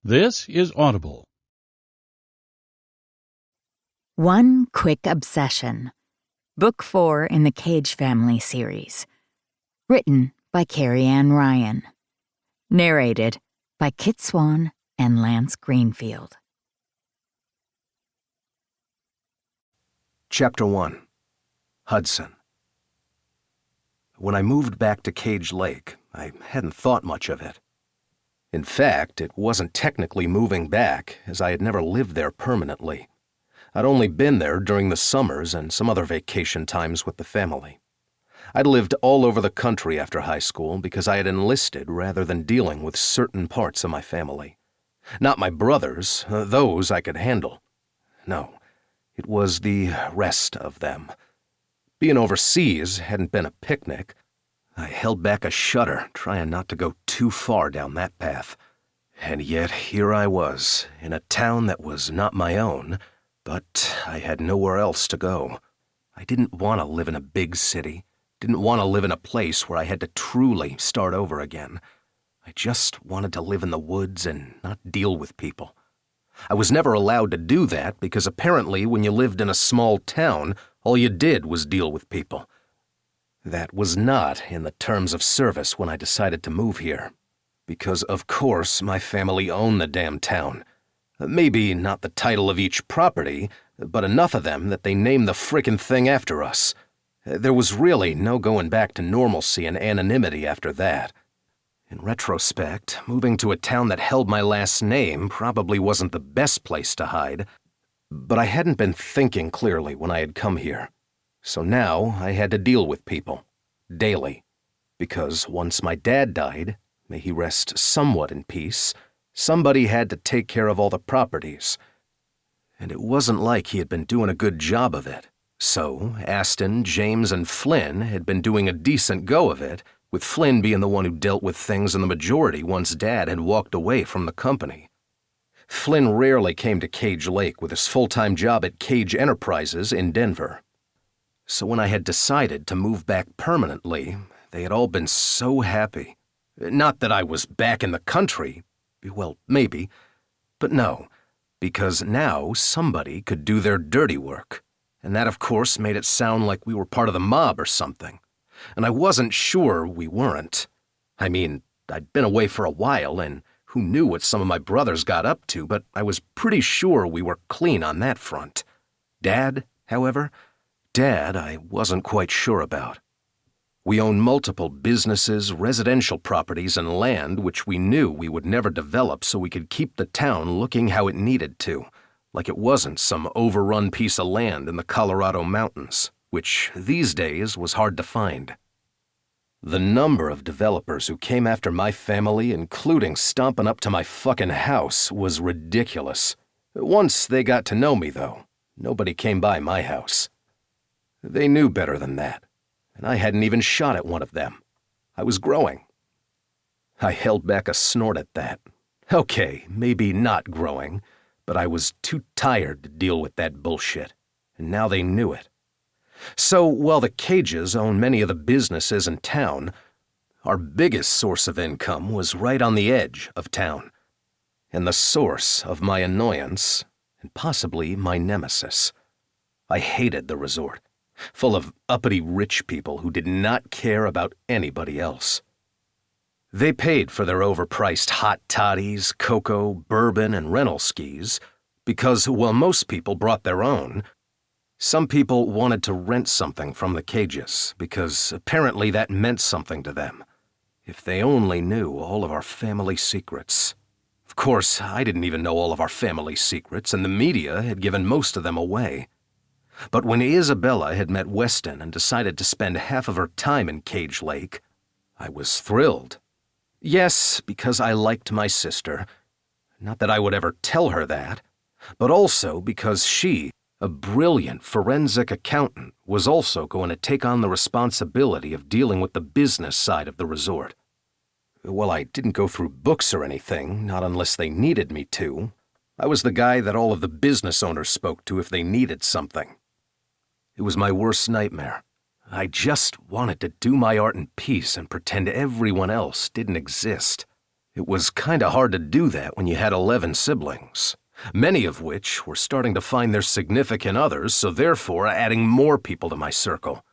This is Audible. One Quick Obsession, Book 4 in the Cage Family series. Written by Carrie and Ryan. Narrated by Kit Swan and Lance Greenfield. Chapter 1. Hudson. When I moved back to Cage Lake, I hadn't thought much of it. In fact, it wasn't technically moving back, as I had never lived there permanently. I'd only been there during the summers and some other vacation times with the family. I'd lived all over the country after high school because I had enlisted rather than dealing with certain parts of my family. Not my brothers, those I could handle. No, it was the rest of them. Being overseas hadn't been a picnic. I held back a shudder, trying not to go too far down that path. And yet here I was, in a town that was not my own, but I had nowhere else to go. I didn't want to live in a big city, didn't want to live in a place where I had to truly start over again. I just wanted to live in the woods and not deal with people. I was never allowed to do that because apparently when you lived in a small town, all you did was deal with people. That was not in the terms of service when I decided to move here. Because, of course, my family owned the damn town. Maybe not the title of each property, but enough of them that they named the frickin' thing after us. There was really no going back to normalcy and anonymity after that. In retrospect, moving to a town that held my last name probably wasn't the best place to hide, but I hadn't been thinking clearly when I had come here. So now I had to deal with people, daily, because once my dad died, may he rest somewhat in peace, somebody had to take care of all the properties. And it wasn't like he had been doing a good job of it. So Aston, James, and Flynn had been doing a decent go of it, with Flynn being the one who dealt with things in the majority once Dad had walked away from the company. Flynn rarely came to Cage Lake with his full-time job at Cage Enterprises in Denver. So when I had decided to move back permanently, they had all been so happy. Not that I was back in the country, well, maybe, but no, because now somebody could do their dirty work, and that of course made it sound like we were part of the mob or something, and I wasn't sure we weren't. I mean, I'd been away for a while, and who knew what some of my brothers got up to, but I was pretty sure we were clean on that front. Dad, however, I wasn't quite sure about. We owned multiple businesses, residential properties, and land which we knew we would never develop so we could keep the town looking how it needed to, like it wasn't some overrun piece of land in the Colorado mountains, which these days was hard to find. The number of developers who came after my family, including stomping up to my fucking house, was ridiculous. Once they got to know me, though, nobody came by my house. They knew better than that, and I hadn't even shot at one of them. I was growing. I held back a snort at that. Okay, maybe not growing, but I was too tired to deal with that bullshit, and now they knew it. So while the Cages owned many of the businesses in town, our biggest source of income was right on the edge of town, and the source of my annoyance, and possibly my nemesis. I hated the resort, full of uppity rich people who did not care about anybody else. They paid for their overpriced hot toddies, cocoa, bourbon, and rental skis because, while most people brought their own, some people wanted to rent something from the Cages because apparently that meant something to them. If they only knew all of our family secrets. Of course, I didn't even know all of our family secrets, and the media had given most of them away. But when Isabella had met Weston and decided to spend half of her time in Cage Lake, I was thrilled. Yes, because I liked my sister. Not that I would ever tell her that, but also because she, a brilliant forensic accountant, was also going to take on the responsibility of dealing with the business side of the resort. Well, I didn't go through books or anything, not unless they needed me to. I was the guy that all of the business owners spoke to if they needed something. It was my worst nightmare. I just wanted to do my art in peace and pretend everyone else didn't exist. It was kinda hard to do that when you had 11 siblings, many of which were starting to find their significant others, so therefore adding more people to my circle.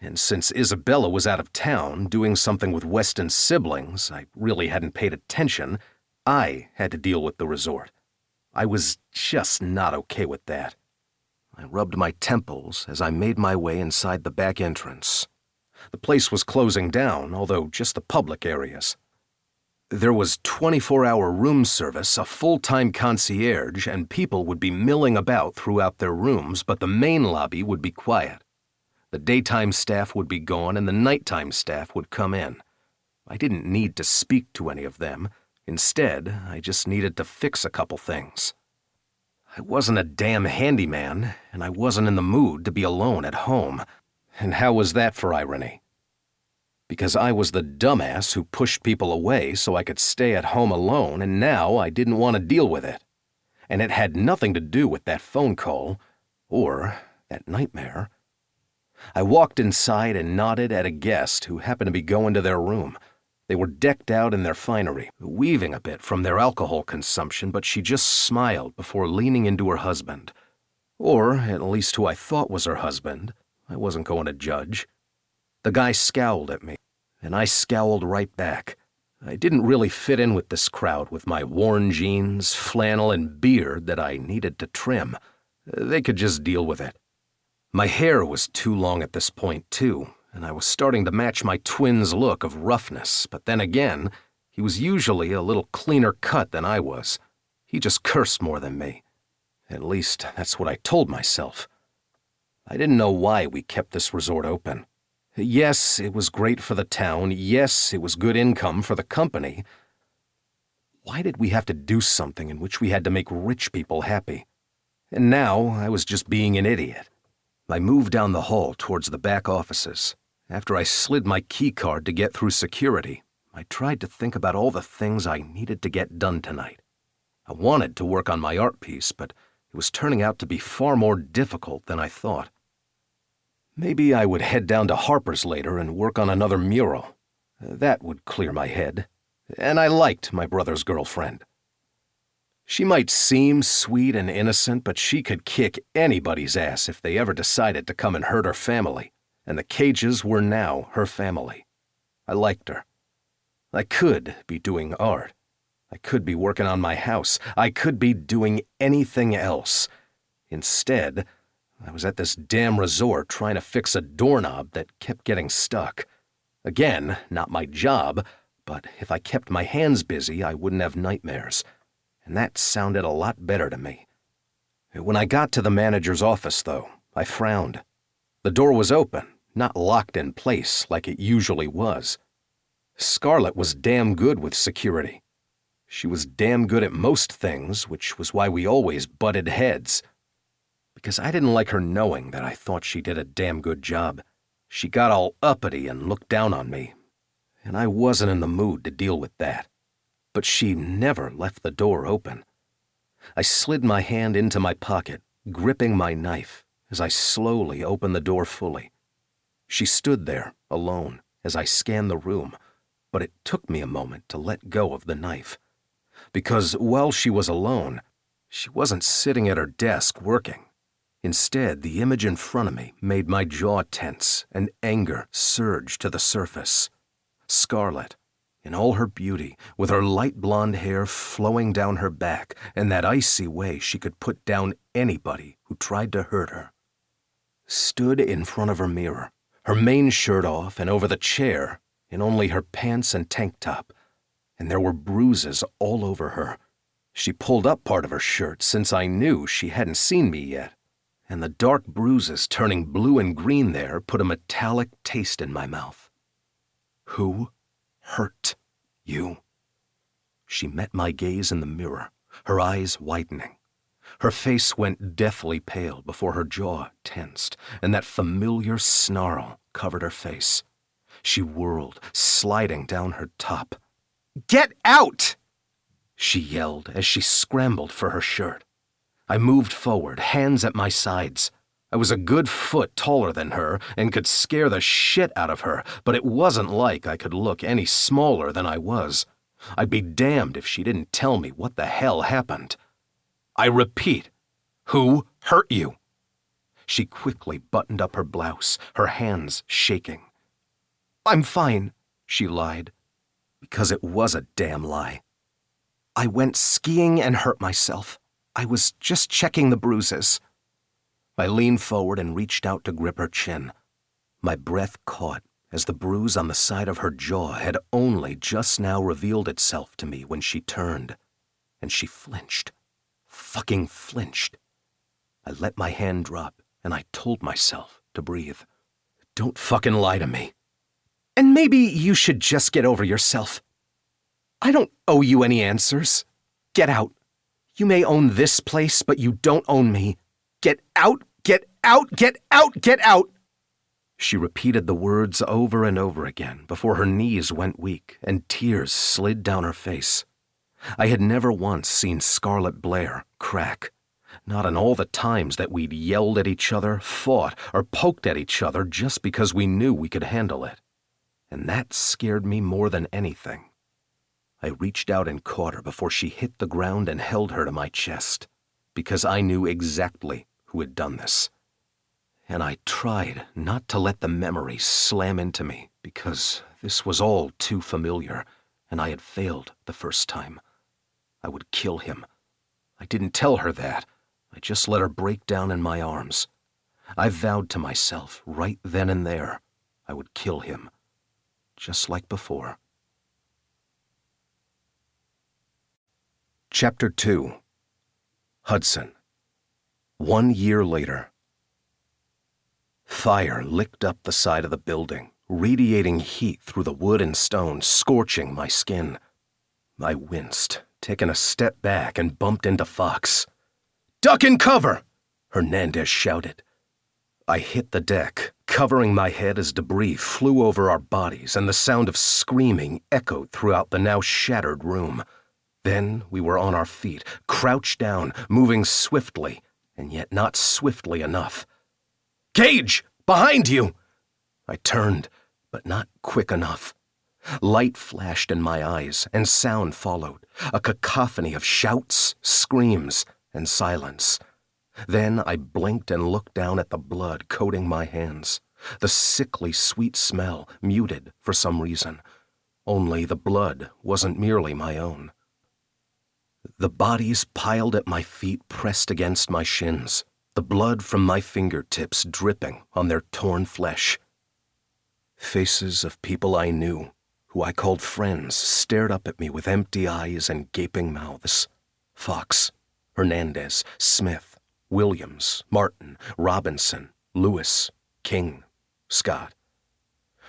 And since Isabella was out of town doing something with Weston's siblings, I really hadn't paid attention. I had to deal with the resort. I was just not okay with that. I rubbed my temples as I made my way inside the back entrance. The place was closing down, although just the public areas. There was 24-hour room service, a full-time concierge, and people would be milling about throughout their rooms, but the main lobby would be quiet. The daytime staff would be gone and the nighttime staff would come in. I didn't need to speak to any of them. Instead, I just needed to fix a couple things. I wasn't a damn handyman, and I wasn't in the mood to be alone at home. And how was that for irony? Because I was the dumbass who pushed people away so I could stay at home alone, and now I didn't want to deal with it. And it had nothing to do with that phone call, or that nightmare. I walked inside and nodded at a guest who happened to be going to their room. They were decked out in their finery, weaving a bit from their alcohol consumption, but she just smiled before leaning into her husband. Or, at least who I thought was her husband. I wasn't going to judge. The guy scowled at me, and I scowled right back. I didn't really fit in with this crowd with my worn jeans, flannel, and beard that I needed to trim. They could just deal with it. My hair was too long at this point, too, and I was starting to match my twin's look of roughness, but then again, he was usually a little cleaner cut than I was. He just cursed more than me. At least, that's what I told myself. I didn't know why we kept this resort open. Yes, it was great for the town. Yes, it was good income for the company. Why did we have to do something in which we had to make rich people happy? And now I was just being an idiot. I moved down the hall towards the back offices. After I slid my key card to get through security, I tried to think about all the things I needed to get done tonight. I wanted to work on my art piece, but it was turning out to be far more difficult than I thought. Maybe I would head down to Harper's later and work on another mural. That would clear my head. And I liked my brother's girlfriend. She might seem sweet and innocent, but she could kick anybody's ass if they ever decided to come and hurt her family, and the Cages were now her family. I liked her. I could be doing art. I could be working on my house. I could be doing anything else. Instead, I was at this damn resort trying to fix a doorknob that kept getting stuck. Again, not my job, but if I kept my hands busy, I wouldn't have nightmares. And that sounded a lot better to me. When I got to the manager's office, though, I frowned. The door was open, not locked in place like it usually was. Scarlett was damn good with security. She was damn good at most things, which was why we always butted heads. Because I didn't like her knowing that I thought she did a damn good job. She got all uppity and looked down on me, and I wasn't in the mood to deal with that. But she never left the door open. I slid my hand into my pocket, gripping my knife, as I slowly opened the door fully. She stood there, alone, as I scanned the room, but it took me a moment to let go of the knife. Because while she was alone, she wasn't sitting at her desk working. Instead, the image in front of me made my jaw tense and anger surge to the surface. Scarlett, in all her beauty, with her light blonde hair flowing down her back and that icy way she could put down anybody who tried to hurt her, stood in front of her mirror, her main shirt off and over the chair, in only her pants and tank top, and there were bruises all over her. She pulled up part of her shirt since I knew she hadn't seen me yet, and the dark bruises turning blue and green there put a metallic taste in my mouth. Who hurt you? She met my gaze in the mirror, her eyes widening. Her face went deathly pale before her jaw tensed, and that familiar snarl covered her face. She whirled, sliding down her top. "Get out!" she yelled as she scrambled for her shirt. I moved forward, hands at my sides. I was a good foot taller than her and could scare the shit out of her, but it wasn't like I could look any smaller than I was. I'd be damned if she didn't tell me what the hell happened. I repeat, who hurt you? She quickly buttoned up her blouse, her hands shaking. I'm fine, she lied, because it was a damn lie. I went skiing and hurt myself. I was just checking the bruises. I leaned forward and reached out to grip her chin. My breath caught as the bruise on the side of her jaw had only just now revealed itself to me when she turned, and she flinched. Fucking flinched. I let my hand drop, and I told myself to breathe. Don't fucking lie to me. And maybe you should just get over yourself. I don't owe you any answers. Get out. You may own this place, but you don't own me. Get out, get out, get out, get out. She repeated the words over and over again before her knees went weak and tears slid down her face. I had never once seen Scarlet Blair crack, not in all the times that we'd yelled at each other, fought, or poked at each other just because we knew we could handle it. And that scared me more than anything. I reached out and caught her before she hit the ground and held her to my chest, because I knew exactly who had done this. And I tried not to let the memory slam into me, because this was all too familiar, and I had failed the first time. I would kill him. I didn't tell her that. I just let her break down in my arms. I vowed to myself right then and there I would kill him, just like before. Chapter 2. Hudson. 1 year later. Fire licked up the side of the building, radiating heat through the wood and stone, scorching my skin. I winced, taking a step back, and bumped into Fox. "Duck and cover!" Hernandez shouted. I hit the deck, covering my head as debris flew over our bodies and the sound of screaming echoed throughout the now shattered room. Then we were on our feet, crouched down, moving swiftly, and yet not swiftly enough. "Cage! Behind you!" I turned, but not quick enough. Light flashed in my eyes, and sound followed, a cacophony of shouts, screams, and silence. Then I blinked and looked down at the blood coating my hands, the sickly sweet smell muted for some reason. Only the blood wasn't merely my own. The bodies piled at my feet pressed against my shins, the blood from my fingertips dripping on their torn flesh. Faces of people I knew, who I called friends, stared up at me with empty eyes and gaping mouths. Fox, Hernandez, Smith, Williams, Martin, Robinson, Lewis, King, Scott.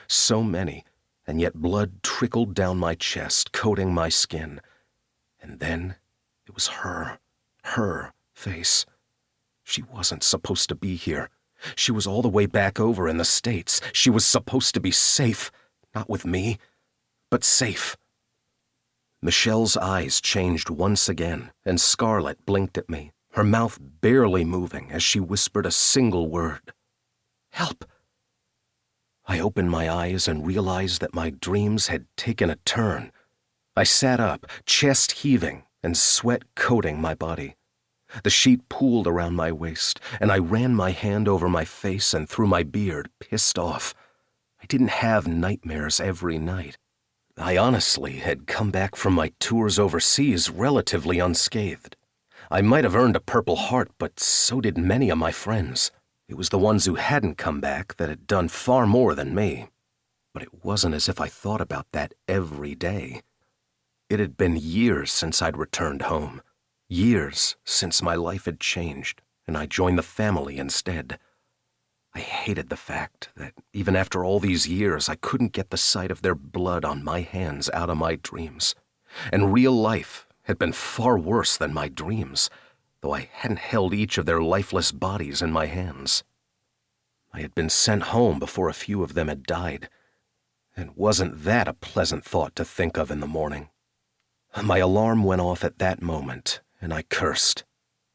So many, and yet blood trickled down my chest, coating my skin. And then it was her face. She wasn't supposed to be here. She was all the way back over in the States. She was supposed to be safe, not with me, but safe. Michelle's eyes changed once again, and Scarlett blinked at me, her mouth barely moving as she whispered a single word. "Help!" I opened my eyes and realized that my dreams had taken a turn. I sat up, chest heaving and sweat coating my body. The sheet pooled around my waist, and I ran my hand over my face and through my beard, pissed off. I didn't have nightmares every night. I honestly had come back from my tours overseas relatively unscathed. I might have earned a Purple Heart, but so did many of my friends. It was the ones who hadn't come back that had done far more than me. But it wasn't as if I thought about that every day. It had been years since I'd returned home. Years since my life had changed, and I joined the family instead. I hated the fact that even after all these years, I couldn't get the sight of their blood on my hands out of my dreams. And real life had been far worse than my dreams, though I hadn't held each of their lifeless bodies in my hands. I had been sent home before a few of them had died, and wasn't that a pleasant thought to think of in the morning? My alarm went off at that moment, and I cursed.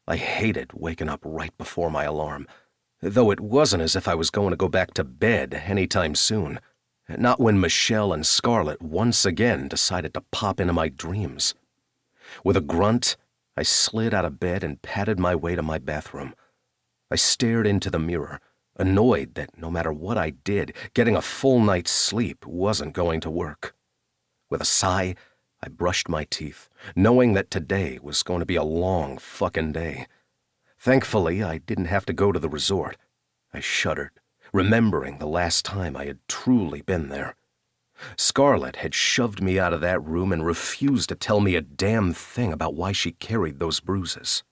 I hated waking up right before my alarm, though it wasn't as if I was going to go back to bed any time soon, Not when Michelle and Scarlett once again decided to pop into my dreams. With a grunt, I slid out of bed and padded my way to my bathroom. I stared into the mirror, annoyed that no matter what I did, getting a full night's sleep wasn't going to work. With a sigh, I brushed my teeth, knowing that today was going to be a long fucking day. Thankfully, I didn't have to go to the resort. I shuddered, remembering the last time I had truly been there. Scarlett had shoved me out of that room and refused to tell me a damn thing about why she carried those bruises.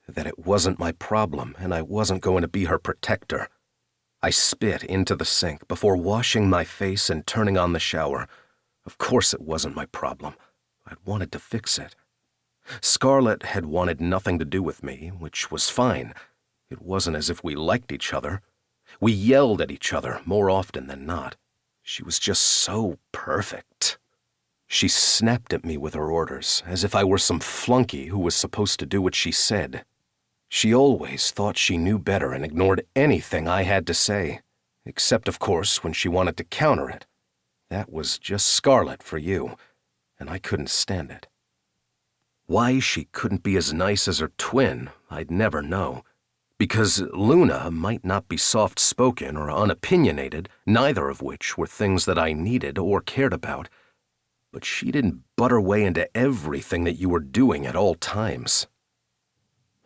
That it wasn't my problem and I wasn't going to be her protector. I spit into the sink before washing my face and turning on the shower. Of course it wasn't my problem. I'd wanted to fix it. Scarlett had wanted nothing to do with me, which was fine. It wasn't as if we liked each other. We yelled at each other more often than not. She was just so perfect. She snapped at me with her orders, as if I were some flunky who was supposed to do what she said. She always thought she knew better and ignored anything I had to say, except, of course, when she wanted to counter it. That was just Scarlett for you, and I couldn't stand it. Why she couldn't be as nice as her twin, I'd never know. Because Luna might not be soft-spoken or unopinionated, neither of which were things that I needed or cared about. But she didn't butt her way into everything that you were doing at all times.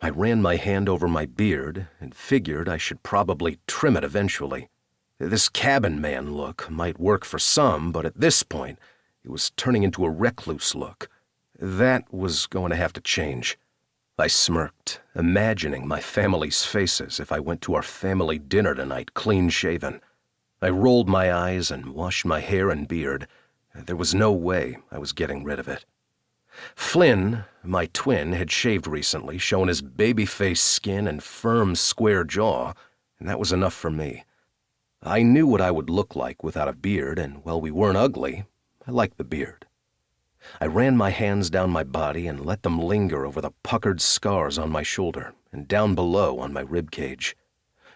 I ran my hand over my beard and figured I should probably trim it eventually. This cabin man look might work for some, but at this point, it was turning into a recluse look. That was going to have to change. I smirked, imagining my family's faces if I went to our family dinner tonight clean-shaven. I rolled my eyes and washed my hair and beard. There was no way I was getting rid of it. Flynn, my twin, had shaved recently, showing his baby-faced skin and firm, square jaw, and that was enough for me. I knew what I would look like without a beard, and while we weren't ugly, I liked the beard. I ran my hands down my body and let them linger over the puckered scars on my shoulder and down below on my rib cage.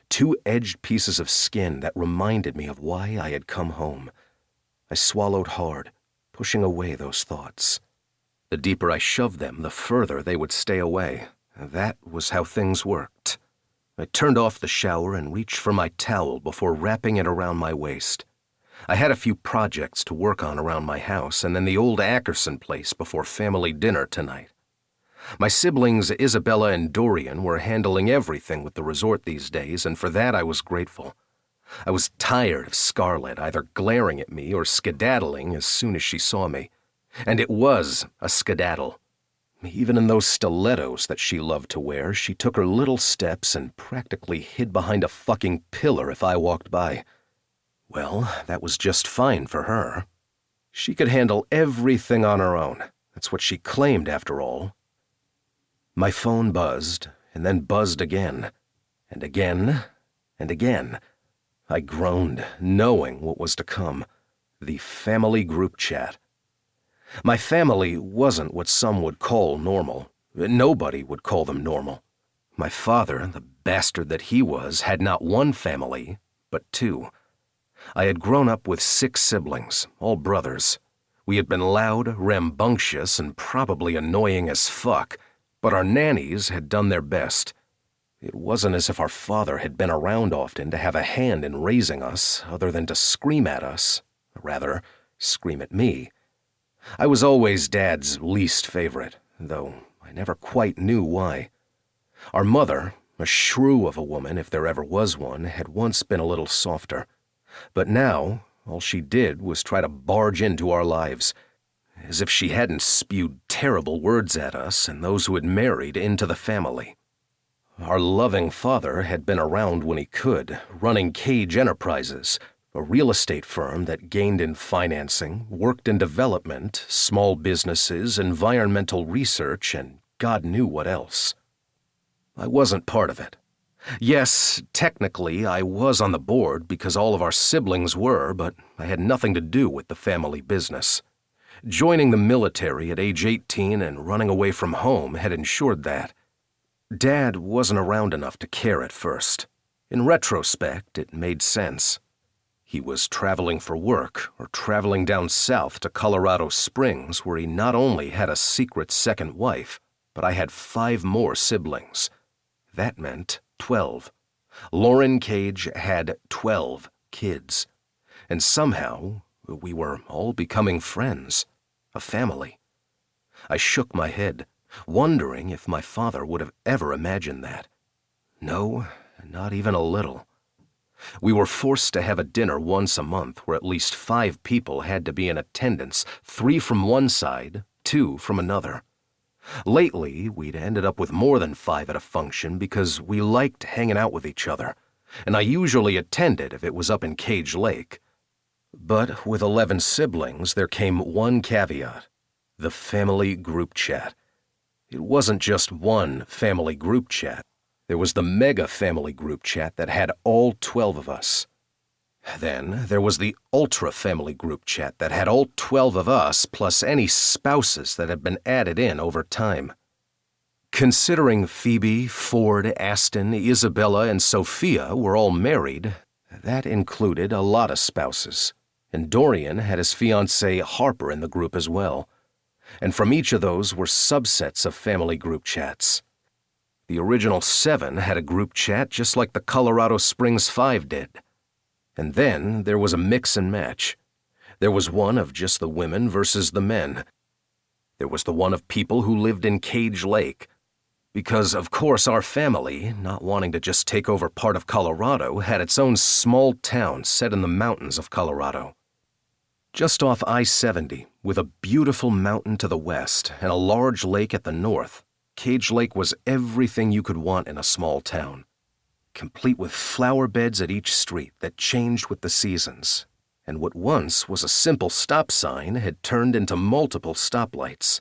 2 edged pieces of skin that reminded me of why I had come home. I swallowed hard, pushing away those thoughts. The deeper I shoved them, the further they would stay away. That was how things worked. I turned off the shower and reached for my towel before wrapping it around my waist. I had a few projects to work on around my house and then the old Ackerson place before family dinner tonight. My siblings Isabella and Dorian were handling everything with the resort these days, and for that I was grateful. I was tired of Scarlett either glaring at me or skedaddling as soon as she saw me. And it was a skedaddle. Even in those stilettos that she loved to wear, she took her little steps and practically hid behind a fucking pillar if I walked by. Well, that was just fine for her. She could handle everything on her own. That's what she claimed, after all. My phone buzzed, and then buzzed again, and again, and again. I groaned, knowing what was to come. The family group chat. My family wasn't what some would call normal. Nobody would call them normal. My father, the bastard that he was, had not 1 family, but 2. I had grown up with 6 siblings, all brothers. We had been loud, rambunctious, and probably annoying as fuck, but our nannies had done their best. It wasn't as if our father had been around often to have a hand in raising us, other than to scream at us. Rather, scream at me. I was always Dad's least favorite, though I never quite knew why. Our mother, a shrew of a woman if there ever was one, had once been a little softer. But now, all she did was try to barge into our lives, as if she hadn't spewed terrible words at us and those who had married into the family. Our loving father had been around when he could, running Cage Enterprises, a real estate firm that gained in financing, worked in development, small businesses, environmental research, and God knew what else. I wasn't part of it. Yes, technically I was on the board because all of our siblings were, but I had nothing to do with the family business. Joining the military at age 18 and running away from home had ensured that. Dad wasn't around enough to care at first. In retrospect, it made sense. He was traveling for work or traveling down south to Colorado Springs, where he not only had a secret second wife, but I had 5 more siblings. That meant 12. Lauren Cage had 12 kids. And somehow, we were all becoming friends, a family. I shook my head, wondering if my father would have ever imagined that. No, not even a little. We were forced to have a dinner once a month where at least 5 people had to be in attendance, 3 from one side, 2 from another. Lately, we'd ended up with more than 5 at a function because we liked hanging out with each other, and I usually attended if it was up in Cage Lake. But with 11 siblings, there came one caveat: the family group chat. It wasn't just one family group chat. There was the mega family group chat that had all 12 of us. Then there was the ultra family group chat that had all 12 of us plus any spouses that had been added in over time. Considering Phoebe, Ford, Aston, Isabella, and Sophia were all married, that included a lot of spouses. And Dorian had his fiancée Harper in the group as well. And from each of those were subsets of family group chats. The original 7 had a group chat just like the Colorado Springs 5 did. And then there was a mix and match. There was one of just the women versus the men. There was the one of people who lived in Cage Lake. Because, of course, our family, not wanting to just take over part of Colorado, had its own small town set in the mountains of Colorado. Just off I-70, with a beautiful mountain to the west and a large lake at the north, Cage Lake was everything you could want in a small town, complete with flower beds at each street that changed with the seasons, and what once was a simple stop sign had turned into multiple stoplights.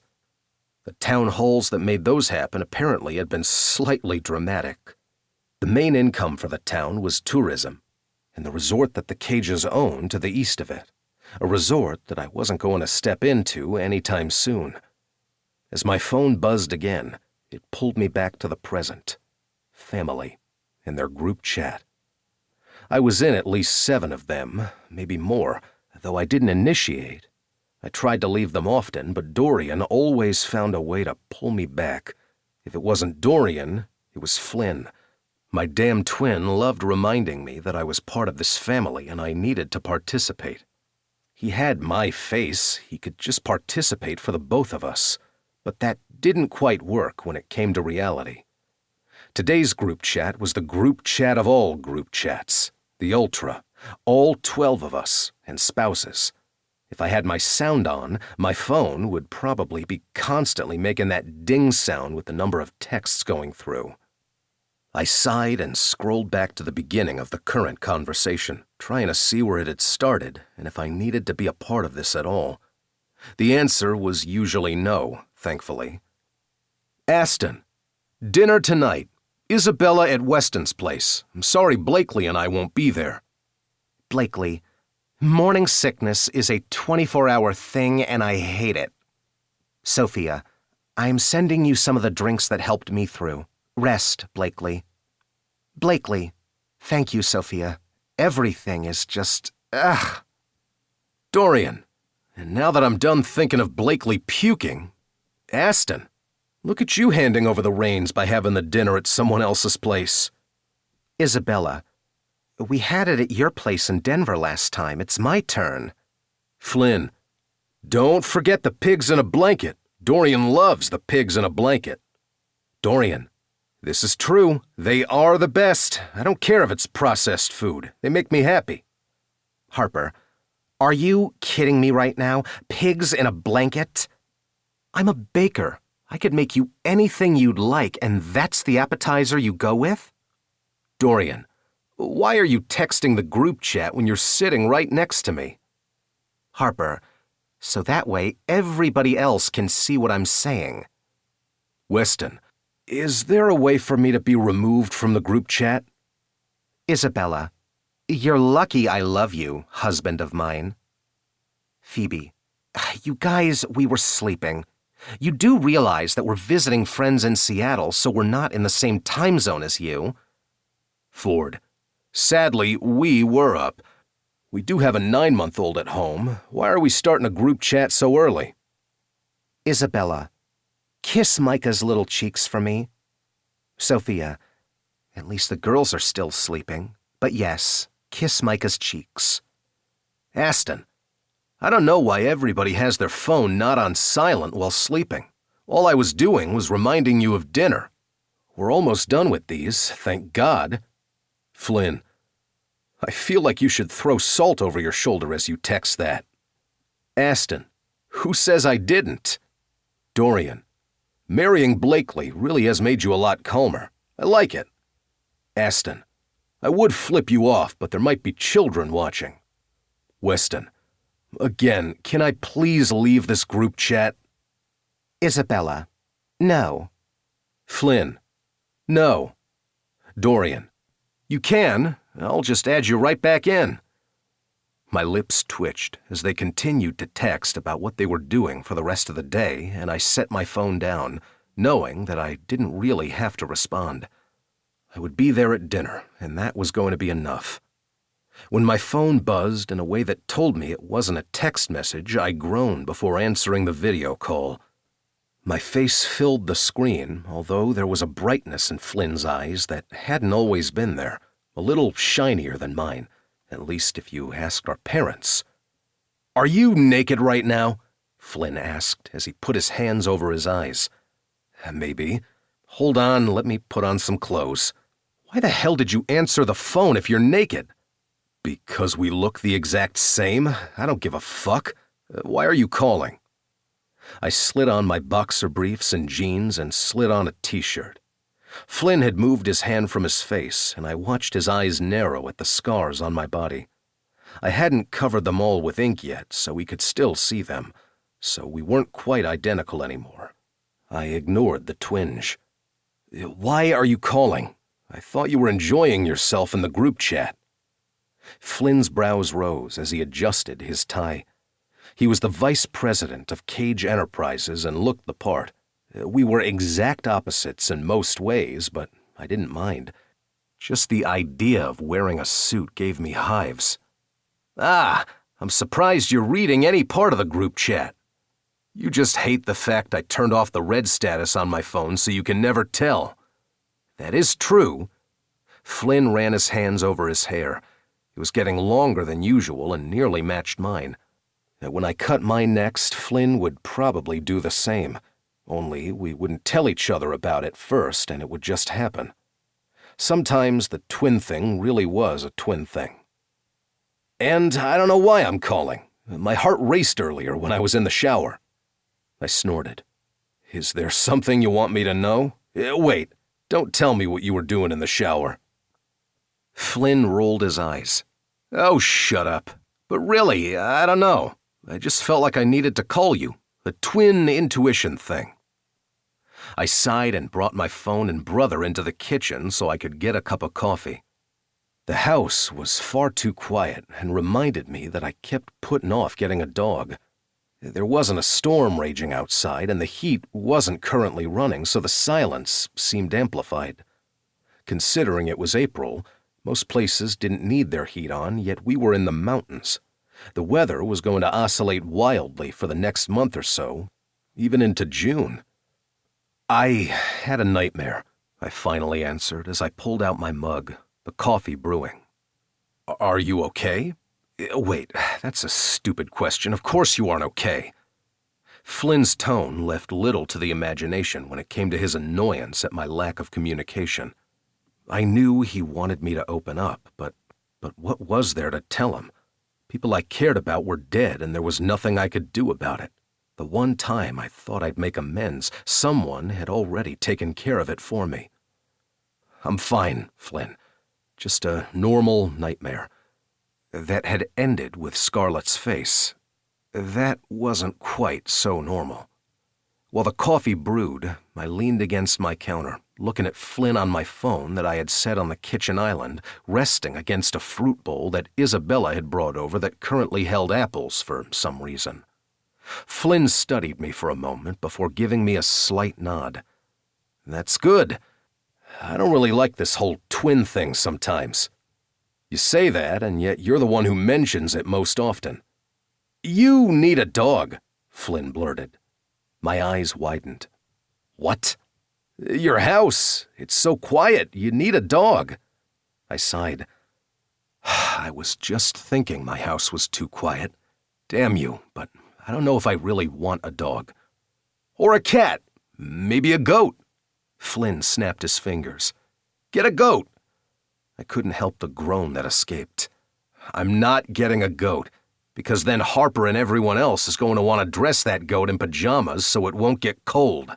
The town halls that made those happen apparently had been slightly dramatic. The main income for the town was tourism, and the resort that the Cages owned to the east of it, a resort that I wasn't going to step into anytime soon. As my phone buzzed again, it pulled me back to the present. Family, and their group chat. I was in at least 7 of them, maybe more, though I didn't initiate. I tried to leave them often, but Dorian always found a way to pull me back. If it wasn't Dorian, it was Flynn. My damn twin loved reminding me that I was part of this family and I needed to participate. He had my face, he could just participate for the both of us. But that didn't quite work when it came to reality. Today's group chat was the group chat of all group chats, the ultra, all 12 of us, and spouses. If I had my sound on, my phone would probably be constantly making that ding sound with the number of texts going through. I sighed and scrolled back to the beginning of the current conversation, trying to see where it had started and if I needed to be a part of this at all. The answer was usually no, thankfully. Aston, dinner tonight. Isabella at Weston's place. I'm sorry Blakely and I won't be there. Blakely, morning sickness is a 24-hour thing and I hate it. Sophia, I'm sending you some of the drinks that helped me through. Rest, Blakely. Blakely, thank you, Sophia. Everything is just, ugh. Dorian, and now that I'm done thinking of Blakely puking, Aston, look at you handing over the reins by having the dinner at someone else's place. Isabella, we had it at your place in Denver last time. It's my turn. Flynn, don't forget the pigs in a blanket. Dorian loves the pigs in a blanket. Dorian, this is true. They are the best. I don't care if it's processed food. They make me happy. Harper, are you kidding me right now? Pigs in a blanket? I'm a baker. I could make you anything you'd like, and that's the appetizer you go with? Dorian, why are you texting the group chat when you're sitting right next to me? Harper, so that way everybody else can see what I'm saying. Weston, is there a way for me to be removed from the group chat? Isabella, you're lucky I love you, husband of mine. Phoebe, you guys, we were sleeping. You do realize that we're visiting friends in Seattle, so we're not in the same time zone as you. Ford, sadly, we were up. We do have a 9-month-old at home. Why are we starting a group chat so early? Isabella, kiss Micah's little cheeks for me. Sophia, at least the girls are still sleeping. But yes, kiss Micah's cheeks. Aston, I don't know why everybody has their phone not on silent while sleeping. All I was doing was reminding you of dinner. We're almost done with these, thank God. Flynn, I feel like you should throw salt over your shoulder as you text that. Aston, who says I didn't? Dorian, marrying Blakely really has made you a lot calmer. I like it. Aston, I would flip you off, but there might be children watching. Weston, again, can I please leave this group chat? Isabella, no. Flynn, no. Dorian, you can. I'll just add you right back in. My lips twitched as they continued to text about what they were doing for the rest of the day, and I set my phone down, knowing that I didn't really have to respond. I would be there at dinner, and that was going to be enough. When my phone buzzed in a way that told me it wasn't a text message, I groaned before answering the video call. My face filled the screen, although there was a brightness in Flynn's eyes that hadn't always been there, a little shinier than mine, at least if you asked our parents. Are you naked right now? Flynn asked as he put his hands over his eyes. Maybe. Hold on, let me put on some clothes. Why the hell did you answer the phone if you're naked? Because we look the exact same? I don't give a fuck. Why are you calling? I slid on my boxer briefs and jeans and slid on a t-shirt. Flynn had moved his hand from his face, and I watched his eyes narrow at the scars on my body. I hadn't covered them all with ink yet, so we could still see them, so we weren't quite identical anymore. I ignored the twinge. Why are you calling? I thought you were enjoying yourself in the group chat. Flynn's brows rose as he adjusted his tie. He was the vice president of Cage Enterprises and looked the part. We were exact opposites in most ways, but I didn't mind. Just the idea of wearing a suit gave me hives. Ah, I'm surprised you're reading any part of the group chat. You just hate the fact I turned off the red status on my phone so you can never tell. That is true. Flynn ran his hands over his hair. It was getting longer than usual and nearly matched mine. When I cut mine next, Flynn would probably do the same. Only we wouldn't tell each other about it first, and it would just happen. Sometimes the twin thing really was a twin thing. And I don't know why I'm calling. My heart raced earlier when I was in the shower. I snorted. Is there something you want me to know? Wait, don't tell me what you were doing in the shower. Flynn rolled his eyes. Oh, shut up. But really, I don't know. I just felt like I needed to call you. A twin intuition thing. I sighed and brought my phone and brother into the kitchen so I could get a cup of coffee. The house was far too quiet and reminded me that I kept putting off getting a dog. There wasn't a storm raging outside, and the heat wasn't currently running, so the silence seemed amplified. Considering it was April, most places didn't need their heat on, yet we were in the mountains. The weather was going to oscillate wildly for the next month or so, even into June. I had a nightmare, I finally answered as I pulled out my mug, the coffee brewing. Are you okay? Wait, that's a stupid question. Of course you aren't okay. Flynn's tone left little to the imagination when it came to his annoyance at my lack of communication. I knew he wanted me to open up, but what was there to tell him? People I cared about were dead, and there was nothing I could do about it. The one time I thought I'd make amends, someone had already taken care of it for me. I'm fine, Flynn. Just a normal nightmare. That had ended with Scarlett's face. That wasn't quite so normal. While the coffee brewed, I leaned against my counter, looking at Flynn on my phone that I had set on the kitchen island, resting against a fruit bowl that Isabella had brought over that currently held apples for some reason. Flynn studied me for a moment before giving me a slight nod. That's good. I don't really like this whole twin thing sometimes. You say that, and yet you're the one who mentions it most often. You need a dog, Flynn blurted. My eyes widened. What? Your house. It's so quiet. You need a dog. I sighed. I was just thinking my house was too quiet. Damn you, but I don't know if I really want a dog. Or a cat. Maybe a goat. Flynn snapped his fingers. Get a goat. I couldn't help the groan that escaped. I'm not getting a goat, because then Harper and everyone else is going to want to dress that goat in pajamas so it won't get cold.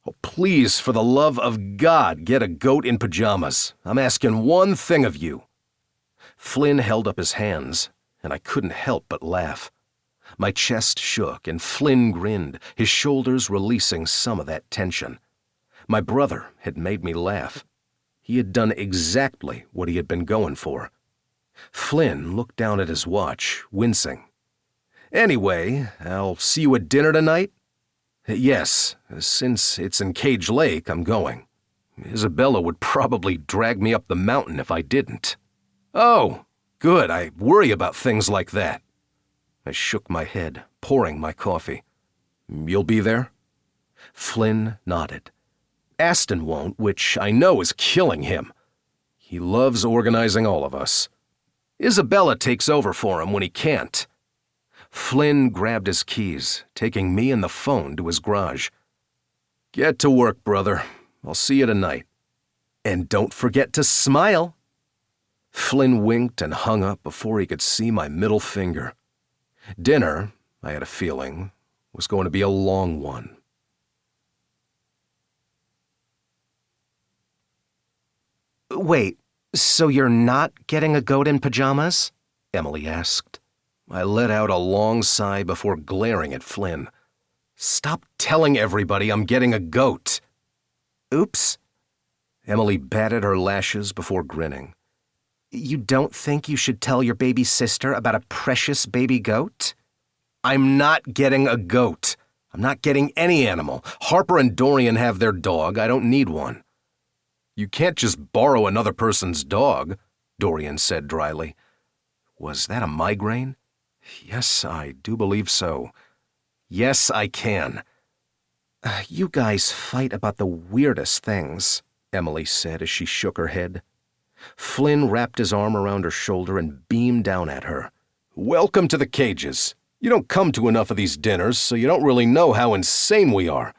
Oh, please, for the love of God, get a goat in pajamas. I'm asking one thing of you. Flynn held up his hands, and I couldn't help but laugh. My chest shook, and Flynn grinned, his shoulders releasing some of that tension. My brother had made me laugh. He had done exactly what he had been going for. Flynn looked down at his watch, wincing. Anyway, I'll see you at dinner tonight? Yes, since it's in Cage Lake, I'm going. Isabella would probably drag me up the mountain if I didn't. Oh, good, I worry about things like that. I shook my head, pouring my coffee. You'll be there? Flynn nodded. Aston won't, which I know is killing him. He loves organizing all of us. Isabella takes over for him when he can't. Flynn grabbed his keys, taking me and the phone to his garage. Get to work, brother. I'll see you tonight. And don't forget to smile. Flynn winked and hung up before he could see my middle finger. Dinner, I had a feeling, was going to be a long one. Wait, so you're not getting a goat in pajamas? Emily asked. I let out a long sigh before glaring at Flynn. Stop telling everybody I'm getting a goat. Oops. Emily batted her lashes before grinning. You don't think you should tell your baby sister about a precious baby goat? I'm not getting a goat. I'm not getting any animal. Harper and Dorian have their dog. I don't need one. You can't just borrow another person's dog, Dorian said dryly. Was that a migraine? Yes, I do believe so. Yes, I can. You guys fight about the weirdest things, Emily said as she shook her head. Flynn wrapped his arm around her shoulder and beamed down at her. Welcome to the cages. You don't come to enough of these dinners, so you don't really know how insane we are.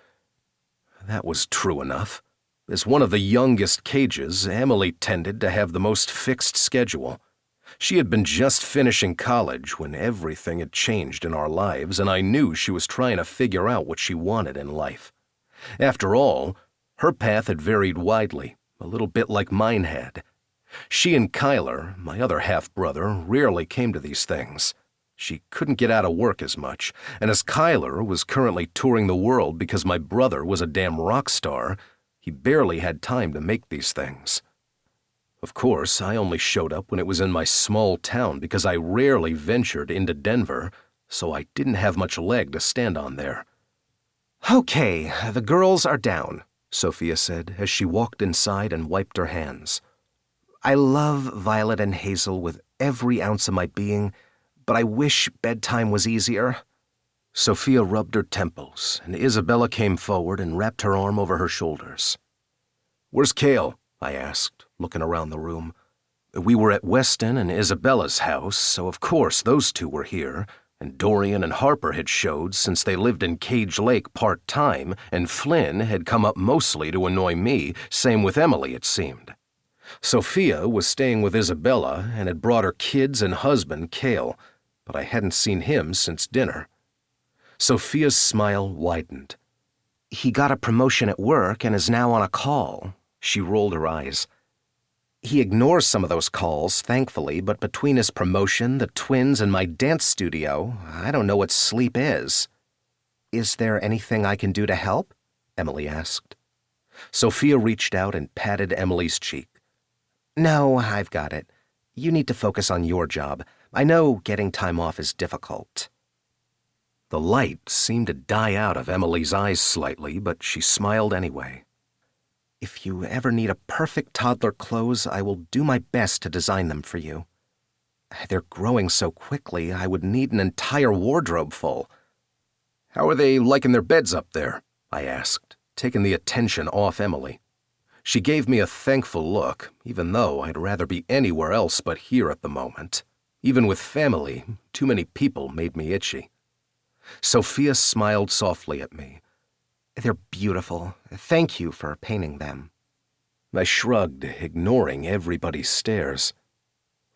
That was true enough. As one of the youngest cages, Emily tended to have the most fixed schedule. She had been just finishing college when everything had changed in our lives, and I knew she was trying to figure out what she wanted in life. After all, her path had varied widely, a little bit like mine had. She and Kyler, my other half-brother, rarely came to these things. She couldn't get out of work as much, and as Kyler was currently touring the world because my brother was a damn rock star, he barely had time to make these things. Of course, I only showed up when it was in my small town because I rarely ventured into Denver, so I didn't have much leg to stand on there. Okay, the girls are down, Sophia said as she walked inside and wiped her hands. I love Violet and Hazel with every ounce of my being, but I wish bedtime was easier. Sophia rubbed her temples, and Isabella came forward and wrapped her arm over her shoulders. Where's Cale? I asked, looking around the room. We were at Weston and Isabella's house, so of course those two were here, and Dorian and Harper had showed since they lived in Cage Lake part-time, and Flynn had come up mostly to annoy me, same with Emily, it seemed. Sophia was staying with Isabella and had brought her kids and husband, Cale, but I hadn't seen him since dinner. Sophia's smile widened. He got a promotion at work and is now on a call. She rolled her eyes. He ignores some of those calls, thankfully, but between his promotion, the twins, and my dance studio, I don't know what sleep is. Is there anything I can do to help? Emily asked. Sophia reached out and patted Emily's cheek. No, I've got it. You need to focus on your job. I know getting time off is difficult. The light seemed to die out of Emily's eyes slightly, but she smiled anyway. If you ever need a perfect toddler clothes, I will do my best to design them for you. They're growing so quickly, I would need an entire wardrobe full. How are they liking their beds up there? I asked, taking the attention off Emily. She gave me a thankful look, even though I'd rather be anywhere else but here at the moment. Even with family, too many people made me itchy. Sophia smiled softly at me. They're beautiful. Thank you for painting them. I shrugged, ignoring everybody's stares.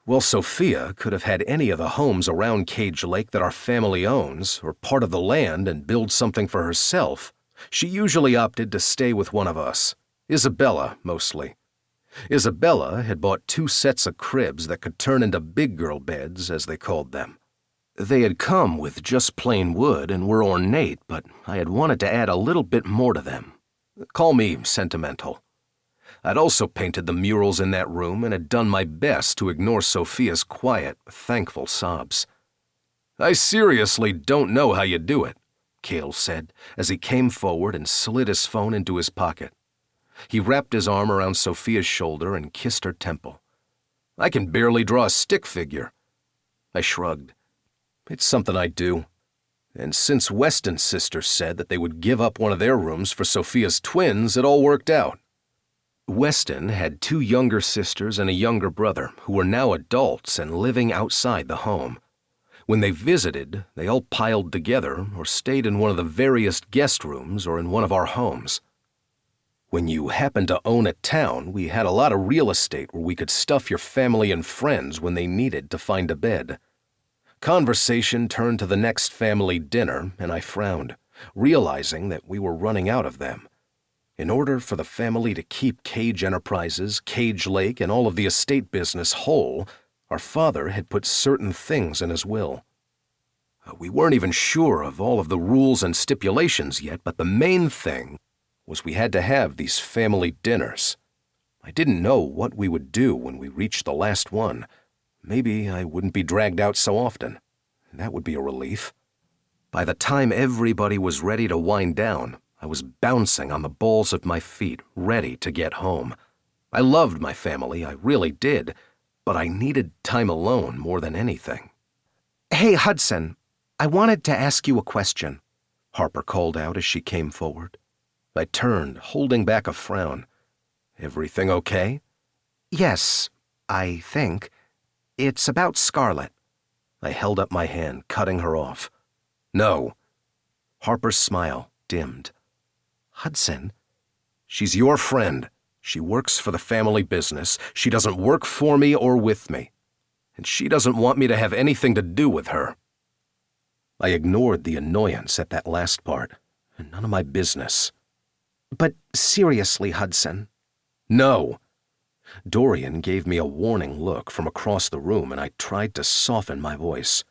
Well, Sophia could have had any of the homes around Cage Lake that our family owns, or part of the land, and build something for herself. She usually opted to stay with one of us. Isabella, mostly. Isabella had bought 2 sets of cribs that could turn into big girl beds, as they called them. They had come with just plain wood and were ornate, but I had wanted to add a little bit more to them. Call me sentimental. I'd also painted the murals in that room and had done my best to ignore Sophia's quiet, thankful sobs. "I seriously don't know how you do it," Cale said as he came forward and slid his phone into his pocket. He wrapped his arm around Sophia's shoulder and kissed her temple. "I can barely draw a stick figure." I shrugged. "It's something I do. And since Weston's sisters said that they would give up one of their rooms for Sophia's twins, it all worked out." Weston had 2 younger sisters and a younger brother who were now adults and living outside the home. When they visited, they all piled together or stayed in one of the various guest rooms or in one of our homes. When you happened to own a town, we had a lot of real estate where we could stuff your family and friends when they needed to find a bed. Conversation turned to the next family dinner, and I frowned, realizing that we were running out of them. In order for the family to keep Cage Enterprises, Cage Lake, and all of the estate business whole, our father had put certain things in his will. We weren't even sure of all of the rules and stipulations yet, but the main thing was we had to have these family dinners. I didn't know what we would do when we reached the last one. Maybe I wouldn't be dragged out so often. That would be a relief. By the time everybody was ready to wind down, I was bouncing on the balls of my feet, ready to get home. I loved my family, I really did, but I needed time alone more than anything. "Hey, Hudson, I wanted to ask you a question," Harper called out as she came forward. I turned, holding back a frown. "Everything okay?" "Yes, I think. It's about Scarlett." I held up my hand, cutting her off. "No." Harper's smile dimmed. "Hudson." "She's your friend. She works for the family business. She doesn't work for me or with me. And she doesn't want me to have anything to do with her." I ignored the annoyance at that last part. None of my business. "But seriously, Hudson." "No." Dorian gave me a warning look from across the room, and I tried to soften my voice.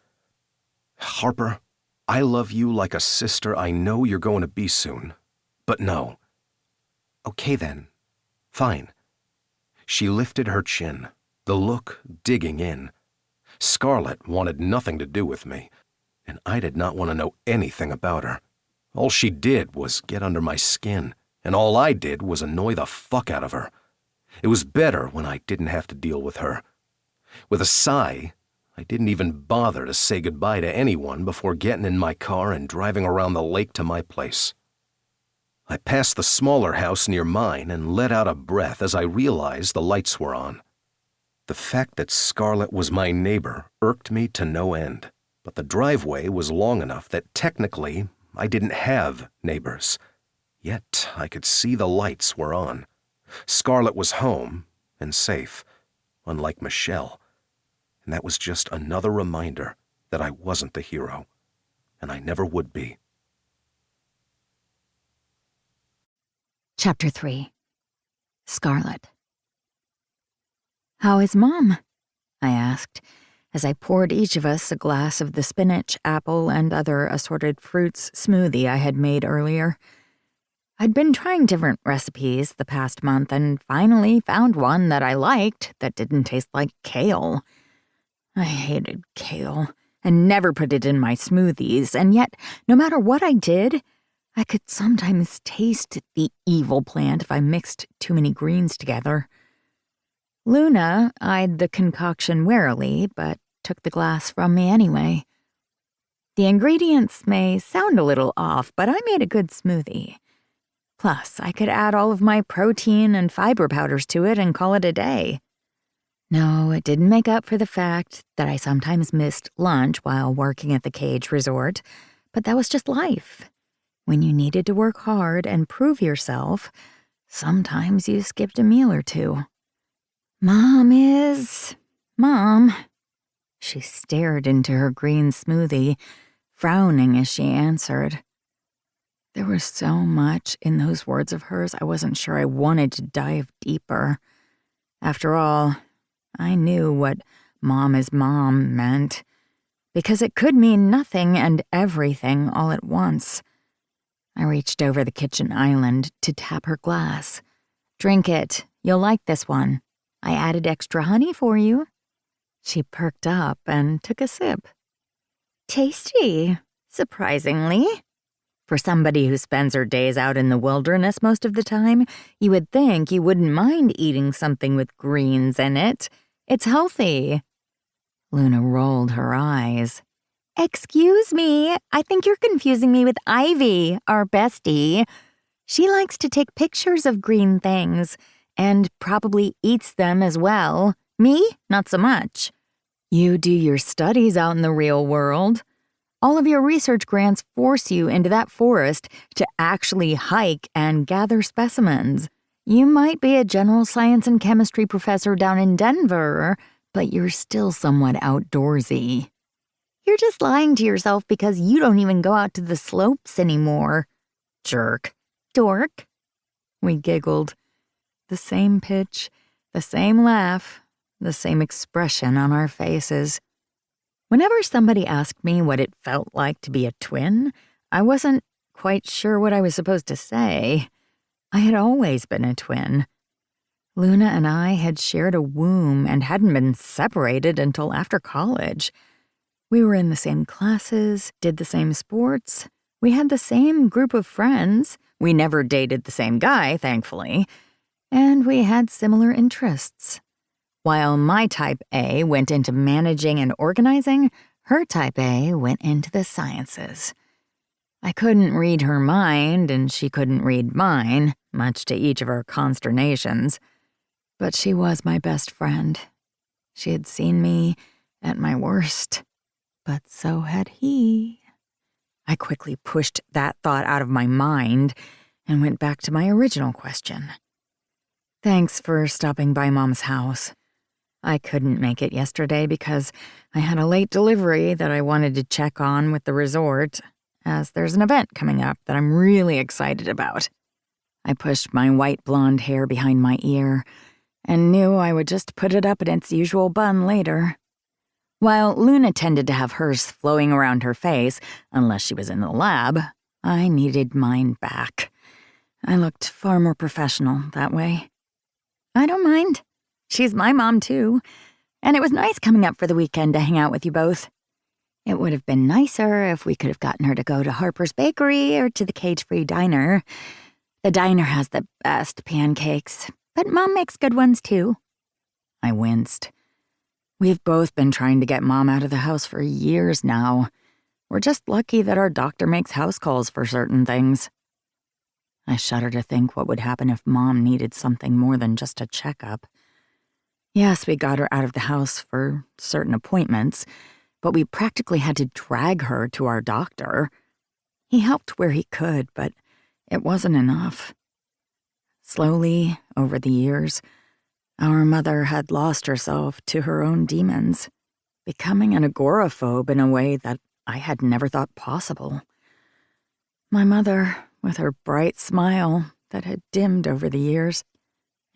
"Harper, I love you like a sister I know you're going to be soon. But no." "Okay then. Fine." She lifted her chin, the look digging in. Scarlett wanted nothing to do with me, and I did not want to know anything about her. All she did was get under my skin, and all I did was annoy the fuck out of her. It was better when I didn't have to deal with her. With a sigh, I didn't even bother to say goodbye to anyone before getting in my car and driving around the lake to my place. I passed the smaller house near mine and let out a breath as I realized the lights were on. The fact that Scarlett was my neighbor irked me to no end, but the driveway was long enough that technically I didn't have neighbors. Yet I could see the lights were on. Scarlett was home and safe, unlike Michelle. And that was just another reminder that I wasn't the hero, and I never would be. Chapter 3. Scarlett. "How is Mom?" I asked, as I poured each of us a glass of the spinach, apple, and other assorted fruits smoothie I had made earlier. I'd been trying different recipes the past month and finally found one that I liked that didn't taste like kale. I hated kale and never put it in my smoothies, and yet, no matter what I did, I could sometimes taste the evil plant if I mixed too many greens together. Luna eyed the concoction warily, but took the glass from me anyway. The ingredients may sound a little off, but I made a good smoothie. Plus, I could add all of my protein and fiber powders to it and call it a day. No, it didn't make up for the fact that I sometimes missed lunch while working at the Cage Resort, but that was just life. When you needed to work hard and prove yourself, sometimes you skipped a meal or two. Mom. She stared into her green smoothie, frowning as she answered. There was so much in those words of hers, I wasn't sure I wanted to dive deeper. After all, I knew what mom is mom meant, because it could mean nothing and everything all at once. I reached over the kitchen island to tap her glass. Drink it. You'll like this one. I added extra honey for you. She perked up and took a sip. Tasty, surprisingly. For somebody who spends her days out in the wilderness most of the time, you would think you wouldn't mind eating something with greens in it. It's healthy. Luna rolled her eyes. Excuse me, I think you're confusing me with Ivy, our bestie. She likes to take pictures of green things, and probably eats them as well. Me, not so much. You do your studies out in the real world. All of your research grants force you into that forest to actually hike and gather specimens. You might be a general science and chemistry professor down in Denver, but you're still somewhat outdoorsy. You're just lying to yourself because you don't even go out to the slopes anymore. Jerk. Dork. We giggled. The same pitch, the same laugh, the same expression on our faces. Whenever somebody asked me what it felt like to be a twin, I wasn't quite sure what I was supposed to say. I had always been a twin. Luna and I had shared a womb and hadn't been separated until after college. We were in the same classes, did the same sports. We had the same group of friends. We never dated the same guy, thankfully. And we had similar interests. While my type A went into managing and organizing, her type A went into the sciences. I couldn't read her mind, and she couldn't read mine, much to each of our consternations. But she was my best friend. She had seen me at my worst, but so had he. I quickly pushed that thought out of my mind and went back to my original question. Thanks for stopping by Mom's house. I couldn't make it yesterday because I had a late delivery that I wanted to check on with the resort, as there's an event coming up that I'm really excited about. I pushed my white blonde hair behind my ear and knew I would just put it up in its usual bun later. While Luna tended to have hers flowing around her face, unless she was in the lab, I needed mine back. I looked far more professional that way. I don't mind. She's my mom, too. And it was nice coming up for the weekend to hang out with you both. It would have been nicer if we could have gotten her to go to Harper's Bakery or to the Cage-Free Diner. The diner has the best pancakes, but Mom makes good ones, too. I winced. We've both been trying to get Mom out of the house for years now. We're just lucky that our doctor makes house calls for certain things. I shudder to think what would happen if Mom needed something more than just a checkup. Yes, we got her out of the house for certain appointments, but we practically had to drag her to our doctor. He helped where he could, but it wasn't enough. Slowly, over the years, our mother had lost herself to her own demons, becoming an agoraphobe in a way that I had never thought possible. My mother, with her bright smile that had dimmed over the years,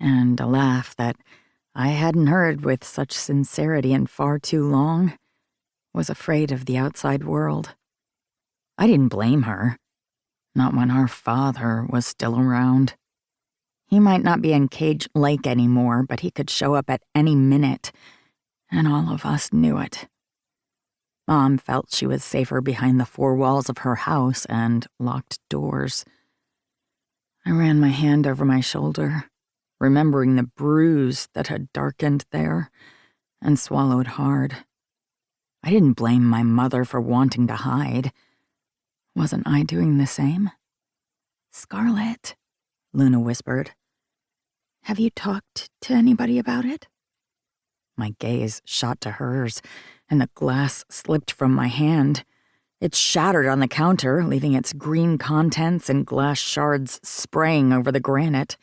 and a laugh that I hadn't heard with such sincerity in far too long, was afraid of the outside world. I didn't blame her, not when our father was still around. He might not be in Cage Lake anymore, but he could show up at any minute, and all of us knew it. Mom felt she was safer behind the four walls of her house and locked doors. I ran my hand over my shoulder, remembering the bruise that had darkened there, and swallowed hard. I didn't blame my mother for wanting to hide. Wasn't I doing the same? "Scarlett," Luna whispered. "Have you talked to anybody about it?" My gaze shot to hers, and the glass slipped from my hand. It shattered on the counter, leaving its green contents and glass shards spraying over the granite.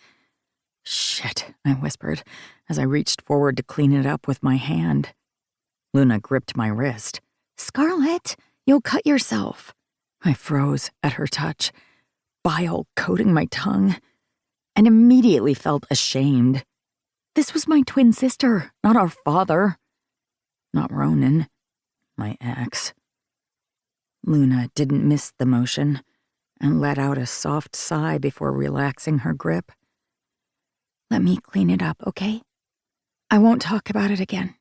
"Shit," I whispered as I reached forward to clean it up with my hand. Luna gripped my wrist. "Scarlett, you'll cut yourself." I froze at her touch, bile coating my tongue, and immediately felt ashamed. This was my twin sister, not our father. Not Ronan, my ex. Luna didn't miss the motion and let out a soft sigh before relaxing her grip. "Let me clean it up, okay? I won't talk about it again.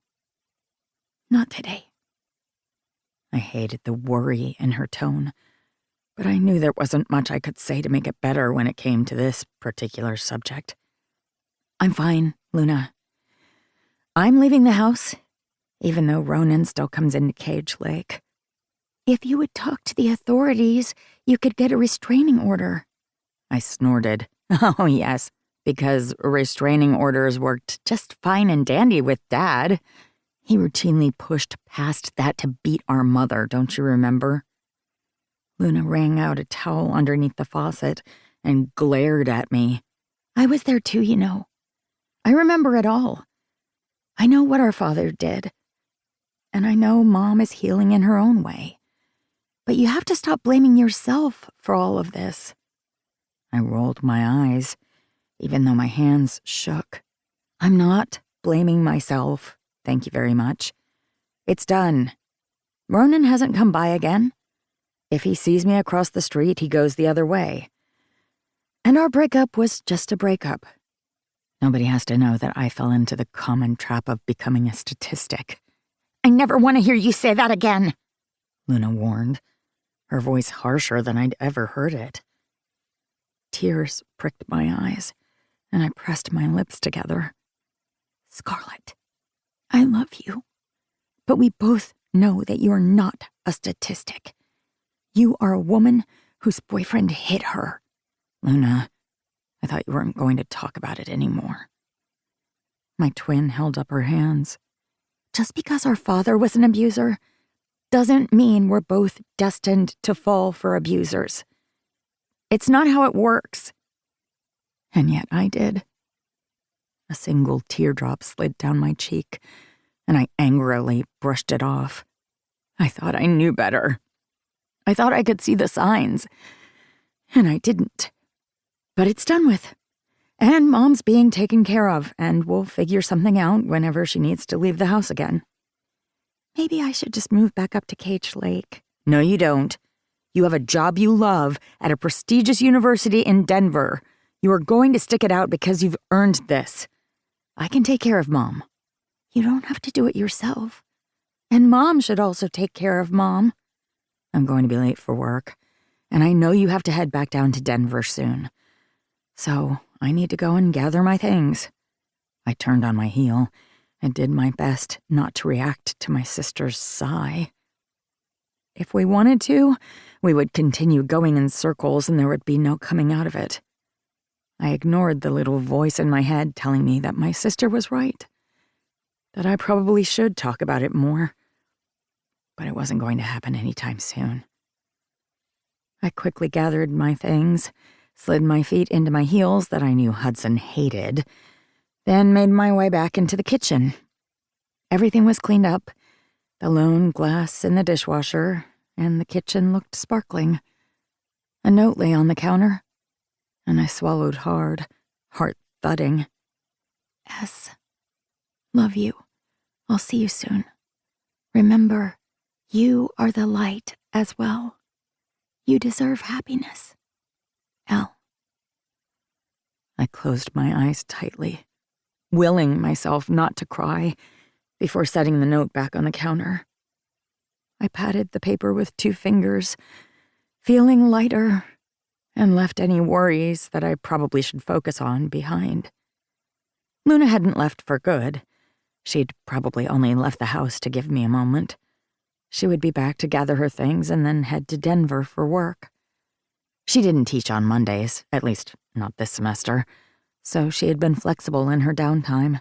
Not today." I hated the worry in her tone, but I knew there wasn't much I could say to make it better when it came to this particular subject. "I'm fine, Luna. I'm leaving the house, even though Ronan still comes into Cage Lake. If you would talk to the authorities, you could get a restraining order." I snorted. Oh, yes, because restraining orders worked just fine and dandy with Dad. He routinely pushed past that to beat our mother, don't you remember? Luna wrung out a towel underneath the faucet and glared at me. "I was there too, you know. I remember it all. I know what our father did. And I know Mom is healing in her own way. But you have to stop blaming yourself for all of this." I rolled my eyes, even though my hands shook. "I'm not blaming myself, thank you very much. It's done. Ronan hasn't come by again. If he sees me across the street, he goes the other way. And our breakup was just a breakup. Nobody has to know that I fell into the common trap of becoming a statistic." "I never want to hear you say that again," Luna warned, her voice harsher than I'd ever heard it. Tears pricked my eyes, and I pressed my lips together. "Scarlett, I love you, but we both know that you are not a statistic. You are a woman whose boyfriend hit her." "Luna, I thought you weren't going to talk about it anymore." My twin held up her hands. "Just because our father was an abuser doesn't mean we're both destined to fall for abusers. It's not how it works." And yet I did. A single teardrop slid down my cheek, and I angrily brushed it off. I thought I knew better. I thought I could see the signs, and I didn't. But it's done with. And Mom's being taken care of, and we'll figure something out whenever she needs to leave the house again. Maybe I should just move back up to Cage Lake. No, you don't. You have a job you love at a prestigious university in Denver. You are going to stick it out because you've earned this. I can take care of Mom. You don't have to do it yourself. And Mom should also take care of Mom. I'm going to be late for work, and I know you have to head back down to Denver soon. So I need to go and gather my things." I turned on my heel and did my best not to react to my sister's sigh. If we wanted to, we would continue going in circles and there would be no coming out of it. I ignored the little voice in my head telling me that my sister was right, that I probably should talk about it more, but it wasn't going to happen anytime soon. I quickly gathered my things, slid my feet into my heels that I knew Hudson hated, then made my way back into the kitchen. Everything was cleaned up, the lone glass in the dishwasher, and the kitchen looked sparkling. A note lay on the counter, and I swallowed hard, heart thudding. "S. Love you. I'll see you soon. Remember, you are the light as well. You deserve happiness. L." I closed my eyes tightly, willing myself not to cry, before setting the note back on the counter. I patted the paper with 2 fingers, feeling lighter, and left any worries that I probably should focus on behind. Luna hadn't left for good. She'd probably only left the house to give me a moment. She would be back to gather her things and then head to Denver for work. She didn't teach on Mondays, at least not this semester, so she had been flexible in her downtime.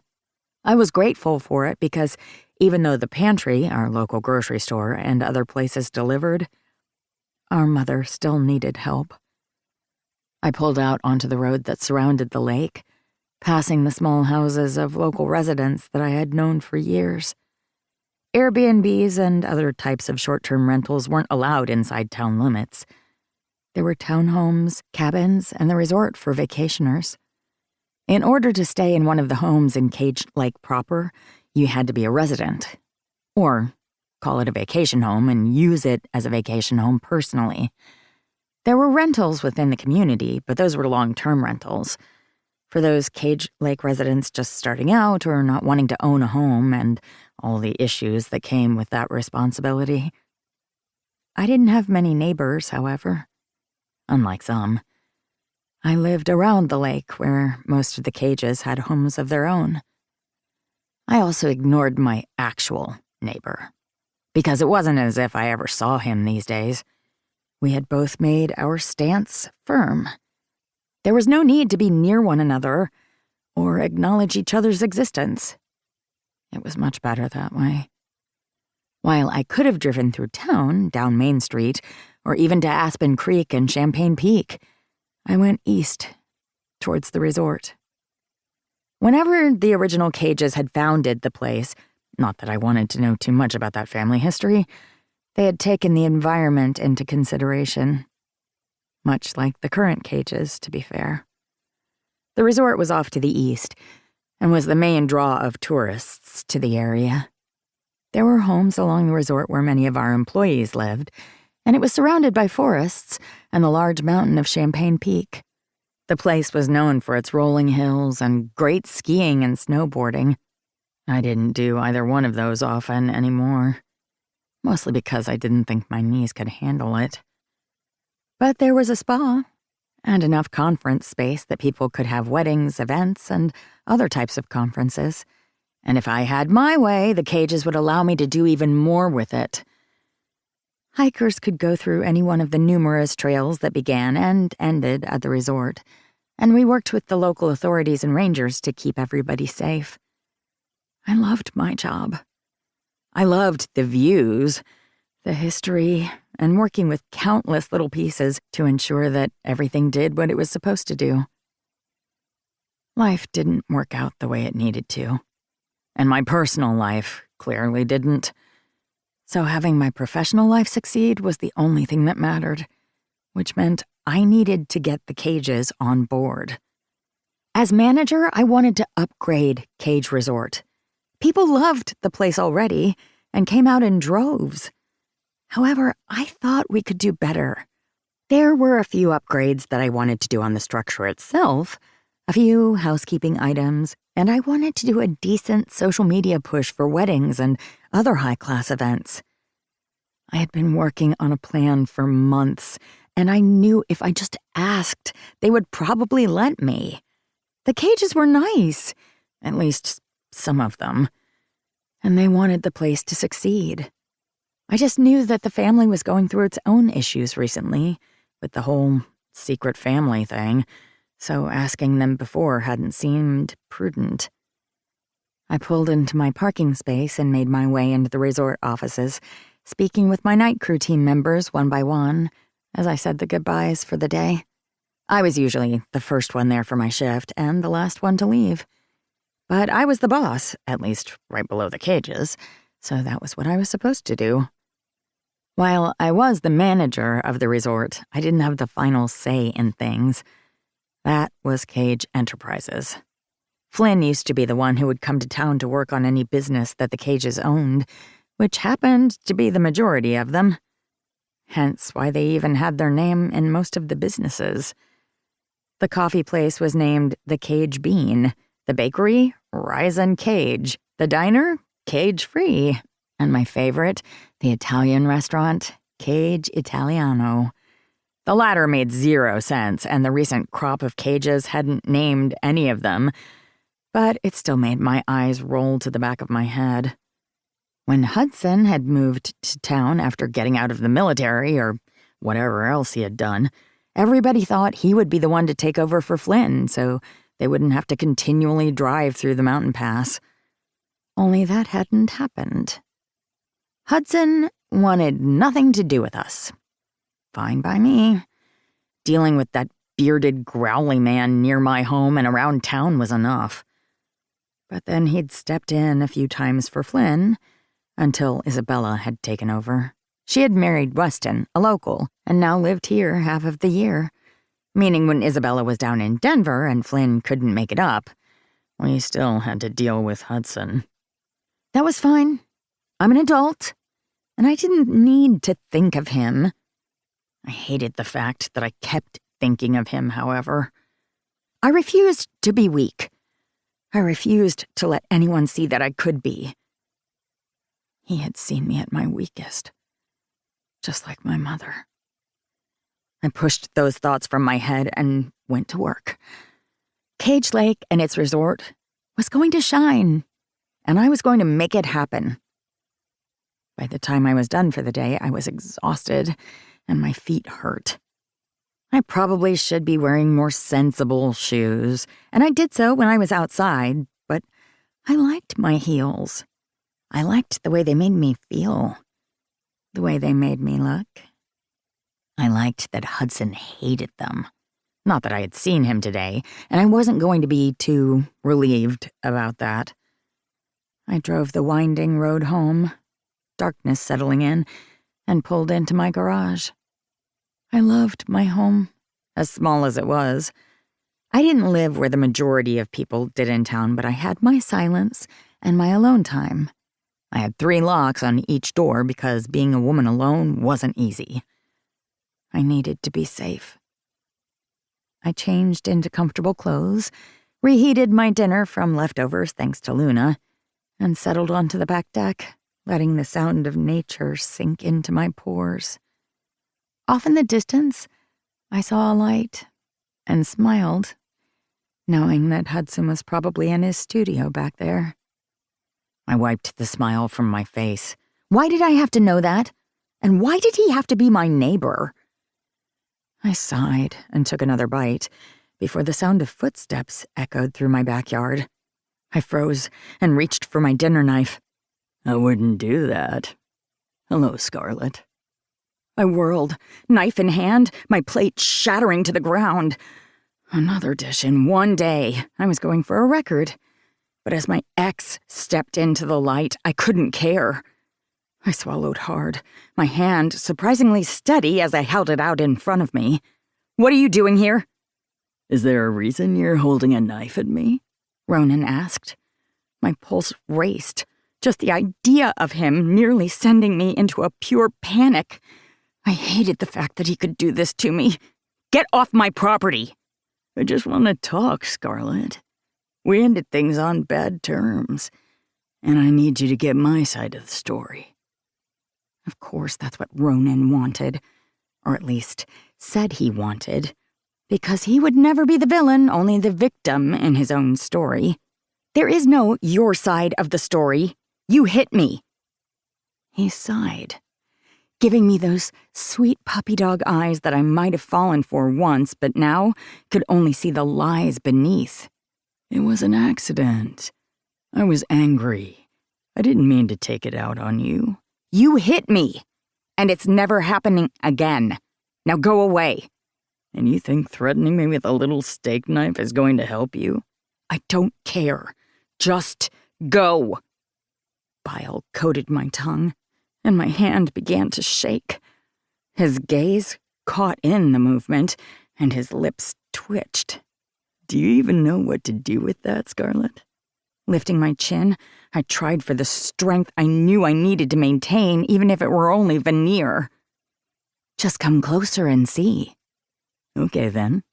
I was grateful for it because even though the pantry, our local grocery store, and other places delivered, our mother still needed help. I pulled out onto the road that surrounded the lake, passing the small houses of local residents that I had known for years. Airbnbs and other types of short-term rentals weren't allowed inside town limits. There were townhomes, cabins, and the resort for vacationers. In order to stay in one of the homes in Cage Lake proper, you had to be a resident. Or call it a vacation home and use it as a vacation home personally. There were rentals within the community, but those were long-term rentals. For those Cage Lake residents just starting out or not wanting to own a home and all the issues that came with that responsibility. I didn't have many neighbors, however. Unlike some. I lived around the lake where most of the cages had homes of their own. I also ignored my actual neighbor, because it wasn't as if I ever saw him these days. We had both made our stance firm. There was no need to be near one another or acknowledge each other's existence. It was much better that way. While I could have driven through town, down Main Street, or even to Aspen Creek and Champagne Peak, I went east, towards the resort. Whenever the original Cages had founded the place, not that I wanted to know too much about that family history, they had taken the environment into consideration. Much like the current Cages, to be fair. The resort was off to the east, and was the main draw of tourists to the area. There were homes along the resort where many of our employees lived, and it was surrounded by forests and the large mountain of Champagne Peak. The place was known for its rolling hills and great skiing and snowboarding. I didn't do either one of those often anymore, mostly because I didn't think my knees could handle it. But there was a spa, and enough conference space that people could have weddings, events, and other types of conferences. And if I had my way, the Cages would allow me to do even more with it. Hikers could go through any one of the numerous trails that began and ended at the resort, and we worked with the local authorities and rangers to keep everybody safe. I loved my job. I loved the views, the history, and working with countless little pieces to ensure that everything did what it was supposed to do. Life didn't work out the way it needed to, and my personal life clearly didn't. So having my professional life succeed was the only thing that mattered, which meant I needed to get the Cages on board. As manager, I wanted to upgrade Cage Resort. People loved the place already and came out in droves. However, I thought we could do better. There were a few upgrades that I wanted to do on the structure itself, a few housekeeping items, and I wanted to do a decent social media push for weddings and other high-class events. I had been working on a plan for months, and I knew if I just asked, they would probably let me. The Cages were nice, at least some of them, and they wanted the place to succeed. I just knew that the family was going through its own issues recently, with the whole secret family thing, so asking them before hadn't seemed prudent. I pulled into my parking space and made my way into the resort offices, speaking with my night crew team members one by one as I said the goodbyes for the day. I was usually the first one there for my shift and the last one to leave. But I was the boss, at least right below the Cages, so that was what I was supposed to do. While I was the manager of the resort, I didn't have the final say in things. That was Cage Enterprises. Flynn used to be the one who would come to town to work on any business that the Cages owned, which happened to be the majority of them. Hence why they even had their name in most of the businesses. The coffee place was named the Cage Bean, the bakery, Rise and Cage, the diner, Cage Free, And my favorite, the Italian restaurant, Cage Italiano. The latter made 0 sense, and the recent crop of cages hadn't named any of them, but it still made my eyes roll to the back of my head. When Hudson had moved to town after getting out of the military or whatever else he had done, everybody thought he would be the one to take over for Flynn so they wouldn't have to continually drive through the mountain pass. Only that hadn't happened. Hudson wanted nothing to do with us. Fine by me. Dealing with that bearded, growly man near my home and around town was enough. But then he'd stepped in a few times for Flynn, until Isabella had taken over. She had married Weston, a local, and now lived here half of the year, meaning when Isabella was down in Denver and Flynn couldn't make it up, we still had to deal with Hudson. That was fine. I'm an adult, and I didn't need to think of him. I hated the fact that I kept thinking of him, however. I refused to be weak. I refused to let anyone see that I could be. He had seen me at my weakest, just like my mother. I pushed those thoughts from my head and went to work. Cage Lake and its resort was going to shine, and I was going to make it happen. By the time I was done for the day, I was exhausted and my feet hurt. I probably should be wearing more sensible shoes, and I did so when I was outside, but I liked my heels. I liked the way they made me feel, the way they made me look. I liked that Hudson hated them. Not that I had seen him today, and I wasn't going to be too relieved about that. I drove the winding road home, darkness settling in, and pulled into my garage. I loved my home, as small as it was. I didn't live where the majority of people did in town, but I had my silence and my alone time. I had 3 locks on each door because being a woman alone wasn't easy. I needed to be safe. I changed into comfortable clothes, reheated my dinner from leftovers thanks to Luna, and settled onto the back deck, letting the sound of nature sink into my pores. Off in the distance, I saw a light and smiled, knowing that Hudson was probably in his studio back there. I wiped the smile from my face. Why did I have to know that? And why did he have to be my neighbor? I sighed and took another bite before the sound of footsteps echoed through my backyard. I froze and reached for my dinner knife. I wouldn't do that. Hello, Scarlett. I whirled, knife in hand, my plate shattering to the ground. Another dish in one day. I was going for a record. But as my ex stepped into the light, I couldn't care. I swallowed hard, my hand surprisingly steady as I held it out in front of me. What are you doing here? Is there a reason you're holding a knife at me? Ronan asked. My pulse raced. Just the idea of him nearly sending me into a pure panic. I hated the fact that he could do this to me. Get off my property! I just want to talk, Scarlett. We ended things on bad terms, and I need you to get my side of the story. Of course, that's what Ronan wanted, or at least said he wanted, because he would never be the villain, only the victim in his own story. There is no your side of the story. You hit me. He sighed, giving me those sweet puppy dog eyes that I might have fallen for once, but now could only see the lies beneath. It was an accident. I was angry. I didn't mean to take it out on you. You hit me, and it's never happening again. Now go away. And you think threatening me with a little steak knife is going to help you? I don't care. Just go. Bile coated my tongue, and my hand began to shake. His gaze caught in the movement, and his lips twitched. Do you even know what to do with that, Scarlett? Lifting my chin, I tried for the strength I knew I needed to maintain, even if it were only veneer. Just come closer and see. Okay, then.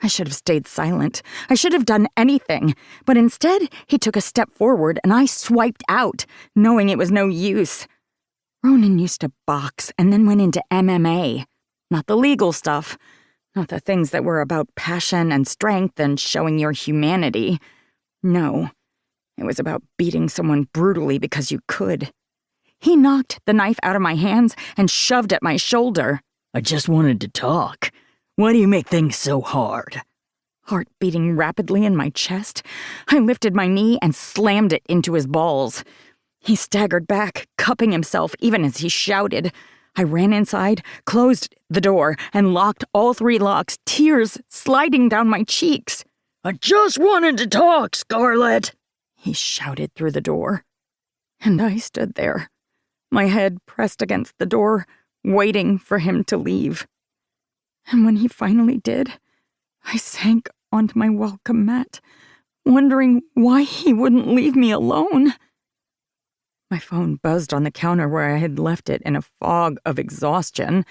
I should have stayed silent. I should have done anything. But instead, he took a step forward and I swiped out, knowing it was no use. Ronan used to box and then went into MMA. Not the legal stuff. Not the things that were about passion and strength and showing your humanity. No. It was about beating someone brutally because you could. He knocked the knife out of my hands and shoved at my shoulder. I just wanted to talk. Why do you make things so hard? Heart beating rapidly in my chest, I lifted my knee and slammed it into his balls. He staggered back, cupping himself even as he shouted. I ran inside, closed the door, and locked all 3 locks, tears sliding down my cheeks. I just wanted to talk, Scarlett, he shouted through the door. And I stood there, my head pressed against the door, waiting for him to leave. And when he finally did, I sank onto my welcome mat, wondering why he wouldn't leave me alone. My phone buzzed on the counter where I had left it in a fog of exhaustion,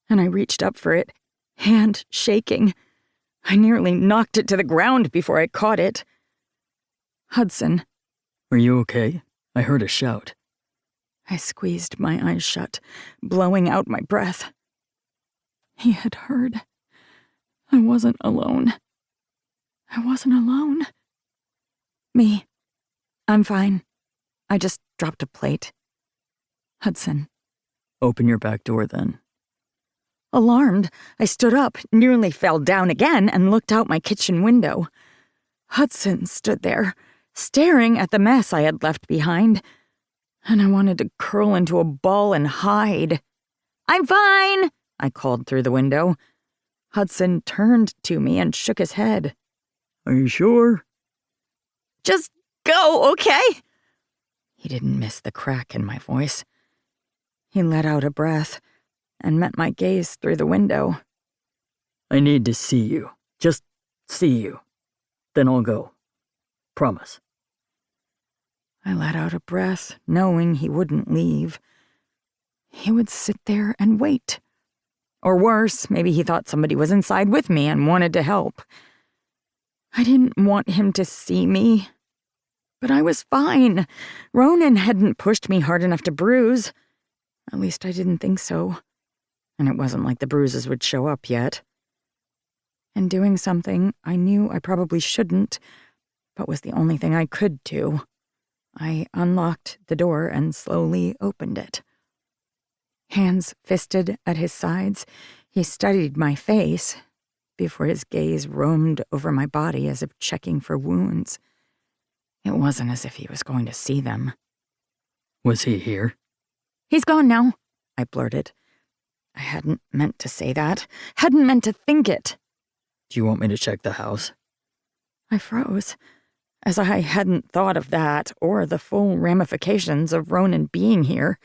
and I reached up for it, hand shaking. I nearly knocked it to the ground before I caught it. Hudson. Are you okay? I heard a shout. I squeezed my eyes shut, blowing out my breath. He had heard. I wasn't alone. I wasn't alone. Me. I'm fine. I just dropped a plate. Hudson. Open your back door then. Alarmed, I stood up, nearly fell down again, and looked out my kitchen window. Hudson stood there, staring at the mess I had left behind, and I wanted to curl into a ball and hide. I'm fine, I called through the window. Hudson turned to me and shook his head. Are you sure? Just go, okay? He didn't miss the crack in my voice. He let out a breath and met my gaze through the window. I need to see you. Just see you. Then I'll go. Promise. I let out a breath, knowing he wouldn't leave. He would sit there and wait. Or worse, maybe he thought somebody was inside with me and wanted to help. I didn't want him to see me. But I was fine. Ronan hadn't pushed me hard enough to bruise. At least I didn't think so. And it wasn't like the bruises would show up yet. And doing something I knew I probably shouldn't, but was the only thing I could do. I unlocked the door and slowly opened it. Hands fisted at his sides, he studied my face before his gaze roamed over my body as if checking for wounds. It wasn't as if he was going to see them. Was he here? He's gone now, I blurted. I hadn't meant to say that, hadn't meant to think it. Do you want me to check the house? I froze, as I hadn't thought of that or the full ramifications of Ronan being here,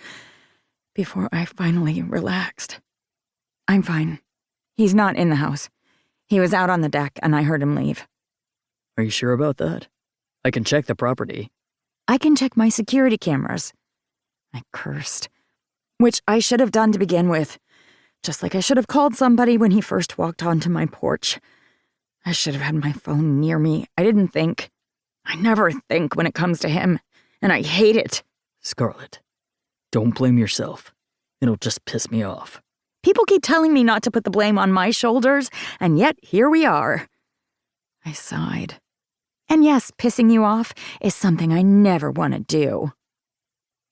before I finally relaxed. I'm fine. He's not in the house. He was out on the deck and I heard him leave. Are you sure about that? I can check the property. I can check my security cameras. I cursed, which I should have done to begin with, just like I should have called somebody when he first walked onto my porch. I should have had my phone near me. I didn't think. I never think when it comes to him, and I hate it. Scarlett, don't blame yourself. It'll just piss me off. People keep telling me not to put the blame on my shoulders, and yet here we are. I sighed. And yes, pissing you off is something I never want to do.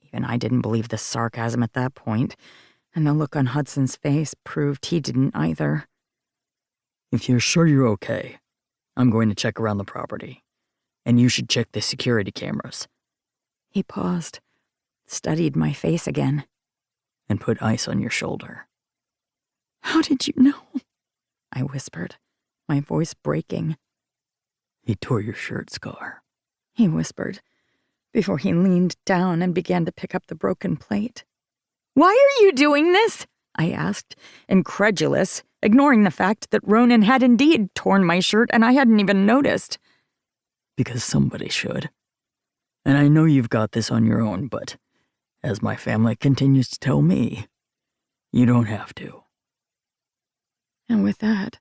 Even I didn't believe the sarcasm at that point, and the look on Hudson's face proved he didn't either. If you're sure you're okay, I'm going to check around the property, and you should check the security cameras. He paused, studied my face again. And put ice on your shoulder. How did you know? I whispered, my voice breaking. He tore your shirt, Scar. He whispered, before he leaned down and began to pick up the broken plate. Why are you doing this? I asked, incredulous, ignoring the fact that Ronan had indeed torn my shirt and I hadn't even noticed. Because somebody should. And I know you've got this on your own, but as my family continues to tell me, you don't have to. And with that,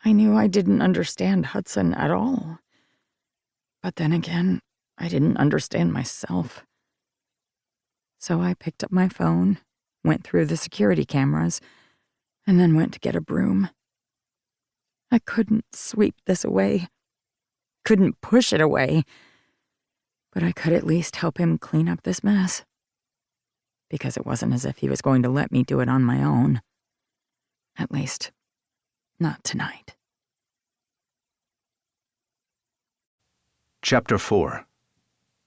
I knew I didn't understand Hudson at all. But then again, I didn't understand myself. So I picked up my phone, went through the security cameras, and then went to get a broom. I couldn't sweep this away. Couldn't push it away. But I could at least help him clean up this mess. Because it wasn't as if he was going to let me do it on my own. At least, not tonight. Chapter 4.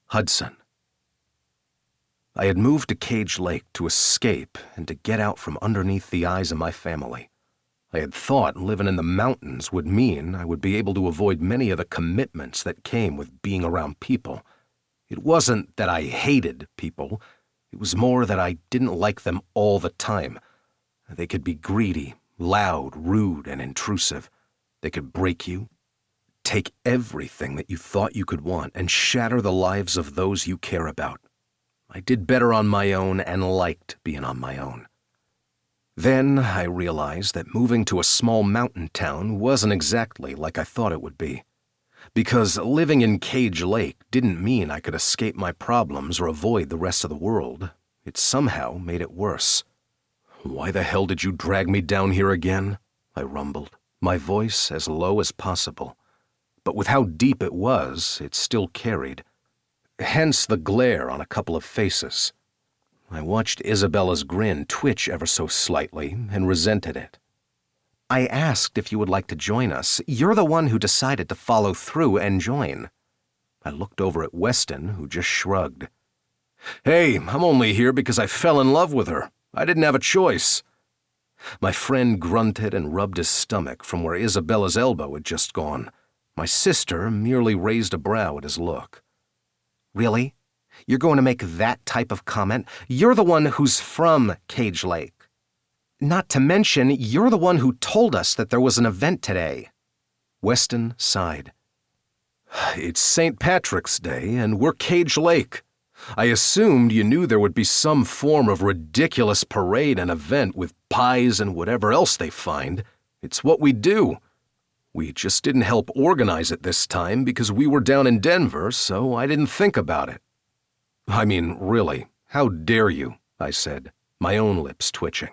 Hudson. I had moved to Cage Lake to escape and to get out from underneath the eyes of my family. I had thought living in the mountains would mean I would be able to avoid many of the commitments that came with being around people. It wasn't that I hated people. It was more that I didn't like them all the time. They could be greedy, loud, rude, and intrusive. They could break you, take everything that you thought you could want, and shatter the lives of those you care about. I did better on my own and liked being on my own. Then I realized that moving to a small mountain town wasn't exactly like I thought it would be. Because living in Cage Lake didn't mean I could escape my problems or avoid the rest of the world. It somehow made it worse. "Why the hell did you drag me down here again?" I rumbled, my voice as low as possible. But with how deep it was, it still carried. Hence the glare on a couple of faces. I watched Isabella's grin twitch ever so slightly and resented it. I asked if you would like to join us. You're the one who decided to follow through and join. I looked over at Weston, who just shrugged. "Hey, I'm only here because I fell in love with her. I didn't have a choice." My friend grunted and rubbed his stomach from where Isabella's elbow had just gone. My sister merely raised a brow at his look. Really? You're going to make that type of comment? You're the one who's from Cage Lake. Not to mention, you're the one who told us that there was an event today. Weston sighed. "It's St. Patrick's Day, and we're Cage Lake. I assumed you knew there would be some form of ridiculous parade and event with pies and whatever else they find. It's what we do. We just didn't help organize it this time because we were down in Denver, so I didn't think about it." "I mean, really, how dare you?" I said, my own lips twitching.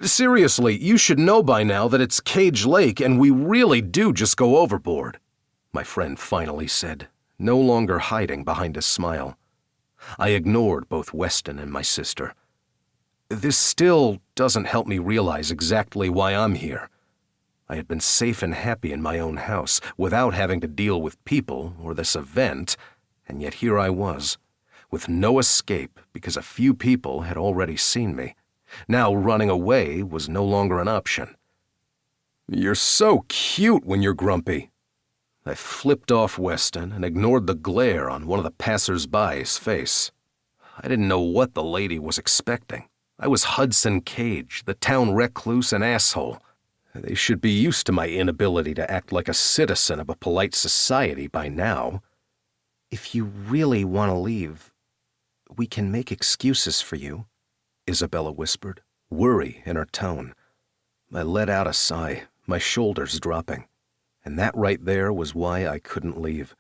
"Seriously, you should know by now that it's Cage Lake and we really do just go overboard," my friend finally said, no longer hiding behind a smile. I ignored both Weston and my sister. "This still doesn't help me realize exactly why I'm here. I had been safe and happy in my own house without having to deal with people or this event, and yet here I was, with no escape because a few people had already seen me. Now running away was no longer an option. "You're so cute when you're grumpy." I flipped off Weston and ignored the glare on one of the passers-by's face. I didn't know what the lady was expecting. I was Hudson Cage, the town recluse and asshole. They should be used to my inability to act like a citizen of a polite society by now. If you really want to leave, we can make excuses for you, Isabella whispered, worry in her tone. I let out a sigh, my shoulders dropping. And that right there was why I couldn't leave.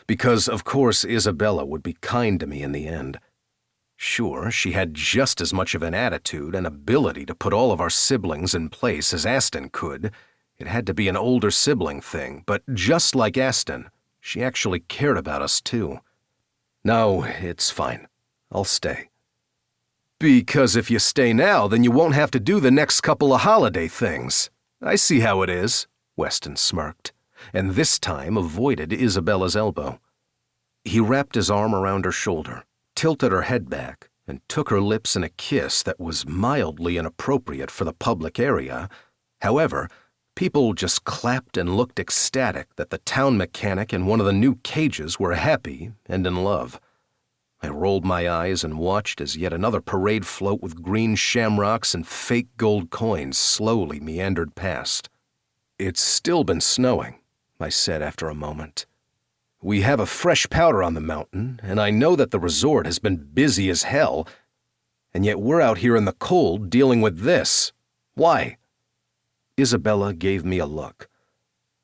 Because, of course, Isabella would be kind to me in the end. Sure, she had just as much of an attitude and ability to put all of our siblings in place as Aston could. It had to be an older sibling thing, but just like Aston, she actually cared about us too. "No, it's fine. I'll stay." "Because if you stay now, then you won't have to do the next couple of holiday things. I see how it is," Weston smirked, and this time avoided Isabella's elbow. He wrapped his arm around her shoulder, tilted her head back, and took her lips in a kiss that was mildly inappropriate for the public area. However, people just clapped and looked ecstatic that the town mechanic and one of the new cages were happy and in love. I rolled my eyes and watched as yet another parade float with green shamrocks and fake gold coins slowly meandered past. "It's still been snowing," I said after a moment. "We have a fresh powder on the mountain, and I know that the resort has been busy as hell, and yet we're out here in the cold dealing with this. Why?" Isabella gave me a look.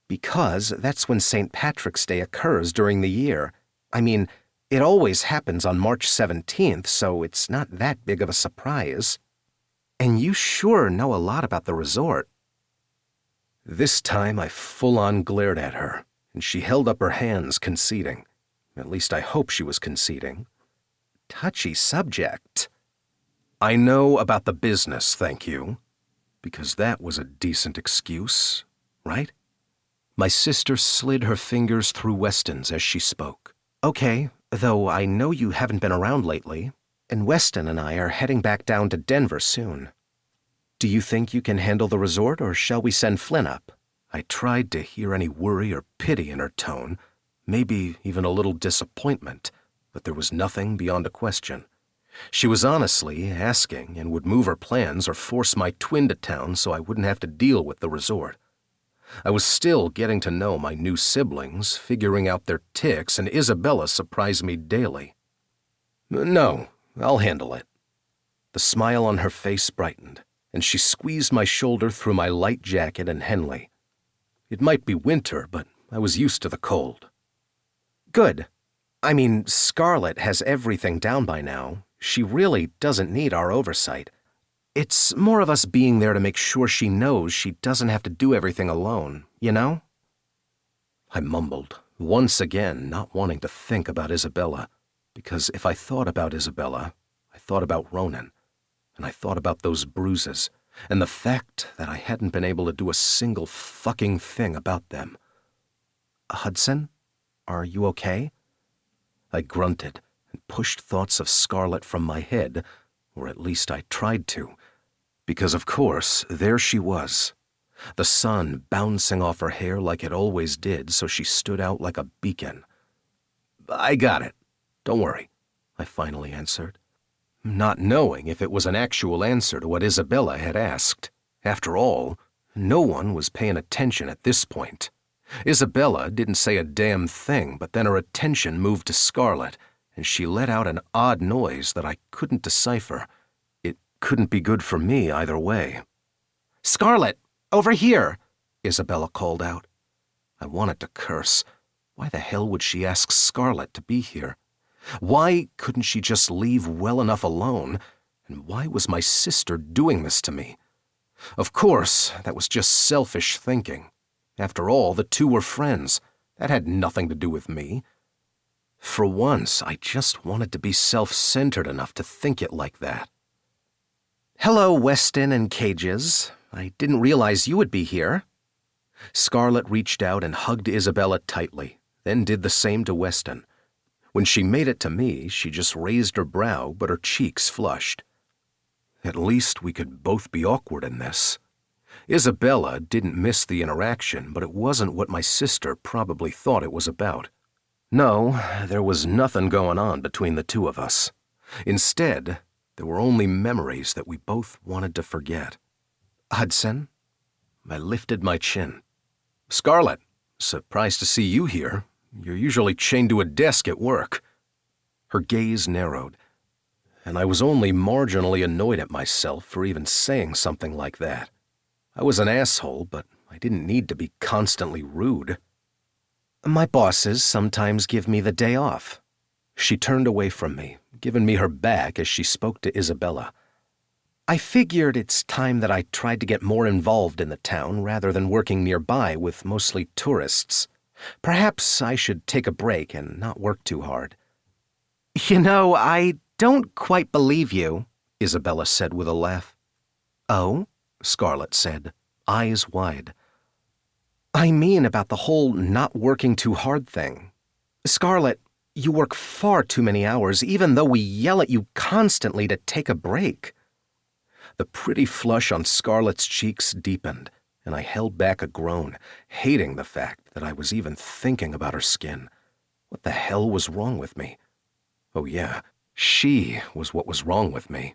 Because that's when St. Patrick's Day occurs during the year. I mean, it always happens on March 17th, so it's not that big of a surprise. And you sure know a lot about the resort. This time I full-on glared at her, and she held up her hands, conceding. At least I hope she was conceding. Touchy subject. I know about the business, thank you. Because that was a decent excuse, right? My sister slid her fingers through Weston's as she spoke. Okay, though I know you haven't been around lately, and Weston and I are heading back down to Denver soon. Do you think you can handle the resort, or shall we send Flynn up? I tried to hear any worry or pity in her tone, maybe even a little disappointment, but there was nothing beyond a question. She was honestly asking and would move her plans or force my twin to town so I wouldn't have to deal with the resort. I was still getting to know my new siblings, figuring out their tics, and Isabella surprised me daily. No, I'll handle it. The smile on her face brightened, and she squeezed my shoulder through my light jacket and Henley. It might be winter, but I was used to the cold. Good. I mean, Scarlett has everything down by now. She really doesn't need our oversight. It's more of us being there to make sure she knows she doesn't have to do everything alone, you know? I mumbled, once again not wanting to think about Isabella, because if I thought about Isabella, I thought about Ronan, and I thought about those bruises, and the fact that I hadn't been able to do a single fucking thing about them. Hudson, are you okay? I grunted and pushed thoughts of Scarlett from my head, or at least I tried to, because of course, there she was. The sun bouncing off her hair like it always did, so she stood out like a beacon. I got it. Don't worry, I finally answered, not knowing if it was an actual answer to what Isabella had asked. After all, no one was paying attention at this point. Isabella didn't say a damn thing, but then her attention moved to Scarlett, and she let out an odd noise that I couldn't decipher. It couldn't be good for me either way. Scarlett, over here, Isabella called out. I wanted to curse. Why the hell would she ask Scarlett to be here? Why couldn't she just leave well enough alone? And why was my sister doing this to me? Of course, that was just selfish thinking. After all, the two were friends. That had nothing to do with me. For once, I just wanted to be self-centered enough to think it like that. Hello, Weston and Cages. I didn't realize you would be here. Scarlett reached out and hugged Isabella tightly, then did the same to Weston. When she made it to me, she just raised her brow, but her cheeks flushed. At least we could both be awkward in this. Isabella didn't miss the interaction, but it wasn't what my sister probably thought it was about. No, there was nothing going on between the two of us. Instead, there were only memories that we both wanted to forget. Hudson? I lifted my chin. Scarlett, surprised to see you here. You're usually chained to a desk at work. Her gaze narrowed, and I was only marginally annoyed at myself for even saying something like that. I was an asshole, but I didn't need to be constantly rude. My bosses sometimes give me the day off. She turned away from me, giving me her back as she spoke to Isabella. I figured it's time that I tried to get more involved in the town rather than working nearby with mostly tourists. Perhaps I should take a break and not work too hard. You know, I don't quite believe you, Isabella said with a laugh. Oh? Scarlett said, eyes wide. I mean about the whole not working too hard thing. Scarlett, you work far too many hours, even though we yell at you constantly to take a break. The pretty flush on Scarlett's cheeks deepened, and I held back a groan, hating the fact that I was even thinking about her skin. What the hell was wrong with me? Oh yeah, she was what was wrong with me.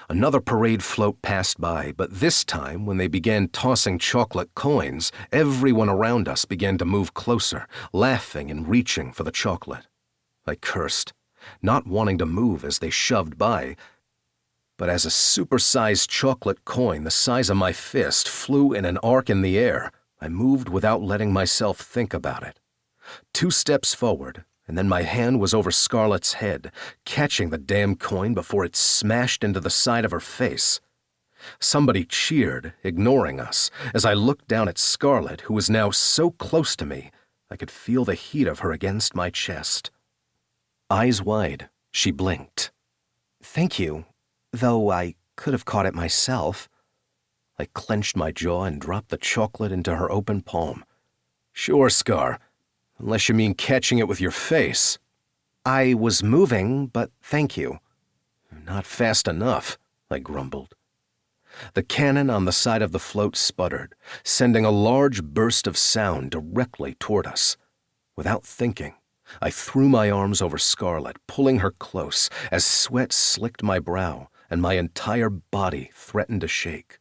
Another parade float passed by, but this time, when they began tossing chocolate coins, everyone around us began to move closer, laughing and reaching for the chocolate. I cursed, not wanting to move as they shoved by. But as a supersized chocolate coin the size of my fist flew in an arc in the air, I moved without letting myself think about it. 2 steps forward, and then my hand was over Scarlett's head, catching the damn coin before it smashed into the side of her face. Somebody cheered, ignoring us, as I looked down at Scarlett, who was now so close to me, I could feel the heat of her against my chest. Eyes wide, she blinked. Thank you, though I could have caught it myself. I clenched my jaw and dropped the chocolate into her open palm. Sure, Scar, unless you mean catching it with your face. I was moving, but thank you. Not fast enough, I grumbled. The cannon on the side of the float sputtered, sending a large burst of sound directly toward us. Without thinking, I threw my arms over Scarlett, pulling her close as sweat slicked my brow and my entire body threatened to shake.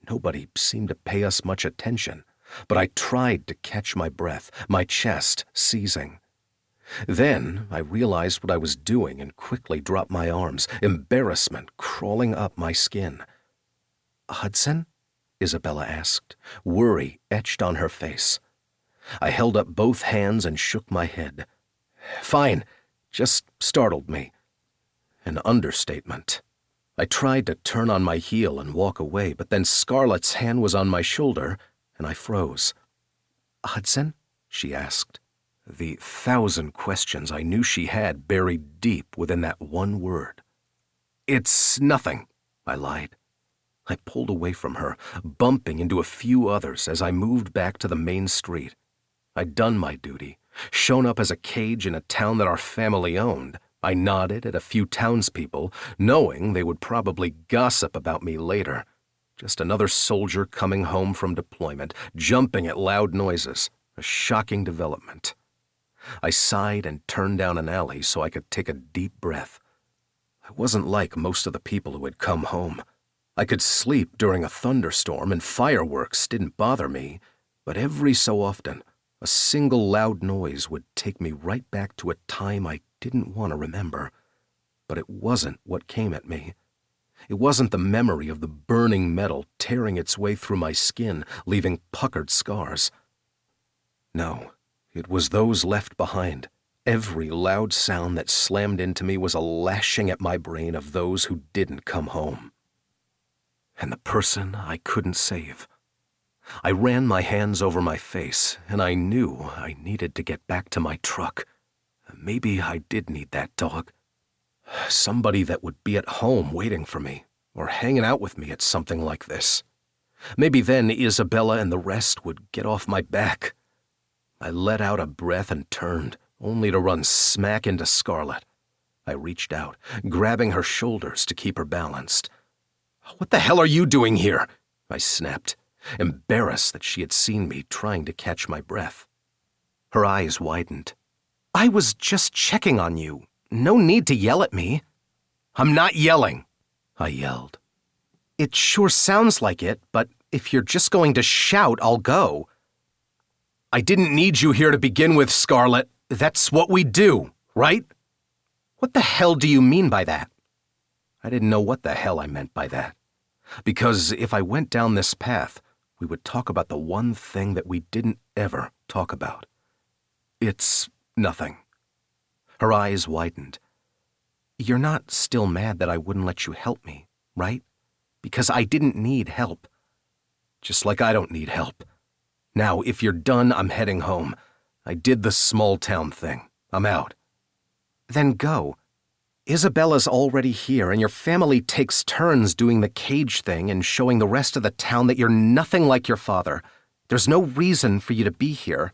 Nobody seemed to pay us much attention, but I tried to catch my breath, my chest seizing. Then I realized what I was doing and quickly dropped my arms, embarrassment crawling up my skin. Hudson? Isabella asked, worry etched on her face. I held up both hands and shook my head. Fine, just startled me. An understatement. I tried to turn on my heel and walk away, but then Scarlett's hand was on my shoulder, and I froze. Hudson? She asked. The 1,000 questions I knew she had buried deep within that one word. It's nothing, I lied. I pulled away from her, bumping into a few others as I moved back to the main street. I'd done my duty, shown up as a cage in a town that our family owned. I nodded at a few townspeople, knowing they would probably gossip about me later. Just another soldier coming home from deployment, jumping at loud noises, a shocking development. I sighed and turned down an alley so I could take a deep breath. I wasn't like most of the people who had come home. I could sleep during a thunderstorm and fireworks didn't bother me, but every so often, a single loud noise would take me right back to a time I didn't want to remember. But it wasn't what came at me. It wasn't the memory of the burning metal tearing its way through my skin, leaving puckered scars. No, it was those left behind. Every loud sound that slammed into me was a lashing at my brain of those who didn't come home. And the person I couldn't save. I ran my hands over my face, and I knew I needed to get back to my truck. Maybe I did need that dog. Somebody that would be at home waiting for me, or hanging out with me at something like this. Maybe then Isabella and the rest would get off my back. I let out a breath and turned, only to run smack into Scarlett. I reached out, grabbing her shoulders to keep her balanced. "What the hell are you doing here?" I snapped, embarrassed that she had seen me trying to catch my breath. Her eyes widened. I was just checking on you. No need to yell at me. "I'm not yelling," I yelled. It sure sounds like it, but if you're just going to shout, I'll go. I didn't need you here to begin with, Scarlett. That's what we do, right? What the hell do you mean by that? I didn't know what the hell I meant by that. Because if I went down this path, we would talk about the one thing that we didn't ever talk about. It's nothing. Her eyes widened. You're not still mad that I wouldn't let you help me, right? Because I didn't need help. Just like I don't need help. Now, if you're done, I'm heading home. I did the small town thing. I'm out. Then go. Isabella's already here, and your family takes turns doing the cage thing and showing the rest of the town that you're nothing like your father. There's no reason for you to be here.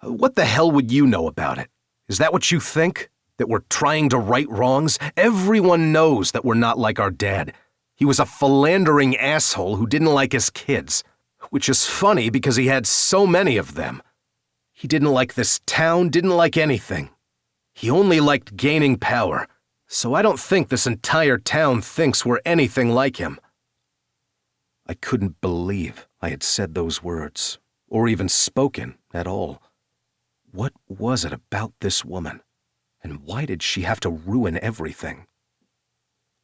What the hell would you know about it? Is that what you think? That we're trying to right wrongs? Everyone knows that we're not like our dad. He was a philandering asshole who didn't like his kids, which is funny because he had so many of them. He didn't like this town, didn't like anything. He only liked gaining power, so I don't think this entire town thinks we're anything like him. I couldn't believe I had said those words, or even spoken at all. What was it about this woman, and why did she have to ruin everything?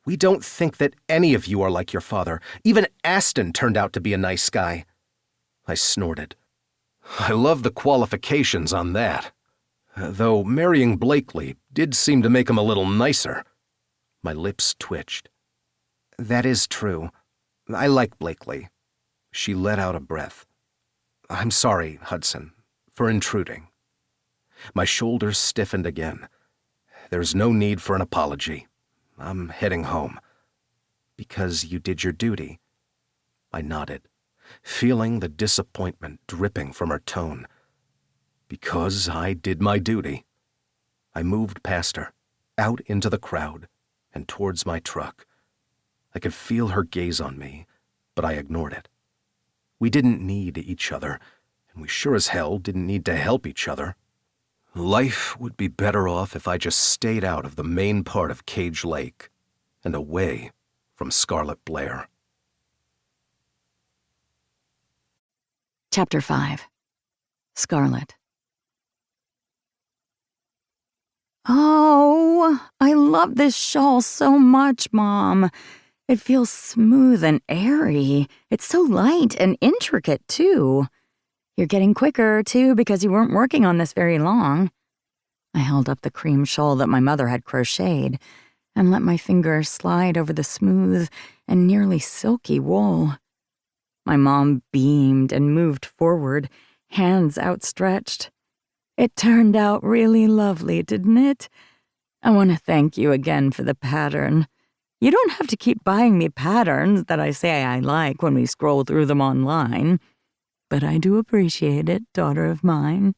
We don't think that any of you are like your father. Even Aston turned out to be a nice guy. I snorted. I love the qualifications on that. Though marrying Blakely did seem to make him a little nicer. My lips twitched. That is true. I like Blakely. She let out a breath. I'm sorry, Hudson, for intruding. My shoulders stiffened again. There's no need for an apology. I'm heading home. Because you did your duty. I nodded, feeling the disappointment dripping from her tone. Because I did my duty. I moved past her, out into the crowd, and towards my truck. I could feel her gaze on me, but I ignored it. We didn't need each other, and we sure as hell didn't need to help each other. Life would be better off if I just stayed out of the main part of Cage Lake and away from Scarlet Blair. Chapter 5. Scarlet. Oh, I love this shawl so much, Mom. It feels smooth and airy. It's so light and intricate, too. You're getting quicker, too, because you weren't working on this very long. I held up the cream shawl that my mother had crocheted and let my fingers slide over the smooth and nearly silky wool. My mom beamed and moved forward, hands outstretched. It turned out really lovely, didn't it? I want to thank you again for the pattern. You don't have to keep buying me patterns that I say I like when we scroll through them online. But I do appreciate it, daughter of mine.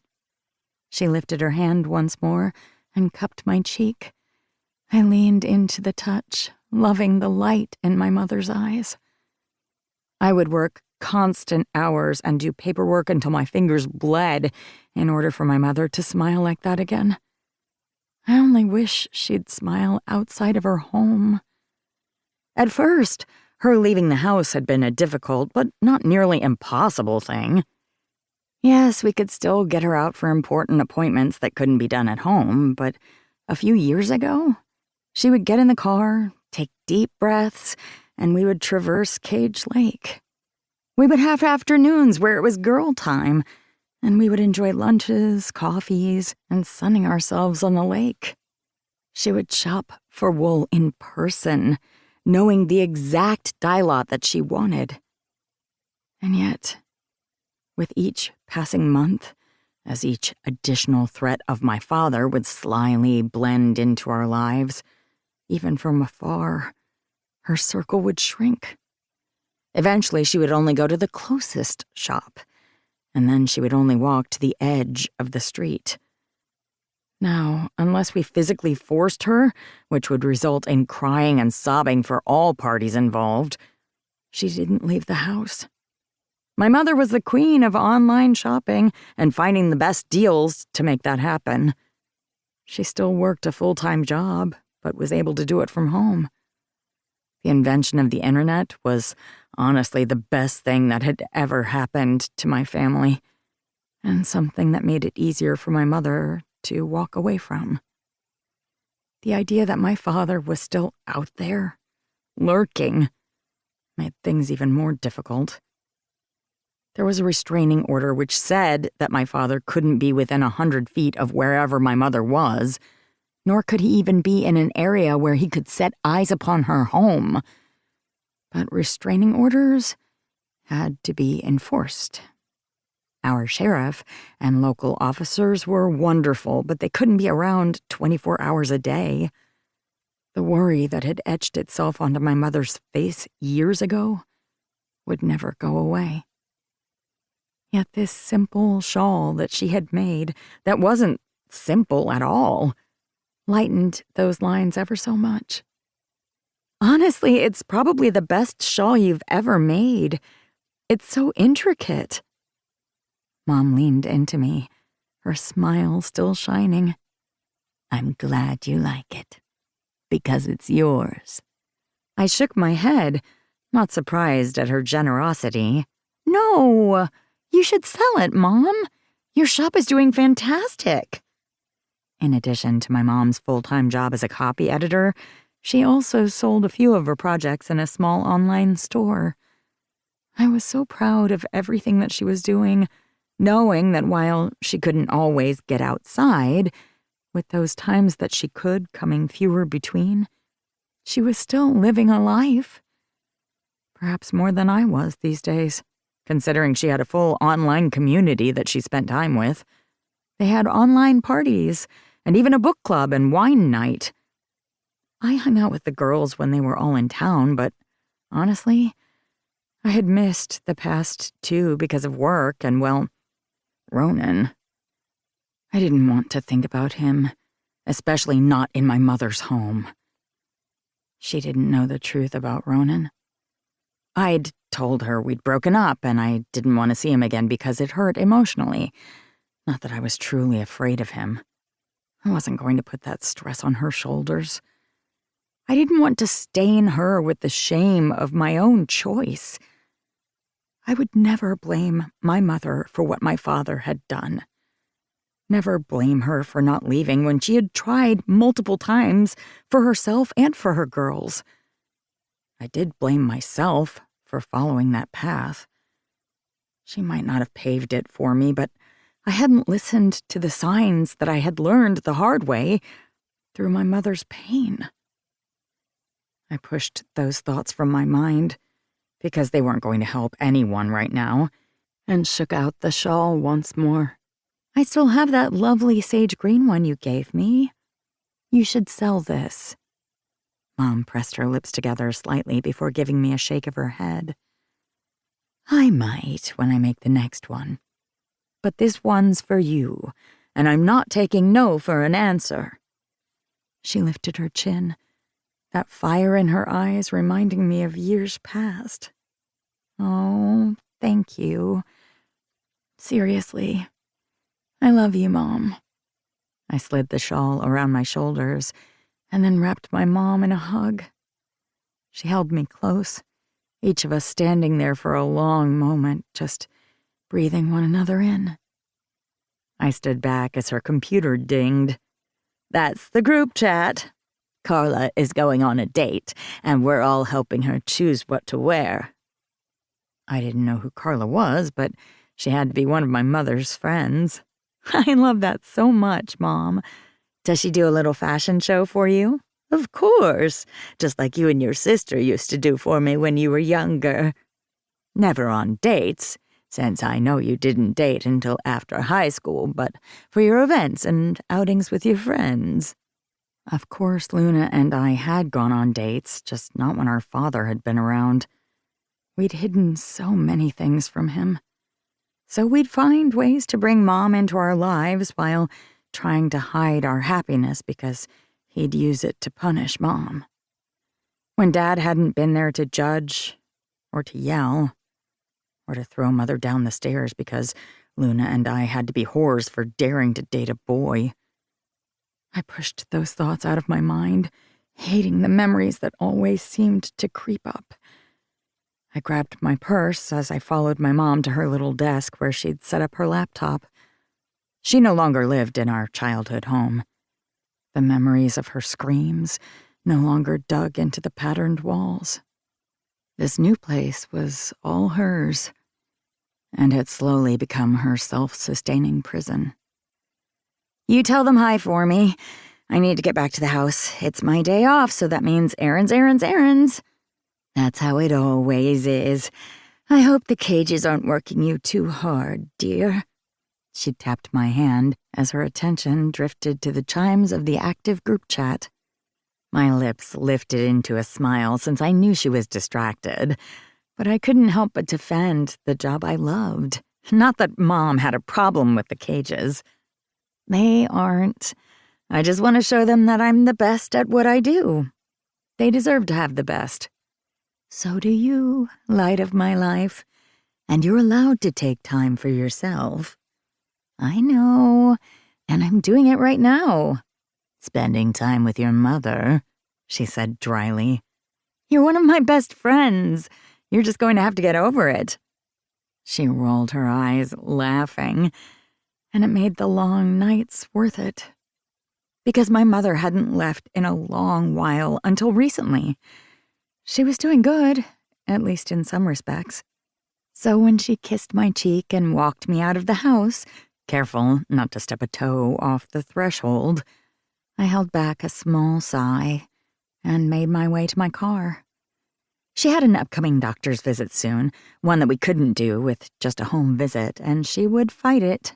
She lifted her hand once more and cupped my cheek. I leaned into the touch, loving the light in my mother's eyes. I would work constant hours and do paperwork until my fingers bled in order for my mother to smile like that again. I only wish she'd smile outside of her home. At first, her leaving the house had been a difficult but not nearly impossible thing. Yes, we could still get her out for important appointments that couldn't be done at home, but a few years ago, she would get in the car, take deep breaths, and we would traverse Cage Lake. We would have afternoons where it was girl time, and we would enjoy lunches, coffees, and sunning ourselves on the lake. She would shop for wool in person, knowing the exact dye lot that she wanted. And yet, with each passing month, as each additional threat of my father would slyly blend into our lives, even from afar, her circle would shrink. Eventually, she would only go to the closest shop, and then she would only walk to the edge of the street. Now, unless we physically forced her, which would result in crying and sobbing for all parties involved, she didn't leave the house. My mother was the queen of online shopping and finding the best deals to make that happen. She still worked a full-time job, but was able to do it from home. The invention of the internet was honestly the best thing that had ever happened to my family, and something that made it easier for my mother to walk away from. The idea that my father was still out there, lurking, made things even more difficult. There was a restraining order which said that my father couldn't be within 100 feet of wherever my mother was, nor could he even be in an area where he could set eyes upon her home. But restraining orders had to be enforced. Our sheriff and local officers were wonderful, but they couldn't be around 24 hours a day. The worry that had etched itself onto my mother's face years ago would never go away. Yet this simple shawl that she had made, that wasn't simple at all, lightened those lines ever so much. Honestly, it's probably the best shawl you've ever made. It's so intricate. Mom leaned into me, her smile still shining. I'm glad you like it, because it's yours. I shook my head, not surprised at her generosity. No, you should sell it, Mom. Your shop is doing fantastic. In addition to my mom's full-time job as a copy editor, She also sold a few of her projects in a small online store. I was so proud of everything that she was doing, knowing that while she couldn't always get outside, with those times that she could coming fewer between, she was still living a life. Perhaps more than I was these days, considering she had a full online community that she spent time with. They had online parties, and even a book club and wine night. I hung out with the girls when they were all in town, but honestly, I had missed the past two because of work and, well, Ronan. I didn't want to think about him, especially not in my mother's home. She didn't know the truth about Ronan. I'd told her we'd broken up and I didn't want to see him again because it hurt emotionally. Not that I was truly afraid of him. I wasn't going to put that stress on her shoulders. I didn't want to stain her with the shame of my own choice. I would never blame my mother for what my father had done. Never blame her for not leaving when she had tried multiple times for herself and for her girls. I did blame myself for following that path. She might not have paved it for me, but I hadn't listened to the signs that I had learned the hard way through my mother's pain. I pushed those thoughts from my mind because they weren't going to help anyone right now, and shook out the shawl once more. I still have that lovely sage green one you gave me. You should sell this. Mom pressed her lips together slightly before giving me a shake of her head. I might when I make the next one. But this one's for you, and I'm not taking no for an answer. She lifted her chin, that fire in her eyes reminding me of years past. Oh, thank you. Seriously. I love you, Mom. I slid the shawl around my shoulders and then wrapped my mom in a hug. She held me close, each of us standing there for a long moment, just breathing one another in. I stood back as her computer dinged. That's the group chat. Carla is going on a date, and we're all helping her choose what to wear. I didn't know who Carla was, but she had to be one of my mother's friends. I love that so much, Mom. Does she do a little fashion show for you? Of course, just like you and your sister used to do for me when you were younger. Never on dates, since I know you didn't date until after high school, but for your events and outings with your friends. Of course, Luna and I had gone on dates, just not when our father had been around. We'd hidden so many things from him. So we'd find ways to bring Mom into our lives while trying to hide our happiness because he'd use it to punish Mom. When Dad hadn't been there to judge or to yell or to throw Mother down the stairs because Luna and I had to be whores for daring to date a boy. I pushed those thoughts out of my mind, hating the memories that always seemed to creep up. I grabbed my purse as I followed my mom to her little desk where she'd set up her laptop. She no longer lived in our childhood home. The memories of her screams no longer dug into the patterned walls. This new place was all hers, and had slowly become her self-sustaining prison. You tell them hi for me. I need to get back to the house. It's my day off, so that means errands. That's how it always is. I hope the cages aren't working you too hard, dear. She tapped my hand as her attention drifted to the chimes of the active group chat. My lips lifted into a smile since I knew she was distracted, but I couldn't help but defend the job I loved. Not that Mom had a problem with the cages. They aren't. I just want to show them that I'm the best at what I do. They deserve to have the best. So do you, light of my life, and you're allowed to take time for yourself. I know, and I'm doing it right now. Spending time with your mother, she said dryly. You're one of my best friends. You're just going to have to get over it. She rolled her eyes, laughing, and it made the long nights worth it. because my mother hadn't left in a long while until recently. She was doing good, at least in some respects. So when she kissed my cheek and walked me out of the house, careful not to step a toe off the threshold, I held back a small sigh and made my way to my car. She had an upcoming doctor's visit soon, one that we couldn't do with just a home visit, and she would fight it.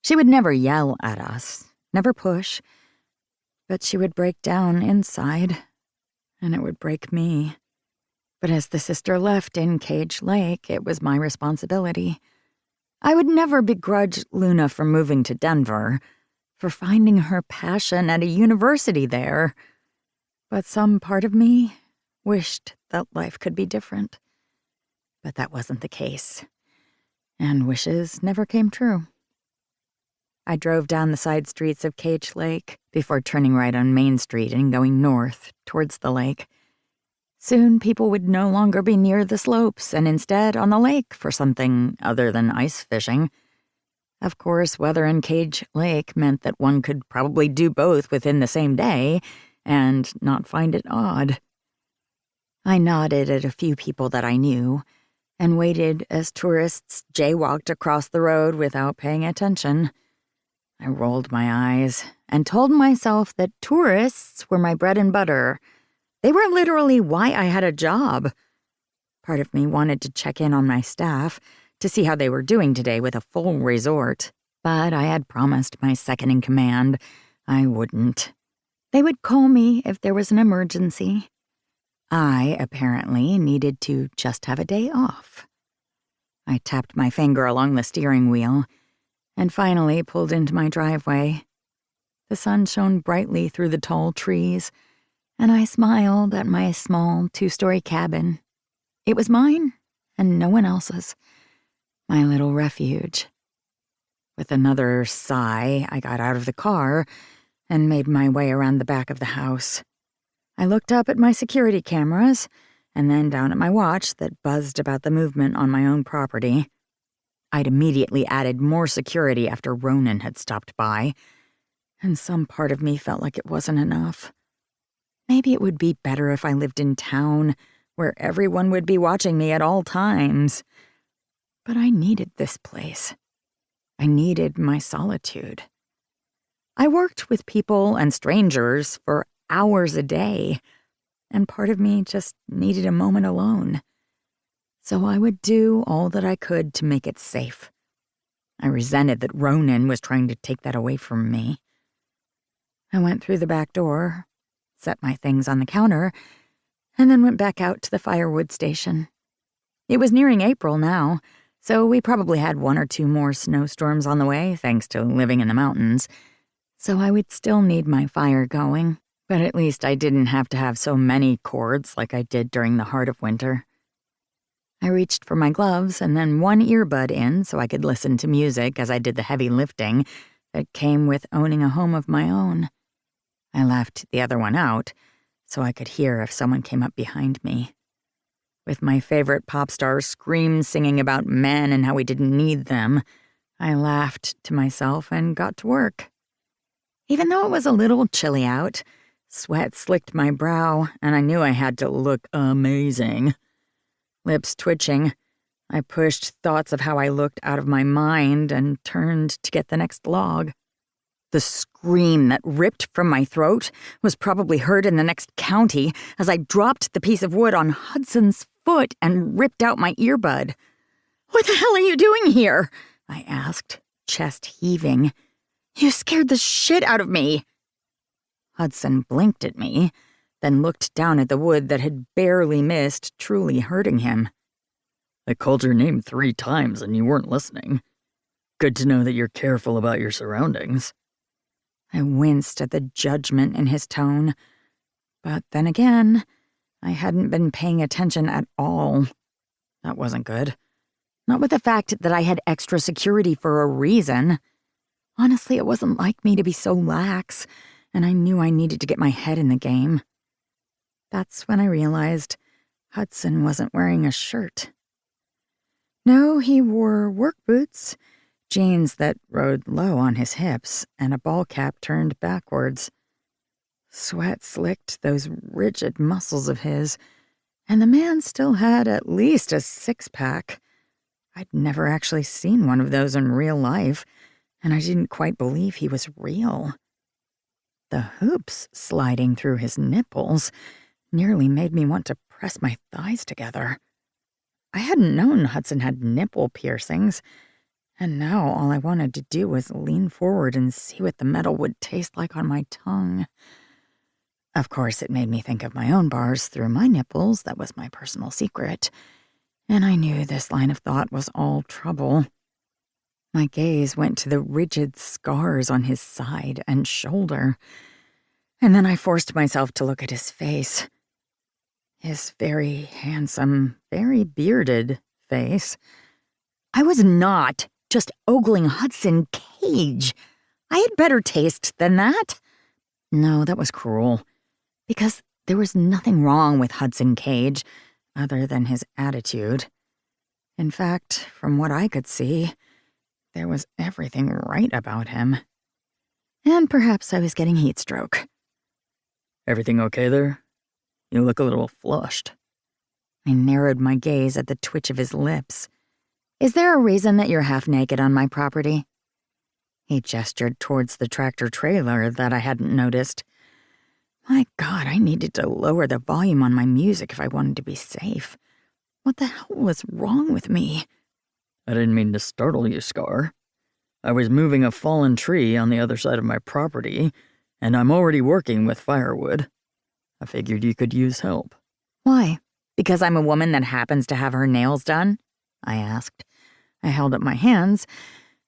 She would never yell at us, never push, but she would break down inside, and it would break me. But as the sister left in Cage Lake, it was my responsibility. I would never begrudge Luna for moving to Denver, for finding her passion at a university there. But some part of me wished that life could be different. But that wasn't the case, and wishes never came true. I drove down the side streets of Cage Lake before turning right on Main Street and going north towards the lake. Soon people would no longer be near the slopes and instead on the lake for something other than ice fishing. Of course, weather in Cage Lake meant that one could probably do both within the same day and not find it odd. I nodded at a few people that I knew and waited as tourists jaywalked across the road without paying attention. I rolled my eyes and told myself that tourists were my bread and butter. They were literally why I had a job. Part of me wanted to check in on my staff to see how they were doing today with a full resort, but I had promised my second-in-command I wouldn't. They would call me if there was an emergency. I, apparently, needed to just have a day off. I tapped my finger along the steering wheel and finally pulled into my driveway. The sun shone brightly through the tall trees, and I smiled at my small 2-story cabin. It was mine and no one else's, my little refuge. With another sigh, I got out of the car and made my way around the back of the house. I looked up at my security cameras and then down at my watch that buzzed about the movement on my own property. I'd immediately added more security after Ronan had stopped by, and some part of me felt like it wasn't enough. Maybe it would be better if I lived in town, where everyone would be watching me at all times. But I needed this place. I needed my solitude. I worked with people and strangers for hours a day, and part of me just needed a moment alone. So I would do all that I could to make it safe. I resented that Ronan was trying to take that away from me. I went through the back door, set my things on the counter, and then went back out to the firewood station. It was nearing April now, so we probably had 1 or 2 more snowstorms on the way, thanks to living in the mountains. So I would still need my fire going, but at least I didn't have to have so many cords like I did during the heart of winter. I reached for my gloves and then one earbud in so I could listen to music as I did the heavy lifting that came with owning a home of my own. I left the other one out so I could hear if someone came up behind me. With my favorite pop star scream singing about men and how we didn't need them, I laughed to myself and got to work. Even though it was a little chilly out, sweat slicked my brow and I knew I had to look amazing. Lips twitching, I pushed thoughts of how I looked out of my mind and turned to get the next log. The scream that ripped from my throat was probably heard in the next county as I dropped the piece of wood on Hudson's foot and ripped out my earbud. "What the hell are you doing here?" I asked, chest heaving. "You scared the shit out of me." Hudson blinked at me, then looked down at the wood that had barely missed truly hurting him. I called your name 3 times and you weren't listening. Good to know that you're careful about your surroundings. I winced at the judgment in his tone, but then again, I hadn't been paying attention at all. That wasn't good. Not with the fact that I had extra security for a reason. Honestly, it wasn't like me to be so lax, and I knew I needed to get my head in the game. That's when I realized Hudson wasn't wearing a shirt. No, he wore work boots, jeans that rode low on his hips, and a ball cap turned backwards. Sweat slicked those rigid muscles of his, and the man still had at least a six-pack. I'd never actually seen one of those in real life, and I didn't quite believe he was real. The hoops sliding through his nipples nearly made me want to press my thighs together. I hadn't known Hudson had nipple piercings, and now all I wanted to do was lean forward and see what the metal would taste like on my tongue. Of course, it made me think of my own bars through my nipples. That was my personal secret, and I knew this line of thought was all trouble. My gaze went to the rigid scars on his side and shoulder, and then I forced myself to look at his face. His very handsome, very bearded face. I was not just ogling Hudson Cage. I had better taste than that. No, that was cruel, because there was nothing wrong with Hudson Cage other than his attitude. In fact, from what I could see, there was everything right about him. And perhaps I was getting heat stroke. Everything okay there? You look a little flushed. I narrowed my gaze at the twitch of his lips. Is there a reason that you're half naked on my property? He gestured towards the tractor-trailer that I hadn't noticed. My God, I needed to lower the volume on my music if I wanted to be safe. What the hell was wrong with me? I didn't mean to startle you, Scar. I was moving a fallen tree on the other side of my property, and I'm already working with firewood. I figured you could use help. Why? Because I'm a woman that happens to have her nails done? I asked. I held up my hands,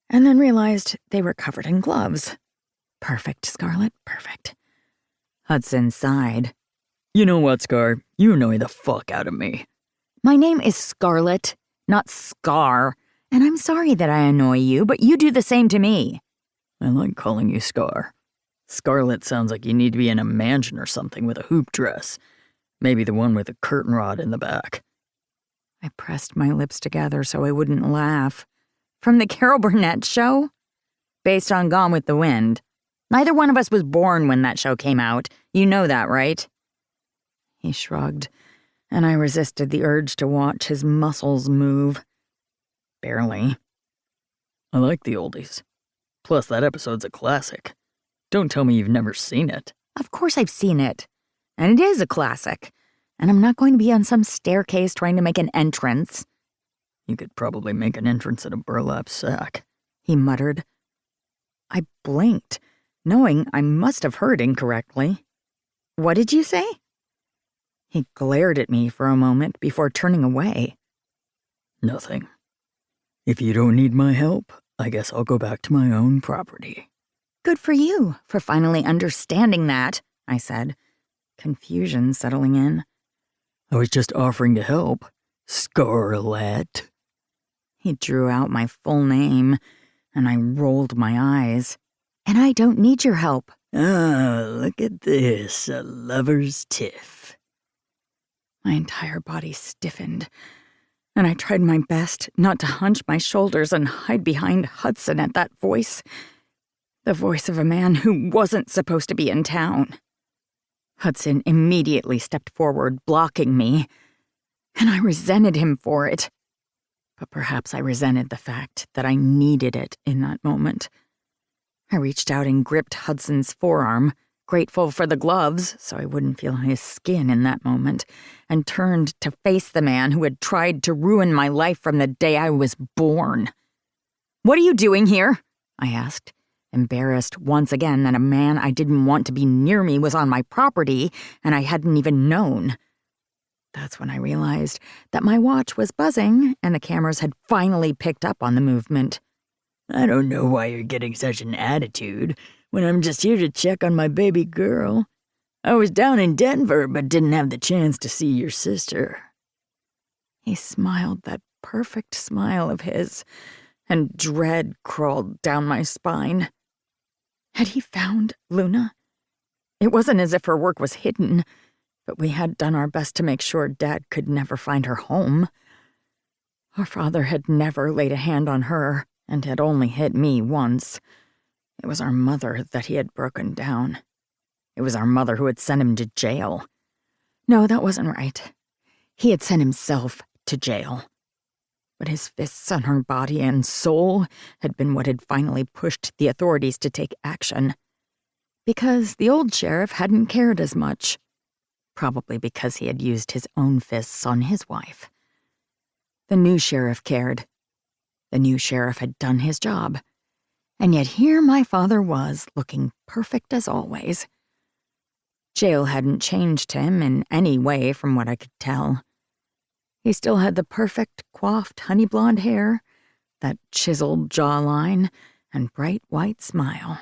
and then realized they were covered in gloves. Perfect, Scarlett, perfect. Hudson sighed. You know what, Scar? You annoy the fuck out of me. My name is Scarlett, not Scar, and I'm sorry that I annoy you, but you do the same to me. I like calling you Scar. Scarlet sounds like you need to be in a mansion or something with a hoop dress. Maybe the one with a curtain rod in the back. I pressed my lips together so I wouldn't laugh. From the Carol Burnett show? Based on Gone with the Wind. Neither one of us was born when that show came out. You know that, right? He shrugged, and I resisted the urge to watch his muscles move. Barely. I like the oldies. Plus, that episode's a classic. Don't tell me you've never seen it. Of course I've seen it. And it is a classic. And I'm not going to be on some staircase trying to make an entrance. You could probably make an entrance at a burlap sack, he muttered. I blinked, knowing I must have heard incorrectly. What did you say? He glared at me for a moment before turning away. Nothing. If you don't need my help, I guess I'll go back to my own property. Good for you for finally understanding that, I said, confusion settling in. I was just offering to help, Scarlett. He drew out my full name, and I rolled my eyes. And I don't need your help. Ah, look at this, a lover's tiff. My entire body stiffened, and I tried my best not to hunch my shoulders and hide behind Hudson at that voice. The voice of a man who wasn't supposed to be in town. Hudson immediately stepped forward, blocking me, and I resented him for it. But perhaps I resented the fact that I needed it in that moment. I reached out and gripped Hudson's forearm, grateful for the gloves so I wouldn't feel his skin in that moment, and turned to face the man who had tried to ruin my life from the day I was born. "What are you doing here?" I asked, embarrassed once again that a man I didn't want to be near me was on my property and I hadn't even known. That's when I realized that my watch was buzzing and the cameras had finally picked up on the movement. I don't know why you're getting such an attitude when I'm just here to check on my baby girl. I was down in Denver but didn't have the chance to see your sister. He smiled that perfect smile of his, and dread crawled down my spine. Had he found Luna? It wasn't as if her work was hidden, but we had done our best to make sure Dad could never find her home. Our father had never laid a hand on her, and had only hit me once. It was our mother that he had broken down. It was our mother who had sent him to jail. No, that wasn't right. He had sent himself to jail. But his fists on her body and soul had been what had finally pushed the authorities to take action. Because the old sheriff hadn't cared as much. Probably because he had used his own fists on his wife. The new sheriff cared. The new sheriff had done his job. And yet here my father was, looking perfect as always. Jail hadn't changed him in any way from what I could tell. He still had the perfect, coiffed, honey blonde hair, that chiseled jawline, and bright white smile.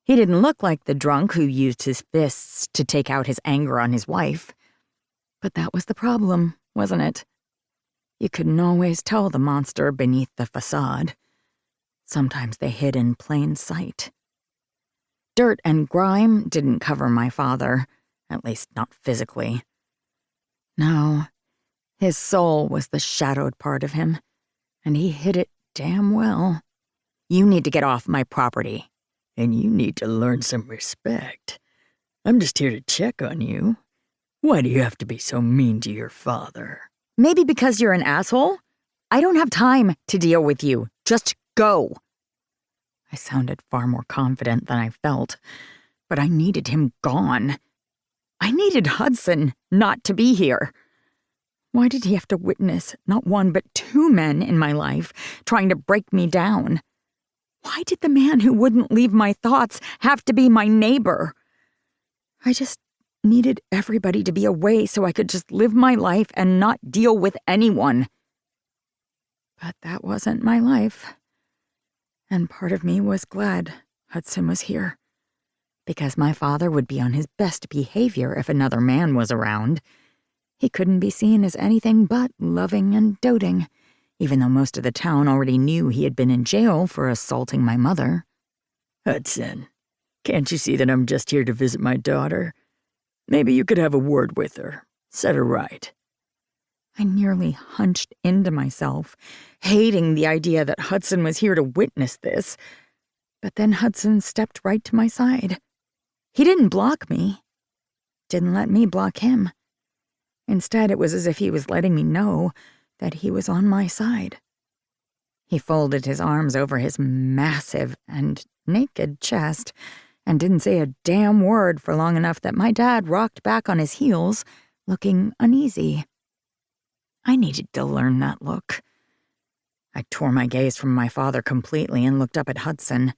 He didn't look like the drunk who used his fists to take out his anger on his wife. But that was the problem, wasn't it? You couldn't always tell the monster beneath the facade. Sometimes they hid in plain sight. Dirt and grime didn't cover my father, at least not physically. No, his soul was the shadowed part of him, and he hid it damn well. You need to get off my property. And you need to learn some respect. I'm just here to check on you. Why do you have to be so mean to your father? Maybe because you're an asshole? I don't have time to deal with you. Just go. I sounded far more confident than I felt, but I needed him gone. I needed Hudson not to be here. Why did he have to witness not one but two men in my life trying to break me down? Why did the man who wouldn't leave my thoughts have to be my neighbor? I just needed everybody to be away so I could just live my life and not deal with anyone. But that wasn't my life. And part of me was glad Hudson was here. Because my father would be on his best behavior if another man was around. He couldn't be seen as anything but loving and doting, even though most of the town already knew he had been in jail for assaulting my mother. Hudson, can't you see that I'm just here to visit my daughter? Maybe you could have a word with her, set her right. I nearly hunched into myself, hating the idea that Hudson was here to witness this. But then Hudson stepped right to my side. He didn't block me. Didn't let me block him. Instead, it was as if he was letting me know that he was on my side. He folded his arms over his massive and naked chest and didn't say a damn word for long enough that my dad rocked back on his heels, looking uneasy. I needed to learn that look. I tore my gaze from my father completely and looked up at Hudson.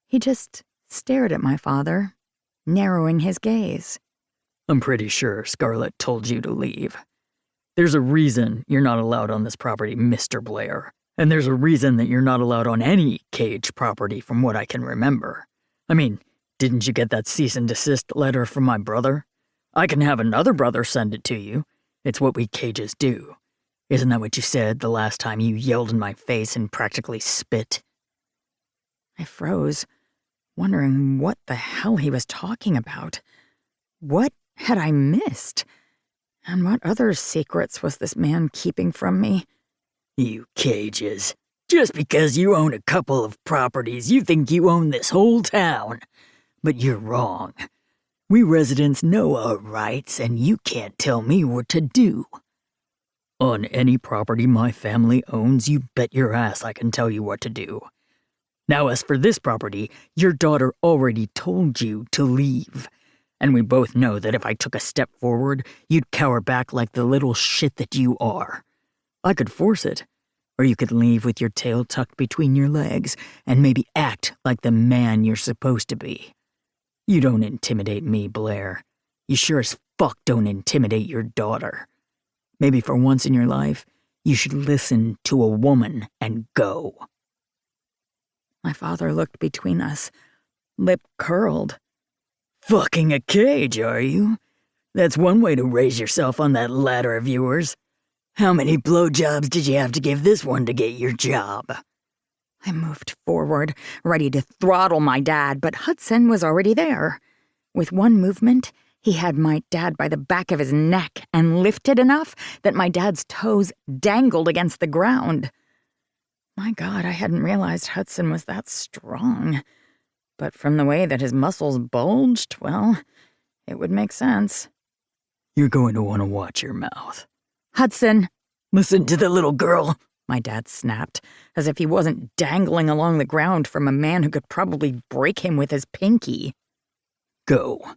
He just stared at my father, narrowing his gaze. I'm pretty sure Scarlett told you to leave. There's a reason you're not allowed on this property, Mr. Blair. And there's a reason that you're not allowed on any Cage property from what I can remember. I mean, didn't you get that cease and desist letter from my brother? I can have another brother send it to you. It's what we Cages do. Isn't that what you said the last time you yelled in my face and practically spit? I froze, wondering what the hell he was talking about. What had I missed? And what other secrets was this man keeping from me? You Cages. Just because you own a couple of properties, you think you own this whole town. But you're wrong. We residents know our rights, and you can't tell me what to do. On any property my family owns, you bet your ass I can tell you what to do. Now, as for this property, your daughter already told you to leave. And we both know that if I took a step forward, you'd cower back like the little shit that you are. I could force it, or you could leave with your tail tucked between your legs and maybe act like the man you're supposed to be. You don't intimidate me, Blair. You sure as fuck don't intimidate your daughter. Maybe for once in your life, you should listen to a woman and go. My father looked between us, lip curled. Fucking a Cage, are you? That's one way to raise yourself on that ladder of yours. How many blowjobs did you have to give this one to get your job? I moved forward, ready to throttle my dad, but Hudson was already there. With one movement, he had my dad by the back of his neck and lifted enough that my dad's toes dangled against the ground. My God, I hadn't realized Hudson was that strong. But from the way that his muscles bulged, well, it would make sense. You're going to want to watch your mouth. Hudson! Listen to the little girl. My dad snapped, as if he wasn't dangling along the ground from a man who could probably break him with his pinky. Go,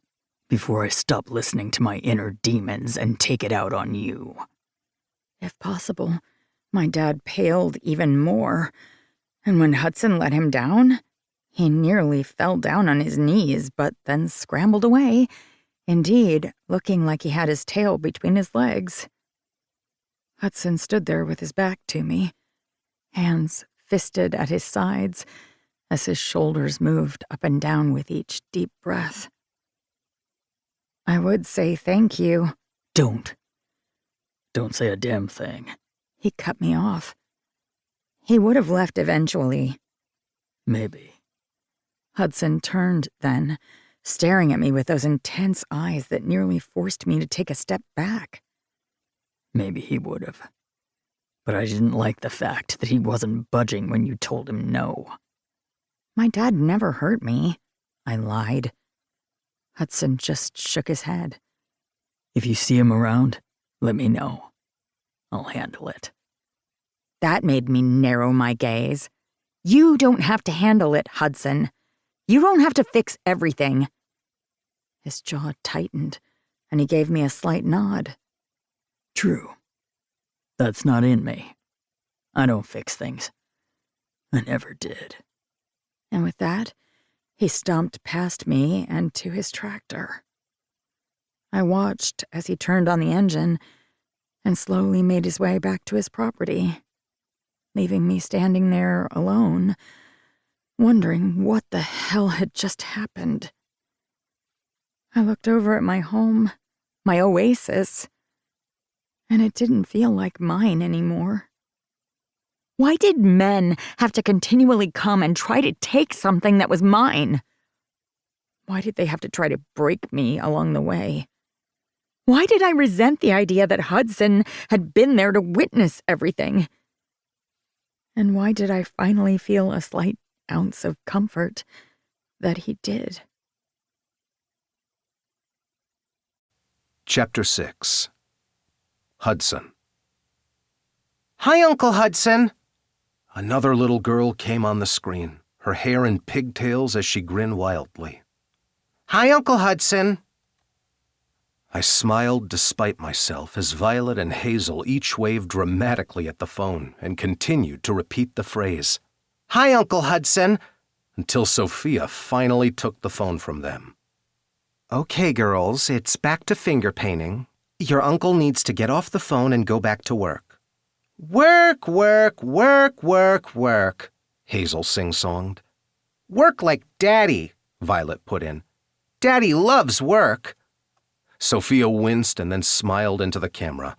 before I stop listening to my inner demons and take it out on you. If possible, my dad paled even more, and when Hudson let him down, he nearly fell down on his knees, but then scrambled away, indeed, looking like he had his tail between his legs. Hudson stood there with his back to me, hands fisted at his sides as his shoulders moved up and down with each deep breath. I would say thank you. Don't say a damn thing. He cut me off. He would have left eventually. Maybe. Hudson turned then, staring at me with those intense eyes that nearly forced me to take a step back. Maybe he would have. But I didn't like the fact that he wasn't budging when you told him no. My dad never hurt me, I lied. Hudson just shook his head. If you see him around, let me know. I'll handle it. That made me narrow my gaze. You don't have to handle it, Hudson. You don't have to fix everything. His jaw tightened, and he gave me a slight nod. True. That's not in me. I don't fix things. I never did. And with that, he stomped past me and to his tractor. I watched as he turned on the engine and slowly made his way back to his property, leaving me standing there alone, wondering what the hell had just happened. I looked over at my home, my oasis, and it didn't feel like mine anymore. Why did men have to continually come and try to take something that was mine? Why did they have to try to break me along the way? Why did I resent the idea that Hudson had been there to witness everything? And why did I finally feel a slight ounce of comfort that he did? Chapter 6. Hudson. Hi, Uncle Hudson. Another little girl came on the screen, her hair in pigtails as she grinned wildly. Hi, Uncle Hudson. I smiled despite myself as Violet and Hazel each waved dramatically at the phone and continued to repeat the phrase, Hi, Uncle Hudson, until Sophia finally took the phone from them. Okay, girls, it's back to finger painting. Your uncle needs to get off the phone and go back to work. Work, work, work, work, work, Hazel sing-songed. Work like Daddy, Violet put in. Daddy loves work. Sophia winced and then smiled into the camera.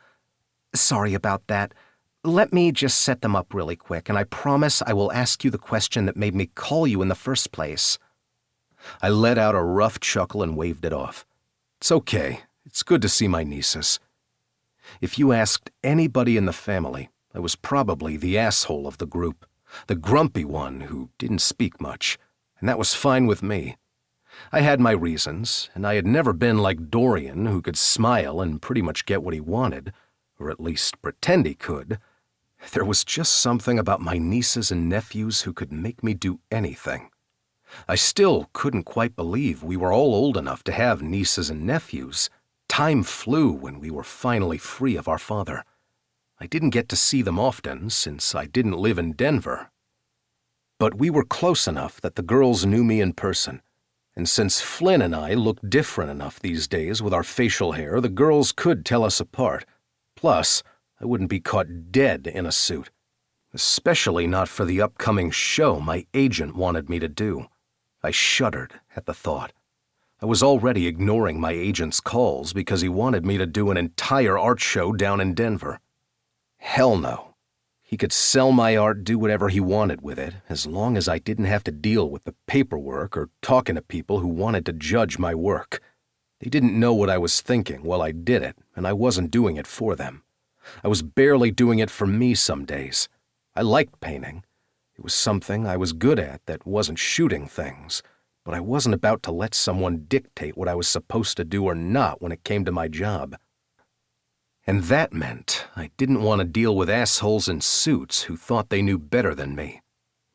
Sorry about that. Let me just set them up really quick, and I promise I will ask you the question that made me call you in the first place. I let out a rough chuckle and waved it off. It's okay. It's good to see my nieces. If you asked anybody in the family, I was probably the asshole of the group, the grumpy one who didn't speak much, and that was fine with me. I had my reasons, and I had never been like Dorian, who could smile and pretty much get what he wanted, or at least pretend he could. There was just something about my nieces and nephews who could make me do anything. I still couldn't quite believe we were all old enough to have nieces and nephews. Time flew when we were finally free of our father. I didn't get to see them often, since I didn't live in Denver. But we were close enough that the girls knew me in person. And since Flynn and I looked different enough these days with our facial hair, the girls could tell us apart. Plus, I wouldn't be caught dead in a suit. Especially not for the upcoming show my agent wanted me to do. I shuddered at the thought. I was already ignoring my agent's calls because he wanted me to do an entire art show down in Denver. Hell no. He could sell my art, do whatever he wanted with it, as long as I didn't have to deal with the paperwork or talking to people who wanted to judge my work. They didn't know what I was thinking while I did it, and I wasn't doing it for them. I was barely doing it for me some days. I liked painting, It was something I was good at that wasn't shooting things, but I wasn't about to let someone dictate what I was supposed to do or not when it came to my job. And that meant I didn't want to deal with assholes in suits who thought they knew better than me.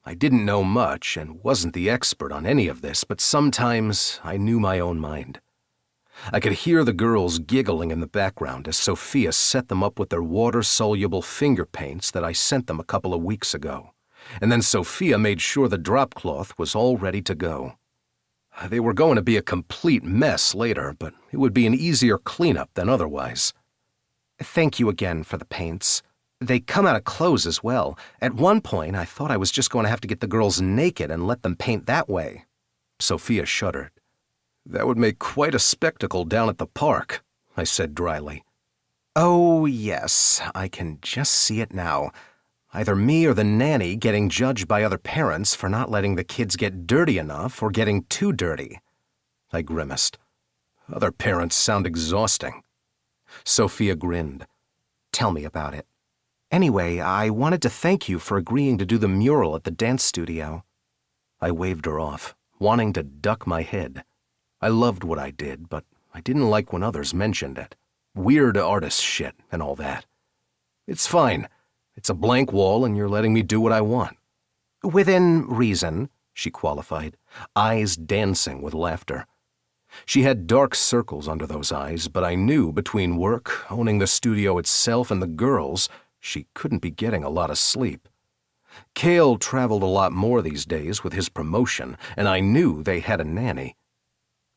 I didn't know much and wasn't the expert on any of this, but sometimes I knew my own mind. I could hear the girls giggling in the background as Sophia set them up with their water-soluble finger paints that I sent them a couple of weeks ago. And then Sophia made sure the drop cloth was all ready to go. They were going to be a complete mess later, but it would be an easier cleanup than otherwise. Thank you again for the paints. They come out of clothes as well. At one point, I thought I was just going to have to get the girls naked and let them paint that way. Sophia shuddered. That would make quite a spectacle down at the park, I said dryly. Oh, yes, I can just see it now. Either me or the nanny getting judged by other parents for not letting the kids get dirty enough or getting too dirty. I grimaced. Other parents sound exhausting. Sophia grinned. Tell me about it. Anyway, I wanted to thank you for agreeing to do the mural at the dance studio. I waved her off, wanting to duck my head. I loved what I did, but I didn't like when others mentioned it. Weird artist shit and all that. It's fine. It's a blank wall and you're letting me do what I want. Within reason, she qualified, eyes dancing with laughter. She had dark circles under those eyes, but I knew between work, owning the studio itself, and the girls, she couldn't be getting a lot of sleep. Cale traveled a lot more these days with his promotion, and I knew they had a nanny.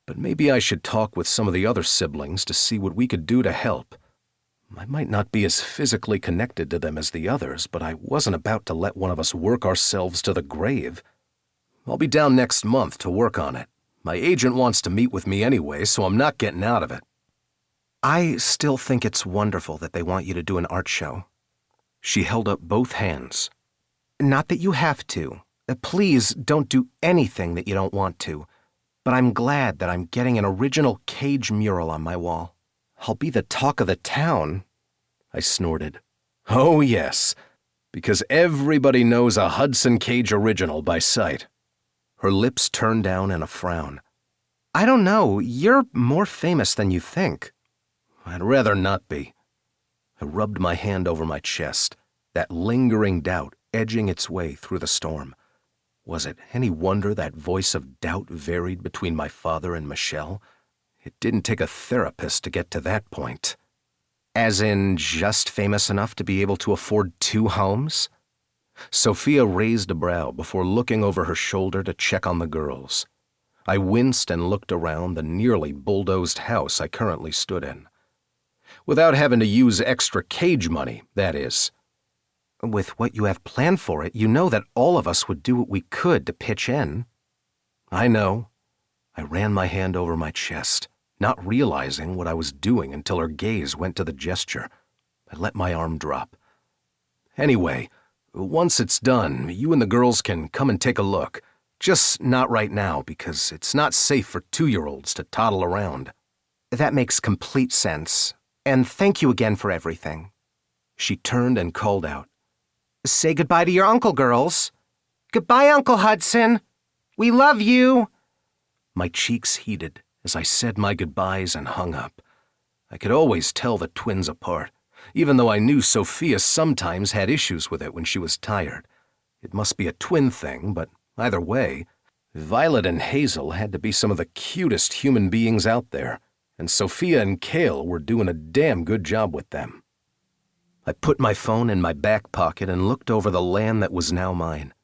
But maybe I should talk with some of the other siblings to see what we could do to help. I might not be as physically connected to them as the others, but I wasn't about to let one of us work ourselves to the grave. I'll be down next month to work on it. My agent wants to meet with me anyway, so I'm not getting out of it. I still think it's wonderful that they want you to do an art show. She held up both hands. Not that you have to. Please don't do anything that you don't want to. But I'm glad that I'm getting an original Cage mural on my wall. I'll be the talk of the town. I snorted. Oh, yes, because everybody knows a Hudson Cage original by sight. Her lips turned down in a frown. I don't know. You're more famous than you think. I'd rather not be. I rubbed my hand over my chest, that lingering doubt edging its way through the storm. Was it any wonder that voice of doubt varied between my father and Michelle? It didn't take a therapist to get to that point. As in just famous enough to be able to afford 2 homes? Sophia raised a brow before looking over her shoulder to check on the girls. I winced and looked around the nearly bulldozed house I currently stood in. Without having to use extra Cage money, that is. With what you have planned for it, you know that all of us would do what we could to pitch in. I know. I ran my hand over my chest, not realizing what I was doing until her gaze went to the gesture. I let my arm drop. Anyway, once it's done, you and the girls can come and take a look. Just not right now, because it's not safe for 2-year-olds to toddle around. That makes complete sense. And thank you again for everything. She turned and called out. Say goodbye to your uncle, girls. Goodbye, Uncle Hudson. We love you. My cheeks heated as I said my goodbyes and hung up. I could always tell the twins apart, even though I knew Sophia sometimes had issues with it when she was tired. It must be a twin thing, but either way, Violet and Hazel had to be some of the cutest human beings out there, and Sophia and Cale were doing a damn good job with them. I put my phone in my back pocket and looked over the land that was now mine.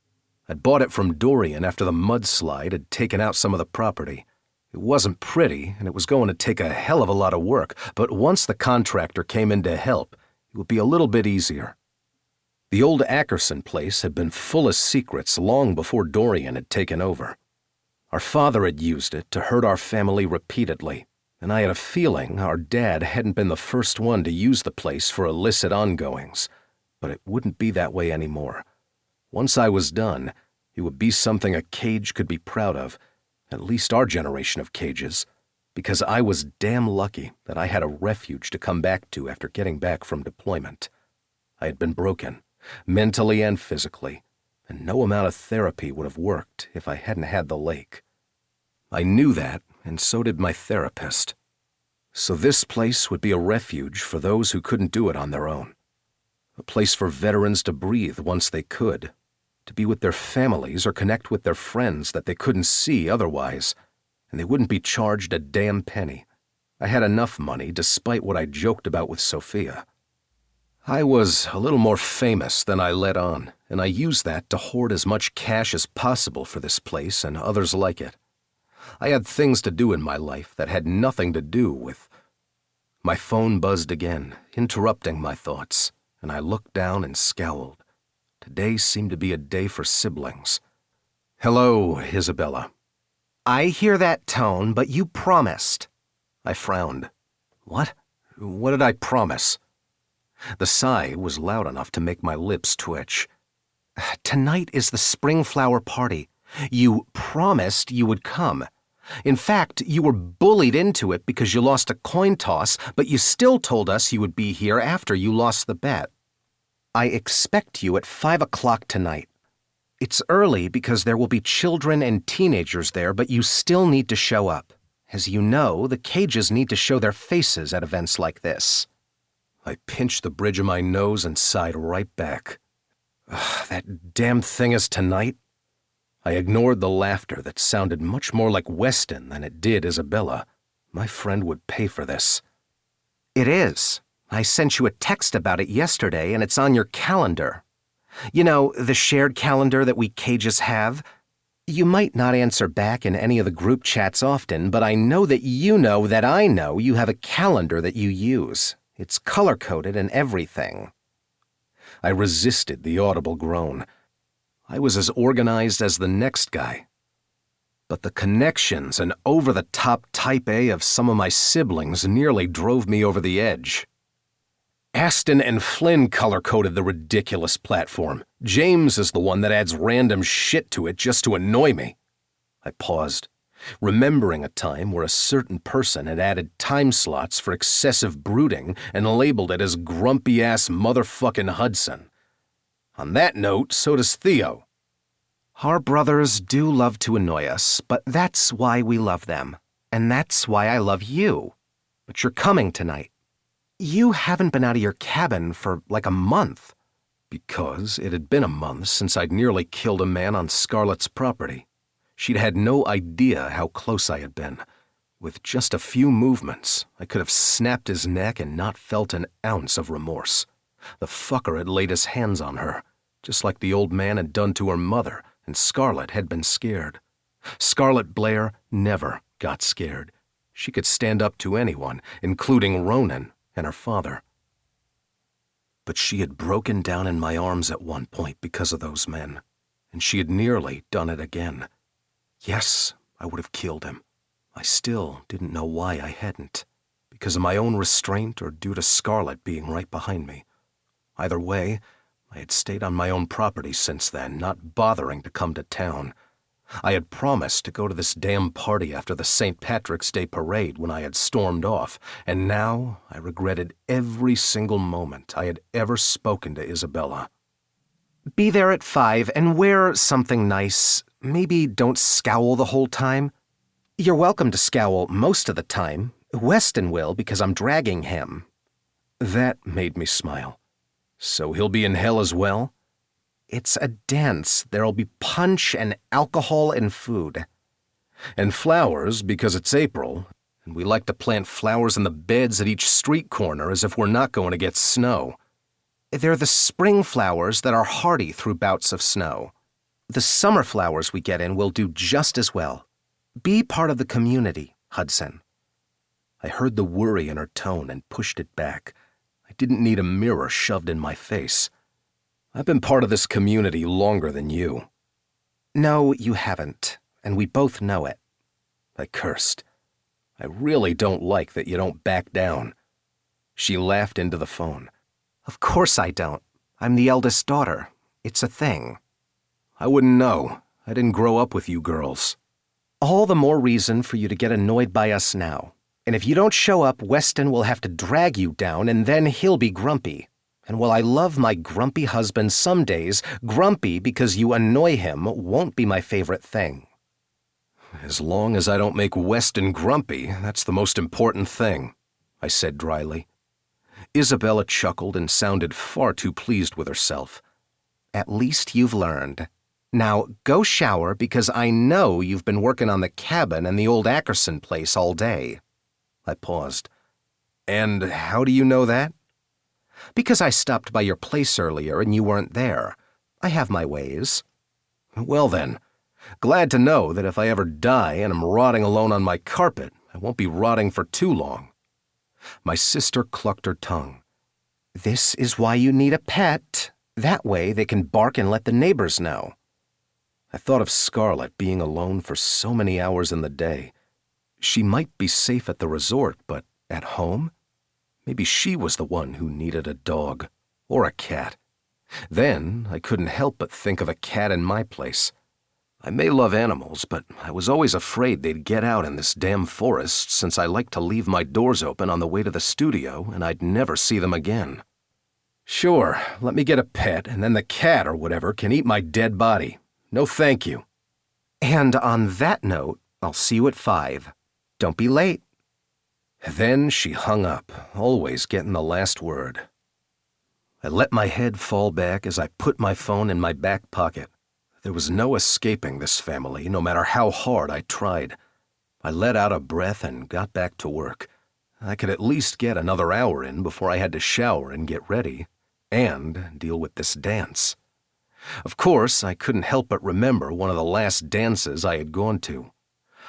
I'd bought it from Dorian after the mudslide had taken out some of the property. It wasn't pretty, and it was going to take a hell of a lot of work, but once the contractor came in to help, it would be a little bit easier. The old Ackerson place had been full of secrets long before Dorian had taken over. Our father had used it to hurt our family repeatedly, and I had a feeling our dad hadn't been the first one to use the place for illicit ongoings, but it wouldn't be that way anymore. Once I was done, it would be something a Cage could be proud of, at least our generation of Cages, because I was damn lucky that I had a refuge to come back to after getting back from deployment. I had been broken, mentally and physically, and no amount of therapy would have worked if I hadn't had the lake. I knew that, and so did my therapist. So this place would be a refuge for those who couldn't do it on their own. A place for veterans to breathe once they could, to be with their families or connect with their friends that they couldn't see otherwise, and they wouldn't be charged a damn penny. I had enough money despite what I joked about with Sophia. I was a little more famous than I let on, and I used that to hoard as much cash as possible for this place and others like it. I had things to do in my life that had nothing to do with... My phone buzzed again, interrupting my thoughts, and I looked down and scowled. Today seemed to be a day for siblings. "Hello, Isabella." I hear that tone, but you promised. I frowned. What? What did I promise? The sigh was loud enough to make my lips twitch. Tonight is the spring flower party. You promised you would come. In fact, you were bullied into it because you lost a coin toss, but you still told us you would be here after you lost the bet. I expect you at 5 o'clock tonight. It's early because there will be children and teenagers there, but you still need to show up. As you know, the cages need to show their faces at events like this. I pinched the bridge of my nose and sighed right back. That damn thing is tonight? I ignored the laughter that sounded much more like Weston than it did Isabella. My friend would pay for this. It is. I sent you a text about it yesterday, and it's on your calendar. You know, the shared calendar that we cages have? You might not answer back in any of the group chats often, but I know that you know that I know you have a calendar that you use. It's color-coded and everything. I resisted the audible groan. I was as organized as the next guy. But the connections and over-the-top type A of some of my siblings nearly drove me over the edge. Aston and Flynn color-coded the ridiculous platform. James is the one that adds random shit to it just to annoy me. I paused, remembering a time where a certain person had added time slots for excessive brooding and labeled it as grumpy-ass motherfucking Hudson. On that note, so does Theo. Our brothers do love to annoy us, but that's why we love them. And that's why I love you. But you're coming tonight. You haven't been out of your cabin for like a month. Because it had been a month since I'd nearly killed a man on Scarlett's property. She'd had no idea how close I had been. With just a few movements, I could have snapped his neck and not felt an ounce of remorse. The fucker had laid his hands on her, just like the old man had done to her mother, and Scarlett had been scared. Scarlett Blair never got scared. She could stand up to anyone, including Ronan and her father. But she had broken down in my arms at one point because of those men, and she had nearly done it again. Yes, I would have killed him. I still didn't know why I hadn't, because of my own restraint or due to Scarlett being right behind me. Either way, I had stayed on my own property since then, not bothering to come to town. I had promised to go to this damn party after the St. Patrick's Day parade when I had stormed off, and now I regretted every single moment I had ever spoken to Isabella. Be there at 5 and wear something nice. Maybe don't scowl the whole time. You're welcome to scowl most of the time. Weston will because I'm dragging him. That made me smile. So he'll be in hell as well? It's a dance. There'll be punch and alcohol and food. And flowers because it's April, and we like to plant flowers in the beds at each street corner as if we're not going to get snow. They're the spring flowers that are hardy through bouts of snow. The summer flowers we get in will do just as well. Be part of the community, Hudson. I heard the worry in her tone and pushed it back. I didn't need a mirror shoved in my face. I've been part of this community longer than you. No, you haven't, and we both know it. I cursed. I really don't like that you don't back down. She laughed into the phone. Of course I don't. I'm the eldest daughter. It's a thing. I wouldn't know. I didn't grow up with you girls. All the more reason for you to get annoyed by us now. And if you don't show up, Weston will have to drag you down, and then he'll be grumpy. And while I love my grumpy husband some days, grumpy because you annoy him won't be my favorite thing. As long as I don't make Weston grumpy, that's the most important thing, I said dryly. Isabella chuckled and sounded far too pleased with herself. At least you've learned. Now, go shower because I know you've been working on the cabin and the old Ackerson place all day. I paused. And how do you know that? Because I stopped by your place earlier and you weren't there. I have my ways. Well then, glad to know that if I ever die and am rotting alone on my carpet, I won't be rotting for too long. My sister clucked her tongue. This is why you need a pet. That way they can bark and let the neighbors know. I thought of Scarlett being alone for so many hours in the day. She might be safe at the resort, but at home? Maybe she was the one who needed a dog, or a cat. Then I couldn't help but think of a cat in my place. I may love animals, but I was always afraid they'd get out in this damn forest since I like to leave my doors open on the way to the studio and I'd never see them again. Sure, let me get a pet and then the cat or whatever can eat my dead body. No thank you. And on that note, I'll see you at 5. Don't be late. Then she hung up, always getting the last word. I let my head fall back as I put my phone in my back pocket. There was no escaping this family, no matter how hard I tried. I let out a breath and got back to work. I could at least get another hour in before I had to shower and get ready, and deal with this dance. Of course, I couldn't help but remember one of the last dances I had gone to.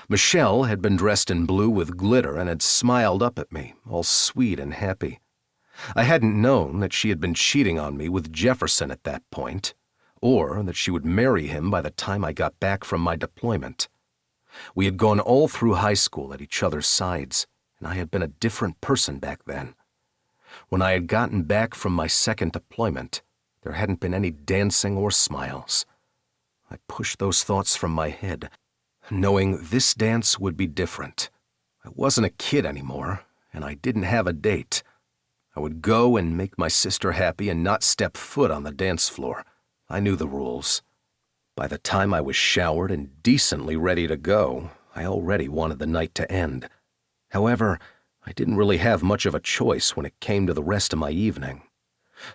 Michelle had been dressed in blue with glitter and had smiled up at me, all sweet and happy. I hadn't known that she had been cheating on me with Jefferson at that point, or that she would marry him by the time I got back from my deployment. We had gone all through high school at each other's sides, and I had been a different person back then. When I had gotten back from my second deployment, there hadn't been any dancing or smiles. I pushed those thoughts from my head, knowing this dance would be different. I wasn't a kid anymore, and I didn't have a date. I would go and make my sister happy and not step foot on the dance floor. I knew the rules. By the time I was showered and decently ready to go, I already wanted the night to end. However, I didn't really have much of a choice when it came to the rest of my evening.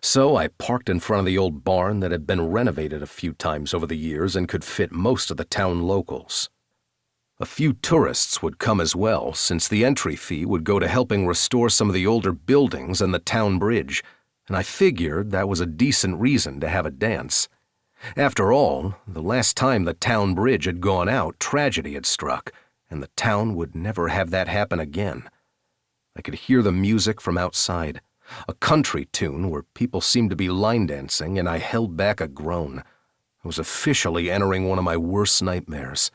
So I parked in front of the old barn that had been renovated a few times over the years and could fit most of the town locals. A few tourists would come as well, since the entry fee would go to helping restore some of the older buildings and the town bridge, and I figured that was a decent reason to have a dance. After all, the last time the town bridge had gone out, tragedy had struck, and the town would never have that happen again. I could hear the music from outside, a country tune where people seemed to be line dancing, and I held back a groan. I was officially entering one of my worst nightmares.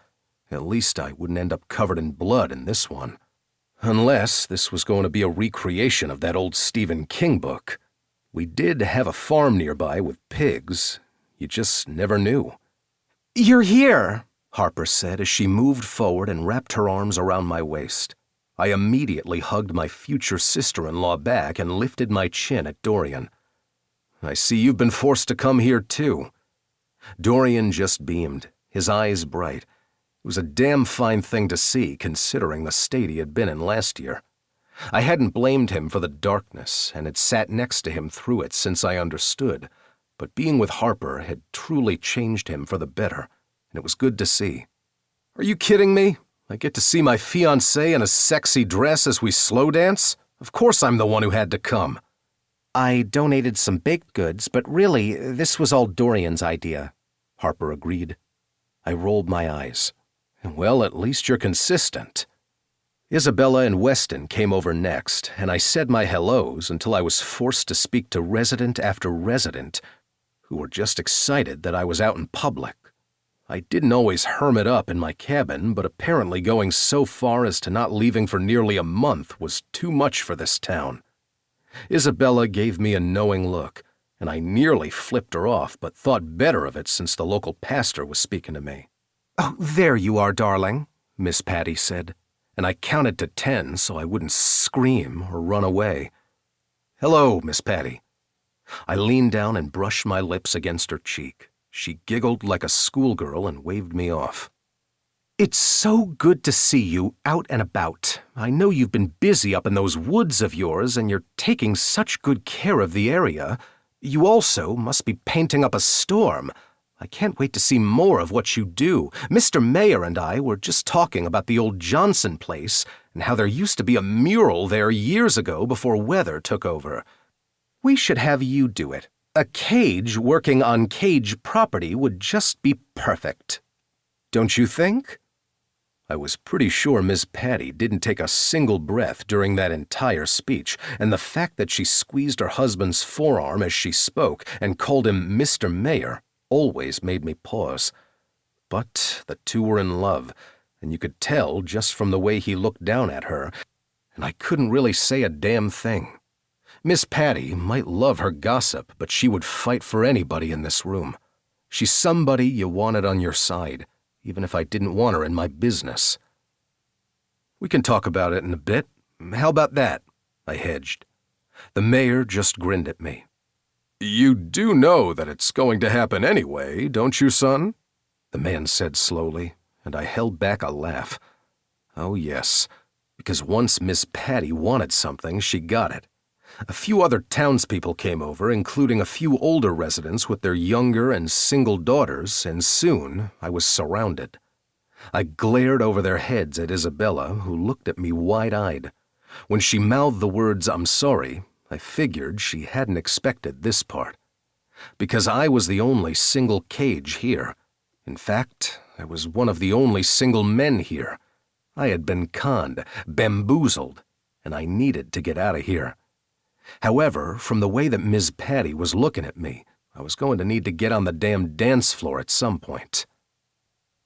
At least I wouldn't end up covered in blood in this one. Unless this was going to be a recreation of that old Stephen King book. We did have a farm nearby with pigs. You just never knew. You're here, Harper said as she moved forward and wrapped her arms around my waist. I immediately hugged my future sister-in-law back and lifted my chin at Dorian. I see you've been forced to come here too. Dorian just beamed, his eyes bright. It was a damn fine thing to see, considering the state he had been in last year. I hadn't blamed him for the darkness and had sat next to him through it since I understood, but being with Harper had truly changed him for the better, and it was good to see. Are you kidding me? I get to see my fiancée in a sexy dress as we slow dance? Of course I'm the one who had to come. I donated some baked goods, but really, this was all Dorian's idea, Harper agreed. I rolled my eyes. Well, at least you're consistent. Isabella and Weston came over next, and I said my hellos until I was forced to speak to resident after resident, who were just excited that I was out in public. I didn't always hermit up in my cabin, but apparently going so far as to not leaving for nearly a month was too much for this town. Isabella gave me a knowing look, and I nearly flipped her off, but thought better of it since the local pastor was speaking to me. Oh, there you are, darling, Miss Patty said, and I counted to 10 so I wouldn't scream or run away. Hello, Miss Patty. I leaned down and brushed my lips against her cheek. She giggled like a schoolgirl and waved me off. It's so good to see you out and about. I know you've been busy up in those woods of yours, and you're taking such good care of the area. You also must be painting up a storm. I can't wait to see more of what you do. Mr. Mayor and I were just talking about the old Johnson place and how there used to be a mural there years ago before weather took over. We should have you do it. A cage working on cage property would just be perfect. Don't you think? I was pretty sure Miss Patty didn't take a single breath during that entire speech, and the fact that she squeezed her husband's forearm as she spoke and called him Mr. Mayor always made me pause. But the two were in love, and you could tell just from the way he looked down at her, and I couldn't really say a damn thing. Miss Patty might love her gossip, but she would fight for anybody in this room. She's somebody you wanted on your side, even if I didn't want her in my business. We can talk about it in a bit. How about that? I hedged. The mayor just grinned at me. You do know that it's going to happen anyway, don't you, son? The man said slowly, and I held back a laugh. Oh, yes, because once Miss Patty wanted something, she got it. A few other townspeople came over, including a few older residents with their younger and single daughters, and soon I was surrounded. I glared over their heads at Isabella, who looked at me wide-eyed. When she mouthed the words, "I'm sorry," I figured she hadn't expected this part. Because I was the only single cage here. In fact, I was one of the only single men here. I had been conned, bamboozled, and I needed to get out of here. However, from the way that Miss Patty was looking at me, I was going to need to get on the damn dance floor at some point.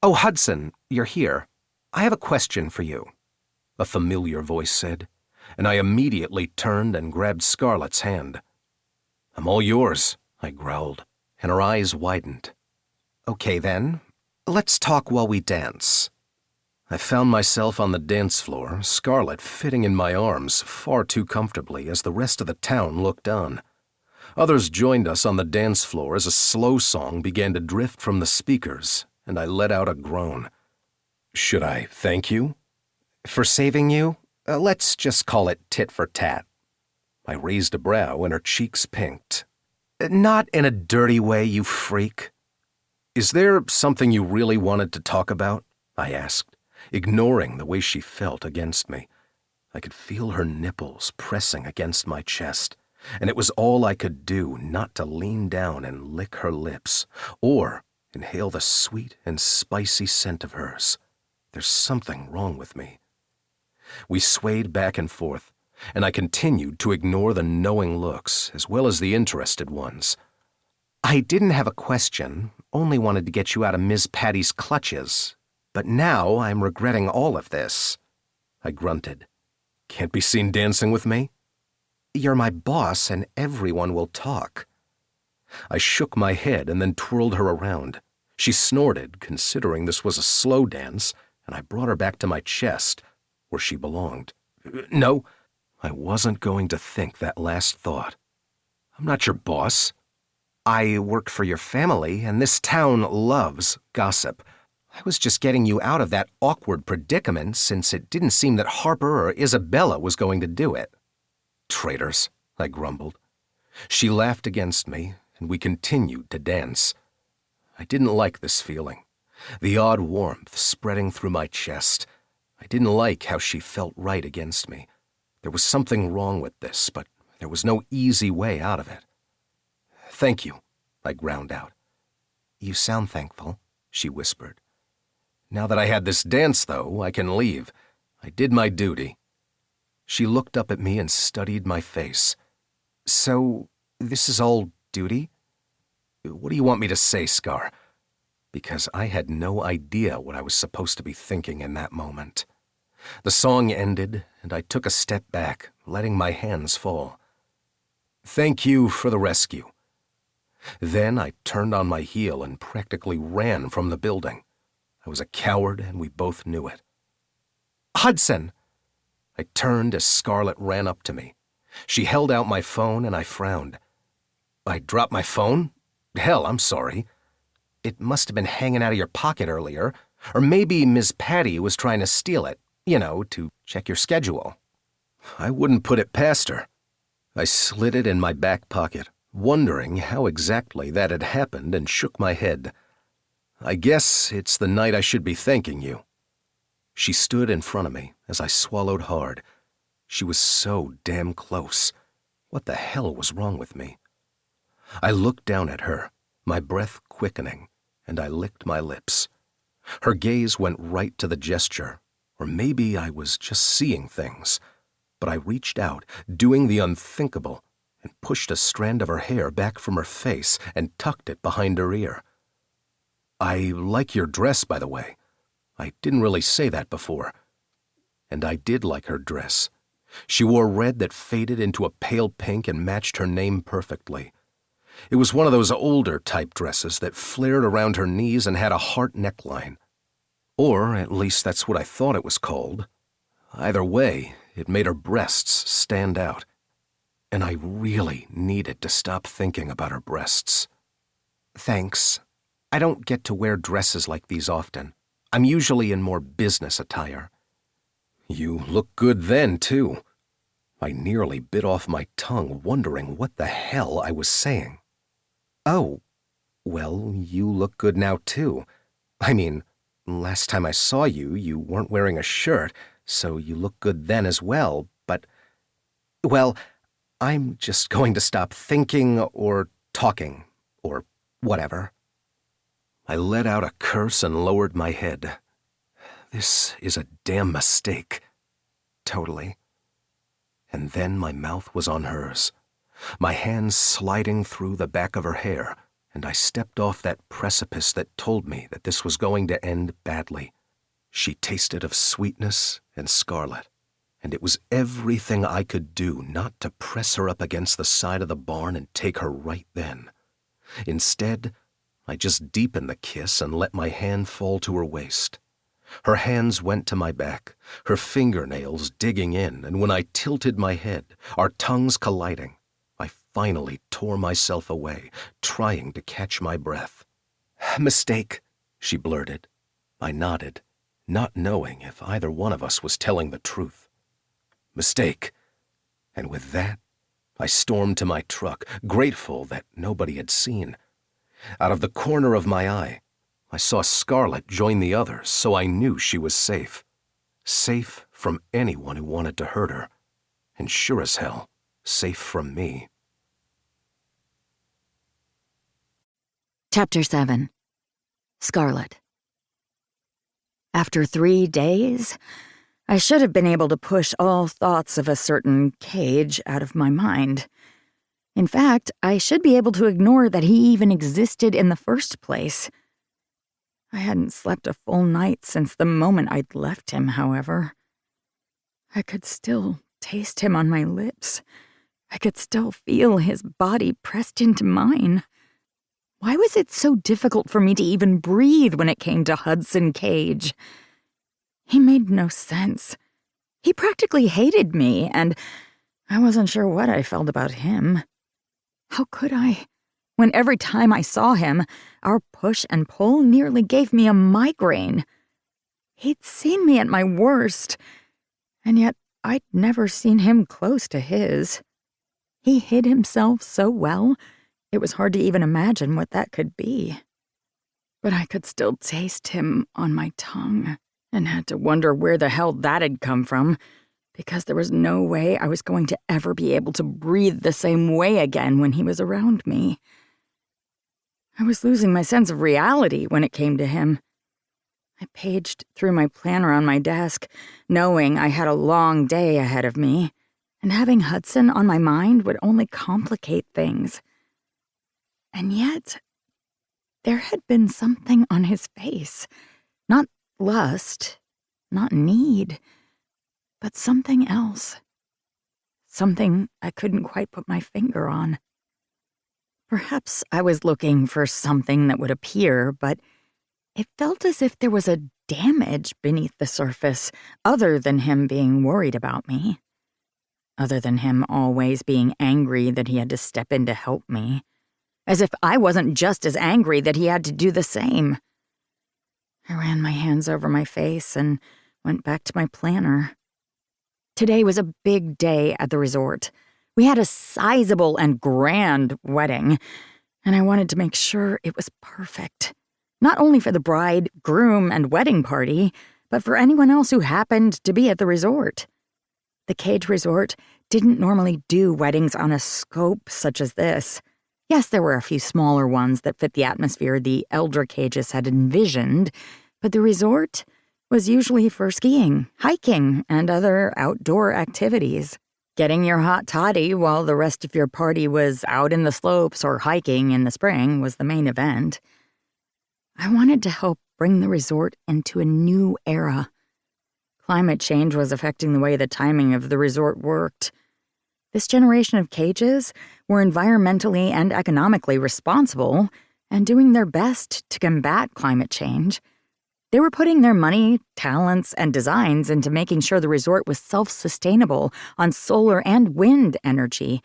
Oh, Hudson, you're here. I have a question for you, a familiar voice said, and I immediately turned and grabbed Scarlett's hand. I'm all yours, I growled, and her eyes widened. Okay then, let's talk while we dance. I found myself on the dance floor, Scarlett fitting in my arms far too comfortably as the rest of the town looked on. Others joined us on the dance floor as a slow song began to drift from the speakers, and I let out a groan. Should I thank you? For saving you? Let's just call it tit for tat. I raised a brow and her cheeks pinked. Not in a dirty way, you freak. Is there something you really wanted to talk about? I asked, ignoring the way she felt against me. I could feel her nipples pressing against my chest, and it was all I could do not to lean down and lick her lips, or inhale the sweet and spicy scent of hers. There's something wrong with me. We swayed back and forth, and I continued to ignore the knowing looks as well as the interested ones. I didn't have a question, only wanted to get you out of Miss Patty's clutches. But now I'm regretting all of this. I grunted. Can't be seen dancing with me? You're my boss and everyone will talk. I shook my head and then twirled her around. She snorted, considering this was a slow dance, and I brought her back to my chest, where she belonged. No, I wasn't going to think that last thought. I'm not your boss. I work for your family, and this town loves gossip. I was just getting you out of that awkward predicament since it didn't seem that Harper or Isabella was going to do it. Traitors, I grumbled. She laughed against me, and we continued to dance. I didn't like this feeling, the odd warmth spreading through my chest. I didn't like how she felt right against me. There was something wrong with this, but there was no easy way out of it. Thank you, I ground out. You sound thankful, she whispered. Now that I had this dance, though, I can leave. I did my duty. She looked up at me and studied my face. So, this is all duty? What do you want me to say, Scar? Because I had no idea what I was supposed to be thinking in that moment. The song ended, and I took a step back, letting my hands fall. Thank you for the rescue. Then I turned on my heel and practically ran from the building. I was a coward, and we both knew it. Hudson! I turned as Scarlett ran up to me. She held out my phone, and I frowned. I dropped my phone? Hell, I'm sorry. It must have been hanging out of your pocket earlier. Or maybe Miss Patty was trying to steal it, to check your schedule. I wouldn't put it past her. I slid it in my back pocket, wondering how exactly that had happened, and shook my head. I guess it's the night I should be thanking you. She stood in front of me as I swallowed hard. She was so damn close. What the hell was wrong with me? I looked down at her, my breath quickening, and I licked my lips. Her gaze went right to the gesture, or maybe I was just seeing things. But I reached out, doing the unthinkable, and pushed a strand of her hair back from her face and tucked it behind her ear. I like your dress, by the way. I didn't really say that before. And I did like her dress. She wore red that faded into a pale pink and matched her name perfectly. It was one of those older type dresses that flared around her knees and had a heart neckline. Or at least that's what I thought it was called. Either way, it made her breasts stand out. And I really needed to stop thinking about her breasts. Thanks. I don't get to wear dresses like these often. I'm usually in more business attire. You look good then, too. I nearly bit off my tongue, wondering what the hell I was saying. Oh, well, you look good now, too. I mean, last time I saw you, you weren't wearing a shirt, so you look good then as well, but, well, I'm just going to stop thinking or talking, or whatever. I let out a curse and lowered my head. This is a damn mistake. Totally. And then my mouth was on hers, my hands sliding through the back of her hair, and I stepped off that precipice that told me that this was going to end badly. She tasted of sweetness and scarlet, and it was everything I could do not to press her up against the side of the barn and take her right then. Instead, I just deepened the kiss and let my hand fall to her waist. Her hands went to my back, her fingernails digging in, and when I tilted my head, our tongues colliding, I finally tore myself away, trying to catch my breath. Mistake, she blurted. I nodded, not knowing if either one of us was telling the truth. Mistake. And with that, I stormed to my truck, grateful that nobody had seen. Out of the corner of my eye, I saw Scarlett join the others, so I knew she was safe. Safe from anyone who wanted to hurt her. And sure as hell, safe from me. Chapter 7. Scarlett. After 3 days, I should have been able to push all thoughts of a certain Cage out of my mind. In fact, I should be able to ignore that he even existed in the first place. I hadn't slept a full night since the moment I'd left him, however. I could still taste him on my lips. I could still feel his body pressed into mine. Why was it so difficult for me to even breathe when it came to Hudson Cage? He made no sense. He practically hated me, and I wasn't sure what I felt about him. How could I, when every time I saw him, our push and pull nearly gave me a migraine? He'd seen me at my worst, and yet I'd never seen him close to his. He hid himself so well, it was hard to even imagine what that could be. But I could still taste him on my tongue, and had to wonder where the hell that had come from, because there was no way I was going to ever be able to breathe the same way again when he was around me. I was losing my sense of reality when it came to him. I paged through my planner on my desk, knowing I had a long day ahead of me, and having Hudson on my mind would only complicate things. And yet, there had been something on his face. Not lust, not need, but something else. Something I couldn't quite put my finger on. Perhaps I was looking for something that would appear, but it felt as if there was a damage beneath the surface, other than him being worried about me. other than him always being angry that he had to step in to help me. As if I wasn't just as angry that he had to do the same. I ran my hands over my face and went back to my planner. Today was a big day at the resort. We had a sizable and grand wedding, and I wanted to make sure it was perfect. Not only for the bride, groom, and wedding party, but for anyone else who happened to be at the resort. The Cage Resort didn't normally do weddings on a scope such as this. Yes, there were a few smaller ones that fit the atmosphere the elder Cages had envisioned, but the resort was usually for skiing, hiking, and other outdoor activities. Getting your hot toddy while the rest of your party was out in the slopes or hiking in the spring was the main event. I wanted to help bring the resort into a new era. Climate change was affecting the way the timing of the resort worked. This generation of Cages were environmentally and economically responsible and doing their best to combat climate change. They were putting their money, talents, and designs into making sure the resort was self-sustainable on solar and wind energy,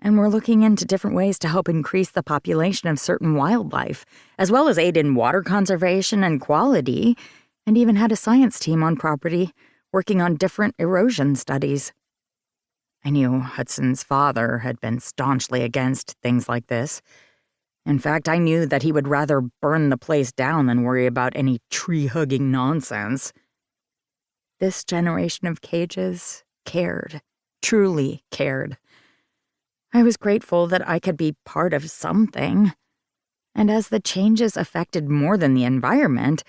and were looking into different ways to help increase the population of certain wildlife, as well as aid in water conservation and quality, and even had a science team on property working on different erosion studies. I knew Hudson's father had been staunchly against things like this. In fact, I knew that he would rather burn the place down than worry about any tree-hugging nonsense. This generation of Cages cared, truly cared. I was grateful that I could be part of something. And as the changes affected more than the environment,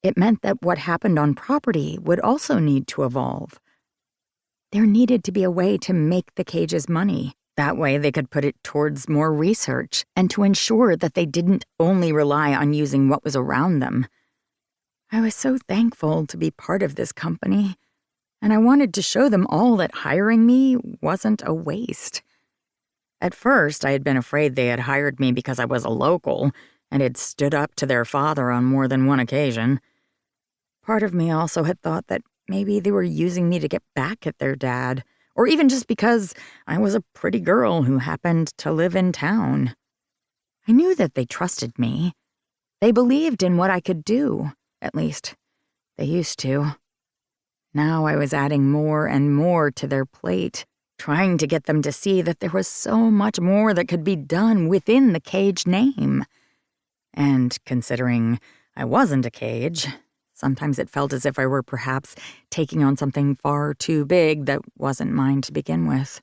it meant that what happened on property would also need to evolve. There needed to be a way to make the Cages money. That way they could put it towards more research and to ensure that they didn't only rely on using what was around them. I was so thankful to be part of this company, and I wanted to show them all that hiring me wasn't a waste. At first, I had been afraid they had hired me because I was a local and had stood up to their father on more than one occasion. Part of me also had thought that maybe they were using me to get back at their dad, or even just because I was a pretty girl who happened to live in town. I knew that they trusted me. They believed in what I could do. At least, they used to. Now I was adding more and more to their plate, trying to get them to see that there was so much more that could be done within the Cage name. And considering I wasn't a Cage, sometimes it felt as if I were perhaps taking on something far too big that wasn't mine to begin with.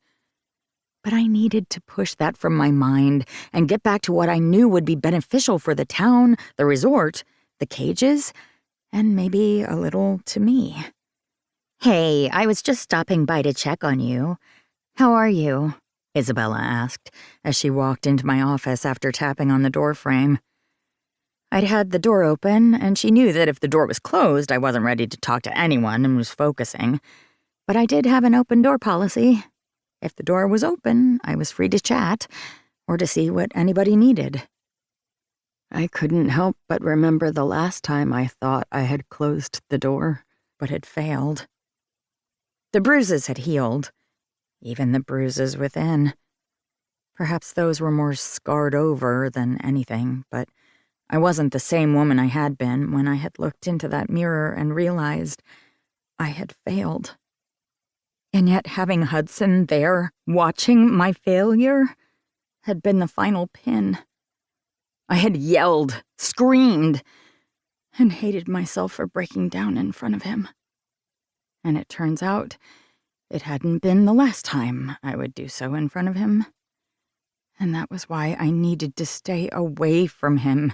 But I needed to push that from my mind and get back to what I knew would be beneficial for the town, the resort, the Cages, and maybe a little to me. "Hey, I was just stopping by to check on you. How are you?" Isabella asked as she walked into my office after tapping on the doorframe. I'd had the door open, and she knew that if the door was closed, I wasn't ready to talk to anyone and was focusing. But I did have an open door policy. If the door was open, I was free to chat or to see what anybody needed. I couldn't help but remember the last time I thought I had closed the door, but had failed. The bruises had healed, even the bruises within. Perhaps those were more scarred over than anything, but I wasn't the same woman I had been when I had looked into that mirror and realized I had failed. And yet having Hudson there, watching my failure, had been the final pin. I had yelled, screamed, and hated myself for breaking down in front of him. And it turns out it hadn't been the last time I would do so in front of him. And that was why I needed to stay away from him.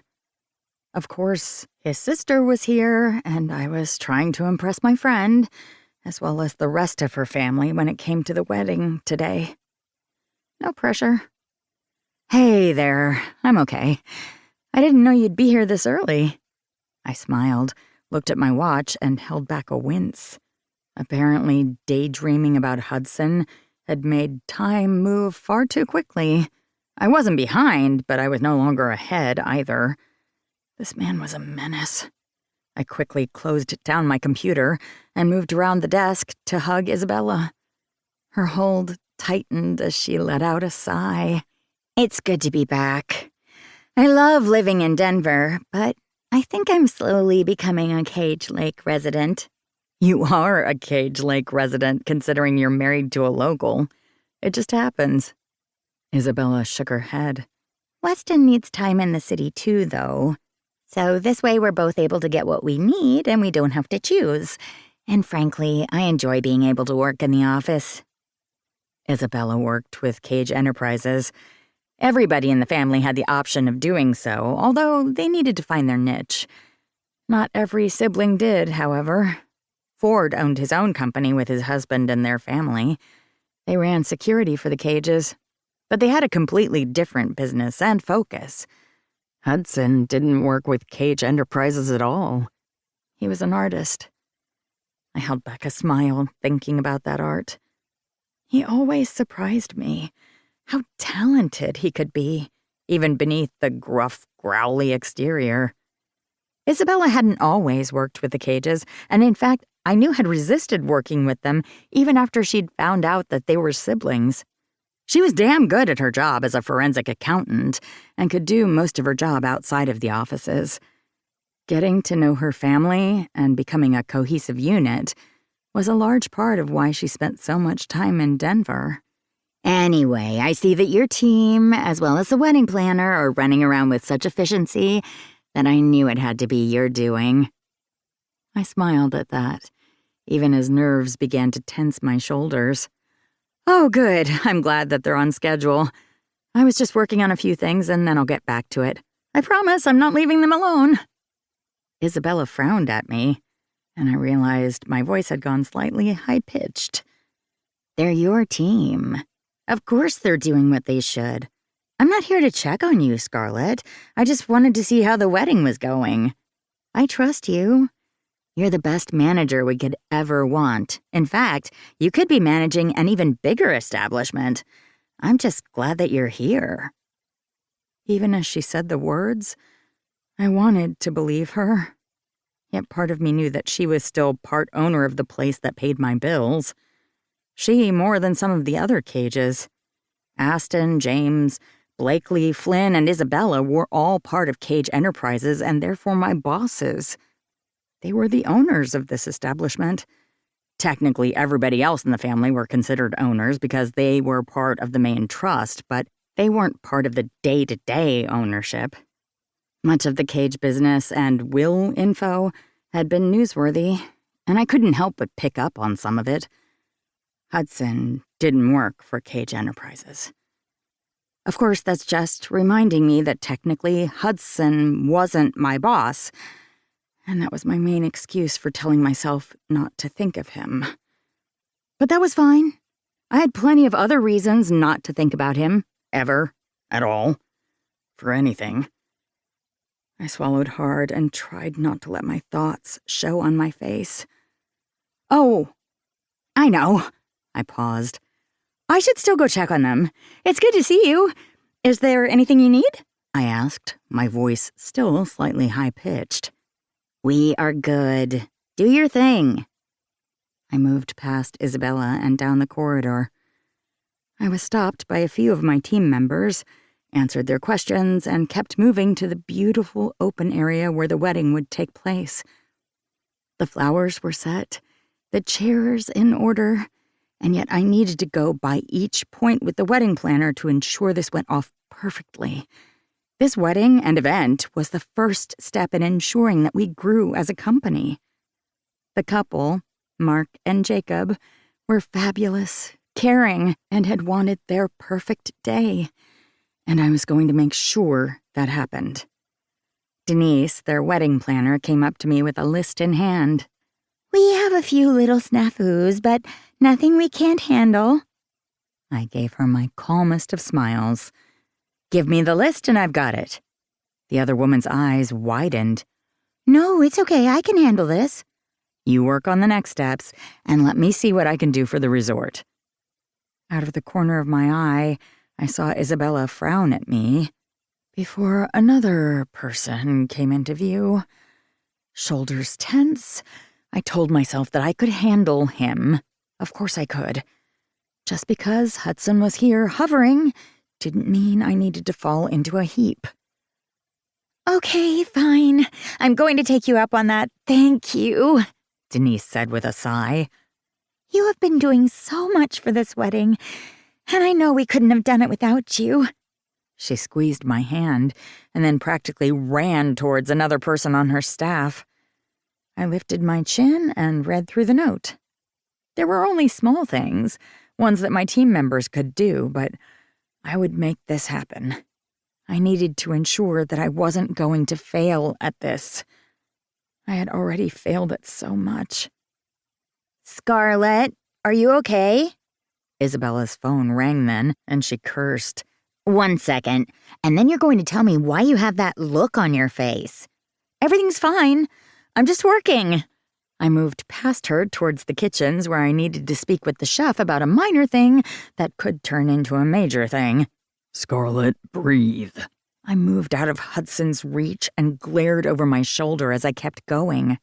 Of course, his sister was here, and I was trying to impress my friend, as well as the rest of her family when it came to the wedding today. No pressure. "Hey there, I'm okay. I didn't know you'd be here this early." I smiled, looked at my watch, and held back a wince. Apparently, daydreaming about Hudson had made time move far too quickly. I wasn't behind, but I was no longer ahead either. This man was a menace. I quickly closed down my computer and moved around the desk to hug Isabella. Her hold tightened as she let out a sigh. It's good to be back. I love living in Denver, but I think I'm slowly becoming a Cage Lake resident. You are a Cage Lake resident, considering you're married to a local. It just happens. Isabella shook her head. Weston needs time in the city too, though. So this way we're both able to get what we need and we don't have to choose. And frankly, I enjoy being able to work in the office. Isabella worked with Cage Enterprises. Everybody in the family had the option of doing so, although they needed to find their niche. Not every sibling did, however. Ford owned his own company with his husband and their family. They ran security for the Cages, but they had a completely different business and focus. Hudson didn't work with Cage Enterprises at all. He was an artist. I held back a smile thinking about that art. He always surprised me. How talented he could be, even beneath the gruff, growly exterior. Isabella hadn't always worked with the Cages, and in fact, I knew had resisted working with them even after she'd found out that they were siblings. She was damn good at her job as a forensic accountant and could do most of her job outside of the offices. Getting to know her family and becoming a cohesive unit was a large part of why she spent so much time in Denver. Anyway, I see that your team, as well as the wedding planner, are running around with such efficiency that I knew it had to be your doing. I smiled at that, even as nerves began to tense my shoulders. Oh, good. I'm glad that they're on schedule. I was just working on a few things and then I'll get back to it. I promise I'm not leaving them alone. Isabella frowned at me, and I realized my voice had gone slightly high-pitched. They're your team. Of course they're doing what they should. I'm not here to check on you, Scarlett. I just wanted to see how the wedding was going. I trust you. You're the best manager we could ever want. In fact, you could be managing an even bigger establishment. I'm just glad that you're here. Even as she said the words, I wanted to believe her. Yet part of me knew that she was still part owner of the place that paid my bills. She more than some of the other Cages. Aston, James, Blakely, Flynn, and Isabella were all part of Cage Enterprises and therefore my bosses. They were the owners of this establishment. Technically, everybody else in the family were considered owners because they were part of the main trust, but they weren't part of the day-to-day ownership. Much of the Cage business and will info had been newsworthy, and I couldn't help but pick up on some of it. Hudson didn't work for Cage Enterprises. Of course, that's just reminding me that technically Hudson wasn't my boss, and that was my main excuse for telling myself not to think of him. But that was fine. I had plenty of other reasons not to think about him, ever, at all, for anything. I swallowed hard and tried not to let my thoughts show on my face. Oh, I know. I paused. I should still go check on them. It's good to see you. Is there anything you need? I asked, my voice still slightly high-pitched. We are good. Do your thing. I moved past Isabella and down the corridor. I was stopped by a few of my team members, answered their questions, and kept moving to the beautiful open area where the wedding would take place. The flowers were set, the chairs in order, and yet I needed to go by each point with the wedding planner to ensure this went off perfectly. This wedding and event was the first step in ensuring that we grew as a company. The couple, Mark and Jacob, were fabulous, caring, and had wanted their perfect day, and I was going to make sure that happened. Denise, their wedding planner, came up to me with a list in hand. We have a few little snafus, but nothing we can't handle. I gave her my calmest of smiles. Give me the list and I've got it. The other woman's eyes widened. No, it's okay. I can handle this. You work on the next steps and let me see what I can do for the resort. Out of the corner of my eye, I saw Isabella frown at me before another person came into view. Shoulders tense, I told myself that I could handle him. Of course I could. Just because Hudson was here hovering didn't mean I needed to fall into a heap. Okay, fine. I'm going to take you up on that. Thank you, Denise said with a sigh. You have been doing so much for this wedding, and I know we couldn't have done it without you. She squeezed my hand and then practically ran towards another person on her staff. I lifted my chin and read through the note. There were only small things, ones that my team members could do, but I would make this happen. I needed to ensure that I wasn't going to fail at this. I had already failed at so much. Scarlett, are you okay? Isabella's phone rang then, and she cursed. 1 second, and then you're going to tell me why you have that look on your face. Everything's fine. I'm just working. I moved past her towards the kitchens where I needed to speak with the chef about a minor thing that could turn into a major thing. Scarlett, breathe. I moved out of Hudson's reach and glared over my shoulder as I kept going.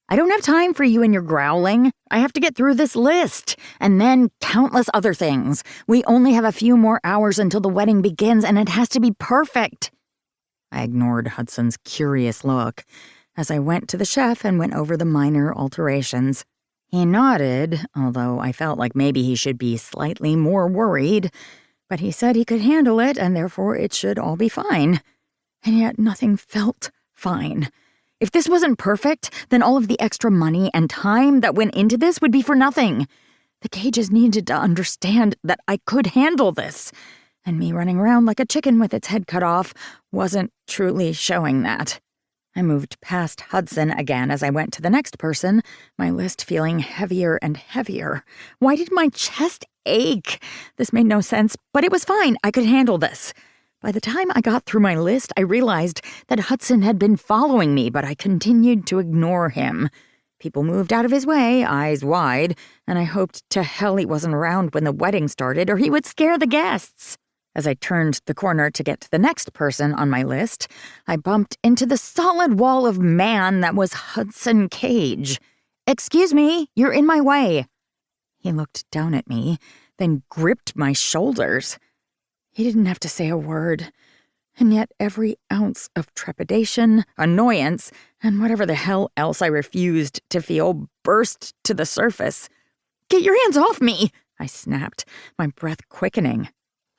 I don't have time for you and your growling. I have to get through this list, and then countless other things. We only have a few more hours until the wedding begins, and it has to be perfect. I ignored Hudson's curious look as I went to the chef and went over the minor alterations. He nodded, although I felt like maybe he should be slightly more worried, but he said he could handle it, and therefore it should all be fine. And yet nothing felt fine. If this wasn't perfect, then all of the extra money and time that went into this would be for nothing. The Cages needed to understand that I could handle this, and me running around like a chicken with its head cut off wasn't truly showing that. I moved past Hudson again as I went to the next person, my list feeling heavier and heavier. Why did my chest ache? This made no sense, but it was fine. I could handle this. By the time I got through my list, I realized that Hudson had been following me, but I continued to ignore him. People moved out of his way, eyes wide, and I hoped to hell he wasn't around when the wedding started, or he would scare the guests. As I turned the corner to get to the next person on my list, I bumped into the solid wall of man that was Hudson Cage. "Excuse me, you're in my way." He looked down at me, then gripped my shoulders. He didn't have to say a word, and yet every ounce of trepidation, annoyance, and whatever the hell else I refused to feel burst to the surface. "Get your hands off me!" I snapped, my breath quickening.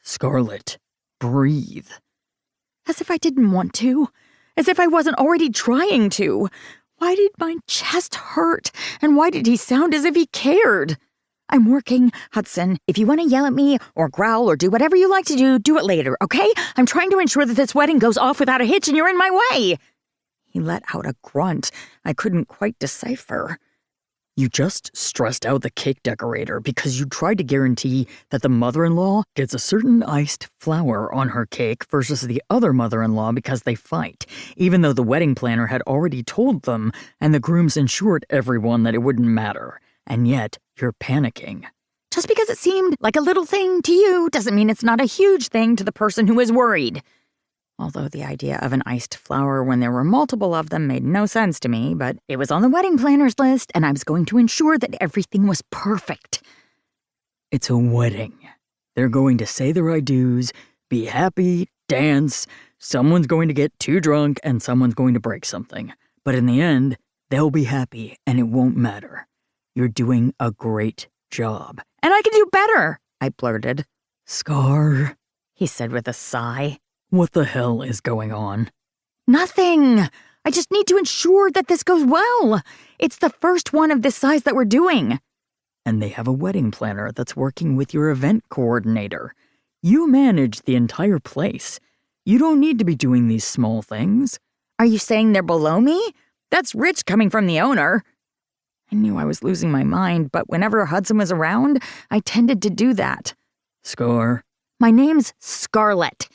Scarlett, breathe. As if I didn't want to. As if I wasn't already trying to. Why did my chest hurt? And why did he sound as if he cared? "I'm working, Hudson. If you want to yell at me or growl or do whatever you like to do, do it later, okay? I'm trying to ensure that this wedding goes off without a hitch and you're in my way." He let out a grunt I couldn't quite decipher. You just stressed out the cake decorator because you tried to guarantee that the mother-in-law gets a certain iced flower on her cake versus the other mother-in-law because they fight, even though the wedding planner had already told them and the grooms assured everyone that it wouldn't matter. And yet, you're panicking. Just because it seemed like a little thing to you doesn't mean it's not a huge thing to the person who is worried. Although the idea of an iced flower when there were multiple of them made no sense to me, but it was on the wedding planner's list, and I was going to ensure that everything was perfect. It's a wedding. They're going to say their I do's, be happy, dance, someone's going to get too drunk, and someone's going to break something. But in the end, they'll be happy, and it won't matter. You're doing a great job. And I can do better, I blurted. Scar, he said with a sigh. What the hell is going on? Nothing. I just need to ensure that this goes well. It's the first one of this size that we're doing. And they have a wedding planner that's working with your event coordinator. You manage the entire place. You don't need to be doing these small things. Are you saying they're below me? That's rich coming from the owner. I knew I was losing my mind, but whenever Hudson was around, I tended to do that. Scar. My name's Scarlett.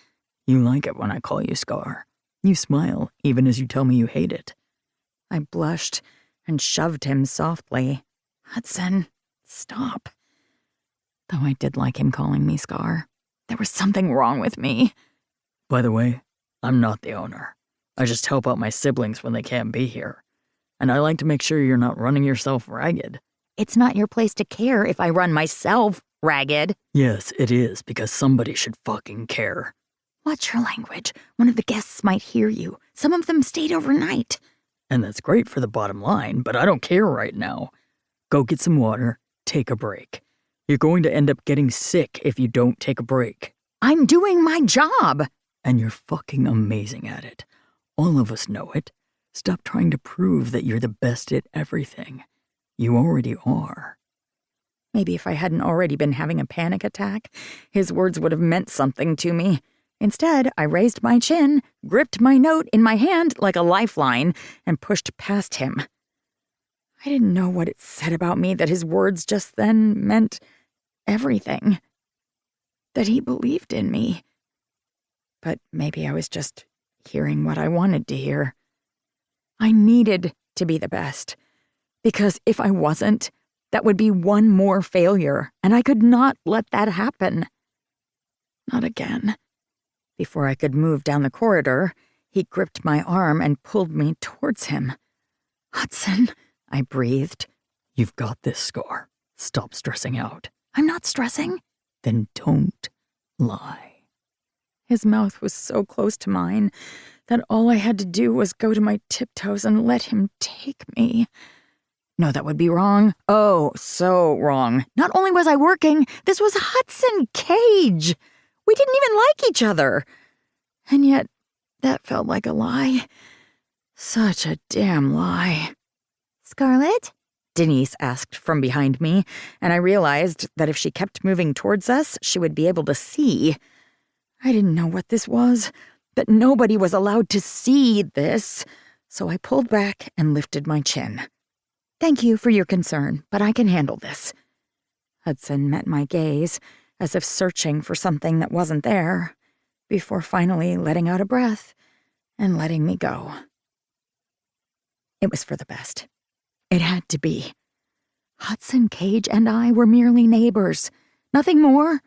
You like it when I call you Scar. You smile, even as you tell me you hate it. I blushed and shoved him softly. Hudson, stop. Though I did like him calling me Scar. There was something wrong with me. By the way, I'm not the owner. I just help out my siblings when they can't be here. And I like to make sure you're not running yourself ragged. It's not your place to care if I run myself ragged. Yes, it is, because somebody should fucking care. Watch your language. One of the guests might hear you. Some of them stayed overnight. And that's great for the bottom line, but I don't care right now. Go get some water, take a break. You're going to end up getting sick if you don't take a break. I'm doing my job. And you're fucking amazing at it. All of us know it. Stop trying to prove that you're the best at everything. You already are. Maybe if I hadn't already been having a panic attack, his words would have meant something to me. Instead, I raised my chin, gripped my note in my hand like a lifeline, and pushed past him. I didn't know what it said about me that his words just then meant everything. That he believed in me. But maybe I was just hearing what I wanted to hear. I needed to be the best, because if I wasn't, that would be one more failure, and I could not let that happen. Not again. Before I could move down the corridor, he gripped my arm and pulled me towards him. "Hudson," I breathed. You've got this, Scar. Stop stressing out. "I'm not stressing." Then don't lie. His mouth was so close to mine that all I had to do was go to my tiptoes and let him take me. No, that would be wrong. Oh, so wrong. Not only was I working, this was Hudson Cage. We didn't even like each other. And yet, that felt like a lie. Such a damn lie. "Scarlett?" Denise asked from behind me, and I realized that if she kept moving towards us, she would be able to see. I didn't know what this was, but nobody was allowed to see this, so I pulled back and lifted my chin. "Thank you for your concern, but I can handle this." Hudson met my gaze, as if searching for something that wasn't there, before finally letting out a breath and letting me go. It was for the best. It had to be. Hudson Cage and I were merely neighbors. Nothing more,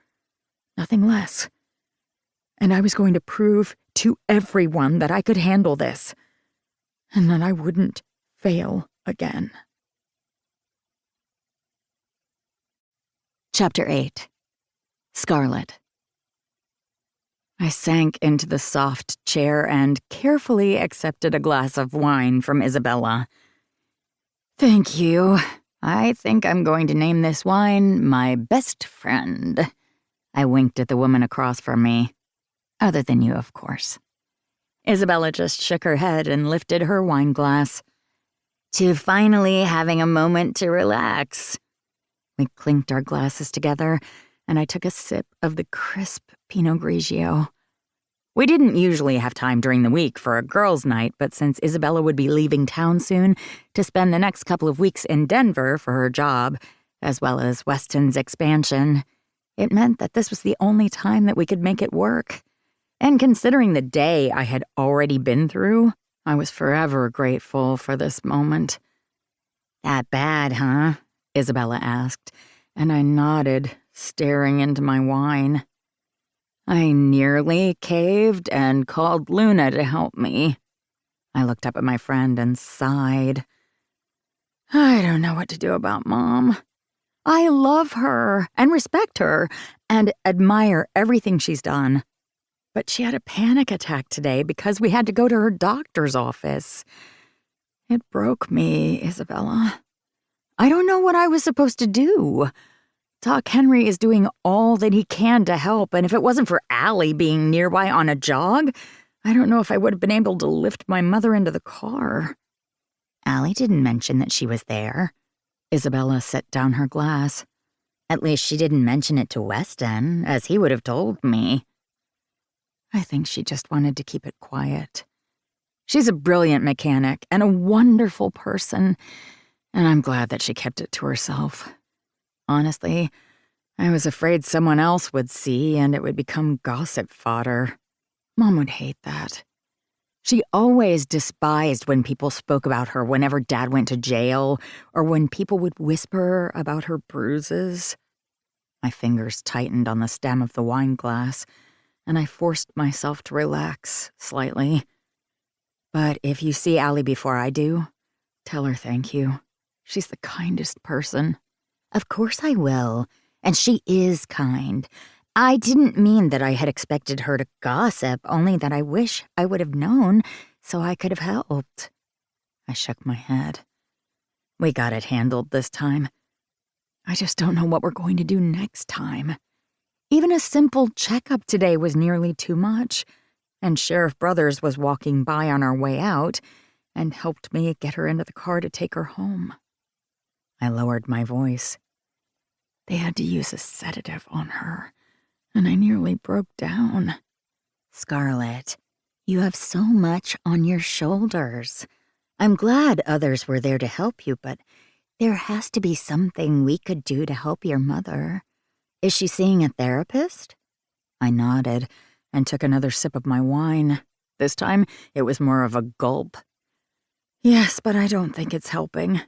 nothing less. And I was going to prove to everyone that I could handle this, and that I wouldn't fail again. Chapter 8. Scarlett. I sank into the soft chair and carefully accepted a glass of wine from Isabella. "Thank you. I think I'm going to name this wine my best friend." I winked at the woman across from me. "Other than you, of course." Isabella just shook her head and lifted her wine glass. "To finally having a moment to relax." We clinked our glasses together, and I took a sip of the crisp Pinot Grigio. We didn't usually have time during the week for a girls' night, but since Isabella would be leaving town soon to spend the next couple of weeks in Denver for her job, as well as Weston's expansion, it meant that this was the only time that we could make it work. And considering the day I had already been through, I was forever grateful for this moment. "That bad, huh?" Isabella asked, and I nodded, staring into my wine. I nearly caved and called Luna to help me. I looked up at my friend and sighed. I don't know what to do about Mom. I love her and respect her and admire everything she's done. But she had a panic attack today because we had to go to her doctor's office. It broke me, Isabella. I don't know what I was supposed to do. Doc Henry is doing all that he can to help, and if it wasn't for Allie being nearby on a jog, I don't know if I would have been able to lift my mother into the car. Allie didn't mention that she was there. Isabella set down her glass. At least she didn't mention it to Weston, as he would have told me. I think she just wanted to keep it quiet. She's a brilliant mechanic and a wonderful person, and I'm glad that she kept it to herself. Honestly, I was afraid someone else would see and it would become gossip fodder. Mom would hate that. She always despised when people spoke about her whenever Dad went to jail or when people would whisper about her bruises. My fingers tightened on the stem of the wine glass, and I forced myself to relax slightly. But if you see Allie before I do, tell her thank you. She's the kindest person. Of course I will. And she is kind. I didn't mean that I had expected her to gossip, only that I wish I would have known so I could have helped. I shook my head. We got it handled this time. I just don't know what we're going to do next time. Even a simple checkup today was nearly too much, and Sheriff Brothers was walking by on our way out and helped me get her into the car to take her home. I lowered my voice. They had to use a sedative on her, and I nearly broke down. Scarlett, you have so much on your shoulders. I'm glad others were there to help you, but there has to be something we could do to help your mother. Is she seeing a therapist? I nodded and took another sip of my wine. This time, it was more of a gulp. Yes, but I don't think it's helping.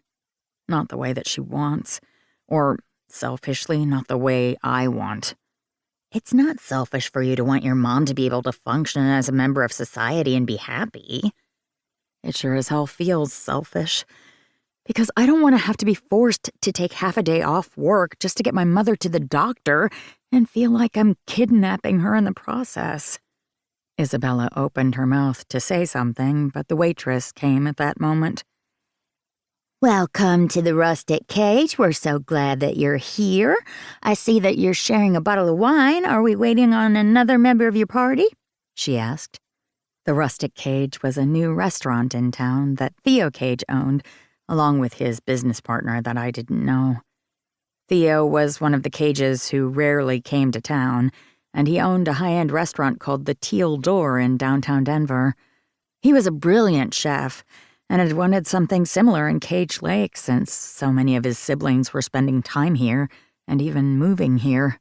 Not the way that she wants. Or, selfishly, not the way I want. It's not selfish for you to want your mom to be able to function as a member of society and be happy. It sure as hell feels selfish. Because I don't want to have to be forced to take half a day off work just to get my mother to the doctor and feel like I'm kidnapping her in the process. Isabella opened her mouth to say something, but the waitress came at that moment. Welcome to the Rustic Cage. We're so glad that you're here. I see that you're sharing a bottle of wine. Are we waiting on another member of your party? She asked. The Rustic Cage was a new restaurant in town that Theo Cage owned, along with his business partner that I didn't know. Theo was one of the Cages who rarely came to town, and he owned a high-end restaurant called the Teal Door in downtown Denver. He was a brilliant chef, and had wanted something similar in Cage Lake since so many of his siblings were spending time here and even moving here.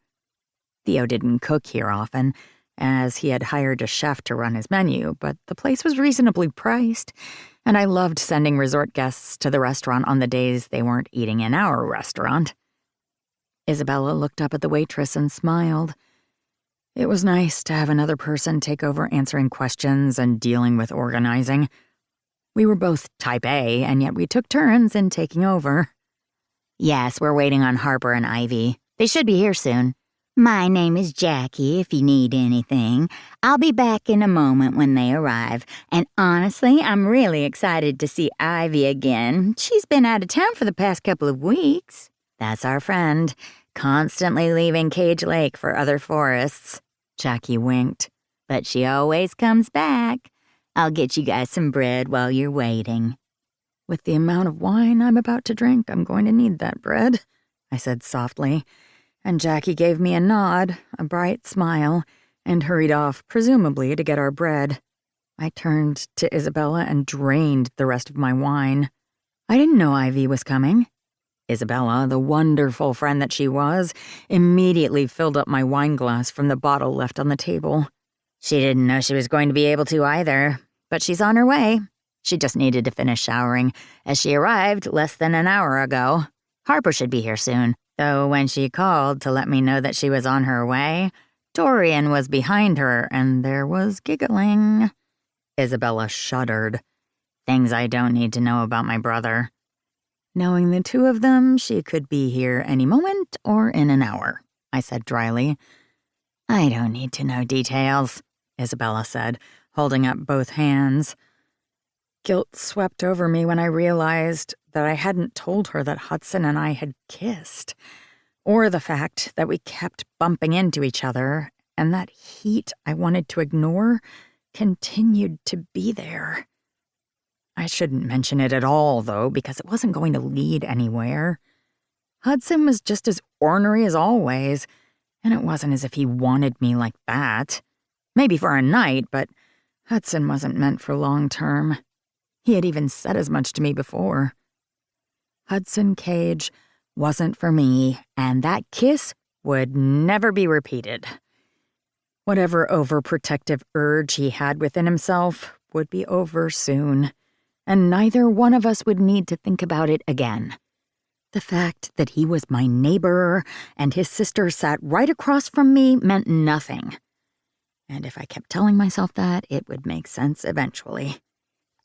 Theo didn't cook here often, as he had hired a chef to run his menu, but the place was reasonably priced, and I loved sending resort guests to the restaurant on the days they weren't eating in our restaurant. Isabella looked up at the waitress and smiled. It was nice to have another person take over answering questions and dealing with organizing. We were both type A, and yet we took turns in taking over. Yes, we're waiting on Harper and Ivy. They should be here soon. My name is Jackie, if you need anything. I'll be back in a moment when they arrive, and honestly, I'm really excited to see Ivy again. She's been out of town for the past couple of weeks. That's our friend, constantly leaving Cage Lake for other forests. Jackie winked. But she always comes back. I'll get you guys some bread while you're waiting. With the amount of wine I'm about to drink, I'm going to need that bread, I said softly, and Jackie gave me a nod, a bright smile, and hurried off, presumably to get our bread. I turned to Isabella and drained the rest of my wine. I didn't know Ivy was coming. Isabella, the wonderful friend that she was, immediately filled up my wine glass from the bottle left on the table. She didn't know she was going to be able to either, but she's on her way. She just needed to finish showering, as she arrived less than an hour ago. Harper should be here soon, though when she called to let me know that she was on her way, Dorian was behind her and there was giggling. Isabella shuddered. Things I don't need to know about my brother. Knowing the two of them, she could be here any moment or in an hour, I said dryly. I don't need to know details, Isabella said, holding up both hands. Guilt swept over me when I realized that I hadn't told her that Hudson and I had kissed, or the fact that we kept bumping into each other, and that heat I wanted to ignore continued to be there. I shouldn't mention it at all, though, because it wasn't going to lead anywhere. Hudson was just as ornery as always, and it wasn't as if he wanted me like that. Maybe for a night, but Hudson wasn't meant for long term. He had even said as much to me before. Hudson Cage wasn't for me, and that kiss would never be repeated. Whatever overprotective urge he had within himself would be over soon, and neither one of us would need to think about it again. The fact that he was my neighbor and his sister sat right across from me meant nothing. And if I kept telling myself that, it would make sense eventually.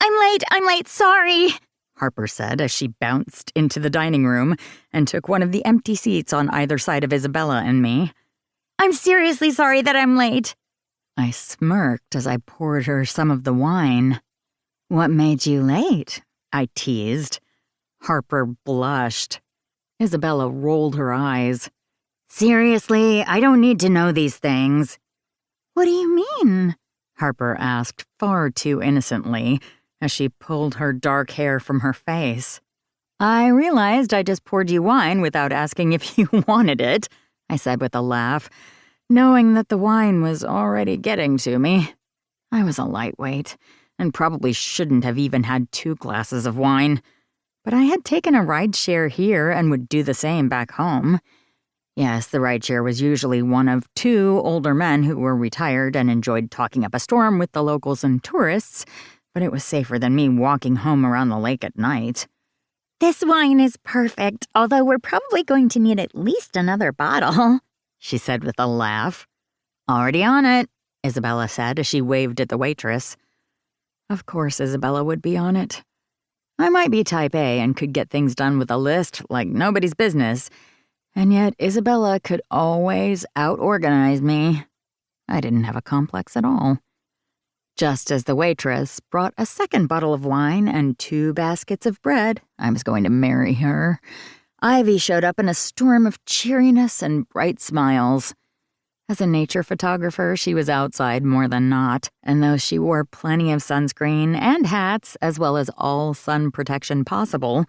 I'm late, sorry, Harper said as she bounced into the dining room and took one of the empty seats on either side of Isabella and me. "I'm seriously sorry that I'm late." I smirked as I poured her some of the wine. "What made you late?" I teased. Harper blushed. Isabella rolled her eyes. "Seriously, I don't need to know these things." "What do you mean?" Harper asked far too innocently as she pulled her dark hair from her face. "I realized I just poured you wine without asking if you wanted it," I said with a laugh, knowing that the wine was already getting to me. I was a lightweight and probably shouldn't have even had 2 glasses of wine, but I had taken a rideshare here and would do the same back home. Yes, the rideshare was usually one of 2 older men who were retired and enjoyed talking up a storm with the locals and tourists, but it was safer than me walking home around the lake at night. "This wine is perfect, although we're probably going to need at least another bottle," she said with a laugh. "Already on it," Isabella said as she waved at the waitress. Of course Isabella would be on it. I might be type A and could get things done with a list like nobody's business, and yet Isabella could always out-organize me. I didn't have a complex at all. Just as the waitress brought a second bottle of wine and 2 baskets of bread, I was going to marry her, Ivy showed up in a storm of cheeriness and bright smiles. As a nature photographer, she was outside more than not, and though she wore plenty of sunscreen and hats, as well as all sun protection possible,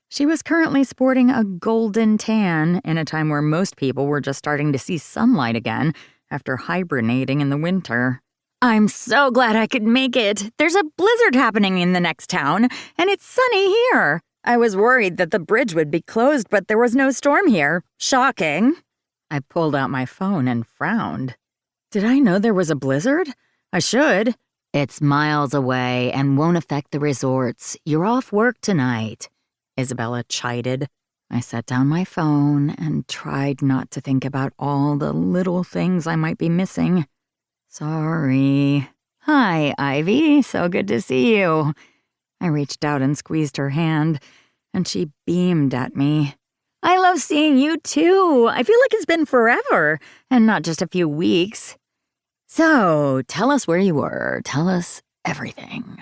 she was currently sporting a golden tan in a time where most people were just starting to see sunlight again after hibernating in the winter. "I'm so glad I could make it. There's a blizzard happening in the next town, and it's sunny here. I was worried that the bridge would be closed, but there was no storm here. Shocking." I pulled out my phone and frowned. Did I know there was a blizzard? I should. "It's miles away and won't affect the resorts. You're off work tonight," Isabella chided. I set down my phone and tried not to think about all the little things I might be missing. "Sorry. Hi, Ivy. So good to see you." I reached out and squeezed her hand, and she beamed at me. "I love seeing you, too. I feel like it's been forever, and not just a few weeks. So, tell us where you were. Tell us everything."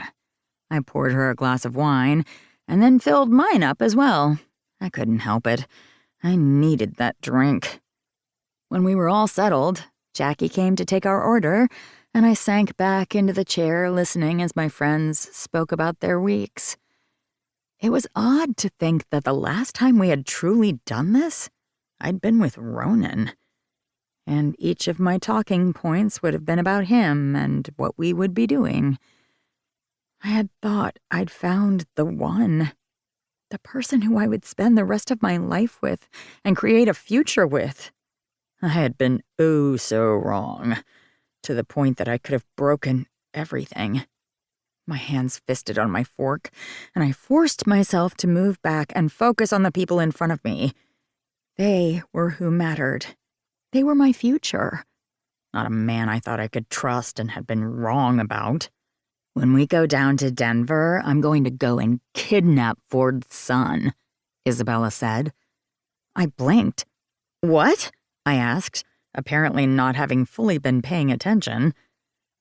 I poured her a glass of wine, and then filled mine up as well. I couldn't help it. I needed that drink. When we were all settled, Jackie came to take our order, and I sank back into the chair listening as my friends spoke about their weeks. It was odd to think that the last time we had truly done this, I'd been with Ronan. And each of my talking points would have been about him and what we would be doing. I had thought I'd found the one, the person who I would spend the rest of my life with and create a future with. I had been oh so wrong, to the point that I could have broken everything. My hands fisted on my fork, and I forced myself to move back and focus on the people in front of me. They were who mattered. They were my future, not a man I thought I could trust and had been wrong about. "When we go down to Denver, I'm going to go and kidnap Ford's son," Isabella said. I blinked. "What?" I asked, apparently not having fully been paying attention.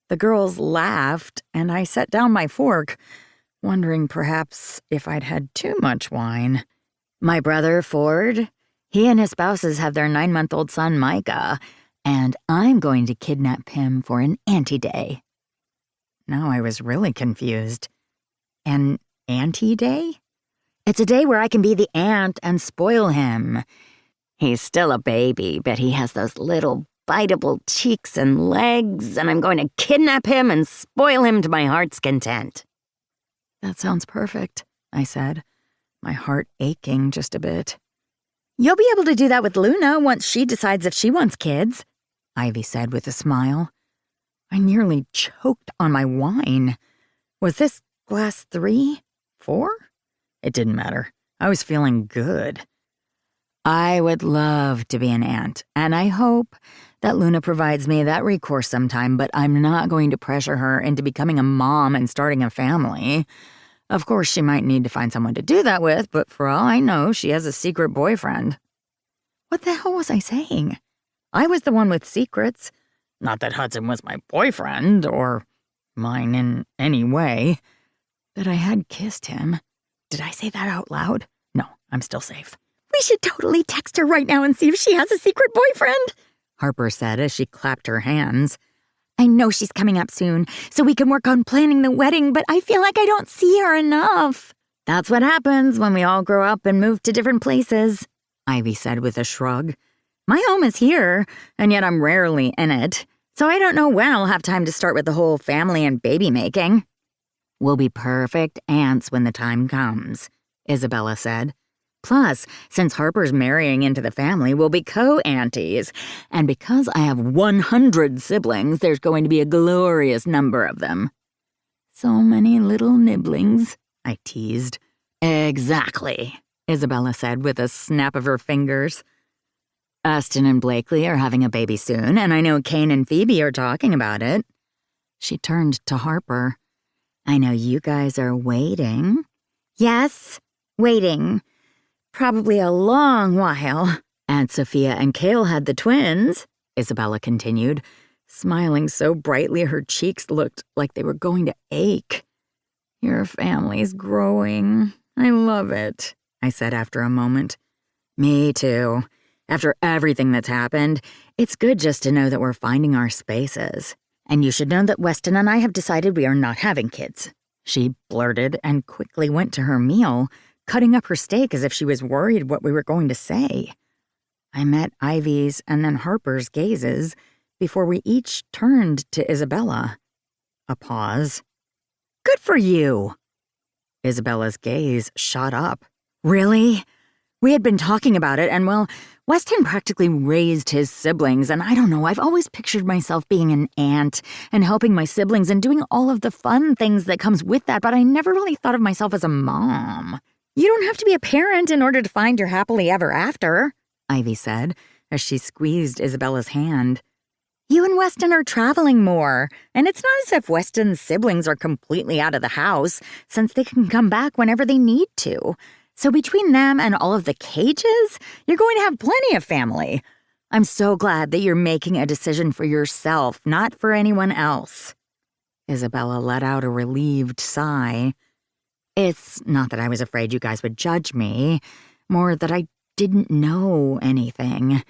The girls laughed, and I set down my fork, wondering perhaps if I'd had too much wine. "My brother, Ford, he and his spouses have their 9-month-old son, Micah, and I'm going to kidnap him for an auntie day." Now I was really confused. An auntie day? "It's a day where I can be the aunt and spoil him. He's still a baby, but he has those little biteable cheeks and legs, and I'm going to kidnap him and spoil him to my heart's content." "That sounds perfect," I said, my heart aching just a bit. "You'll be able to do that with Luna once she decides if she wants kids," Ivy said with a smile. I nearly choked on my wine. Was this glass 3? 4? It didn't matter. I was feeling good. I would love to be an aunt, and I hope that Luna provides me that recourse sometime, but I'm not going to pressure her into becoming a mom and starting a family. Of course, she might need to find someone to do that with, but for all I know, she has a secret boyfriend. What the hell was I saying? I was the one with secrets. Not that Hudson was my boyfriend, or mine in any way. But I had kissed him. Did I say that out loud? No, I'm still safe. We should totally text her right now and see if she has a secret boyfriend, Harper said as she clapped her hands. I know she's coming up soon, so we can work on planning the wedding, but I feel like I don't see her enough. That's what happens when we all grow up and move to different places, Ivy said with a shrug. My home is here, and yet I'm rarely in it, so I don't know when I'll have time to start with the whole family and baby making. We'll be perfect aunts when the time comes, Isabella said. Plus, since Harper's marrying into the family, we'll be co-aunties. And because I have 100 siblings, there's going to be a glorious number of them. So many little nibblings, I teased. Exactly, Isabella said with a snap of her fingers. Aston and Blakely are having a baby soon, and I know Kane and Phoebe are talking about it. She turned to Harper. I know you guys are waiting. Yes, waiting. Probably a long while. Aunt Sophia and Cale had the twins, Isabella continued, smiling so brightly her cheeks looked like they were going to ache. Your family's growing. I love it, I said after a moment. Me too. After everything that's happened, it's good just to know that we're finding our spaces. And you should know that Weston and I have decided we are not having kids, she blurted and quickly went to her meal, cutting up her steak as if she was worried what we were going to say. I met Ivy's and then Harper's gazes before we each turned to Isabella. A pause. Good for you. Isabella's gaze shot up. Really? We had been talking about it, and well, Weston practically raised his siblings, and I don't know, I've always pictured myself being an aunt and helping my siblings and doing all of the fun things that comes with that, but I never really thought of myself as a mom. You don't have to be a parent in order to find your happily ever after, Ivy said, as she squeezed Isabella's hand. You and Weston are traveling more, and it's not as if Weston's siblings are completely out of the house, since they can come back whenever they need to. So between them and all of the cages, you're going to have plenty of family. I'm so glad that you're making a decision for yourself, not for anyone else. Isabella let out a relieved sigh. It's not that I was afraid you guys would judge me, more that I didn't know anything.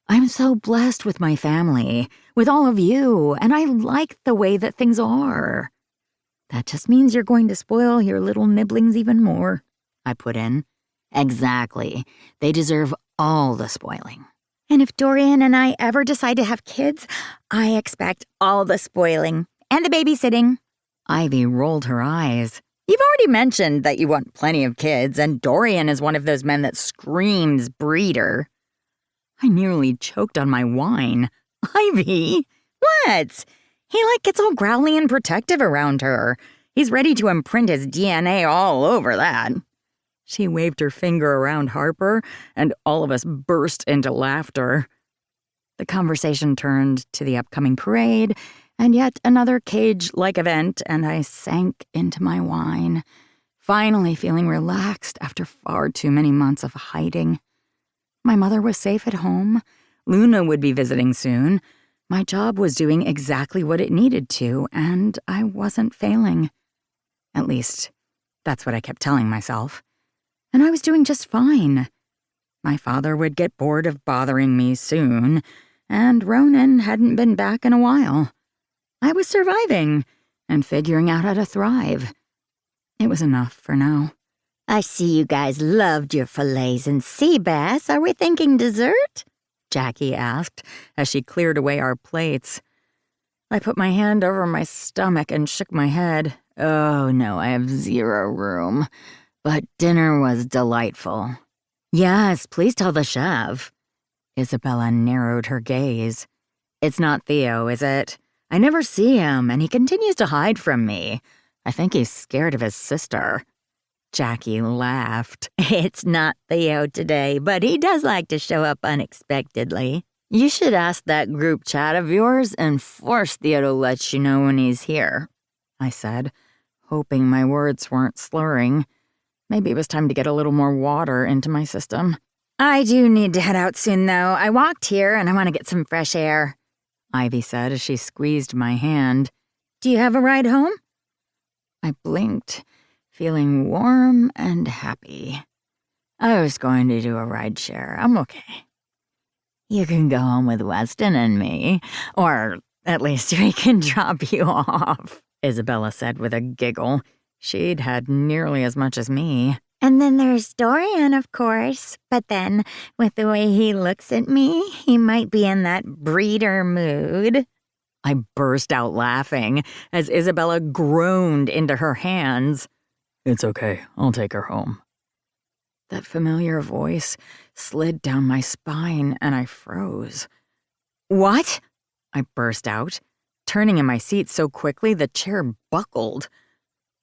I'm so blessed with my family, with all of you, and I like the way that things are. That just means you're going to spoil your little nibblings even more, I put in. Exactly. They deserve all the spoiling. And if Dorian and I ever decide to have kids, I expect all the spoiling and the babysitting. Ivy rolled her eyes. You've already mentioned that you want plenty of kids, and Dorian is one of those men that screams breeder. I nearly choked on my wine. Ivy? What? He gets all growly and protective around her. He's ready to imprint his DNA all over that. She waved her finger around Harper, and all of us burst into laughter. The conversation turned to the upcoming parade, and yet another cage-like event, and I sank into my wine, finally feeling relaxed after far too many months of hiding. My mother was safe at home. Luna would be visiting soon. My job was doing exactly what it needed to, and I wasn't failing. At least, that's what I kept telling myself. And I was doing just fine. My father would get bored of bothering me soon, and Ronan hadn't been back in a while. I was surviving and figuring out how to thrive. It was enough for now. I see you guys loved your fillets and sea bass. Are we thinking dessert? Jackie asked as she cleared away our plates. I put my hand over my stomach and shook my head. Oh no, I have zero room. But dinner was delightful. Yes, please tell the chef. Isabella narrowed her gaze. It's not Theo, is it? I never see him, and he continues to hide from me. I think he's scared of his sister. Jackie laughed. It's not Theo today, but he does like to show up unexpectedly. You should ask that group chat of yours and force Theo to let you know when he's here, I said, hoping my words weren't slurring. Maybe it was time to get a little more water into my system. I do need to head out soon, though. I walked here and I want to get some fresh air, Ivy said as she squeezed my hand. Do you have a ride home? I blinked, feeling warm and happy. I was going to do a rideshare. I'm okay. You can go home with Weston and me, or at least we can drop you off, Isabella said with a giggle. She'd had nearly as much as me. And then there's Dorian, of course. But then, with the way he looks at me, he might be in that breeder mood. I burst out laughing as Isabella groaned into her hands. It's okay. I'll take her home. That familiar voice slid down my spine and I froze. What? I burst out, turning in my seat so quickly the chair buckled.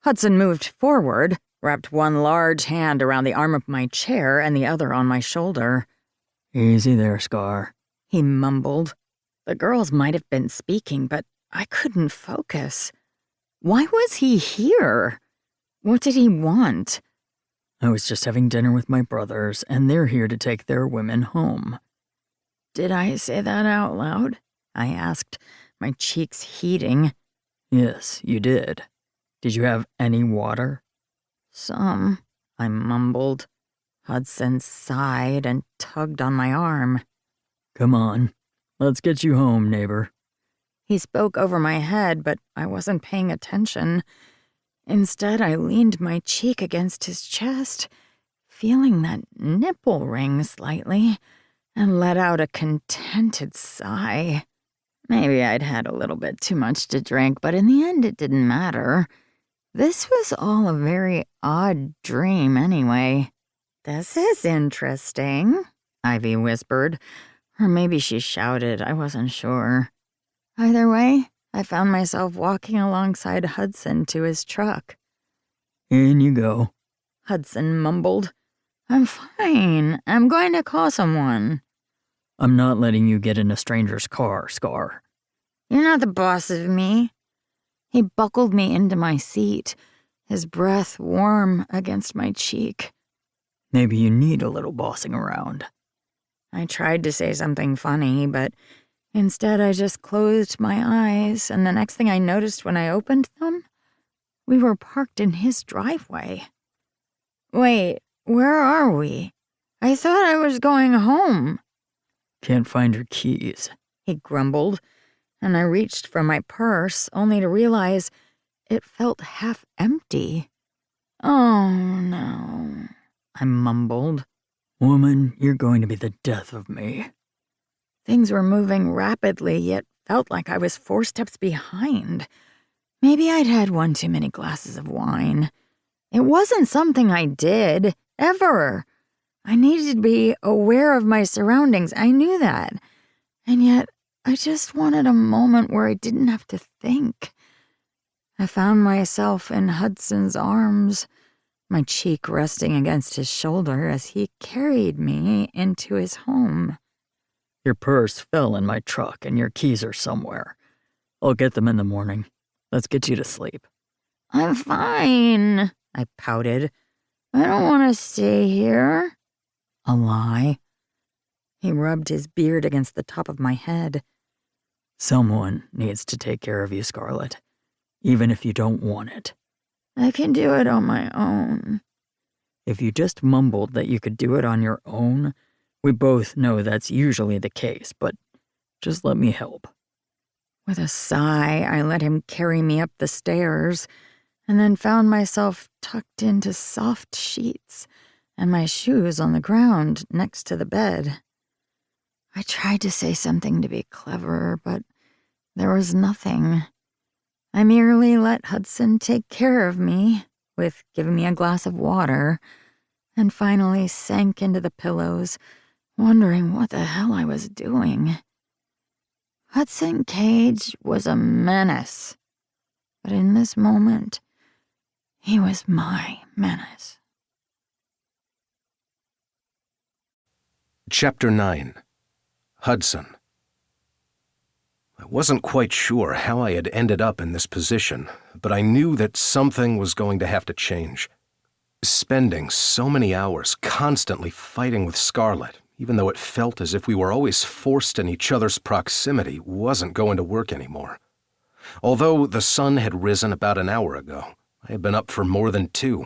Hudson moved forward, wrapped one large hand around the arm of my chair and the other on my shoulder. Easy there, Scar, he mumbled. The girls might have been speaking, but I couldn't focus. Why was he here? What did he want? I was just having dinner with my brothers, and they're here to take their women home. Did I say that out loud? I asked, my cheeks heating. Yes, you did. Did you have any water? Some, I mumbled. Hudson sighed and tugged on my arm. Come on, let's get you home, neighbor. He spoke over my head, but I wasn't paying attention. Instead, I leaned my cheek against his chest, feeling that nipple ring slightly, and let out a contented sigh. Maybe I'd had a little bit too much to drink, but in the end it didn't matter. This was all a very odd dream anyway. This is interesting, Ivy whispered. Or maybe she shouted, I wasn't sure. Either way, I found myself walking alongside Hudson to his truck. In you go, Hudson mumbled. I'm fine. I'm going to call someone. I'm not letting you get in a stranger's car, Scar. You're not the boss of me. He buckled me into my seat, his breath warm against my cheek. Maybe you need a little bossing around. I tried to say something funny, but instead I just closed my eyes, and the next thing I noticed when I opened them, we were parked in his driveway. Wait, where are we? I thought I was going home. Can't find your keys, he grumbled, and I reached for my purse only to realize it felt half empty. Oh, no, I mumbled. Woman, you're going to be the death of me. Things were moving rapidly, yet felt like I was 4 steps behind. Maybe I'd had one too many glasses of wine. It wasn't something I did, ever. I needed to be aware of my surroundings, I knew that. And yet, I just wanted a moment where I didn't have to think. I found myself in Hudson's arms, my cheek resting against his shoulder as he carried me into his home. Your purse fell in my truck and your keys are somewhere. I'll get them in the morning. Let's get you to sleep. I'm fine, I pouted. I don't want to stay here. A lie. He rubbed his beard against the top of my head. Someone needs to take care of you, Scarlett, even if you don't want it. I can do it on my own. If you just mumbled that you could do it on your own, we both know that's usually the case, but just let me help. With a sigh, I let him carry me up the stairs, and then found myself tucked into soft sheets and my shoes on the ground next to the bed. I tried to say something to be clever, but there was nothing. I merely let Hudson take care of me, with giving me a glass of water, and finally sank into the pillows, wondering what the hell I was doing. Hudson Cage was a menace, but in this moment, he was my menace. Chapter 9. Hudson. I Wasn't quite sure how I had ended up in this position, but I knew that something was going to have to change. Spending so many hours constantly fighting with Scarlett, even though it felt as if we were always forced in each other's proximity, wasn't going to work anymore. Although the sun had risen about an hour ago, I had been up for more than 2.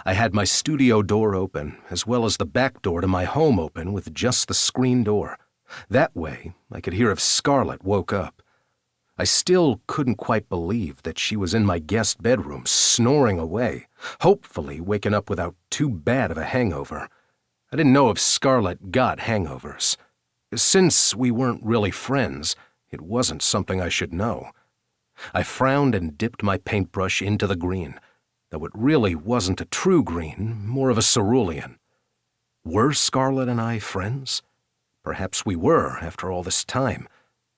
I had my studio door open, as well as the back door to my home open with just the screen door. That way, I could hear if Scarlett woke up. I still couldn't quite believe that she was in my guest bedroom, snoring away, hopefully waking up without too bad of a hangover. I didn't know if Scarlett got hangovers. Since we weren't really friends, it wasn't something I should know. I frowned and dipped my paintbrush into the green, though it really wasn't a true green, more of a cerulean. Were Scarlett and I friends? Perhaps we were, after all this time.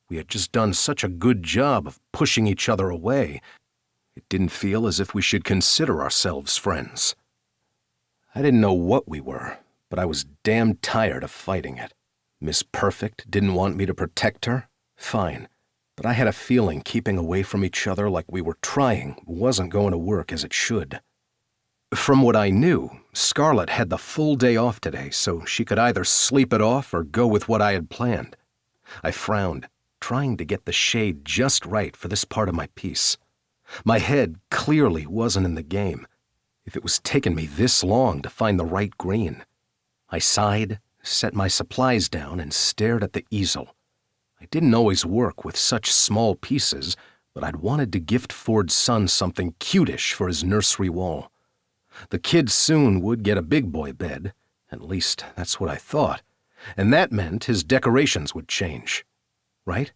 We had just done such a good job of pushing each other away. It didn't feel as if we should consider ourselves friends. I didn't know what we were, but I was damn tired of fighting it. Miss Perfect didn't want me to protect her? Fine. But I had a feeling keeping away from each other like we were trying wasn't going to work as it should. From what I knew, Scarlett had the full day off today, so she could either sleep it off or go with what I had planned. I frowned, trying to get the shade just right for this part of my piece. My head clearly wasn't in the game, if it was taking me this long to find the right green. I sighed, set my supplies down, and stared at the easel. I didn't always work with such small pieces, but I'd wanted to gift Ford's son something cutish for his nursery wall. The kid soon would get a big boy bed, at least that's what I thought, and that meant his decorations would change. Right?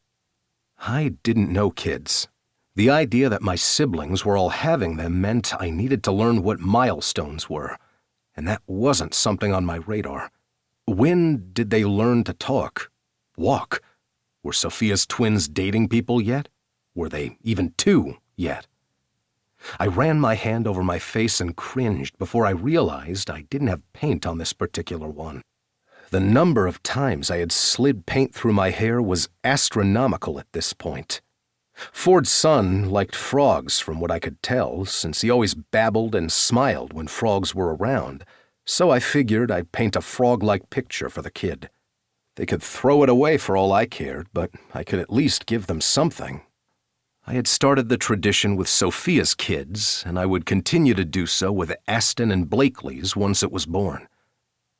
I didn't know kids. The idea that my siblings were all having them meant I needed to learn what milestones were, and that wasn't something on my radar. When did they learn to talk? Walk? Were Sophia's twins dating people yet? Were they even 2 yet? I ran my hand over my face and cringed before I realized I didn't have paint on this particular one. The number of times I had slid paint through my hair was astronomical at this point. Ford's son liked frogs from what I could tell, since he always babbled and smiled when frogs were around, so I figured I'd paint a frog-like picture for the kid. They could throw it away for all I cared, but I could at least give them something. I had started the tradition with Sophia's kids, and I would continue to do so with Aston and Blakely's once it was born.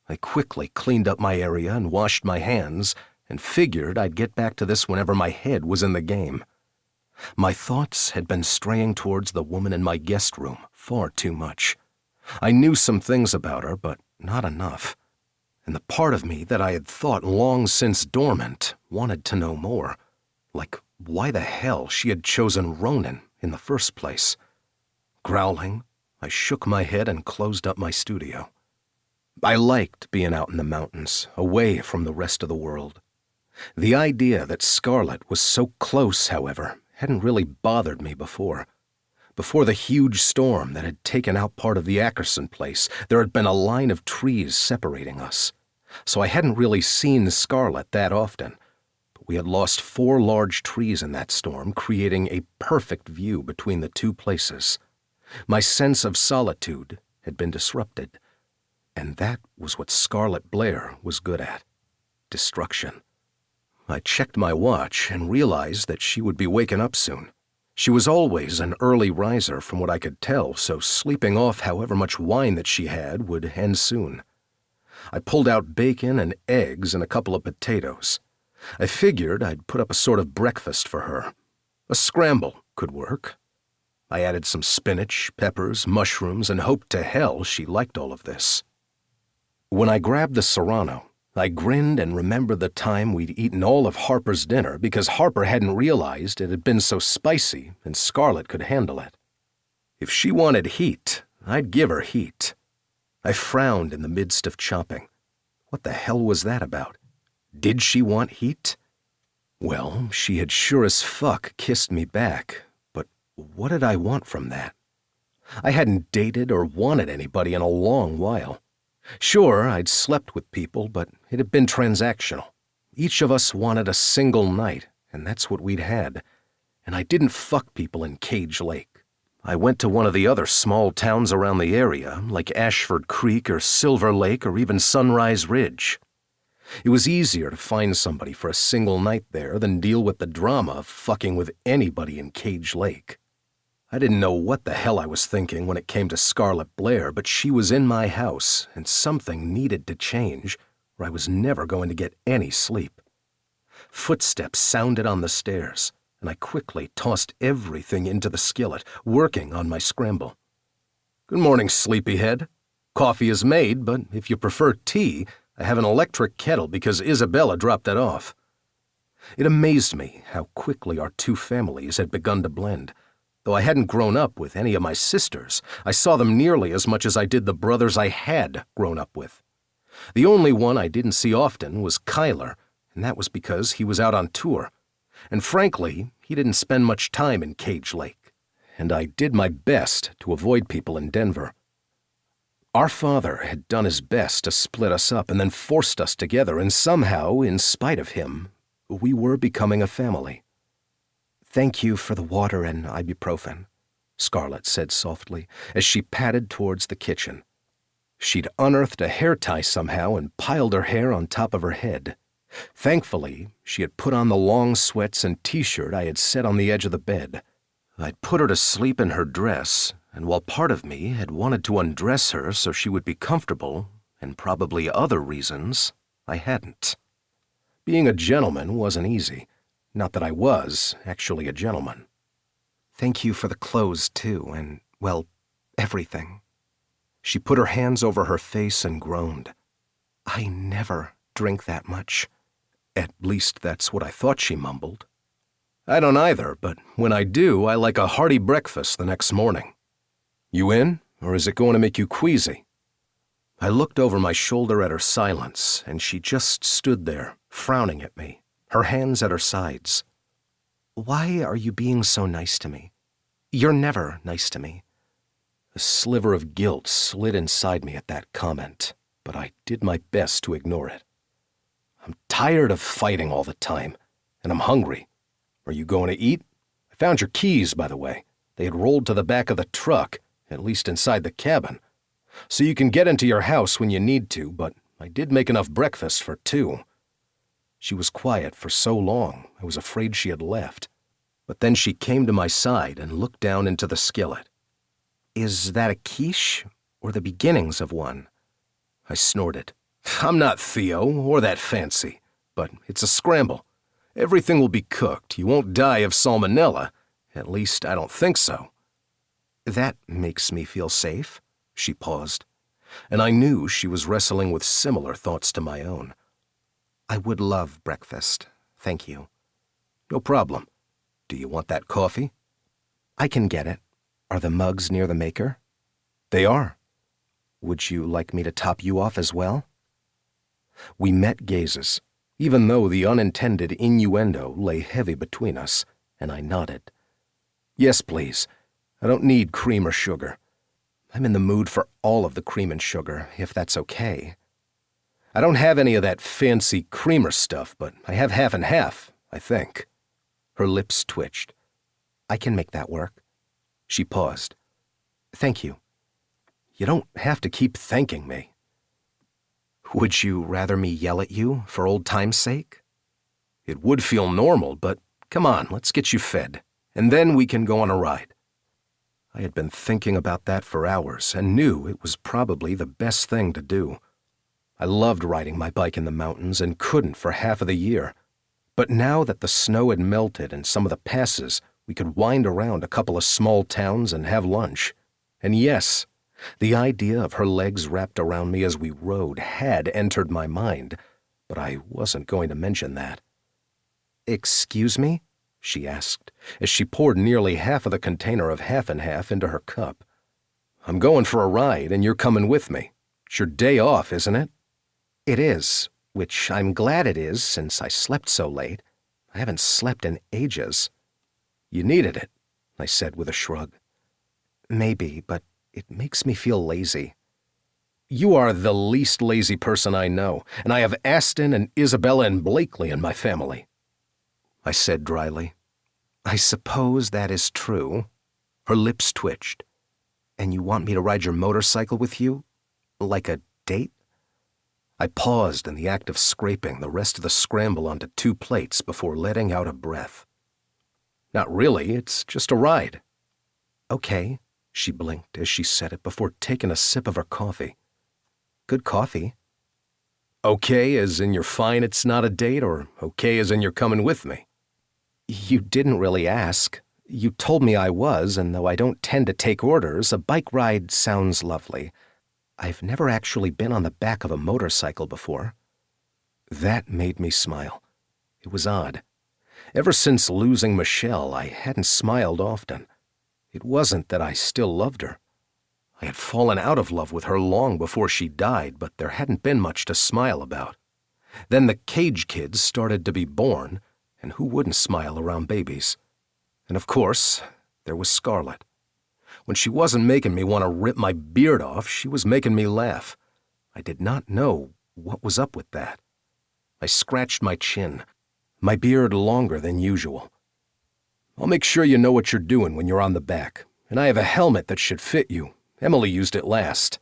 I quickly cleaned up my area and washed my hands, and figured I'd get back to this whenever my head was in the game. My thoughts had been straying towards the woman in my guest room far too much. I knew some things about her, but not enough. And the part of me that I had thought long since dormant wanted to know more, like why the hell she had chosen Ronan in the first place. Growling, I shook my head and closed up my studio. I liked being out in the mountains, away from the rest of the world. The idea that Scarlett was so close, however, hadn't really bothered me before. Before the huge storm that had taken out part of the Ackerson place, there had been a line of trees separating us. So I hadn't really seen Scarlett that often, but we had lost 4 large trees in that storm, creating a perfect view between the 2 places. My sense of solitude had been disrupted, and that was what Scarlett Blair was good at: destruction. I checked my watch and realized that she would be waking up soon. She was always an early riser from what I could tell, so sleeping off however much wine that she had would end soon. I pulled out bacon and eggs and a couple of potatoes. I figured I'd put up a sort of breakfast for her. A scramble could work. I added some spinach, peppers, mushrooms, and hoped to hell she liked all of this. When I grabbed the Serrano, I grinned and remembered the time we'd eaten all of Harper's dinner because Harper hadn't realized it had been so spicy and Scarlett could handle it. If she wanted heat, I'd give her heat. I frowned in the midst of chopping. What the hell was that about? Did she want heat? Well, she had sure as fuck kissed me back, but what did I want from that? I hadn't dated or wanted anybody in a long while. Sure, I'd slept with people, but it had been transactional. Each of us wanted a single night, and that's what we'd had. And I didn't fuck people in Cage Lake. I went to one of the other small towns around the area, like Ashford Creek or Silver Lake or even Sunrise Ridge. It was easier to find somebody for a single night there than deal with the drama of fucking with anybody in Cage Lake. I didn't know what the hell I was thinking when it came to Scarlet Blair, but she was in my house, and something needed to change, or I was never going to get any sleep. Footsteps sounded on the stairs, and I quickly tossed everything into the skillet, working on my scramble. "Good morning, sleepyhead. Coffee is made, but if you prefer tea, I have an electric kettle because Isabella dropped it off." It amazed me how quickly our two families had begun to blend. Though I hadn't grown up with any of my sisters, I saw them nearly as much as I did the brothers I had grown up with. The only one I didn't see often was Kyler, and that was because he was out on tour. And frankly, he didn't spend much time in Cage Lake. And I did my best to avoid people in Denver. Our father had done his best to split us up and then forced us together, and somehow, in spite of him, we were becoming a family. "Thank you for the water and ibuprofen," Scarlett said softly as she padded towards the kitchen. She'd unearthed a hair tie somehow and piled her hair on top of her head. Thankfully, she had put on the long sweats and t-shirt I had set on the edge of the bed. I'd put her to sleep in her dress, and while part of me had wanted to undress her so she would be comfortable, and probably other reasons, I hadn't. Being a gentleman wasn't easy. Not that I was actually a gentleman. "Thank you for the clothes, too, and, well, everything." She put her hands over her face and groaned. "I never drink that much." At least that's what I thought she mumbled. "I don't either, but when I do, I like a hearty breakfast the next morning. You in, or is it going to make you queasy?" I looked over my shoulder at her silence, and she just stood there, frowning at me, her hands at her sides. "Why are you being so nice to me? You're never nice to me." A sliver of guilt slid inside me at that comment, but I did my best to ignore it. "I'm tired of fighting all the time, and I'm hungry. Are you going to eat? I found your keys, by the way. They had rolled to the back of the truck, at least inside the cabin. So you can get into your house when you need to, but I did make enough breakfast for two." She was quiet for so long, I was afraid she had left. But then she came to my side and looked down into the skillet. "Is that a quiche, or the beginnings of one?" I snorted. "I'm not Theo, or that fancy, but it's a scramble. Everything will be cooked. You won't die of salmonella. At least, I don't think so." "That makes me feel safe." She paused, and I knew she was wrestling with similar thoughts to my own. "I would love breakfast. Thank you." "No problem. Do you want that coffee?" "I can get it. Are the mugs near the maker?" "They are." "Would you like me to top you off as well?" We met gazes, even though the unintended innuendo lay heavy between us, and I nodded. "Yes, please. I don't need cream or sugar. I'm in the mood for all of the cream and sugar, if that's okay." "I don't have any of that fancy creamer stuff, but I have half and half, I think." Her lips twitched. "I can make that work." She paused. "Thank you." "You don't have to keep thanking me." "Would you rather me yell at you, for old time's sake?" "It would feel normal, but come on, let's get you fed, and then we can go on a ride." I had been thinking about that for hours and knew it was probably the best thing to do. I loved riding my bike in the mountains and couldn't for half of the year. But now that the snow had melted in some of the passes, we could wind around a couple of small towns and have lunch. And yes, the idea of her legs wrapped around me as we rode had entered my mind, but I wasn't going to mention that. "Excuse me?" she asked, as she poured nearly half of the container of half and half into her cup. "I'm going for a ride, and you're coming with me. It's your day off, isn't it?" "It is, which I'm glad it is since I slept so late. I haven't slept in ages." "You needed it," I said with a shrug. "Maybe, but it makes me feel lazy." "You are the least lazy person I know, and I have Aston and Isabella and Blakely in my family." I said dryly. I suppose that is true. Her lips twitched. And you want me to ride your motorcycle with you? Like a date? I paused in the act of scraping the rest of the scramble onto 2 plates before letting out a breath. Not really, it's just a ride. Okay, she blinked as she said it before taking a sip of her coffee. Good coffee. Okay as in you're fine it's not a date, or okay as in you're coming with me? You didn't really ask. You told me I was, and though I don't tend to take orders, a bike ride sounds lovely. I've never actually been on the back of a motorcycle before. That made me smile. It was odd. Ever since losing Michelle, I hadn't smiled often. It wasn't that I still loved her. I had fallen out of love with her long before she died, but there hadn't been much to smile about. Then the Cage kids started to be born, and who wouldn't smile around babies? And of course, there was Scarlett. When she wasn't making me want to rip my beard off, she was making me laugh. I did not know what was up with that. I scratched my chin, my beard longer than usual. I'll make sure you know what you're doing when you're on the back, and I have a helmet that should fit you. Emily used it last.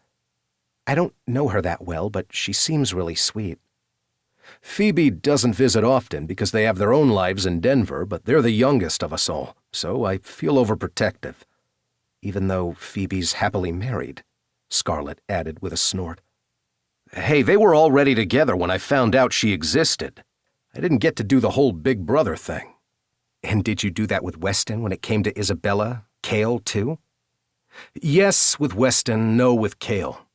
I don't know her that well, but she seems really sweet. Phoebe doesn't visit often because they have their own lives in Denver, but they're the youngest of us all, so I feel overprotective. Even though Phoebe's happily married, Scarlett added with a snort. Hey, they were already together when I found out she existed. I didn't get to do the whole Big Brother thing. And did you do that with Weston when it came to Isabella, Cale, too? Yes, with Weston, no with Cale.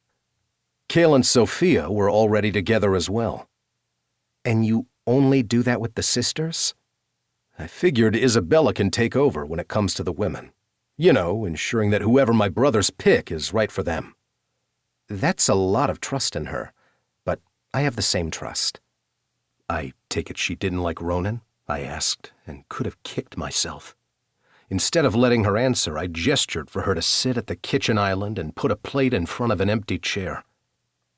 Cale and Sophia were already together as well. And you only do that with the sisters? I figured Isabella can take over when it comes to the women. You know, ensuring that whoever my brothers pick is right for them. That's a lot of trust in her, but I have the same trust. I take it she didn't like Ronan? I asked, and could have kicked myself. Instead of letting her answer, I gestured for her to sit at the kitchen island and put a plate in front of an empty chair.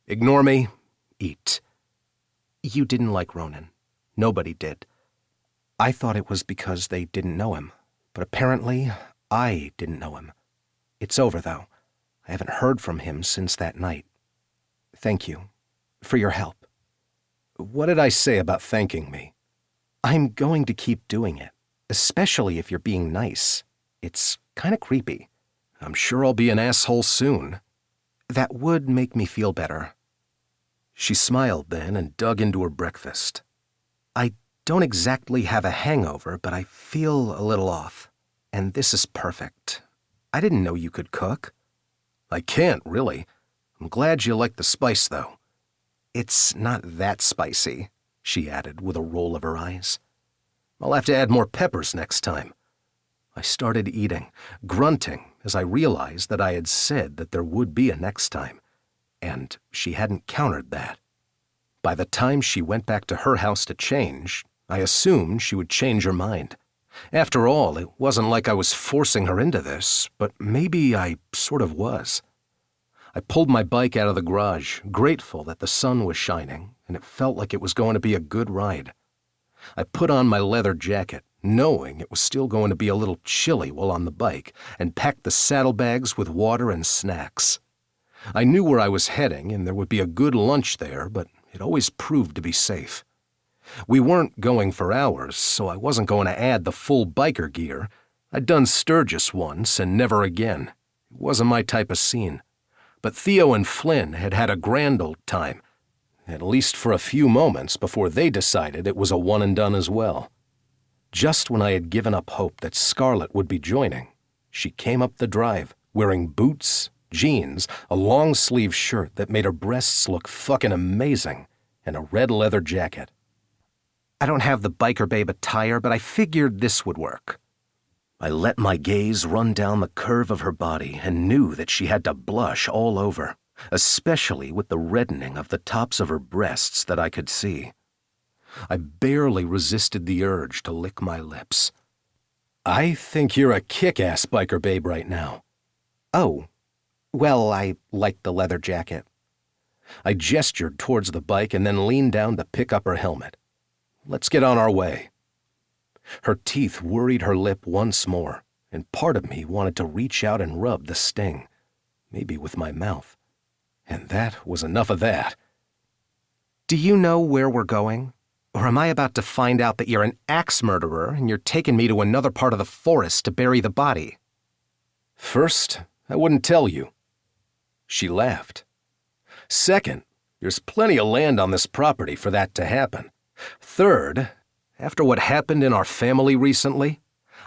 Ignore me, eat. You didn't like Ronan. Nobody did. I thought it was because they didn't know him, but apparently I didn't know him. It's over, though. I haven't heard from him since that night. Thank you for your help. What did I say about thanking me? I'm going to keep doing it, especially if you're being nice. It's kind of creepy. I'm sure I'll be an asshole soon. That would make me feel better. She smiled then and dug into her breakfast. I don't exactly have a hangover, but I feel a little off. And this is perfect. I didn't know you could cook. I can't, really. I'm glad you like the spice, though. It's not that spicy, she added with a roll of her eyes. I'll have to add more peppers next time. I started eating, grunting, as I realized that I had said that there would be a next time, and she hadn't countered that. By the time she went back to her house to change, I assumed she would change her mind. After all, it wasn't like I was forcing her into this, but maybe I sort of was. I pulled my bike out of the garage, grateful that the sun was shining, and it felt like it was going to be a good ride. I put on my leather jacket, knowing it was still going to be a little chilly while on the bike, and packed the saddlebags with water and snacks. I knew where I was heading, and there would be a good lunch there, but it always proved to be safe. We weren't going for hours, so I wasn't going to add the full biker gear. I'd done Sturgis once and never again. It wasn't my type of scene. But Theo and Flynn had had a grand old time, at least for a few moments before they decided it was a one and done as well. Just when I had given up hope that Scarlett would be joining, she came up the drive, wearing boots, jeans, a long-sleeve shirt that made her breasts look fucking amazing, and a red leather jacket. I don't have the Biker Babe attire, but I figured this would work. I let my gaze run down the curve of her body and knew that she had to blush all over, especially with the reddening of the tops of her breasts that I could see. I barely resisted the urge to lick my lips. I think you're a kick-ass biker babe right now. Oh, well, I like the leather jacket. I gestured towards the bike and then leaned down to pick up her helmet. Let's get on our way. Her teeth worried her lip once more, and part of me wanted to reach out and rub the sting, maybe with my mouth. And that was enough of that. Do you know where we're going? Or am I about to find out that you're an axe murderer and you're taking me to another part of the forest to bury the body? First, I wouldn't tell you. She laughed. Second, there's plenty of land on this property for that to happen. Third, after what happened in our family recently,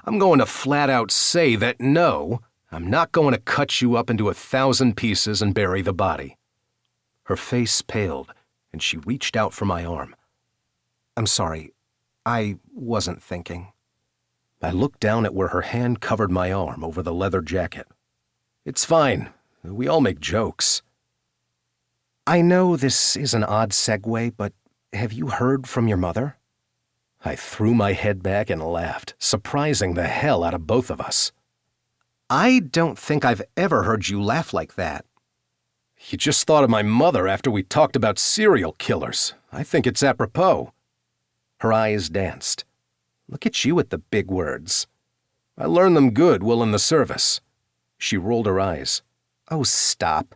I'm going to flat out say that no, I'm not going to cut you up into 1,000 pieces and bury the body. Her face paled, and she reached out for my arm. I'm sorry. I wasn't thinking. I looked down at where her hand covered my arm over the leather jacket. It's fine. We all make jokes. I know this is an odd segue, but have you heard from your mother? I threw my head back and laughed, surprising the hell out of both of us. I don't think I've ever heard you laugh like that. You just thought of my mother after we talked about serial killers. I think it's apropos. Her eyes danced. Look at you with the big words. I learned them good while in the service. She rolled her eyes. Oh, stop.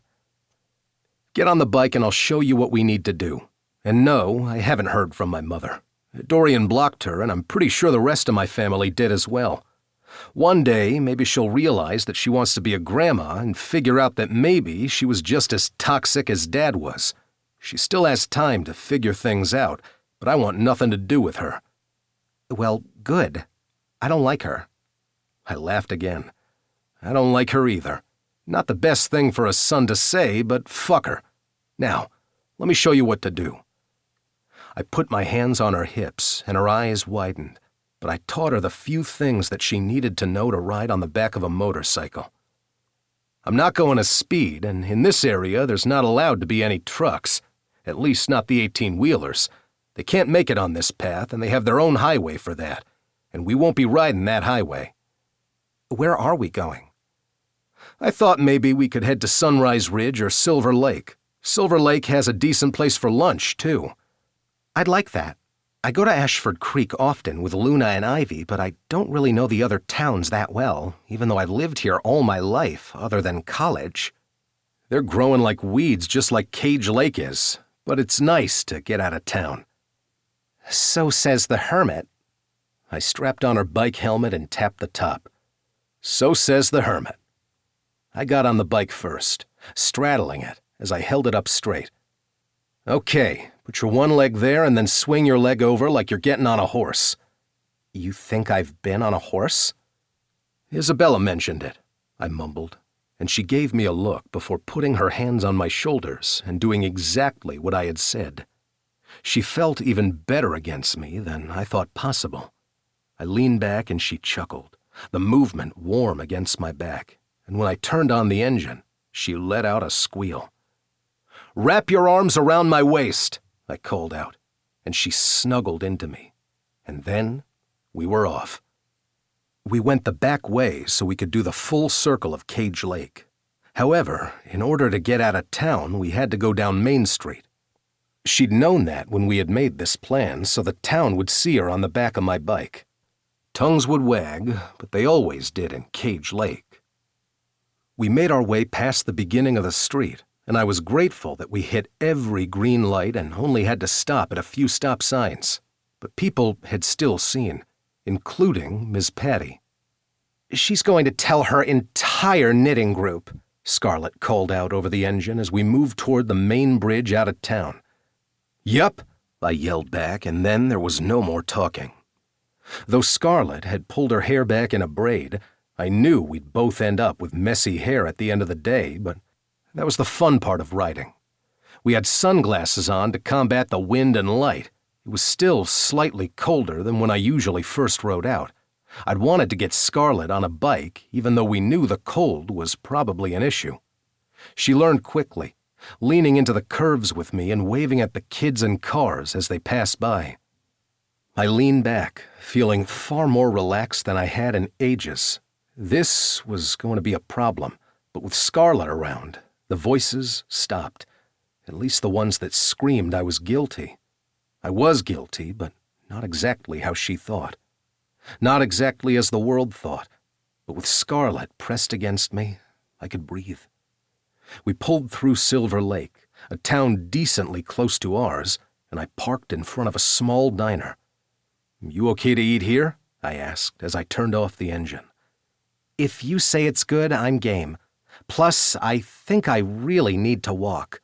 Get on the bike and I'll show you what we need to do. And no, I haven't heard from my mother. Dorian blocked her, and I'm pretty sure the rest of my family did as well. One day, maybe she'll realize that she wants to be a grandma and figure out that maybe she was just as toxic as Dad was. She still has time to figure things out, but I want nothing to do with her. Well, good. I don't like her. I laughed again. I don't like her either. Not the best thing for a son to say, but fuck her. Now, let me show you what to do. I put my hands on her hips, and her eyes widened, but I taught her the few things that she needed to know to ride on the back of a motorcycle. I'm not going to speed, and in this area there's not allowed to be any trucks, at least not the 18-wheelers. They can't make it on this path, and they have their own highway for that, and we won't be riding that highway. Where are we going? I thought maybe we could head to Sunrise Ridge or Silver Lake. Silver Lake has a decent place for lunch, too. I'd like that. I go to Ashford Creek often with Luna and Ivy, but I don't really know the other towns that well, even though I've lived here all my life, other than college. They're growing like weeds just like Cage Lake is, but it's nice to get out of town. So says the hermit. I strapped on her bike helmet and tapped the top. So says the hermit. I got on the bike first, straddling it as I held it up straight. Okay, put your one leg there and then swing your leg over like you're getting on a horse. You think I've been on a horse? Isabella mentioned it, I mumbled, and she gave me a look before putting her hands on my shoulders and doing exactly what I had said. She felt even better against me than I thought possible. I leaned back and she chuckled, the movement warm against my back, and when I turned on the engine, she let out a squeal. "Wrap your arms around my waist," I called out, and she snuggled into me. And then we were off. We went the back way so we could do the full circle of Cage Lake. However, in order to get out of town, we had to go down Main Street. She'd known that when we had made this plan, so the town would see her on the back of my bike. Tongues would wag, but they always did in Cage Lake. We made our way past the beginning of the street, and I was grateful that we hit every green light and only had to stop at a few stop signs. But people had still seen, including Miss Patty. "She's going to tell her entire knitting group," Scarlett called out over the engine as we moved toward the main bridge out of town. "Yup," I yelled back, and then there was no more talking. Though Scarlett had pulled her hair back in a braid, I knew we'd both end up with messy hair at the end of the day, but that was the fun part of riding. We had sunglasses on to combat the wind and light. It was still slightly colder than when I usually first rode out. I'd wanted to get Scarlett on a bike, even though we knew the cold was probably an issue. She learned quickly, leaning into the curves with me and waving at the kids and cars as they passed by. I leaned back, feeling far more relaxed than I had in ages. This was going to be a problem, but with Scarlett around, the voices stopped, at least the ones that screamed I was guilty. I was guilty, but not exactly how she thought. Not exactly as the world thought, but with Scarlett pressed against me, I could breathe. We pulled through Silver Lake, a town decently close to ours, and I parked in front of a small diner. "You okay to eat here?" I asked as I turned off the engine. If you say it's good, I'm game. Plus, I think I really need to walk.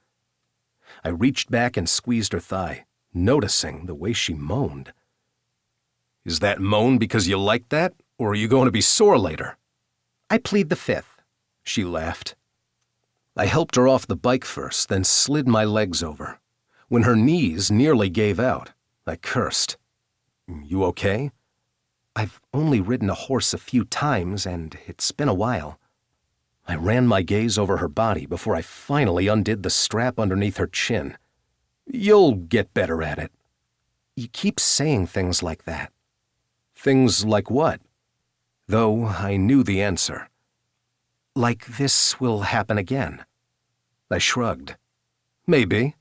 I reached back and squeezed her thigh, noticing the way she moaned. "Is that moan because you like that, or are you going to be sore later?" I plead the fifth. She laughed. I helped her off the bike first, then slid my legs over. When her knees nearly gave out, I cursed. "You okay?" I've only ridden a horse a few times, and it's been a while. I ran my gaze over her body before I finally undid the strap underneath her chin. "You'll get better at it." You keep saying things like that. Things like what? Though I knew the answer. Like this will happen again. I shrugged. Maybe.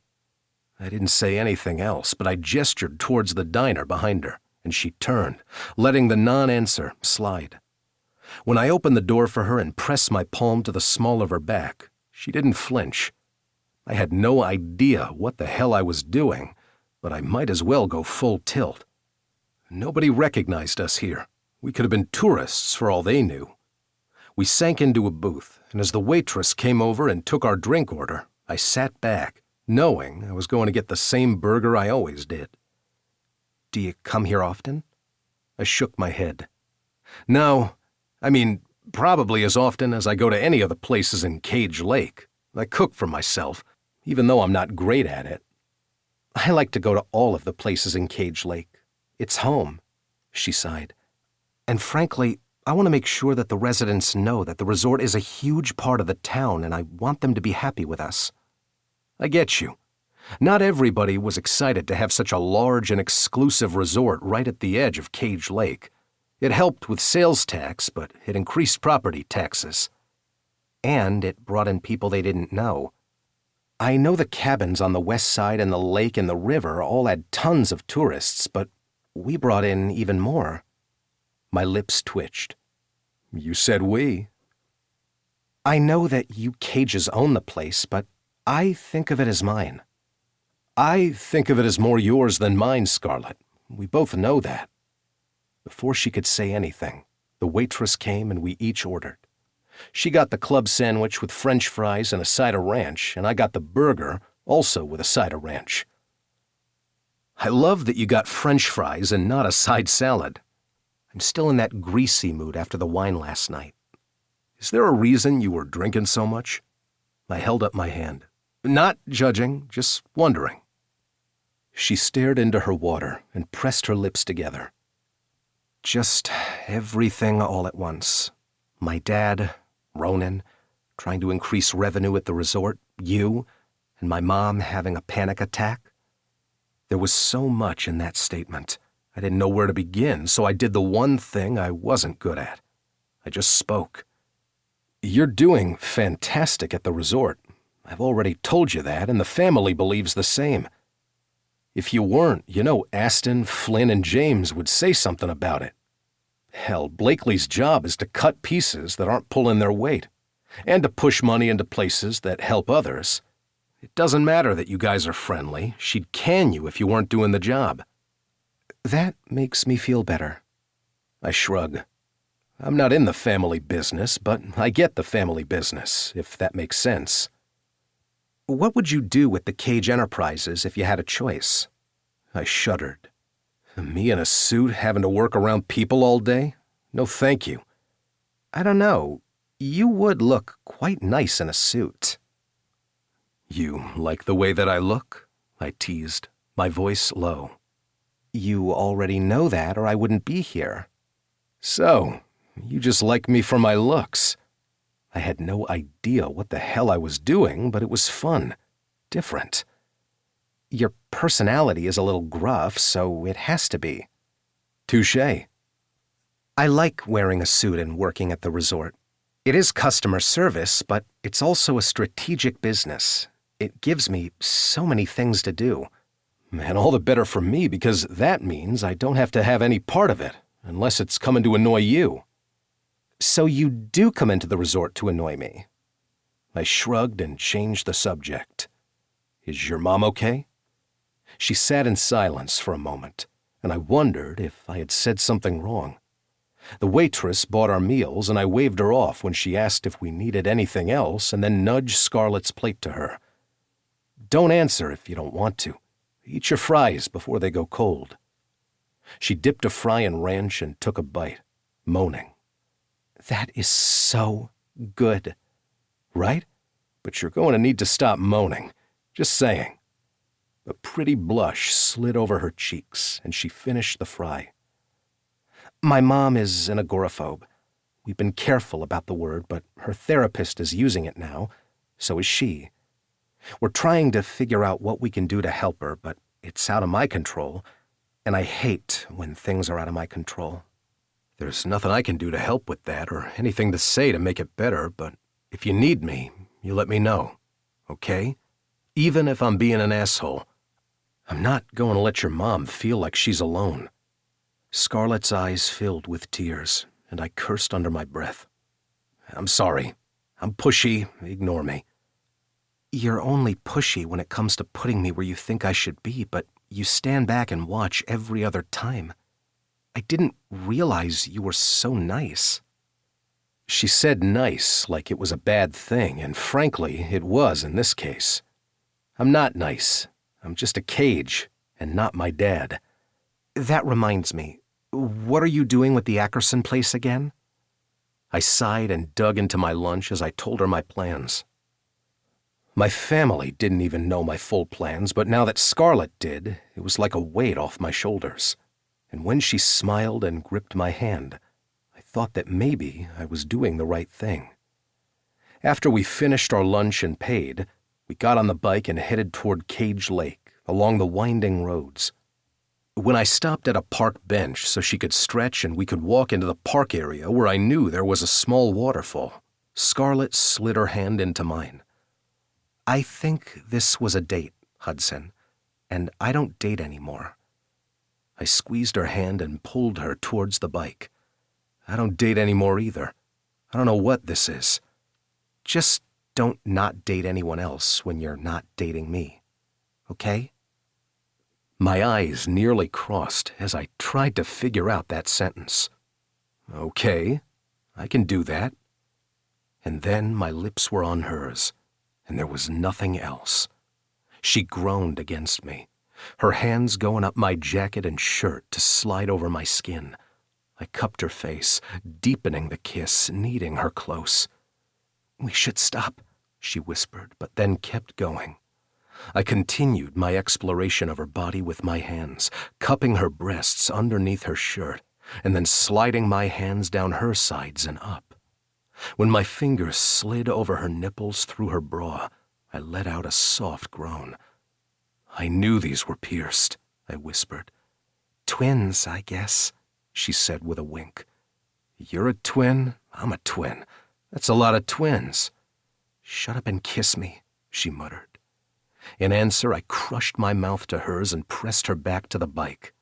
I didn't say anything else, but I gestured towards the diner behind her, and she turned, letting the non-answer slide. When I opened the door for her and pressed my palm to the small of her back, she didn't flinch. I had no idea what the hell I was doing, but I might as well go full tilt. Nobody recognized us here. We could have been tourists for all they knew. We sank into a booth, and as the waitress came over and took our drink order, I sat back, knowing I was going to get the same burger I always did. Do you come here often? I shook my head. No, I mean, probably as often as I go to any of the places in Cage Lake. I cook for myself, even though I'm not great at it. I like to go to all of the places in Cage Lake. It's home, she sighed. And frankly, I want to make sure that the residents know that the resort is a huge part of the town, and I want them to be happy with us. I get you. Not everybody was excited to have such a large and exclusive resort right at the edge of Cage Lake. It helped with sales tax, but it increased property taxes. And it brought in people they didn't know. I know the cabins on the west side and the lake and the river all had tons of tourists, but we brought in even more. My lips twitched. You said we. I know that you Cages own the place, but I think of it as mine. I think of it as more yours than mine, Scarlett. We both know that. Before she could say anything, the waitress came and we each ordered. She got the club sandwich with French fries and a side of ranch, and I got the burger, also with a side of ranch. I love that you got French fries and not a side salad. I'm still in that greasy mood after the wine last night. Is there a reason you were drinking so much? I held up my hand. Not judging, just wondering. She stared into her water and pressed her lips together. Just everything all at once. My dad, Ronan, trying to increase revenue at the resort, you, and my mom having a panic attack. There was so much in that statement. I didn't know where to begin, so I did the one thing I wasn't good at. I just spoke. You're doing fantastic at the resort. I've already told you that, and the family believes the same. If you weren't, you know Aston, Flynn, and James would say something about it. Hell, Blakely's job is to cut pieces that aren't pulling their weight, and to push money into places that help others. It doesn't matter that you guys are friendly. She'd can you if you weren't doing the job. That makes me feel better. I shrug. I'm not in the family business, but I get the family business, if that makes sense. What would you do with the Cage Enterprises if you had a choice? I shuddered. Me in a suit having to work around people all day? No thank you. I don't know. You would look quite nice in a suit. You like the way that I look? I teased, my voice low. You already know that, or I wouldn't be here. So, you just like me for my looks. I had no idea what the hell I was doing, but it was fun. Different. Your personality is a little gruff, so it has to be. Touché. I like wearing a suit and working at the resort. It is customer service, but it's also a strategic business. It gives me so many things to do. And all the better for me, because that means I don't have to have any part of it. unless it's coming to annoy you." So you do come into the resort to annoy me? I shrugged and changed the subject. "Is your mom okay?" She sat in silence for a moment, and I wondered if I had said something wrong. The waitress bought our meals, and I waved her off when she asked if we needed anything else and then nudged Scarlett's plate to her. "Don't answer if you don't want to. Eat your fries before they go cold." She dipped a fry in ranch and took a bite, moaning. That is so good. "Right? But you're going to need to stop moaning. Just saying." A pretty blush slid over her cheeks, and she finished the fry. My mom is an agoraphobe. We've been careful about the word, but her therapist is using it now. So is she. We're trying to figure out what we can do to help her, but it's out of my control, and I hate when things are out of my control. "There's nothing I can do to help with that or anything to say to make it better, but if you need me, you let me know, okay? Even if I'm being an asshole. I'm not going to let your mom feel like she's alone." Scarlett's eyes filled with tears, and I cursed under my breath. "I'm sorry. I'm pushy. Ignore me." You're only pushy when it comes to putting me where you think I should be, but you stand back and watch every other time. I didn't realize you were so nice. She said nice like it was a bad thing, and frankly, it was in this case. I'm not nice. I'm just a cage, and not my dad. That reminds me, what are you doing with the Ackerson place again? I sighed and dug into my lunch as I told her my plans. My family didn't even know my full plans, but now that Scarlett did, it was like a weight off my shoulders. And when she smiled and gripped my hand, I thought that maybe I was doing the right thing. After we finished our lunch and paid, we got on the bike and headed toward Cage Lake, along the winding roads. When I stopped at a park bench so she could stretch and we could walk into the park area where I knew there was a small waterfall, Scarlett slid her hand into mine. I think this was a date, Hudson, and I don't date anymore. I squeezed her hand and pulled her towards the bike. I don't date anymore either. I don't know what this is. Just don't not date anyone else when you're not dating me, okay? My eyes nearly crossed as I tried to figure out that sentence. Okay, I can do that. And then my lips were on hers, and there was nothing else. She groaned against me, her hands going up my jacket and shirt to slide over my skin. I cupped her face, deepening the kiss, needing her close. "We should stop," she whispered, but then kept going. I continued my exploration of her body with my hands, cupping her breasts underneath her shirt, and then sliding my hands down her sides and up. When my fingers slid over her nipples through her bra, I let out a soft groan. "I knew these were pierced," I whispered. "Twins, I guess," she said with a wink. "You're a twin, I'm a twin. That's a lot of twins." "Shut up and kiss me," she muttered. In answer, I crushed my mouth to hers and pressed her back to the bike.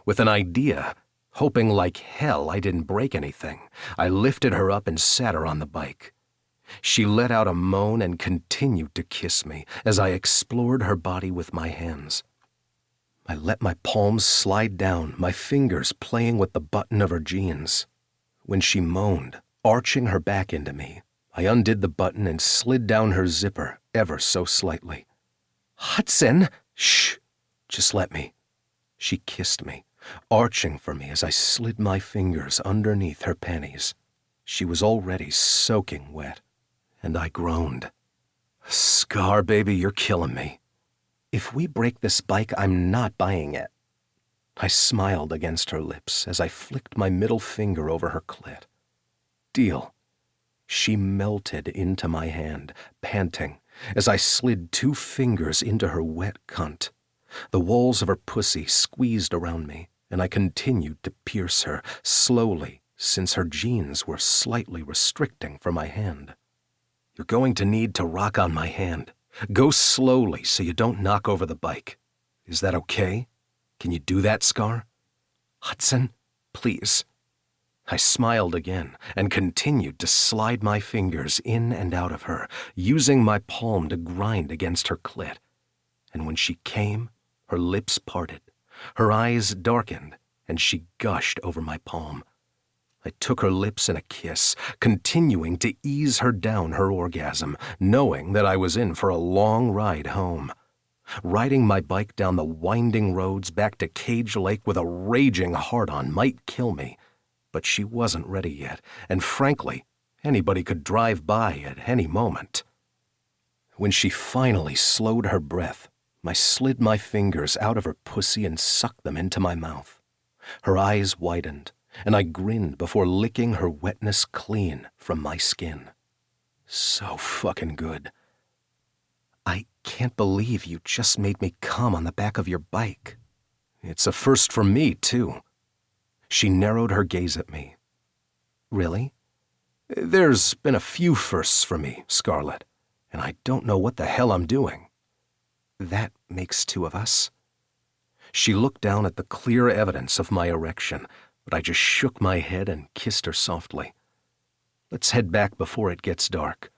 With an idea, hoping like hell I didn't break anything, I lifted her up and sat her on the bike. She let out a moan and continued to kiss me as I explored her body with my hands. I let my palms slide down, my fingers playing with the button of her jeans. When she moaned, arching her back into me, I undid the button and slid down her zipper ever so slightly. "Hudson!" "Shh! Just let me." She kissed me, arching for me as I slid my fingers underneath her panties. She was already soaking wet, and I groaned. "Scar, baby, you're killing me." "If we break this bike, I'm not buying it." I smiled against her lips as I flicked my middle finger over her clit. "Deal." She melted into my hand, panting, as I slid 2 fingers into her wet cunt. The walls of her pussy squeezed around me, and I continued to pierce her, slowly, since her jeans were slightly restricting for my hand. "You're going to need to rock on my hand. Go slowly so you don't knock over the bike. Is that okay? Can you do that, Scar?" "Hudson, please." I smiled again and continued to slide my fingers in and out of her, using my palm to grind against her clit. And when she came, her lips parted, her eyes darkened, and she gushed over my palm. I took her lips in a kiss, continuing to ease her down her orgasm, knowing that I was in for a long ride home. Riding my bike down the winding roads back to Cage Lake with a raging hard-on might kill me, but she wasn't ready yet, and frankly, anybody could drive by at any moment. When she finally slowed her breath, I slid my fingers out of her pussy and sucked them into my mouth. Her eyes widened, and I grinned before licking her wetness clean from my skin. So fucking good. "I can't believe you just made me come on the back of your bike." "It's a first for me, too." She narrowed her gaze at me. "Really?" "There's been a few firsts for me, Scarlett, and I don't know what the hell I'm doing." "That makes two of us." She looked down at the clear evidence of my erection, but I just shook my head and kissed her softly. "Let's head back before it gets dark."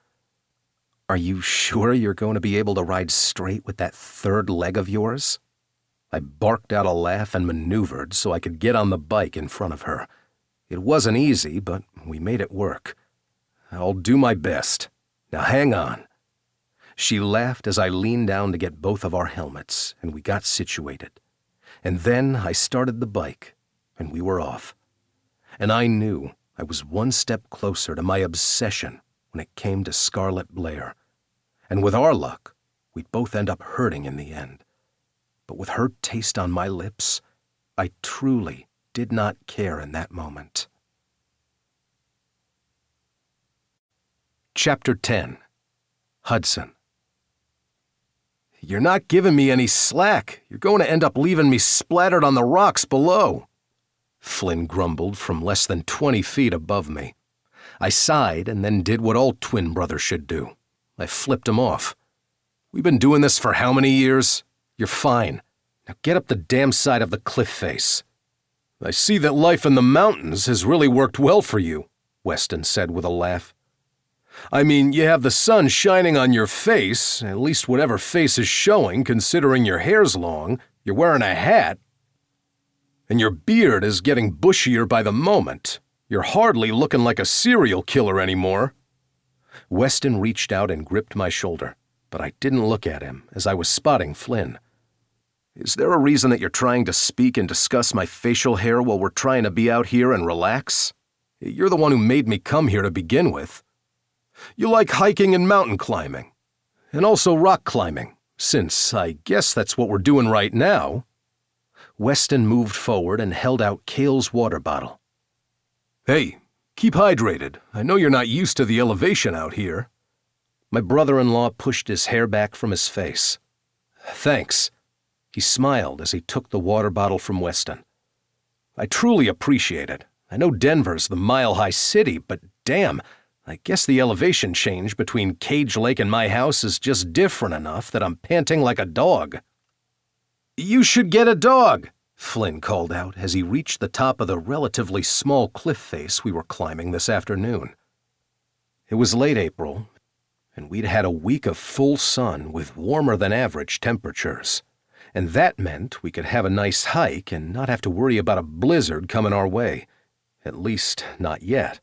"Are you sure you're going to be able to ride straight with that third leg of yours?" I barked out a laugh and maneuvered so I could get on the bike in front of her. It wasn't easy, but we made it work. "I'll do my best. Now hang on." She laughed as I leaned down to get both of our helmets, and we got situated. And then I started the bike, and we were off. And I knew I was one step closer to my obsession when it came to Scarlett Blair. And with our luck, we'd both end up hurting in the end. But with her taste on my lips, I truly did not care in that moment. Chapter 10. Hudson. "You're not giving me any slack. You're going to end up leaving me splattered on the rocks below," Flynn grumbled from less than 20 feet above me. I sighed and then did what all twin brothers should do. I flipped him off. "We've been doing this for how many years? You're fine. Now get up the damn side of the cliff face." "I see that life in the mountains has really worked well for you," Weston said with a laugh. "I mean, you have the sun shining on your face, at least whatever face is showing considering your hair's long, you're wearing a hat, and your beard is getting bushier by the moment. You're hardly looking like a serial killer anymore." Weston reached out and gripped my shoulder, but I didn't look at him as I was spotting Flynn. "Is there a reason that you're trying to speak and discuss my facial hair while we're trying to be out here and relax? You're the one who made me come here to begin with. You like hiking and mountain climbing, and also rock climbing, since I guess that's what we're doing right now." Weston moved forward and held out Cale's water bottle. "Hey, keep hydrated. I know you're not used to the elevation out here." My brother-in-law pushed his hair back from his face. "Thanks." He smiled as he took the water bottle from Weston. "I truly appreciate it. I know Denver's the mile-high city, but damn, I guess the elevation change between Cage Lake and my house is just different enough that I'm panting like a dog." "You should get a dog," Flynn called out as he reached the top of the relatively small cliff face we were climbing this afternoon. It was late April, and we'd had a week of full sun with warmer than average temperatures, and that meant we could have a nice hike and not have to worry about a blizzard coming our way, at least not yet.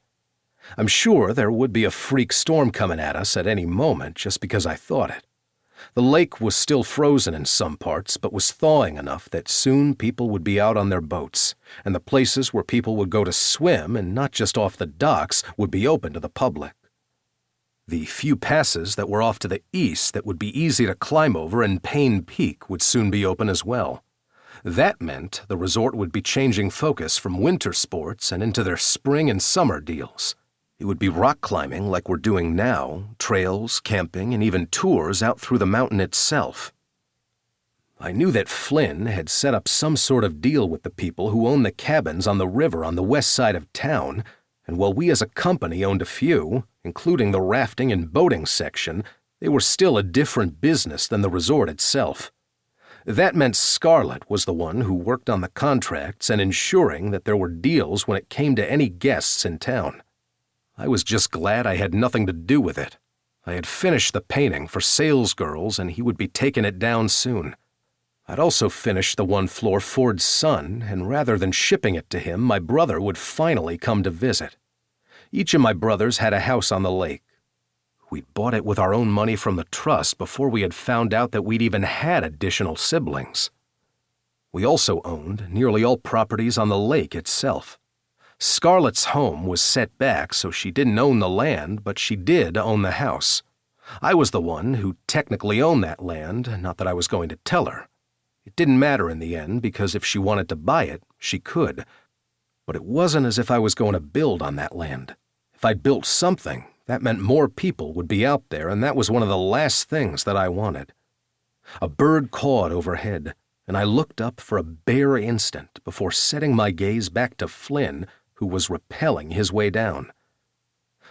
I'm sure there would be a freak storm coming at us at any moment just because I thought it. The lake was still frozen in some parts, but was thawing enough that soon people would be out on their boats, and the places where people would go to swim and not just off the docks would be open to the public. The few passes that were off to the east that would be easy to climb over in Payne Peak would soon be open as well. That meant the resort would be changing focus from winter sports and into their spring and summer deals. It would be rock climbing like we're doing now, trails, camping, and even tours out through the mountain itself. I knew that Flynn had set up some sort of deal with the people who own the cabins on the river on the west side of town, and while we as a company owned a few, including the rafting and boating section, they were still a different business than the resort itself. That meant Scarlett was the one who worked on the contracts and ensuring that there were deals when it came to any guests in town. I was just glad I had nothing to do with it. I had finished the painting for sales girls and he would be taking it down soon. I'd also finished the one-floor Ford's son, and rather than shipping it to him, my brother would finally come to visit. Each of my brothers had a house on the lake. We'd bought it with our own money from the trust before we had found out that we'd even had additional siblings. We also owned nearly all properties on the lake itself. Scarlett's home was set back, so she didn't own the land, but she did own the house. I was the one who technically owned that land, not that I was going to tell her. It didn't matter in the end, because if she wanted to buy it, she could. But it wasn't as if I was going to build on that land. If I'd built something, that meant more people would be out there, and that was one of the last things that I wanted. A bird cawed overhead, and I looked up for a bare instant before setting my gaze back to Flynn, who was rappelling his way down.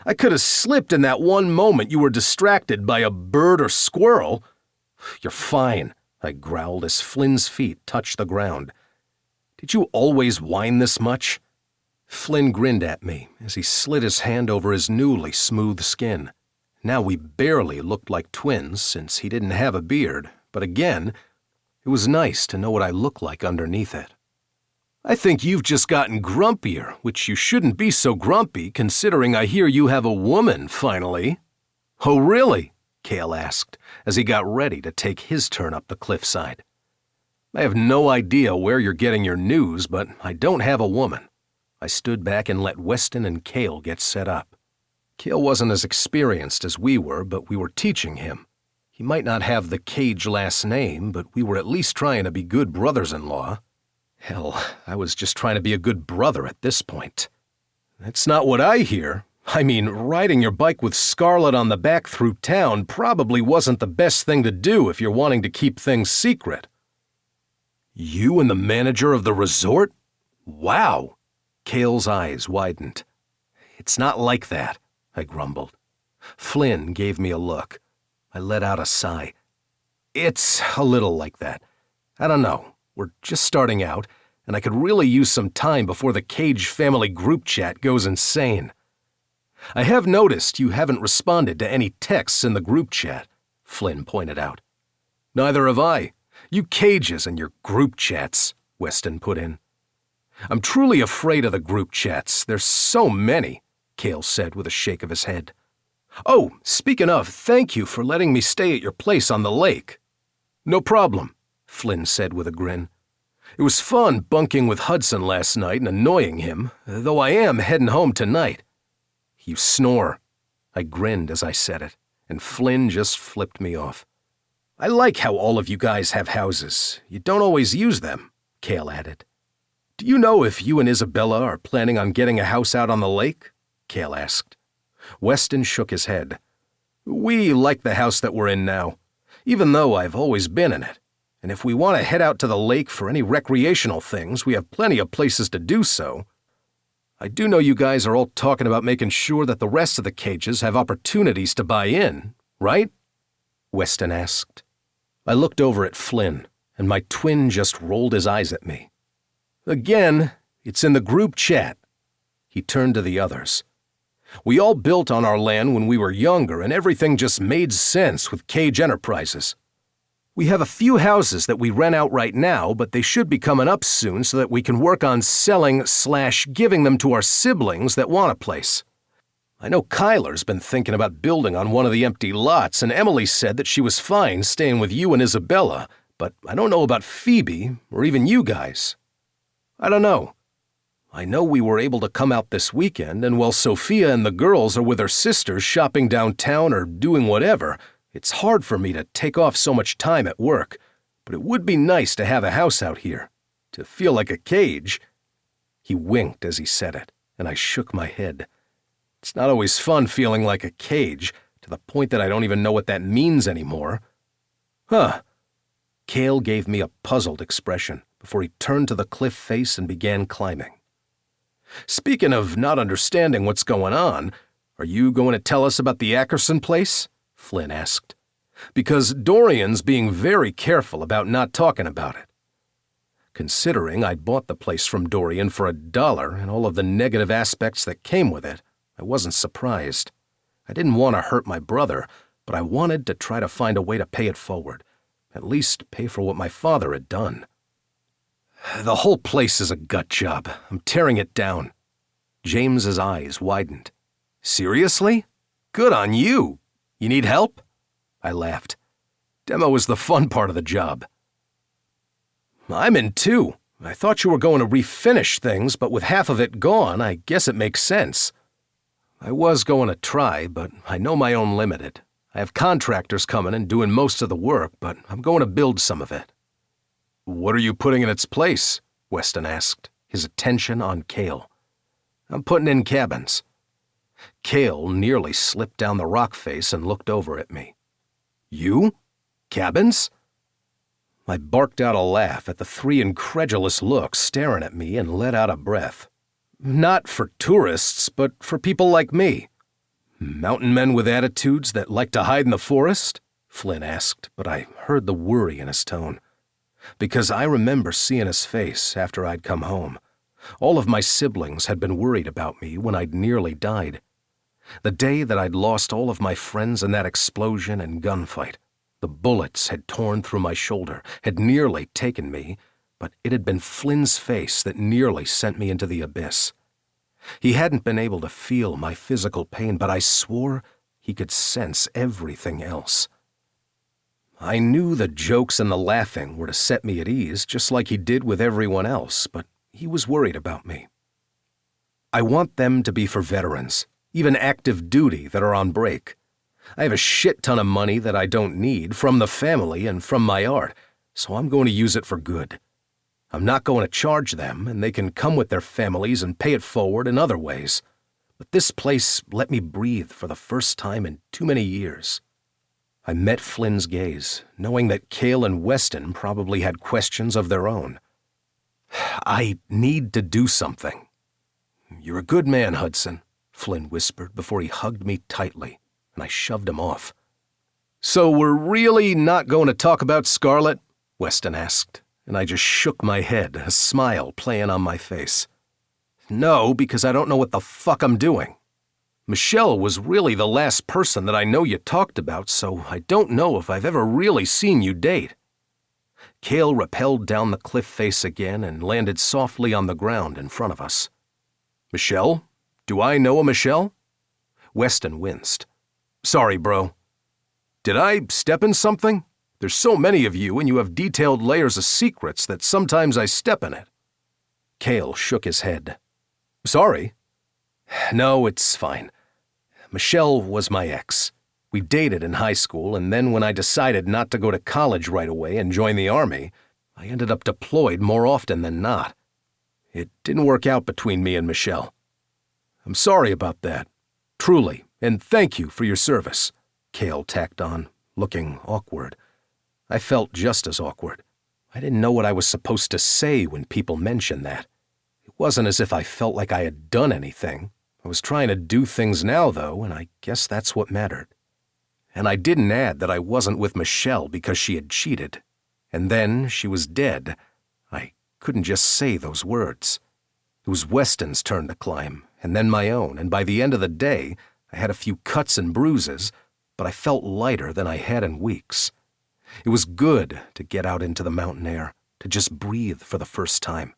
I could have slipped in that one moment you were distracted by a bird or squirrel. You're fine, I growled as Flynn's feet touched the ground. Did you always whine this much? Flynn grinned at me as he slid his hand over his newly smooth skin. Now we barely looked like twins since he didn't have a beard, but again, it was nice to know what I looked like underneath it. I think you've just gotten grumpier, which you shouldn't be so grumpy considering I hear you have a woman, finally. Oh, really? Cale asked as he got ready to take his turn up the cliffside. I have no idea where you're getting your news, but I don't have a woman. I stood back and let Weston and Cale get set up. Cale wasn't as experienced as we were, but we were teaching him. He might not have the Cage last name, but we were at least trying to be good brothers-in-law. Hell, I was just trying to be a good brother at this point. That's not what I hear. I mean, riding your bike with Scarlett on the back through town probably wasn't the best thing to do if you're wanting to keep things secret. You and the manager of the resort? Wow! Cale's eyes widened. It's not like that, I grumbled. Flynn gave me a look. I let out a sigh. It's a little like that. I don't know. We're just starting out, and I could really use some time before the Cage family group chat goes insane. I have noticed you haven't responded to any texts in the group chat, Flynn pointed out. Neither have I. You Cages and your group chats, Weston put in. I'm truly afraid of the group chats. There's so many, Cale said with a shake of his head. Oh, speaking of, thank you for letting me stay at your place on the lake. No problem, Flynn said with a grin. It was fun bunking with Hudson last night and annoying him, though I am heading home tonight. You snore. I grinned as I said it, and Flynn just flipped me off. I like how all of you guys have houses. You don't always use them, Cale added. Do you know if you and Isabella are planning on getting a house out on the lake? Cale asked. Weston shook his head. We like the house that we're in now, even though I've always been in it. And if we want to head out to the lake for any recreational things, we have plenty of places to do so. I do know you guys are all talking about making sure that the rest of the Cages have opportunities to buy in, right? Weston asked. I looked over at Flynn, and my twin just rolled his eyes at me. Again, it's in the group chat. He turned to the others. We all built on our land when we were younger, and everything just made sense with Cage Enterprises. We have a few houses that we rent out right now, but they should be coming up soon so that we can work on selling/giving them to our siblings that want a place. I know Kyler's been thinking about building on one of the empty lots, and Emily said that she was fine staying with you and Isabella, but I don't know about Phoebe or even you guys. I don't know. I know we were able to come out this weekend, and while Sophia and the girls are with her sisters shopping downtown or doing whatever, it's hard for me to take off so much time at work, but it would be nice to have a house out here, to feel like a cage. He winked as he said it, and I shook my head. It's not always fun feeling like a cage, to the point that I don't even know what that means anymore. Huh. Cale gave me a puzzled expression before he turned to the cliff face and began climbing. Speaking of not understanding what's going on, are you going to tell us about the Ackerson place? Flynn asked. Because Dorian's being very careful about not talking about it. Considering I'd bought the place from Dorian for $1 and all of the negative aspects that came with it, I wasn't surprised. I didn't want to hurt my brother, but I wanted to try to find a way to pay it forward, at least pay for what my father had done. The whole place is a gut job. I'm tearing it down. James's eyes widened. Seriously? Good on you. You need help? I laughed. Demo is the fun part of the job. I'm in too. I thought you were going to refinish things, but with half of it gone, I guess it makes sense. I was going to try, but I know my own limited. I have contractors coming and doing most of the work, but I'm going to build some of it. What are you putting in its place? Weston asked, his attention on Cale. I'm putting in cabins. Cale nearly slipped down the rock face and looked over at me. You? Cabins? I barked out a laugh at the 3 incredulous looks staring at me and let out a breath. Not for tourists, but for people like me. Mountain men with attitudes that like to hide in the forest? Flynn asked, but I heard the worry in his tone. Because I remember seeing his face after I'd come home. All of my siblings had been worried about me when I'd nearly died. The day that I'd lost all of my friends in that explosion and gunfight. The bullets had torn through my shoulder, had nearly taken me, but it had been Flynn's face that nearly sent me into the abyss. He hadn't been able to feel my physical pain, but I swore he could sense everything else. I knew the jokes and the laughing were to set me at ease, just like he did with everyone else, but he was worried about me. I want them to be for veterans, even active duty that are on break. I have a shit ton of money that I don't need from the family and from my art, so I'm going to use it for good. I'm not going to charge them, and they can come with their families and pay it forward in other ways. But this place let me breathe for the first time in too many years. I met Flynn's gaze, knowing that Cale and Weston probably had questions of their own. I need to do something. You're a good man, Hudson, Flynn whispered before he hugged me tightly, and I shoved him off. So we're really not going to talk about Scarlett? Weston asked, and I just shook my head, a smile playing on my face. No, because I don't know what the fuck I'm doing. Michelle was really the last person that I know you talked about, so I don't know if I've ever really seen you date. Cale rappelled down the cliff face again and landed softly on the ground in front of us. Michelle? Do I know a Michelle? Weston winced. Sorry, bro. Did I step in something? There's so many of you and you have detailed layers of secrets that sometimes I step in it. Cale shook his head. Sorry. No, it's fine. Michelle was my ex. We dated in high school, and then when I decided not to go to college right away and join the Army, I ended up deployed more often than not. It didn't work out between me and Michelle. I'm sorry about that. Truly, and thank you for your service, Cale tacked on, looking awkward. I felt just as awkward. I didn't know what I was supposed to say when people mentioned that. It wasn't as if I felt like I had done anything. I was trying to do things now, though, and I guess that's what mattered. And I didn't add that I wasn't with Michelle because she had cheated. And then she was dead. I couldn't just say those words. It was Weston's turn to climb, and then my own, and by the end of the day, I had a few cuts and bruises, but I felt lighter than I had in weeks. It was good to get out into the mountain air, to just breathe for the first time.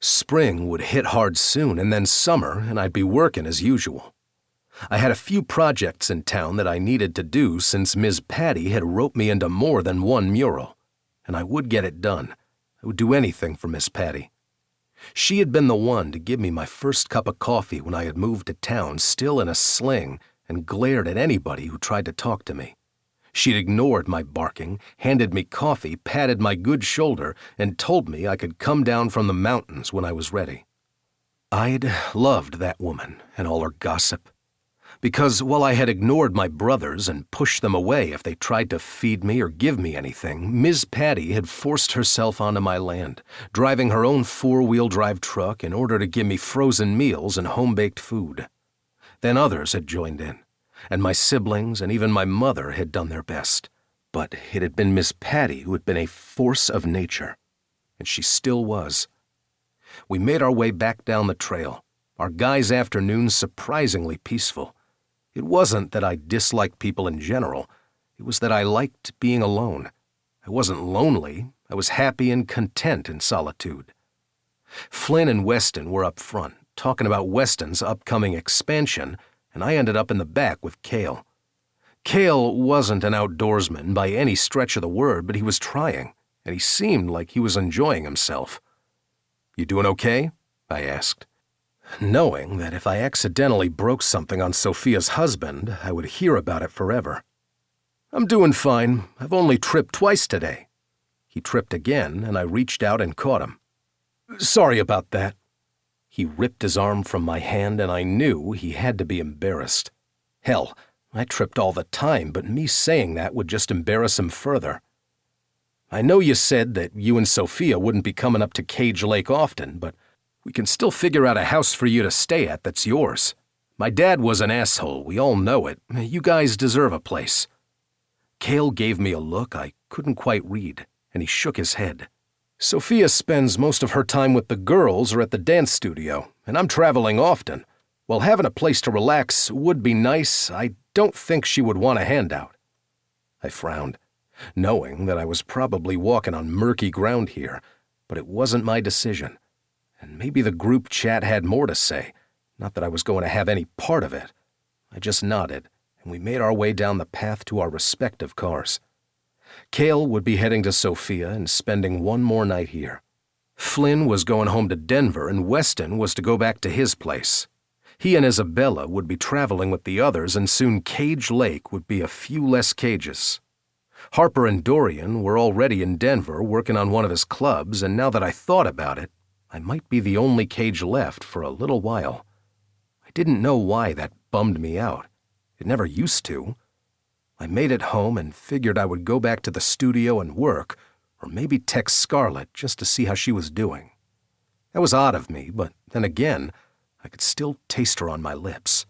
Spring would hit hard soon, and then summer, and I'd be working as usual. I had a few projects in town that I needed to do since Ms. Patty had roped me into more than one mural, and I would get it done. I would do anything for Miss Patty. She had been the one to give me my first cup of coffee when I had moved to town still in a sling and glared at anybody who tried to talk to me. She'd ignored my barking, handed me coffee, patted my good shoulder, and told me I could come down from the mountains when I was ready. I'd loved that woman and all her gossip. Because while I had ignored my brothers and pushed them away if they tried to feed me or give me anything, Ms. Patty had forced herself onto my land, driving her own four-wheel drive truck in order to give me frozen meals and home-baked food. Then others had joined in, and my siblings and even my mother had done their best. But it had been Miss Patty who had been a force of nature, and she still was. We made our way back down the trail, our guy's afternoon surprisingly peaceful. It wasn't that I disliked people in general. It was that I liked being alone. I wasn't lonely. I was happy and content in solitude. Flynn and Weston were up front, talking about Weston's upcoming expansion, and I ended up in the back with Cale. Cale wasn't an outdoorsman by any stretch of the word, but he was trying, and he seemed like he was enjoying himself. "You doing okay?" I asked, knowing that if I accidentally broke something on Sophia's husband, I would hear about it forever. "I'm doing fine. I've only tripped twice today." He tripped again, and I reached out and caught him. "Sorry about that." He ripped his arm from my hand, and I knew he had to be embarrassed. Hell, I tripped all the time, but me saying that would just embarrass him further. "I know you said that you and Sophia wouldn't be coming up to Cage Lake often, but we can still figure out a house for you to stay at that's yours. My dad was an asshole, we all know it. You guys deserve a place." Cale gave me a look I couldn't quite read, and he shook his head. "Sophia spends most of her time with the girls or at the dance studio, and I'm traveling often. While having a place to relax would be nice, I don't think she would want a handout." I frowned, knowing that I was probably walking on murky ground here, but it wasn't my decision. And maybe the group chat had more to say, not that I was going to have any part of it. I just nodded, and we made our way down the path to our respective cars. Cale would be heading to Sophia and spending one more night here. Flynn was going home to Denver, and Weston was to go back to his place. He and Isabella would be traveling with the others, and soon Cage Lake would be a few less cages. Harper and Dorian were already in Denver working on one of his clubs, and now that I thought about it, I might be the only cage left for a little while. I didn't know why that bummed me out. It never used to. I made it home and figured I would go back to the studio and work, or maybe text Scarlett just to see how she was doing. That was odd of me, but then again, I could still taste her on my lips.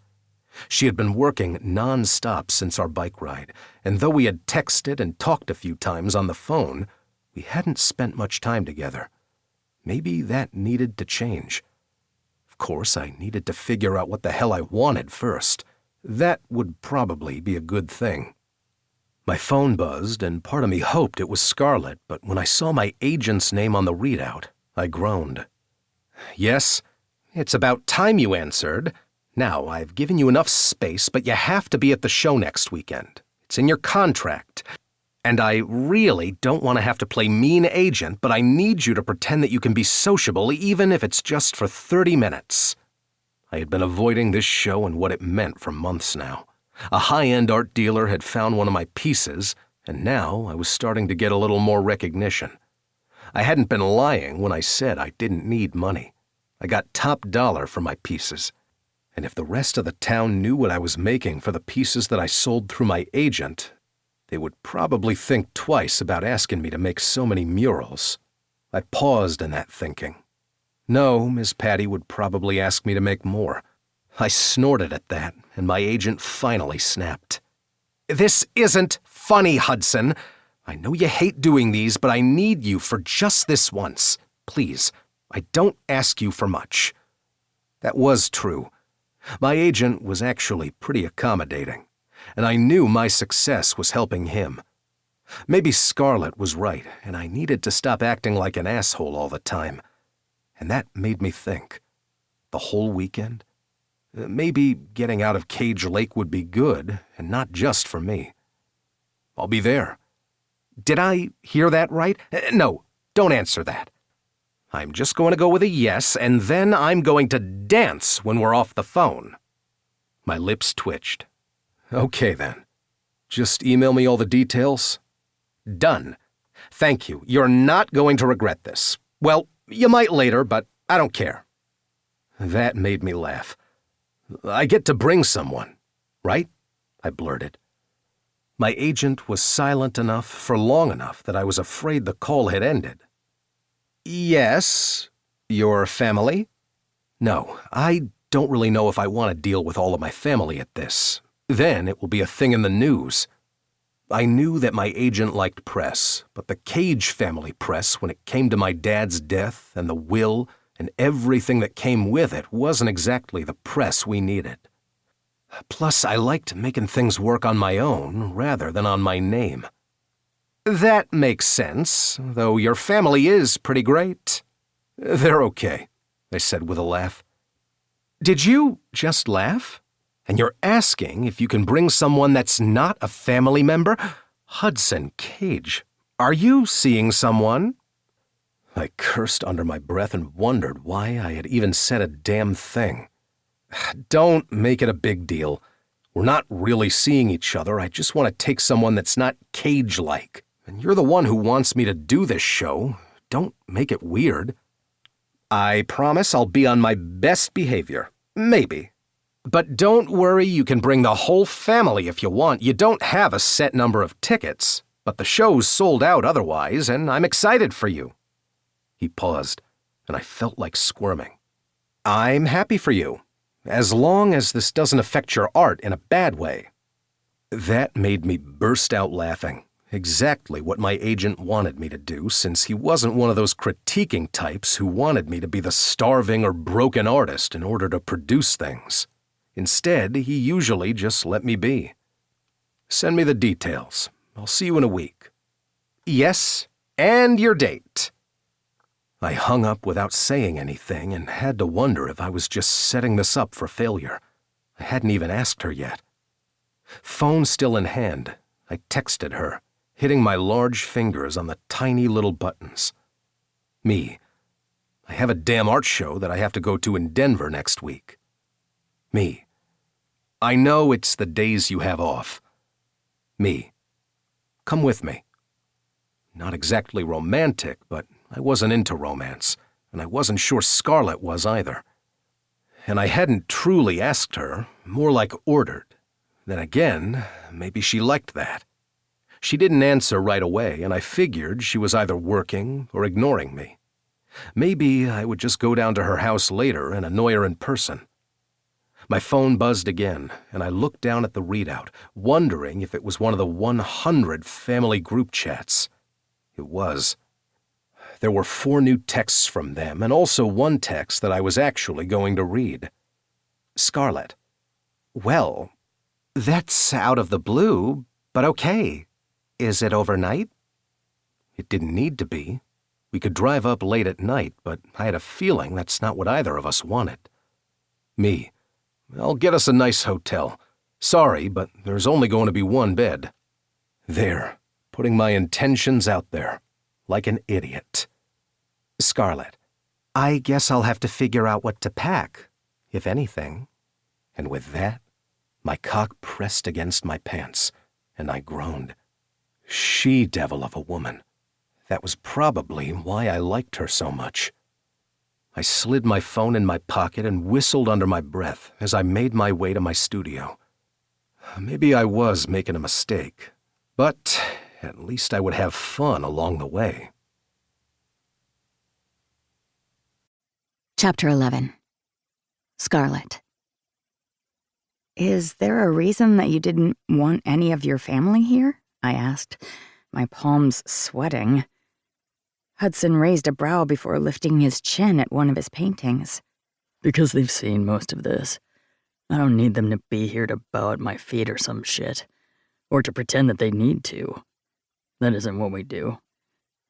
She had been working non-stop since our bike ride, and though we had texted and talked a few times on the phone, we hadn't spent much time together. Maybe that needed to change. Of course, I needed to figure out what the hell I wanted first. That would probably be a good thing. My phone buzzed, and part of me hoped it was Scarlett, but when I saw my agent's name on the readout, I groaned. "Yes, it's about time you answered. Now, I've given you enough space, but you have to be at the show next weekend. It's in your contract. And I really don't want to have to play mean agent, but I need you to pretend that you can be sociable, even if it's just for 30 minutes. I had been avoiding this show and what it meant for months now. A high-end art dealer had found one of my pieces, and now I was starting to get a little more recognition. I hadn't been lying when I said I didn't need money. I got top dollar for my pieces. And if the rest of the town knew what I was making for the pieces that I sold through my agent, they would probably think twice about asking me to make so many murals. I paused in that thinking. No, Miss Patty would probably ask me to make more. I snorted at that, and my agent finally snapped. "This isn't funny, Hudson. I know you hate doing these, but I need you for just this once. Please, I don't ask you for much." That was true. My agent was actually pretty accommodating, and I knew my success was helping him. Maybe Scarlett was right, and I needed to stop acting like an asshole all the time. And that made me think. The whole weekend? Maybe getting out of Cage Lake would be good, and not just for me. "I'll be there." Did I hear that right? No, don't answer that. I'm just going to go with a yes, and then I'm going to dance when we're off the phone. My lips twitched. Okay, then. Just email me all the details. Done. Thank you. You're not going to regret this. Well, you might later, but I don't care. That made me laugh. I get to bring someone, right? I blurted. My agent was silent enough for long enough that I was afraid the call had ended. Yes, your family? No, I don't really know if I want to deal with all of my family at this. Then it will be a thing in the news. I knew that my agent liked press, but the Cage family press, when it came to my dad's death and the will and everything that came with it, wasn't exactly the press we needed. Plus, I liked making things work on my own rather than on my name. That makes sense, though your family is pretty great. They're okay, I said with a laugh. Did you just laugh? And you're asking if you can bring someone that's not a family member? Hudson Cage, are you seeing someone? I cursed under my breath and wondered why I had even said a damn thing. Don't make it a big deal. We're not really seeing each other. I just want to take someone that's not Cage-like. And you're the one who wants me to do this show. Don't make it weird. I promise I'll be on my best behavior. Maybe. But don't worry, you can bring the whole family if you want. You don't have a set number of tickets, but the show's sold out otherwise, and I'm excited for you. He paused, and I felt like squirming. I'm happy for you, as long as this doesn't affect your art in a bad way. That made me burst out laughing, exactly what my agent wanted me to do, since he wasn't one of those critiquing types who wanted me to be the starving or broken artist in order to produce things. Instead, he usually just let me be. Send me the details. I'll see you in a week. Yes, and your date. I hung up without saying anything and had to wonder if I was just setting this up for failure. I hadn't even asked her yet. Phone still in hand, I texted her, hitting my large fingers on the tiny little buttons. Me. I have a damn art show that I have to go to in Denver next week. Me. I know it's the days you have off. Me. Come with me. Not exactly romantic, but I wasn't into romance, and I wasn't sure Scarlett was either. And I hadn't truly asked her, more like ordered. Then again, maybe she liked that. She didn't answer right away, and I figured she was either working or ignoring me. Maybe I would just go down to her house later and annoy her in person. My phone buzzed again, and I looked down at the readout, wondering if it was one of the 100 family group chats. It was. There were 4 new texts from them, and also one text that I was actually going to read. Scarlett. Well, that's out of the blue, but okay. Is it overnight? It didn't need to be. We could drive up late at night, but I had a feeling that's not what either of us wanted. Me. I'll get us a nice hotel. Sorry, but there's only going to be one bed. There, putting my intentions out there, like an idiot. Scarlett. I guess I'll have to figure out what to pack, if anything. And with that, my cock pressed against my pants, and I groaned. She-devil of a woman. That was probably why I liked her so much. I slid my phone in my pocket and whistled under my breath as I made my way to my studio. Maybe I was making a mistake, but at least I would have fun along the way. Chapter 11. Scarlett. Is there a reason that you didn't want any of your family here? I asked, my palms sweating. Hudson raised a brow before lifting his chin at one of his paintings. Because they've seen most of this. I don't need them to be here to bow at my feet or some shit. Or to pretend that they need to. That isn't what we do.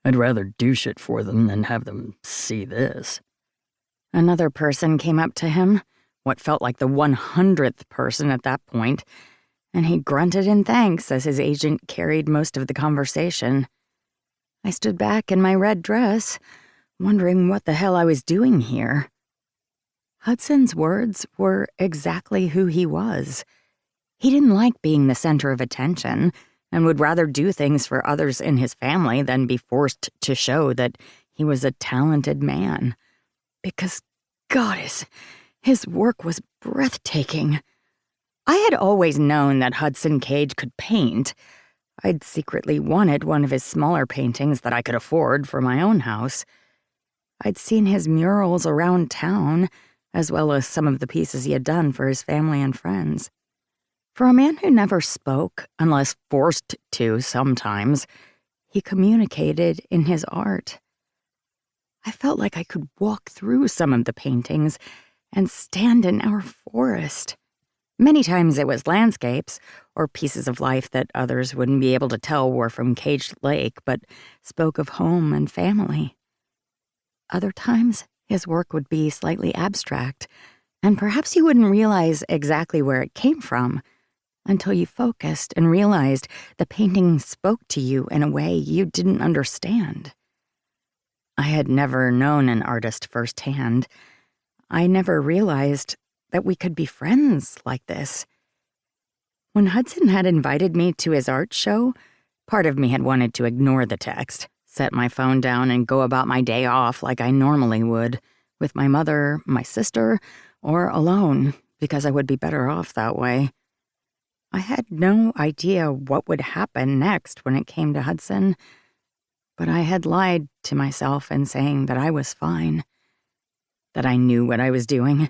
I'd rather do shit for them than have them see this. Another person came up to him, what felt like the 100th person at that point, and he grunted in thanks as his agent carried most of the conversation. I stood back in my red dress, wondering what the hell I was doing here. Hudson's words were exactly who he was. He didn't like being the center of attention and would rather do things for others in his family than be forced to show that he was a talented man. Because, goddess, his work was breathtaking. I had always known that Hudson Cage could paint. I'd secretly wanted one of his smaller paintings that I could afford for my own house. I'd seen his murals around town, as well as some of the pieces he had done for his family and friends. For a man who never spoke, unless forced to sometimes, he communicated in his art. I felt like I could walk through some of the paintings and stand in our forest. Many times it was landscapes or pieces of life that others wouldn't be able to tell were from Caged Lake, but spoke of home and family. Other times, his work would be slightly abstract, and perhaps you wouldn't realize exactly where it came from until you focused and realized the painting spoke to you in a way you didn't understand. I had never known an artist firsthand. I never realized that we could be friends like this. When Hudson had invited me to his art show, part of me had wanted to ignore the text, set my phone down, and go about my day off like I normally would, with my mother, my sister, or alone, because I would be better off that way. I had no idea what would happen next when it came to Hudson, but I had lied to myself in saying that I was fine, that I knew what I was doing.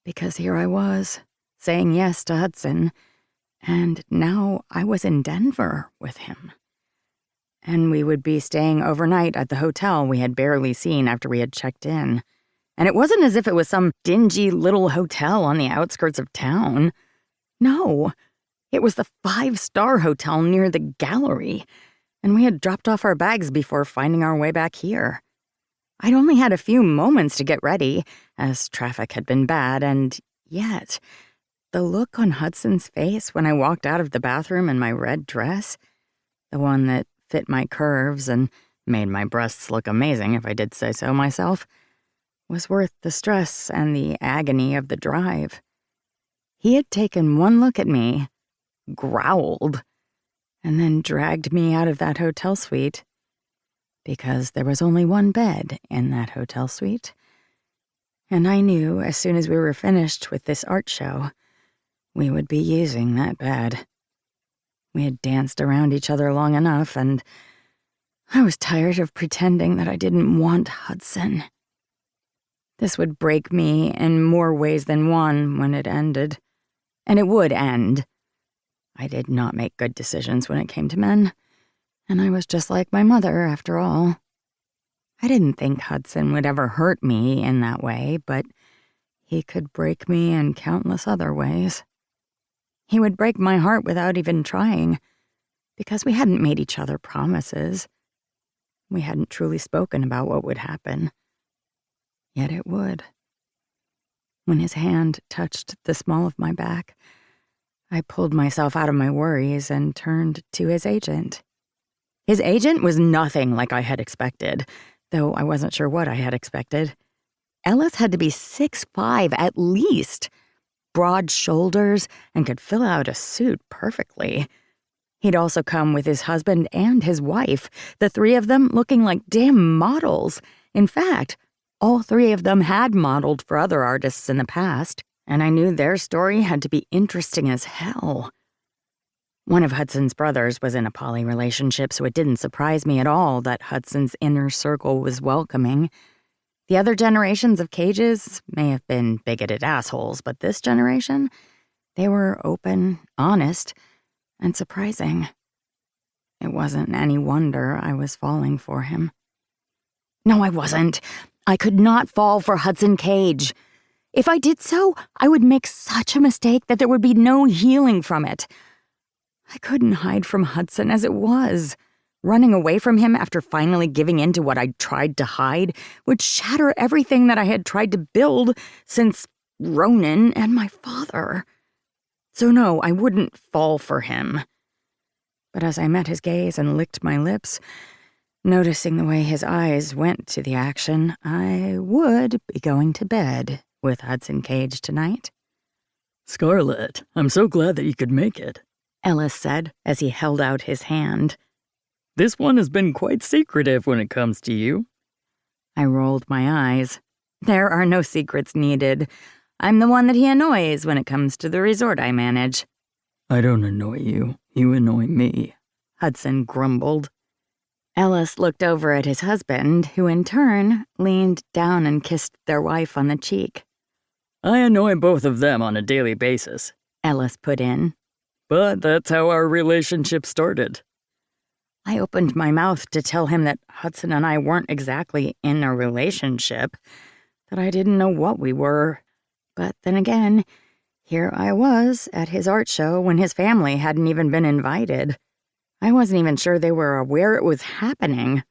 Because here I was, saying yes to Hudson, and now I was in Denver with him. And we would be staying overnight at the hotel we had barely seen after we had checked in. And it wasn't as if it was some dingy little hotel on the outskirts of town. No, it was the 5-star hotel near the gallery, and we had dropped off our bags before finding our way back here. I'd only had a few moments to get ready, as traffic had been bad, and yet, the look on Hudson's face when I walked out of the bathroom in my red dress, the one that fit my curves and made my breasts look amazing if I did say so myself, was worth the stress and the agony of the drive. He had taken one look at me, growled, and then dragged me out of that hotel suite. Because there was only one bed in that hotel suite. And I knew as soon as we were finished with this art show, we would be using that bed. We had danced around each other long enough, and I was tired of pretending that I didn't want Hudson. This would break me in more ways than one when it ended. And it would end. I did not make good decisions when it came to men. And I was just like my mother, after all. I didn't think Hudson would ever hurt me in that way, but he could break me in countless other ways. He would break my heart without even trying, because we hadn't made each other promises. We hadn't truly spoken about what would happen. Yet it would. When his hand touched the small of my back, I pulled myself out of my worries and turned to his agent. His agent was nothing like I had expected, though I wasn't sure what I had expected. Ellis had to be 6'5" at least, broad shoulders, and could fill out a suit perfectly. He'd also come with his husband and his wife, the three of them looking like damn models. In fact, all three of them had modeled for other artists in the past, and I knew their story had to be interesting as hell. One of Hudson's brothers was in a poly relationship, so it didn't surprise me at all that Hudson's inner circle was welcoming. The other generations of Cages may have been bigoted assholes, but this generation, they were open, honest, and surprising. It wasn't any wonder I was falling for him. No, I wasn't. I could not fall for Hudson Cage. If I did so, I would make such a mistake that there would be no healing from it. I couldn't hide from Hudson as it was. Running away from him after finally giving in to what I'd tried to hide would shatter everything that I had tried to build since Ronan and my father. So no, I wouldn't fall for him. But as I met his gaze and licked my lips, noticing the way his eyes went to the action, I would be going to bed with Hudson Cage tonight. Scarlett, I'm so glad that you could make it, Ellis said as he held out his hand. This one has been quite secretive when it comes to you. I rolled my eyes. There are no secrets needed. I'm the one that he annoys when it comes to the resort I manage. I don't annoy you. You annoy me, Hudson grumbled. Ellis looked over at his husband, who in turn leaned down and kissed their wife on the cheek. I annoy both of them on a daily basis, Ellis put in. But that's how our relationship started. I opened my mouth to tell him that Hudson and I weren't exactly in a relationship, that I didn't know what we were. But then again, here I was at his art show when his family hadn't even been invited. I wasn't even sure they were aware it was happening.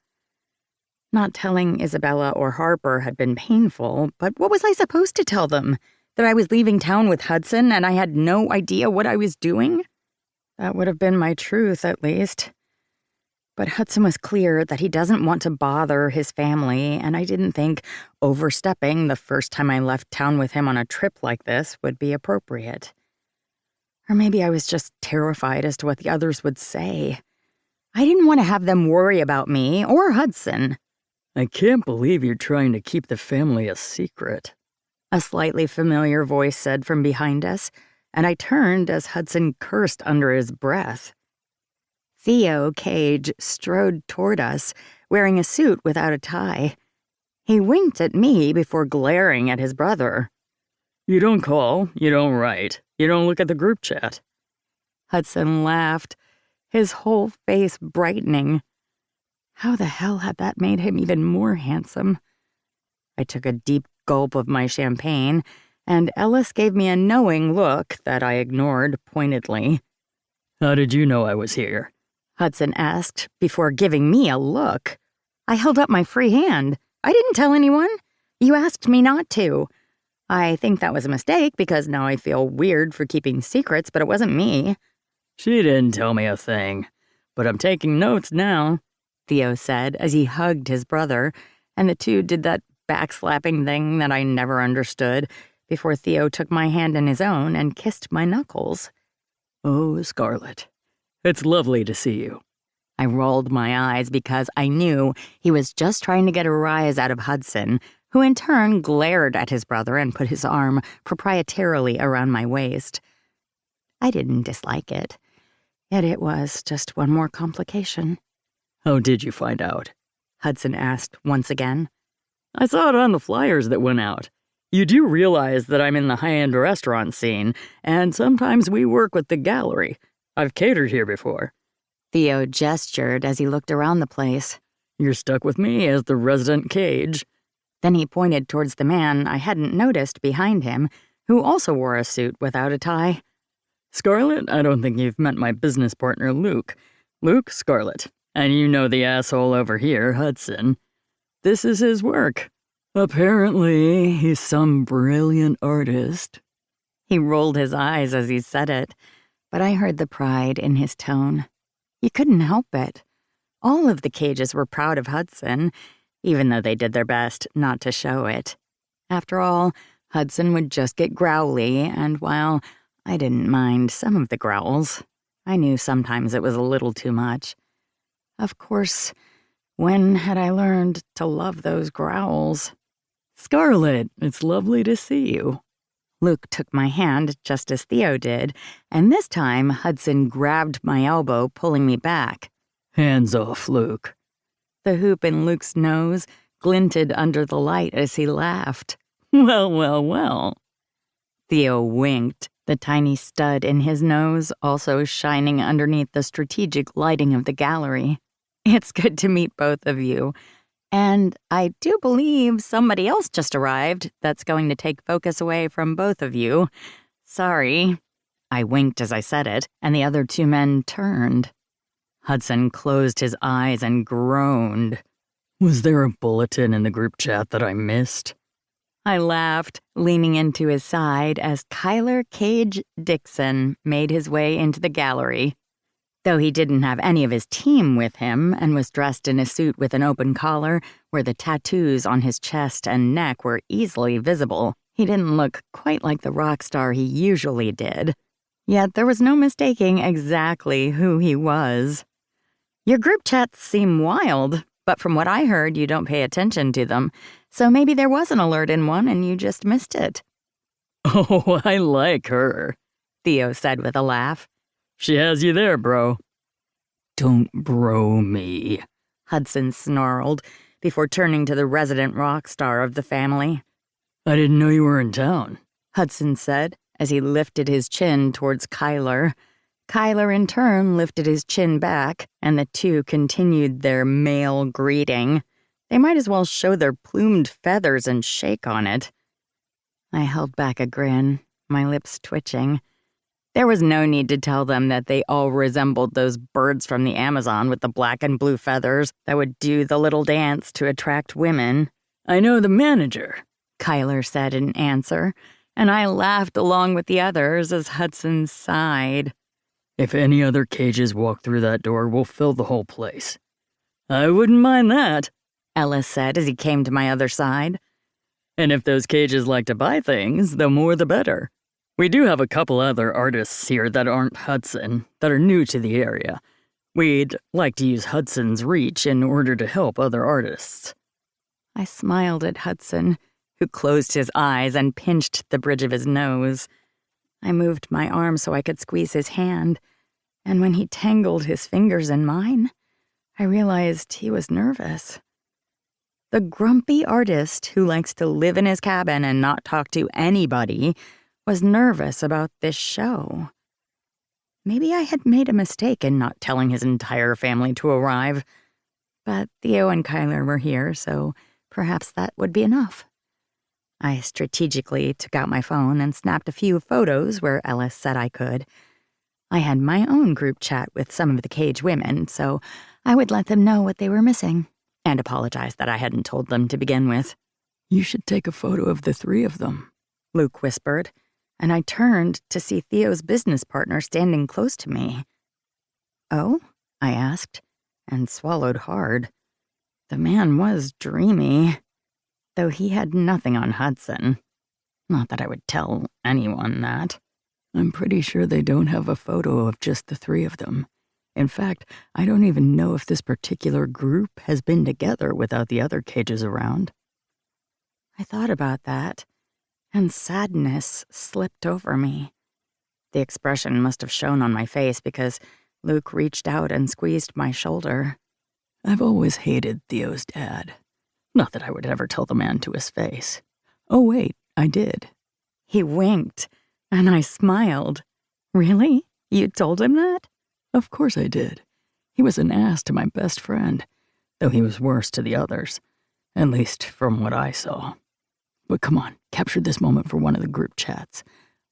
Not telling Isabella or Harper had been painful, but what was I supposed to tell them? That I was leaving town with Hudson and I had no idea what I was doing? That would have been my truth, at least. But Hudson was clear that he doesn't want to bother his family, and I didn't think overstepping the first time I left town with him on a trip like this would be appropriate. Or maybe I was just terrified as to what the others would say. I didn't want to have them worry about me or Hudson. I can't believe you're trying to keep the family a secret, A slightly familiar voice said from behind us, and I turned as Hudson cursed under his breath. Theo Cage strode toward us, wearing a suit without a tie. He winked at me before glaring at his brother. You don't call, you don't write, you don't look at the group chat. Hudson laughed, his whole face brightening. How the hell had that made him even more handsome? I took a deep gulp of my champagne, and Ellis gave me a knowing look that I ignored pointedly. How did you know I was here? Hudson asked before giving me a look. I held up my free hand. I didn't tell anyone. You asked me not to. I think that was a mistake because now I feel weird for keeping secrets, but it wasn't me. She didn't tell me a thing, but I'm taking notes now, Theo said as he hugged his brother, and the two did that backslapping thing that I never understood before Theo took my hand in his own and kissed my knuckles. Oh, Scarlett, it's lovely to see you. I rolled my eyes because I knew he was just trying to get a rise out of Hudson, who in turn glared at his brother and put his arm proprietarily around my waist. I didn't dislike it, yet it was just one more complication. How did you find out? Hudson asked once again. I saw it on the flyers that went out. You do realize that I'm in the high-end restaurant scene, and sometimes we work with the gallery. I've catered here before. Theo gestured as he looked around the place. You're stuck with me as the resident Cage. Then he pointed towards the man I hadn't noticed behind him, who also wore a suit without a tie. Scarlett, I don't think you've met my business partner, Luke. Luke, Scarlett. And you know the asshole over here, Hudson. This is his work. Apparently, he's some brilliant artist. He rolled his eyes as he said it, but I heard the pride in his tone. You couldn't help it. All of the Cages were proud of Hudson, even though they did their best not to show it. After all, Hudson would just get growly, and while I didn't mind some of the growls, I knew sometimes it was a little too much. Of course, when had I learned to love those growls? Scarlett, it's lovely to see you. Luke took my hand just as Theo did, and this time Hudson grabbed my elbow, pulling me back. Hands off, Luke. The hoop in Luke's nose glinted under the light as he laughed. Well, well, well. Theo winked, the tiny stud in his nose also shining underneath the strategic lighting of the gallery. It's good to meet both of you. And I do believe somebody else just arrived that's going to take focus away from both of you. Sorry. I winked as I said it, and the other two men turned. Hudson closed his eyes and groaned. Was there a bulletin in the group chat that I missed? I laughed, leaning into his side as Kyler Cage Dixon made his way into the gallery. Though he didn't have any of his team with him and was dressed in a suit with an open collar where the tattoos on his chest and neck were easily visible, he didn't look quite like the rock star he usually did. Yet there was no mistaking exactly who he was. Your group chats seem wild, but from what I heard, you don't pay attention to them, so maybe there was an alert in one and you just missed it. Oh, I like her, Theo said with a laugh. She has you there, bro. Don't bro me, Hudson snarled before turning to the resident rock star of the family. I didn't know you were in town, Hudson said as he lifted his chin towards Kyler. Kyler, in turn, lifted his chin back, and the two continued their male greeting. They might as well show their plumed feathers and shake on it. I held back a grin, my lips twitching. There was no need to tell them that they all resembled those birds from the Amazon with the black and blue feathers that would do the little dance to attract women. I know the manager, Kyler said in answer, and I laughed along with the others as Hudson sighed. If any other cages walk through that door, we'll fill the whole place. I wouldn't mind that, Ellis said as he came to my other side. And if those cages like to buy things, the more the better. We do have a couple other artists here that aren't Hudson, that are new to the area. We'd like to use Hudson's reach in order to help other artists. I smiled at Hudson, who closed his eyes and pinched the bridge of his nose. I moved my arm so I could squeeze his hand, and when he tangled his fingers in mine, I realized he was nervous. The grumpy artist who likes to live in his cabin and not talk to anybody was nervous about this show. Maybe I had made a mistake in not telling his entire family to arrive, but Theo and Kyler were here, so perhaps that would be enough. I strategically took out my phone and snapped a few photos where Ellis said I could. I had my own group chat with some of the cage women, so I would let them know what they were missing, and apologize that I hadn't told them to begin with. You should take a photo of the three of them, Luke whispered, and I turned to see Theo's business partner standing close to me. Oh? I asked, and swallowed hard. The man was dreamy, though he had nothing on Hudson. Not that I would tell anyone that. I'm pretty sure they don't have a photo of just the three of them. In fact, I don't even know if this particular group has been together without the other cages around. I thought about that, and sadness slipped over me. The expression must have shown on my face because Luke reached out and squeezed my shoulder. I've always hated Theo's dad. Not that I would ever tell the man to his face. Oh, wait, I did. He winked, and I smiled. Really? You told him that? Of course I did. He was an ass to my best friend, though he was worse to the others, at least from what I saw. But come on, capture this moment for one of the group chats,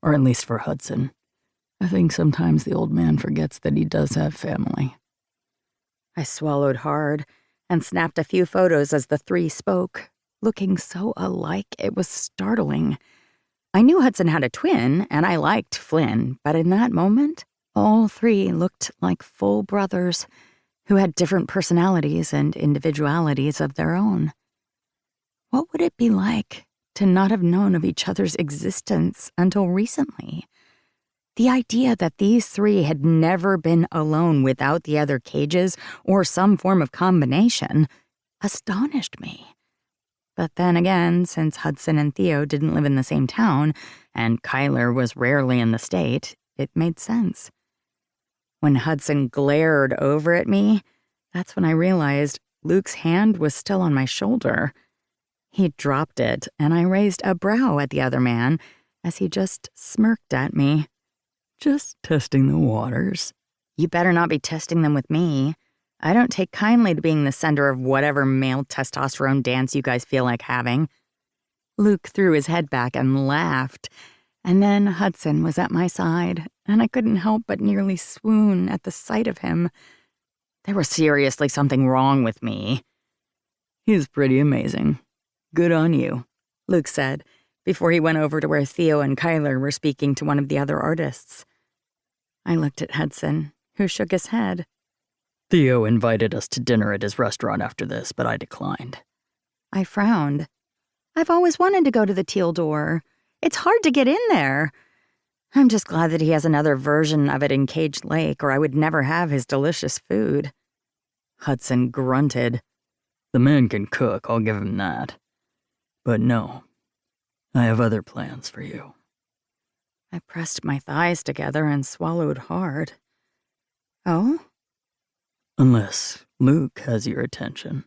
or at least for Hudson. I think sometimes the old man forgets that he does have family. I swallowed hard and snapped a few photos as the three spoke, looking so alike it was startling. I knew Hudson had a twin, and I liked Flynn, but in that moment, all three looked like full brothers who had different personalities and individualities of their own. What would it be like to not have known of each other's existence until recently? The idea that these three had never been alone without the other cages or some form of combination astonished me. But then again, since Hudson and Theo didn't live in the same town, and Kyler was rarely in the state, it made sense. When Hudson glared over at me, that's when I realized Luke's hand was still on my shoulder. He dropped it, and I raised a brow at the other man as he just smirked at me. Just testing the waters. You better not be testing them with me. I don't take kindly to being the center of whatever male testosterone dance you guys feel like having. Luke threw his head back and laughed, and then Hudson was at my side, and I couldn't help but nearly swoon at the sight of him. There was seriously something wrong with me. He's pretty amazing. Good on you, Luke said, before he went over to where Theo and Kyler were speaking to one of the other artists. I looked at Hudson, who shook his head. Theo invited us to dinner at his restaurant after this, but I declined. I frowned. I've always wanted to go to the Teal Door. It's hard to get in there. I'm just glad that he has another version of it in Cage Lake, or I would never have his delicious food. Hudson grunted. The man can cook, I'll give him that. But no, I have other plans for you. I pressed my thighs together and swallowed hard. Oh? Unless Luke has your attention.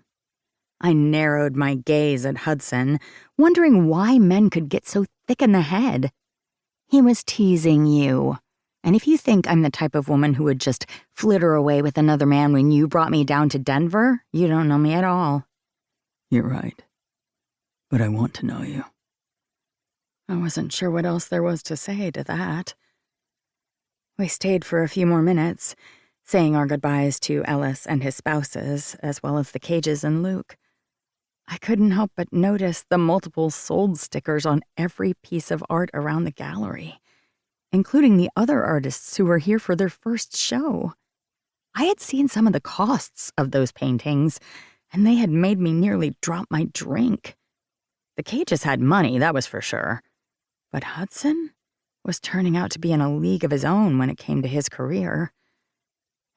I narrowed my gaze at Hudson, wondering why men could get so thick in the head. He was teasing you. And if you think I'm the type of woman who would just flitter away with another man when you brought me down to Denver, you don't know me at all. You're right. But I want to know you. I wasn't sure what else there was to say to that. We stayed for a few more minutes, saying our goodbyes to Ellis and his spouses, as well as the Cages and Luke. I couldn't help but notice the multiple sold stickers on every piece of art around the gallery, including the other artists who were here for their first show. I had seen some of the costs of those paintings, and they had made me nearly drop my drink. The Cages had money, that was for sure. But Hudson was turning out to be in a league of his own when it came to his career.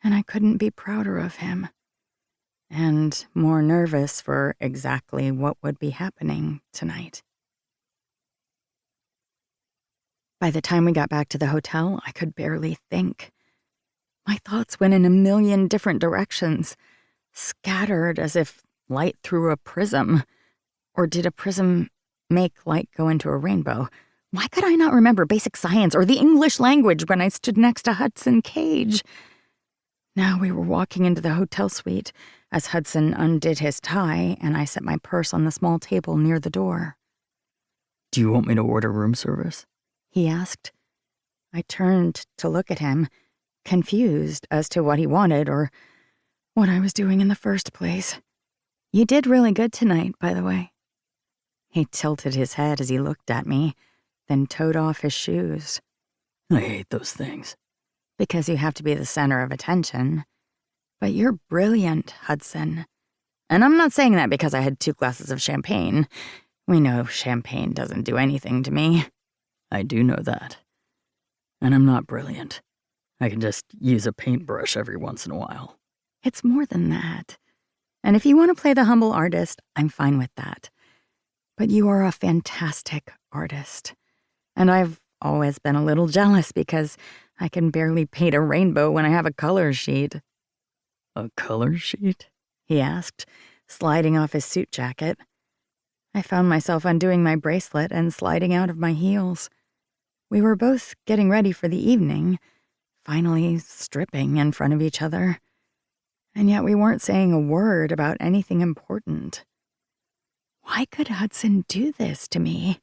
And I couldn't be prouder of him. And more nervous for exactly what would be happening tonight. By the time we got back to the hotel, I could barely think. My thoughts went in a million different directions, scattered as if light through a prism. Or did a prism make light go into a rainbow? Why could I not remember basic science or the English language when I stood next to Hudson Cage? Now we were walking into the hotel suite as Hudson undid his tie and I set my purse on the small table near the door. Do you want me to order room service? He asked. I turned to look at him, confused as to what he wanted or what I was doing in the first place. You did really good tonight, by the way. He tilted his head as he looked at me, then toed off his shoes. I hate those things. Because you have to be the center of attention. But you're brilliant, Hudson. And I'm not saying that because I had 2 glasses of champagne. We know champagne doesn't do anything to me. I do know that. And I'm not brilliant. I can just use a paintbrush every once in a while. It's more than that. And if you want to play the humble artist, I'm fine with that. But you are a fantastic artist. And I've always been a little jealous because I can barely paint a rainbow when I have a color sheet. A color sheet? He asked, sliding off his suit jacket. I found myself undoing my bracelet and sliding out of my heels. We were both getting ready for the evening, finally stripping in front of each other. And yet we weren't saying a word about anything important. Why could Hudson do this to me?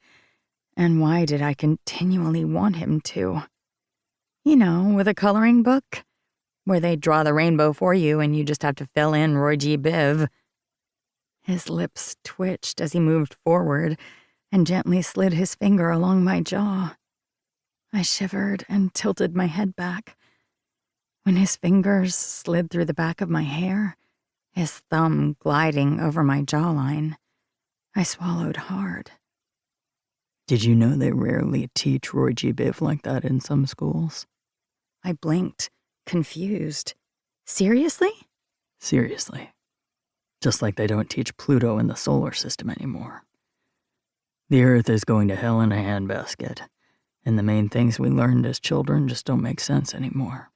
And why did I continually want him to? You know, with a coloring book, where they draw the rainbow for you and you just have to fill in Roy G. Biv. His lips twitched as he moved forward and gently slid his finger along my jaw. I shivered and tilted my head back. When his fingers slid through the back of my hair, his thumb gliding over my jawline, I swallowed hard. Did you know they rarely teach Roy G. Biv like that in some schools? I blinked, confused. Seriously? Seriously. Just like they don't teach Pluto in the solar system anymore. The Earth is going to hell in a handbasket, and the main things we learned as children just don't make sense anymore.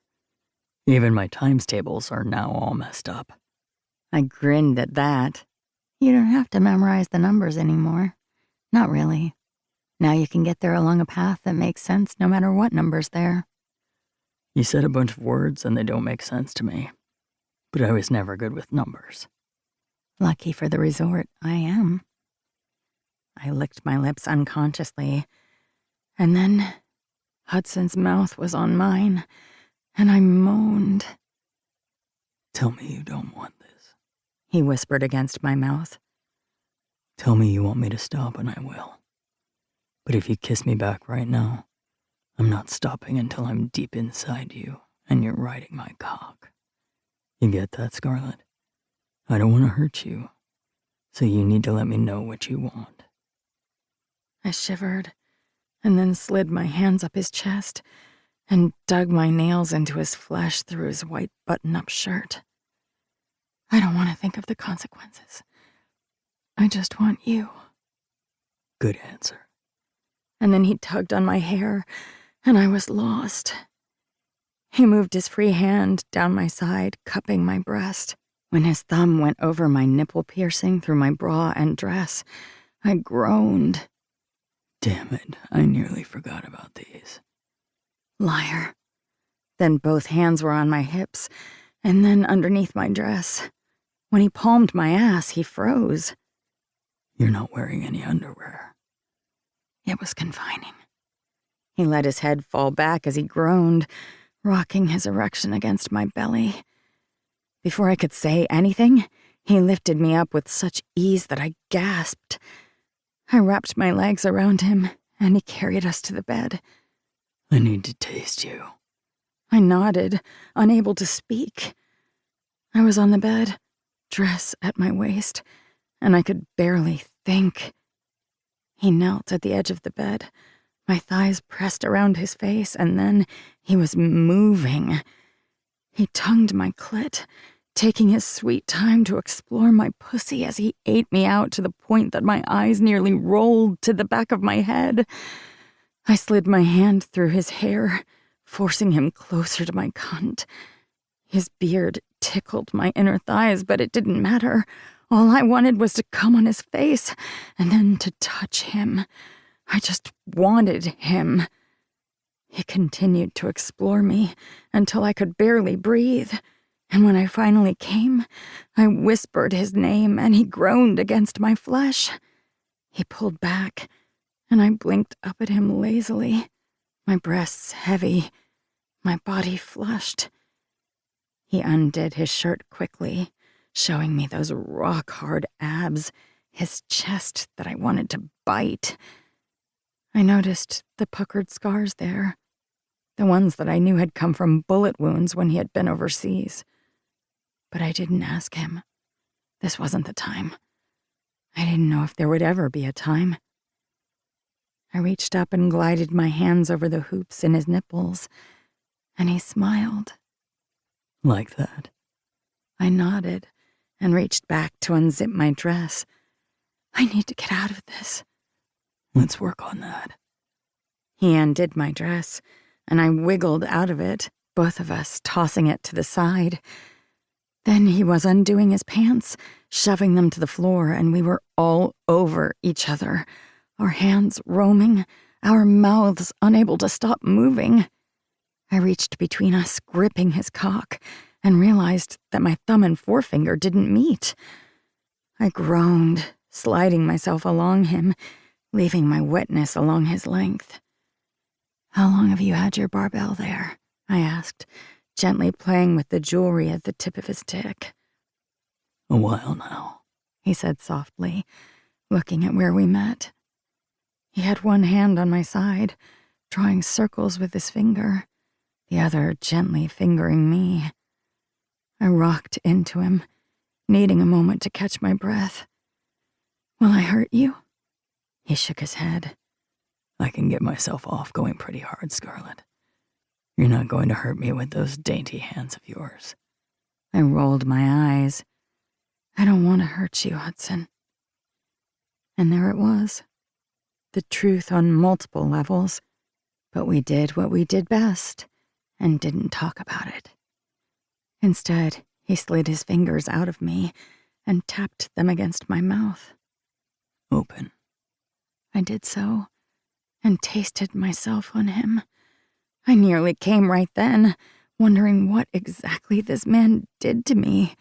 Even my times tables are now all messed up. I grinned at that. You don't have to memorize the numbers anymore. Not really. Now you can get there along a path that makes sense no matter what number's there. You said a bunch of words and they don't make sense to me. But I was never good with numbers. Lucky for the resort, I am. I licked my lips unconsciously, and then Hudson's mouth was on mine, and I moaned. Tell me you don't want this. He whispered against my mouth. Tell me you want me to stop and I will. But if you kiss me back right now, I'm not stopping until I'm deep inside you and you're riding my cock. You get that, Scarlett? I don't want to hurt you, so you need to let me know what you want. I shivered, and then slid my hands up his chest and dug my nails into his flesh through his white button-up shirt. I don't want to think of the consequences. I just want you. Good answer. And then he tugged on my hair, and I was lost. He moved his free hand down my side, cupping my breast. When his thumb went over my nipple piercing through my bra and dress, I groaned. Damn it, I nearly forgot about these. Liar. Then both hands were on my hips, and then underneath my dress. When he palmed my ass, he froze. You're not wearing any underwear. It was confining. He let his head fall back as he groaned, rocking his erection against my belly. Before I could say anything, he lifted me up with such ease that I gasped. I wrapped my legs around him, and he carried us to the bed. I need to taste you. I nodded, unable to speak. I was on the bed, dress at my waist, and I could barely think. He knelt at the edge of the bed, my thighs pressed around his face, and then he was moving. He tongued my clit, taking his sweet time to explore my pussy as he ate me out to the point that my eyes nearly rolled to the back of my head. I slid my hand through his hair, forcing him closer to my cunt. His beard tickled my inner thighs, but it didn't matter. All I wanted was to come on his face and then to touch him. I just wanted him. He continued to explore me until I could barely breathe. And when I finally came, I whispered his name and he groaned against my flesh. He pulled back, and I blinked up at him lazily, my breasts heavy, my body flushed. He undid his shirt quickly, showing me those rock-hard abs, his chest that I wanted to bite. I noticed the puckered scars there, the ones that I knew had come from bullet wounds when he had been overseas. But I didn't ask him. This wasn't the time. I didn't know if there would ever be a time. I reached up and glided my hands over the hoops in his nipples, and he smiled. Like that? I nodded and reached back to unzip my dress. I need to get out of this. Let's work on that. He undid my dress, and I wiggled out of it, both of us tossing it to the side. Then he was undoing his pants, shoving them to the floor, and we were all over each other, our hands roaming, our mouths unable to stop moving. I reached between us, gripping his cock, and realized that my thumb and forefinger didn't meet. I groaned, sliding myself along him, leaving my wetness along his length. "How long have you had your barbell there?" I asked, gently playing with the jewelry at the tip of his dick. A while now, he said softly, looking at where we met. He had one hand on my side, drawing circles with his finger, the other gently fingering me. I rocked into him, needing a moment to catch my breath. "Will I hurt you?" He shook his head. I can get myself off going pretty hard, Scarlett. You're not going to hurt me with those dainty hands of yours. I rolled my eyes. "I don't want to hurt you, Hudson." And there it was. The truth on multiple levels. But we did what we did best and didn't talk about it. Instead, he slid his fingers out of me and tapped them against my mouth. Open. I did so and tasted myself on him. I nearly came right then, wondering what exactly this man did to me.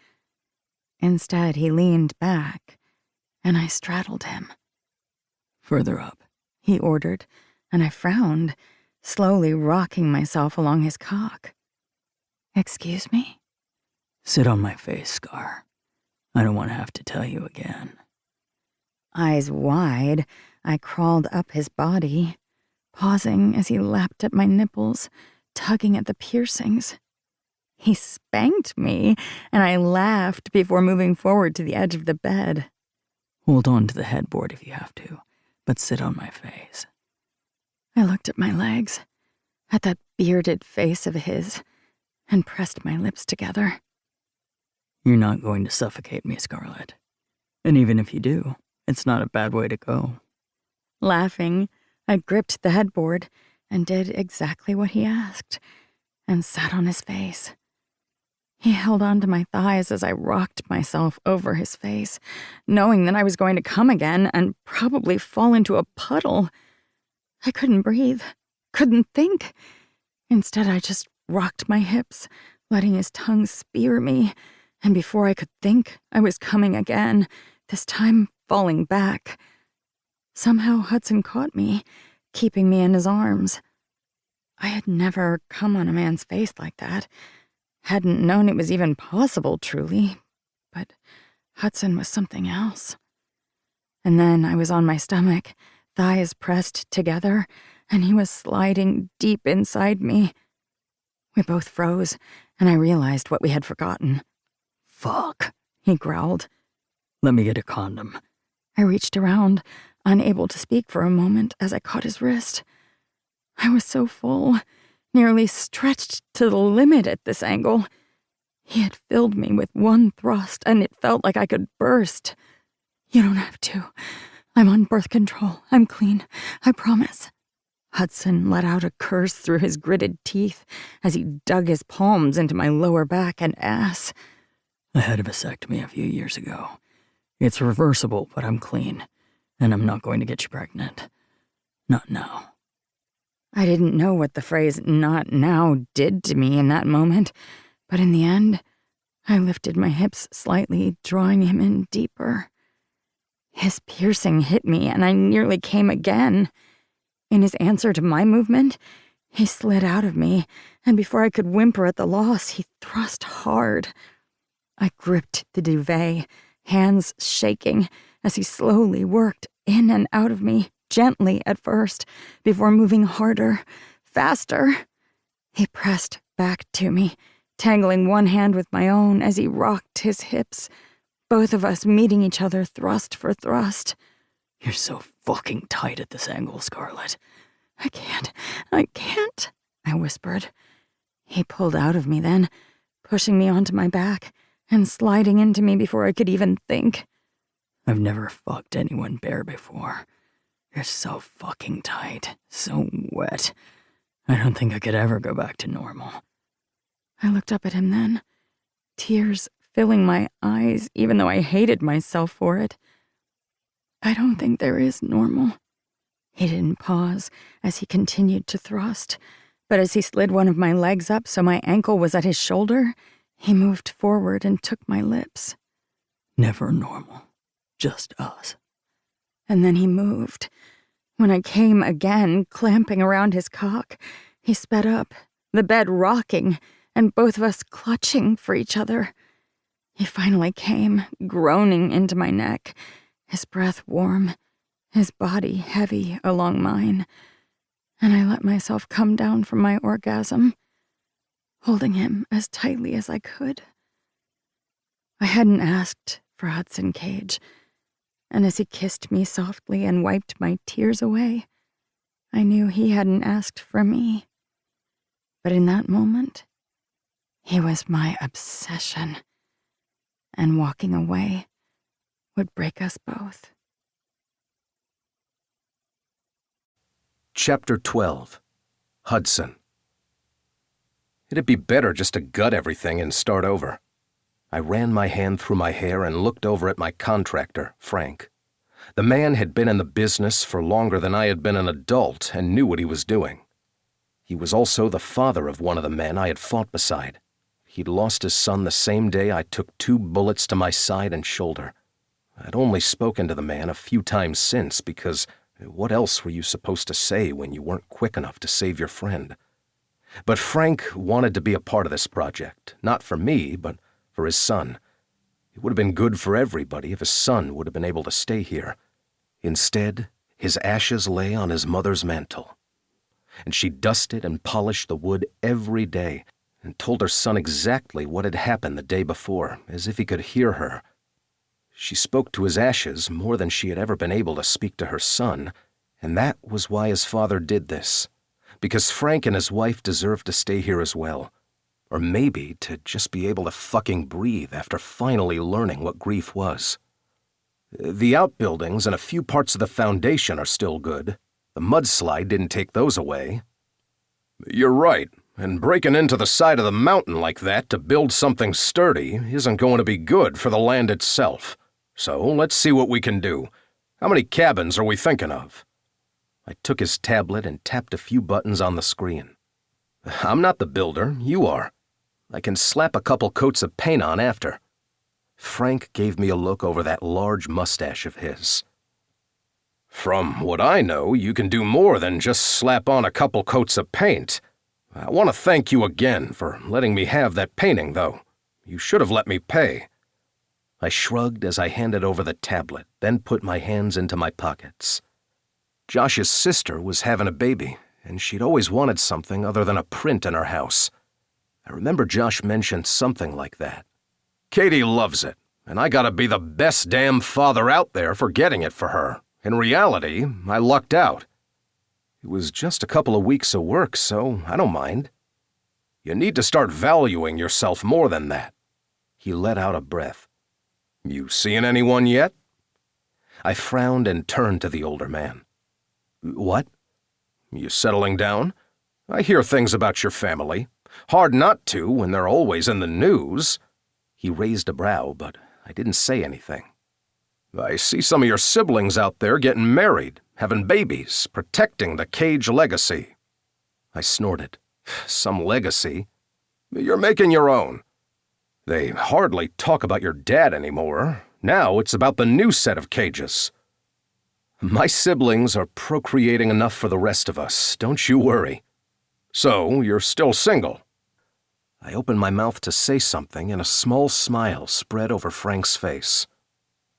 Instead, he leaned back, and I straddled him. Further up, he ordered, and I frowned, slowly rocking myself along his cock. "Excuse me?" Sit on my face, Scar. I don't want to have to tell you again. Eyes wide, I crawled up his body, pausing as he lapped at my nipples, tugging at the piercings. He spanked me, and I laughed before moving forward to the edge of the bed. Hold on to the headboard if you have to, but sit on my face. I looked at my legs, at that bearded face of his, and pressed my lips together. You're not going to suffocate me, Scarlett. And even if you do, it's not a bad way to go. Laughing, I gripped the headboard and did exactly what he asked, and sat on his face. He held onto my thighs as I rocked myself over his face, knowing that I was going to come again and probably fall into a puddle. I couldn't breathe, couldn't think. Instead, I just rocked my hips, letting his tongue spear me, and before I could think, I was coming again, this time falling back. Somehow Hudson caught me, keeping me in his arms. I had never come on a man's face like that. Hadn't known it was even possible, truly. But Hudson was something else. And then I was on my stomach, thighs pressed together, and he was sliding deep inside me. We both froze, and I realized what we had forgotten. Fuck, He growled. let me get a condom. I reached around, unable to speak for a moment as I caught his wrist. I was so full, nearly stretched to the limit at this angle. He had filled me with one thrust, and it felt like I could burst. You don't have to. I'm on birth control. I'm clean. I promise. Hudson let out a curse through his gritted teeth as he dug his palms into my lower back and ass. I had a vasectomy a few years ago. It's reversible, but I'm clean, and I'm not going to get you pregnant. Not now. I didn't know what the phrase "not now" did to me in that moment, but in the end, I lifted my hips slightly, drawing him in deeper. His piercing hit me, and I nearly came again. In his answer to my movement, he slid out of me, and before I could whimper at the loss, he thrust hard. I gripped the duvet, hands shaking, as he slowly worked in and out of me, gently at first, before moving harder, faster. He pressed back to me, tangling one hand with my own as he rocked his hips, both of us meeting each other thrust for thrust. You're so fucking tight at this angle, Scarlett. I can't, I whispered. He pulled out of me then, pushing me onto my back and sliding into me before I could even think. I've never fucked anyone bare before. You're so fucking tight, so wet. I don't think I could ever go back to normal. I looked up at him then, tears filling my eyes even though I hated myself for it. I don't think there is normal. He didn't pause as he continued to thrust, but as he slid one of my legs up so my ankle was at his shoulder, he moved forward and took my lips. Never normal. Just us. And then he moved. When I came again, clamping around his cock, he sped up, the bed rocking, and both of us clutching for each other. He finally came, groaning into my neck, his breath warm, his body heavy along mine, and I let myself come down from my orgasm, holding him as tightly as I could. I hadn't asked for Hudson Cage, and as he kissed me softly and wiped my tears away, I knew he hadn't asked for me. But in that moment, he was my obsession, and walking away would break us both. Chapter 12. Hudson. It'd be better just to gut everything and start over. I ran my hand through my hair and looked over at my contractor, Frank. The man had been in the business for longer than I had been an adult and knew what he was doing. He was also the father of one of the men I had fought beside. He'd lost his son the same day I took 2 bullets to my side and shoulder. I'd only spoken to the man a few times since because what else were you supposed to say when you weren't quick enough to save your friend? But Frank wanted to be a part of this project, not for me, but for his son. It would have been good for everybody if his son would have been able to stay here. Instead, his ashes lay on his mother's mantel. And she dusted and polished the wood every day and told her son exactly what had happened the day before, as if he could hear her. She spoke to his ashes more than she had ever been able to speak to her son, and that was why his father did this, because Frank and his wife deserved to stay here as well. Or maybe to just be able to fucking breathe after finally learning what grief was. The outbuildings and a few parts of the foundation are still good. The mudslide didn't take those away. You're right, and breaking into the side of the mountain like that to build something sturdy isn't going to be good for the land itself. So let's see what we can do. How many cabins are we thinking of? I took his tablet and tapped a few buttons on the screen. I'm not the builder, you are. I can slap a couple coats of paint on after. Frank gave me a look over that large mustache of his. From what I know, you can do more than just slap on a couple coats of paint. I want to thank you again for letting me have that painting, though. You should have let me pay. I shrugged as I handed over the tablet, then put my hands into my pockets. Josh's sister was having a baby, and she'd always wanted something other than a print in her house. I remember Josh mentioned something like that. Katie loves it, and I gotta be the best damn father out there for getting it for her. In reality, I lucked out. It was just a couple of weeks of work, so I don't mind. You need to start valuing yourself more than that. He let out a breath. You seeing anyone yet? I frowned and turned to the older man. What? You settling down? I hear things about your family. Hard not to when they're always in the news. He raised a brow, but I didn't say anything. I see some of your siblings out there getting married, having babies, protecting the Cage legacy. I snorted. Some legacy? You're making your own. They hardly talk about your dad anymore. Now it's about the new set of Cages. My siblings are procreating enough for the rest of us, don't you worry. So, you're still single. I opened my mouth to say something, and a small smile spread over Frank's face.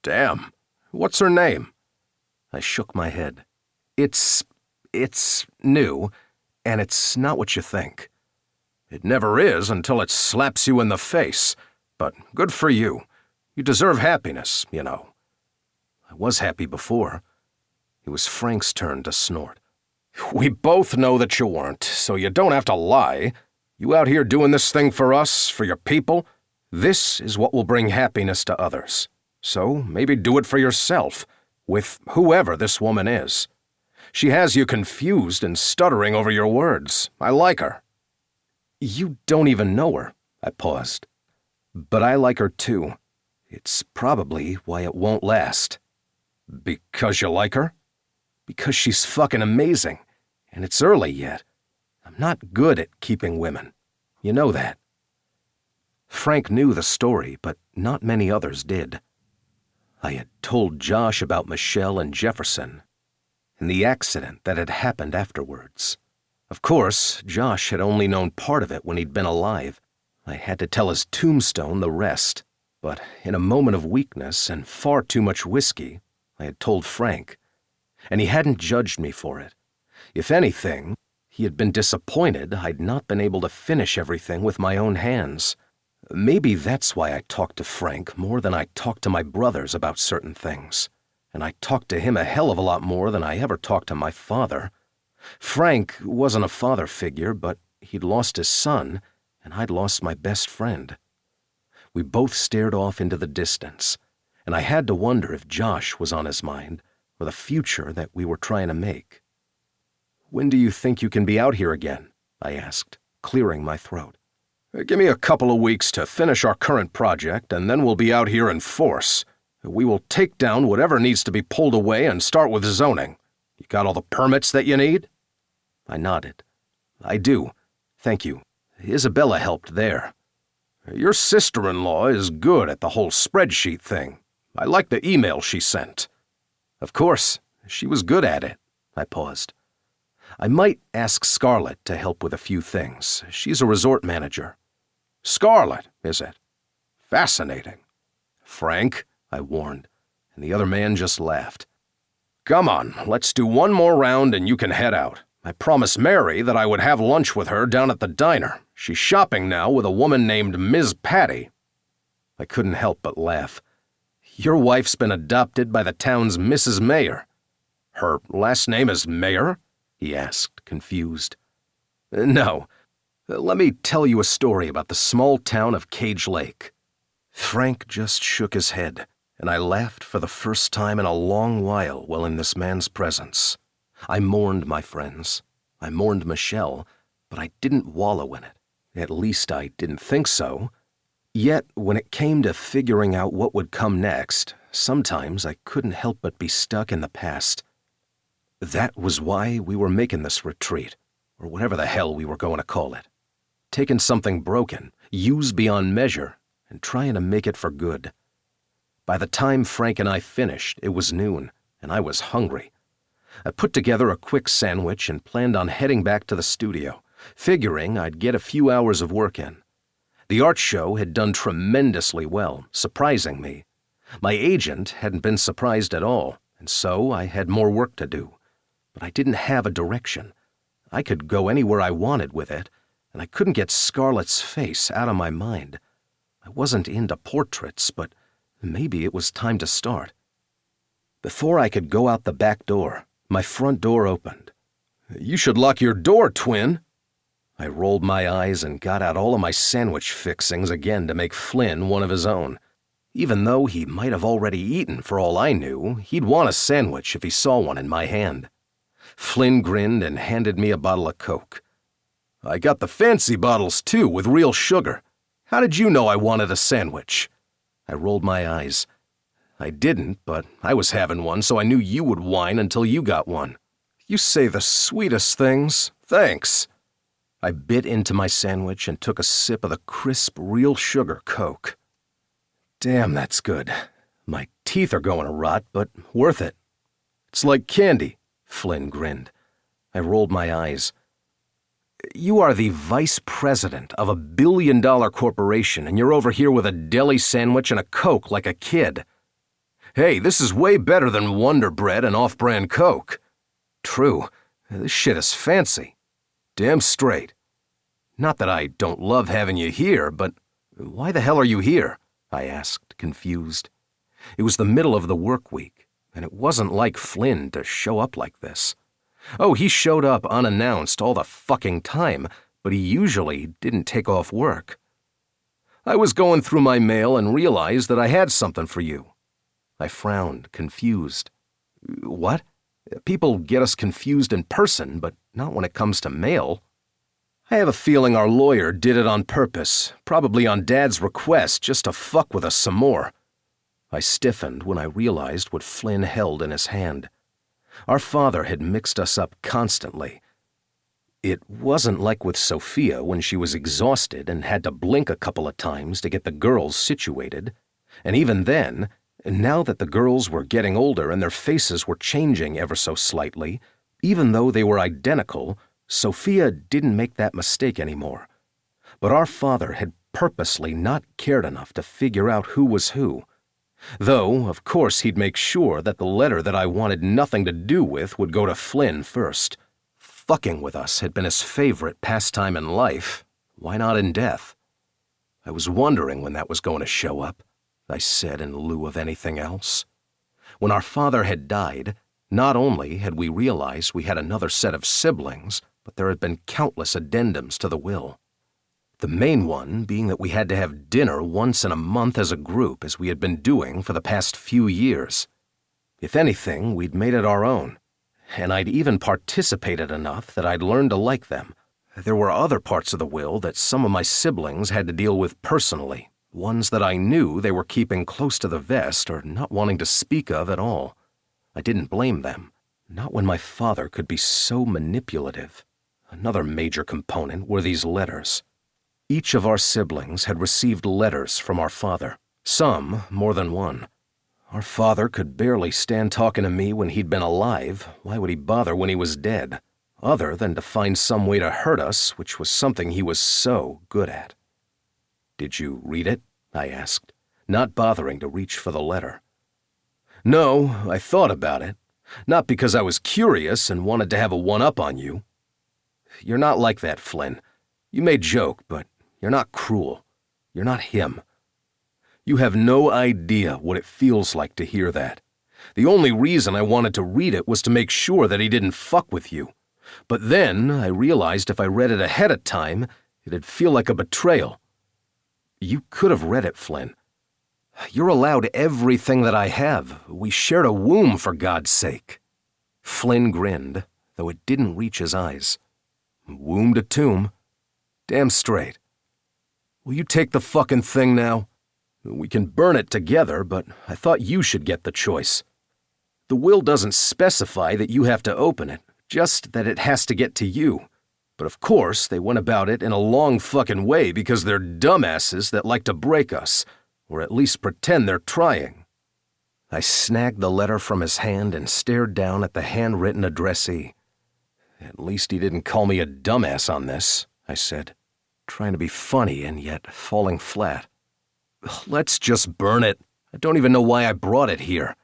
Damn, what's her name? I shook my head. It's new, and it's not what you think. It never is until it slaps you in the face, but good for you. You deserve happiness, you know. I was happy before. It was Frank's turn to snort. We both know that you weren't, so you don't have to lie. You out here doing this thing for us, for your people? This is what will bring happiness to others. So maybe do it for yourself, with whoever this woman is. She has you confused and stuttering over your words. I like her. You don't even know her, I paused. But I like her too. It's probably why it won't last. Because you like her? Because she's fucking amazing, and it's early yet. I'm not good at keeping women. You know that. Frank knew the story, but not many others did. I had told Josh about Michelle and Jefferson, and the accident that had happened afterwards. Of course, Josh had only known part of it when he'd been alive. I had to tell his tombstone the rest, but in a moment of weakness and far too much whiskey, I had told Frank, and he hadn't judged me for it. If anything, he had been disappointed I'd not been able to finish everything with my own hands. Maybe that's why I talked to Frank more than I talked to my brothers about certain things, and I talked to him a hell of a lot more than I ever talked to my father. Frank wasn't a father figure, but he'd lost his son, and I'd lost my best friend. We both stared off into the distance, and I had to wonder if Josh was on his mind, or the future that we were trying to make. When do you think you can be out here again? I asked, clearing my throat. Give me a couple of weeks to finish our current project, and then we'll be out here in force. We will take down whatever needs to be pulled away and start with zoning. You got all the permits that you need? I nodded. I do. Thank you. Isabella helped there. Your sister-in-law is good at the whole spreadsheet thing. I like the email she sent. Of course, she was good at it. I paused. I might ask Scarlett to help with a few things. She's a resort manager. Scarlett, is it? Fascinating. Frank, I warned, and the other man just laughed. Come on, let's do one more round and you can head out. I promised Mary that I would have lunch with her down at the diner. She's shopping now with a woman named Ms. Patty. I couldn't help but laugh. Your wife's been adopted by the town's Mrs. Mayor. Her last name is Mayor? He asked, confused. No. Let me tell you a story about the small town of Cage Lake. Frank just shook his head, and I laughed for the first time in a long while while in this man's presence. I mourned my friends. I mourned Michelle, but I didn't wallow in it. At least I didn't think so. Yet, when it came to figuring out what would come next, sometimes I couldn't help but be stuck in the past. That was why we were making this retreat, or whatever the hell we were going to call it. Taking something broken, used beyond measure, and trying to make it for good. By the time Frank and I finished, it was noon, and I was hungry. I put together a quick sandwich and planned on heading back to the studio, figuring I'd get a few hours of work in. The art show had done tremendously well, surprising me. My agent hadn't been surprised at all, and so I had more work to do. But I didn't have a direction. I could go anywhere I wanted with it, and I couldn't get Scarlett's face out of my mind. I wasn't into portraits, but maybe it was time to start. Before I could go out the back door, my front door opened. "You should lock your door, twin." I rolled my eyes and got out all of my sandwich fixings again to make Flynn one of his own. Even though he might have already eaten for all I knew, he'd want a sandwich if he saw one in my hand. Flynn grinned and handed me a bottle of Coke. "I got the fancy bottles, too, with real sugar. How did you know I wanted a sandwich?" I rolled my eyes. "I didn't, but I was having one, so I knew you would whine until you got one." "You say the sweetest things. Thanks." I bit into my sandwich and took a sip of the crisp, real sugar Coke. Damn, that's good. My teeth are going to rot, but worth it. "It's like candy," Flynn grinned. I rolled my eyes. "You are the vice president of a billion-dollar corporation, and you're over here with a deli sandwich and a Coke like a kid." "Hey, this is way better than Wonder Bread and off-brand Coke." "True. This shit is fancy." "Damn straight." "Not that I don't love having you here, but why the hell are you here?" I asked, confused. It was the middle of the work week, and it wasn't like Flynn to show up like this. Oh, he showed up unannounced all the fucking time, but he usually didn't take off work. "I was going through my mail and realized that I had something for you." I frowned, confused. "What? People get us confused in person, but not when it comes to mail." "I have a feeling our lawyer did it on purpose, probably on Dad's request, just to fuck with us some more." I stiffened when I realized what Flynn held in his hand. Our father had mixed us up constantly. It wasn't like with Sophia when she was exhausted and had to blink a couple of times to get the girls situated. And even then, now that the girls were getting older and their faces were changing ever so slightly, even though they were identical, Sophia didn't make that mistake anymore. But our father had purposely not cared enough to figure out who was who. Though, of course, he'd make sure that the letter that I wanted nothing to do with would go to Flynn first. Fucking with us had been his favorite pastime in life. Why not in death? I was wondering when that was going to show up, I said in lieu of anything else. When our father had died, not only had we realized we had another set of siblings, but there had been countless addendums to the will. The main one being that we had to have dinner once in a month as a group, as we had been doing for the past few years. If anything, we'd made it our own, and I'd even participated enough that I'd learned to like them. There were other parts of the will that some of my siblings had to deal with personally, ones that I knew they were keeping close to the vest or not wanting to speak of at all. I didn't blame them, not when my father could be so manipulative. Another major component were these letters. Each of our siblings had received letters from our father, some more than one. Our father could barely stand talking to me when he'd been alive. Why would he bother when he was dead? Other than to find some way to hurt us, which was something he was so good at. "Did you read it?" I asked, not bothering to reach for the letter. "No, I thought about it. Not because I was curious and wanted to have a one-up on you. You're not like that, Flynn. You may joke, but you're not cruel. You're not him. You have no idea what it feels like to hear that. The only reason I wanted to read it was to make sure that he didn't fuck with you. But then I realized if I read it ahead of time, it'd feel like a betrayal." "You could have read it, Flynn. You're allowed everything that I have. We shared a womb, for God's sake." Flynn grinned, though it didn't reach his eyes. "Womb to tomb. Damn straight. Will you take the fucking thing now? We can burn it together, but I thought you should get the choice." The will doesn't specify that you have to open it, just that it has to get to you. But of course, they went about it in a long fucking way because they're dumbasses that like to break us, or at least pretend they're trying. I snagged the letter from his hand and stared down at the handwritten addressee. At least he didn't call me a dumbass on this, I said, trying to be funny and yet falling flat. Let's just burn it. I don't even know why I brought it here.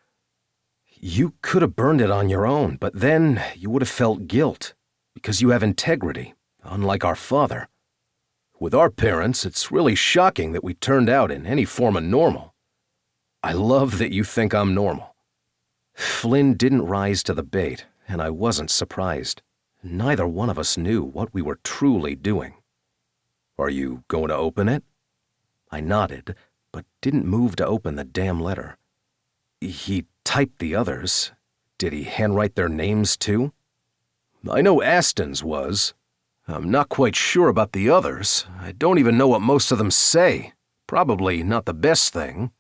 You could have burned it on your own, but then you would have felt guilt, because you have integrity, unlike our father. With our parents, it's really shocking that we turned out in any form of normal. I love that you think I'm normal. Flynn didn't rise to the bait, and I wasn't surprised. Neither one of us knew what we were truly doing. Are you going to open it? I nodded, but didn't move to open the damn letter. He typed the others. Did he handwrite their names too? I know Aston's was. I'm not quite sure about the others. I don't even know what most of them say. Probably not the best thing.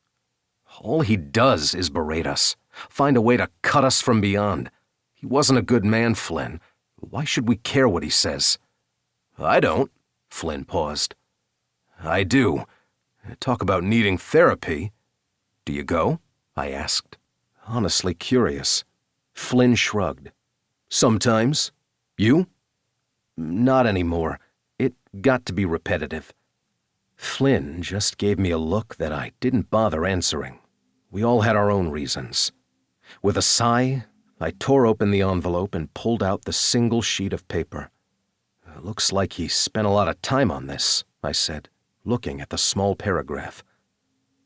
All he does is berate us, find a way to cut us from beyond. He wasn't a good man, Flynn. Why should we care what he says? I don't. Flynn paused. I do. Talk about needing therapy. Do you go? I asked, honestly curious. Flynn shrugged. Sometimes. You? Not anymore. It got to be repetitive. Flynn just gave me a look that I didn't bother answering. We all had our own reasons. With a sigh, I tore open the envelope and pulled out the single sheet of paper. Looks like he spent a lot of time on this, I said, looking at the small paragraph.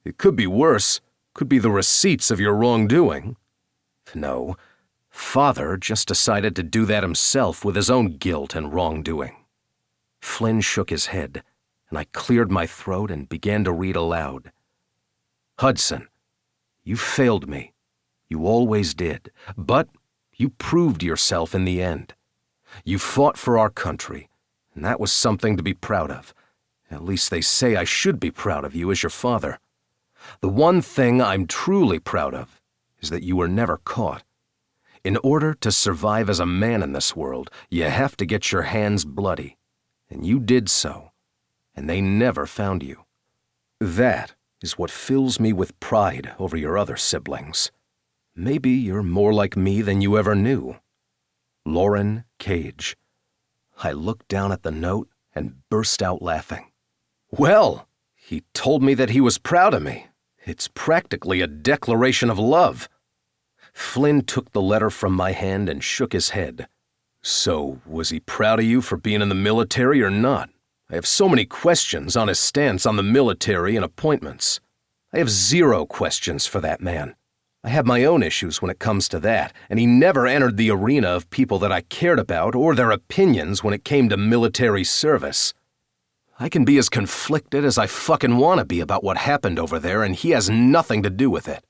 It could be worse. Could be the receipts of your wrongdoing. No, Father just decided to do that himself with his own guilt and wrongdoing. Flynn shook his head, and I cleared my throat and began to read aloud. Hudson, you failed me. You always did. But you proved yourself in the end. You fought for our country, and that was something to be proud of. At least they say I should be proud of you as your father. The one thing I'm truly proud of is that you were never caught. In order to survive as a man in this world, you have to get your hands bloody. And you did so, and they never found you. That is what fills me with pride over your other siblings. Maybe you're more like me than you ever knew. Lauren Cage. I looked down at the note and burst out laughing. Well, he told me that he was proud of me. It's practically a declaration of love. Flynn took the letter from my hand and shook his head. So, was he proud of you for being in the military or not? I have so many questions on his stance on the military and appointments. I have 0 questions for that man. I have my own issues when it comes to that, and he never entered the arena of people that I cared about or their opinions when it came to military service. I can be as conflicted as I fucking want to be about what happened over there, and he has nothing to do with it.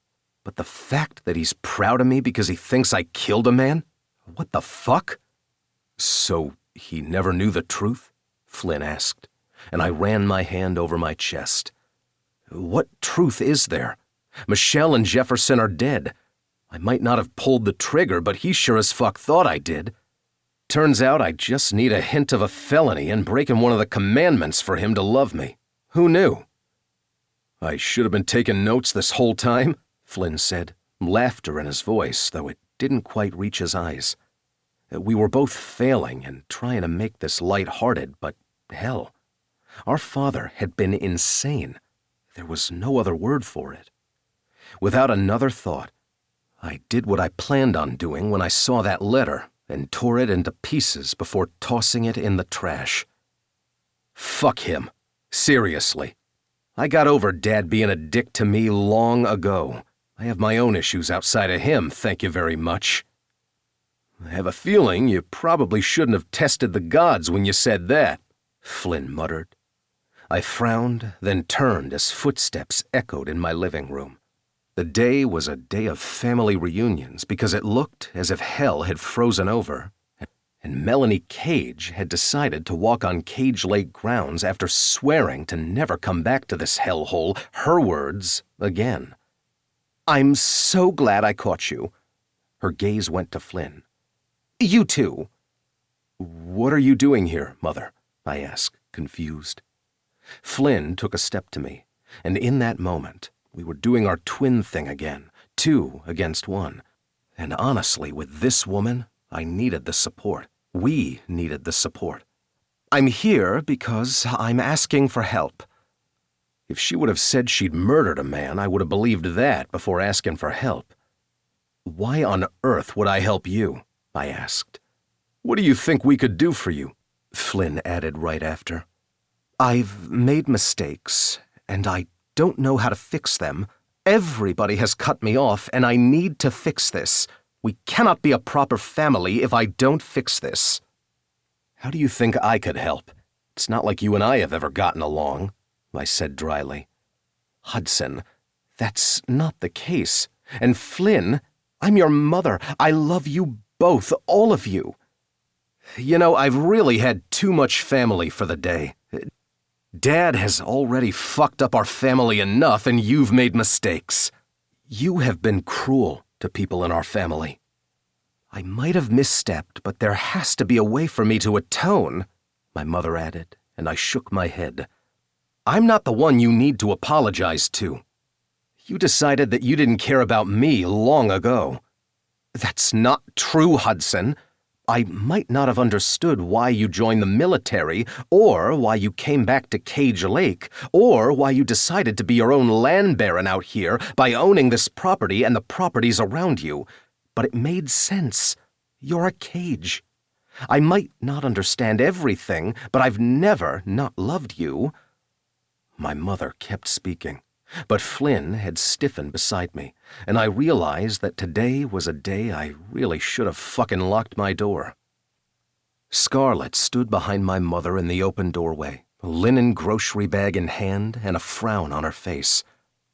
But the fact that he's proud of me because he thinks I killed a man? What the fuck? So he never knew the truth? Flynn asked, and I ran my hand over my chest. What truth is there? Michelle and Jefferson are dead. I might not have pulled the trigger, but he sure as fuck thought I did. Turns out I just need a hint of a felony and breaking one of the commandments for him to love me. Who knew? I should have been taking notes this whole time, Flynn said, laughter in his voice, though it didn't quite reach his eyes. We were both failing and trying to make this light-hearted, but hell, our father had been insane. There was no other word for it. Without another thought, I did what I planned on doing when I saw that letter and tore it into pieces before tossing it in the trash. Fuck him. Seriously. I got over Dad being a dick to me long ago. I have my own issues outside of him, thank you very much. I have a feeling you probably shouldn't have tested the gods when you said that, Flynn muttered. I frowned, then turned as footsteps echoed in my living room. The day was a day of family reunions because it looked as if hell had frozen over, and Melanie Cage had decided to walk on Cage Lake grounds after swearing to never come back to this hellhole, her words, again. I'm so glad I caught you. Her gaze went to Flynn. You too. "What are you doing here, Mother?" I asked, confused. Flynn took a step to me, and in that moment, we were doing our twin thing again, 2 against 1. And honestly, with this woman, I needed the support. We needed the support. I'm here because I'm asking for help. If she would have said she'd murdered a man, I would have believed that before asking for help. "Why on earth would I help you?" I asked. "What do you think we could do for you?" Flynn added right after. I've made mistakes, and I don't know how to fix them. Everybody has cut me off, and I need to fix this. We cannot be a proper family if I don't fix this." "How do you think I could help? It's not like you and I have ever gotten along," I said dryly. "Hudson, that's not the case. And Flynn, I'm your mother. I love you both, all of you." "You know, I've really had too much family for the day. Dad has already fucked up our family enough, and you've made mistakes. You have been cruel to people in our family." "I might have misstepped, but there has to be a way for me to atone," my mother added, and I shook my head. "I'm not the one you need to apologize to. You decided that you didn't care about me long ago." "That's not true, Hudson. I might not have understood why you joined the military, or why you came back to Cage Lake, or why you decided to be your own land baron out here by owning this property and the properties around you. But it made sense. You're a cage. I might not understand everything, but I've never not loved you." My mother kept speaking, but Flynn had stiffened beside me, and I realized that today was a day I really should have fucking locked my door. Scarlett stood behind my mother in the open doorway, a linen grocery bag in hand and a frown on her face.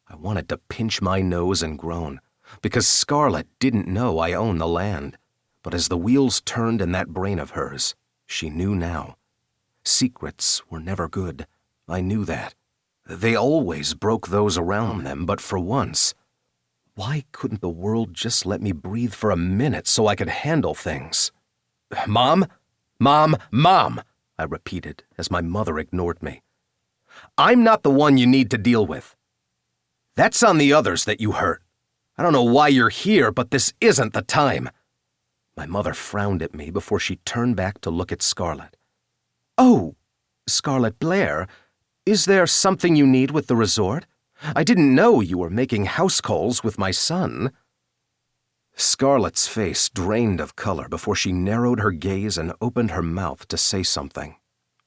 I wanted to pinch my nose and groan, because Scarlett didn't know I owned the land. But as the wheels turned in that brain of hers, she knew now. Secrets were never good. I knew that. They always broke those around them, but for once, why couldn't the world just let me breathe for a minute so I could handle things? "Mom? Mom? Mom!" I repeated as my mother ignored me. "I'm not the one you need to deal with. That's on the others that you hurt. I don't know why you're here, but this isn't the time." My mother frowned at me before she turned back to look at Scarlett. "Oh, Scarlett Blair, is there something you need with the resort? I didn't know you were making house calls with my son." Scarlett's face drained of color before she narrowed her gaze and opened her mouth to say something.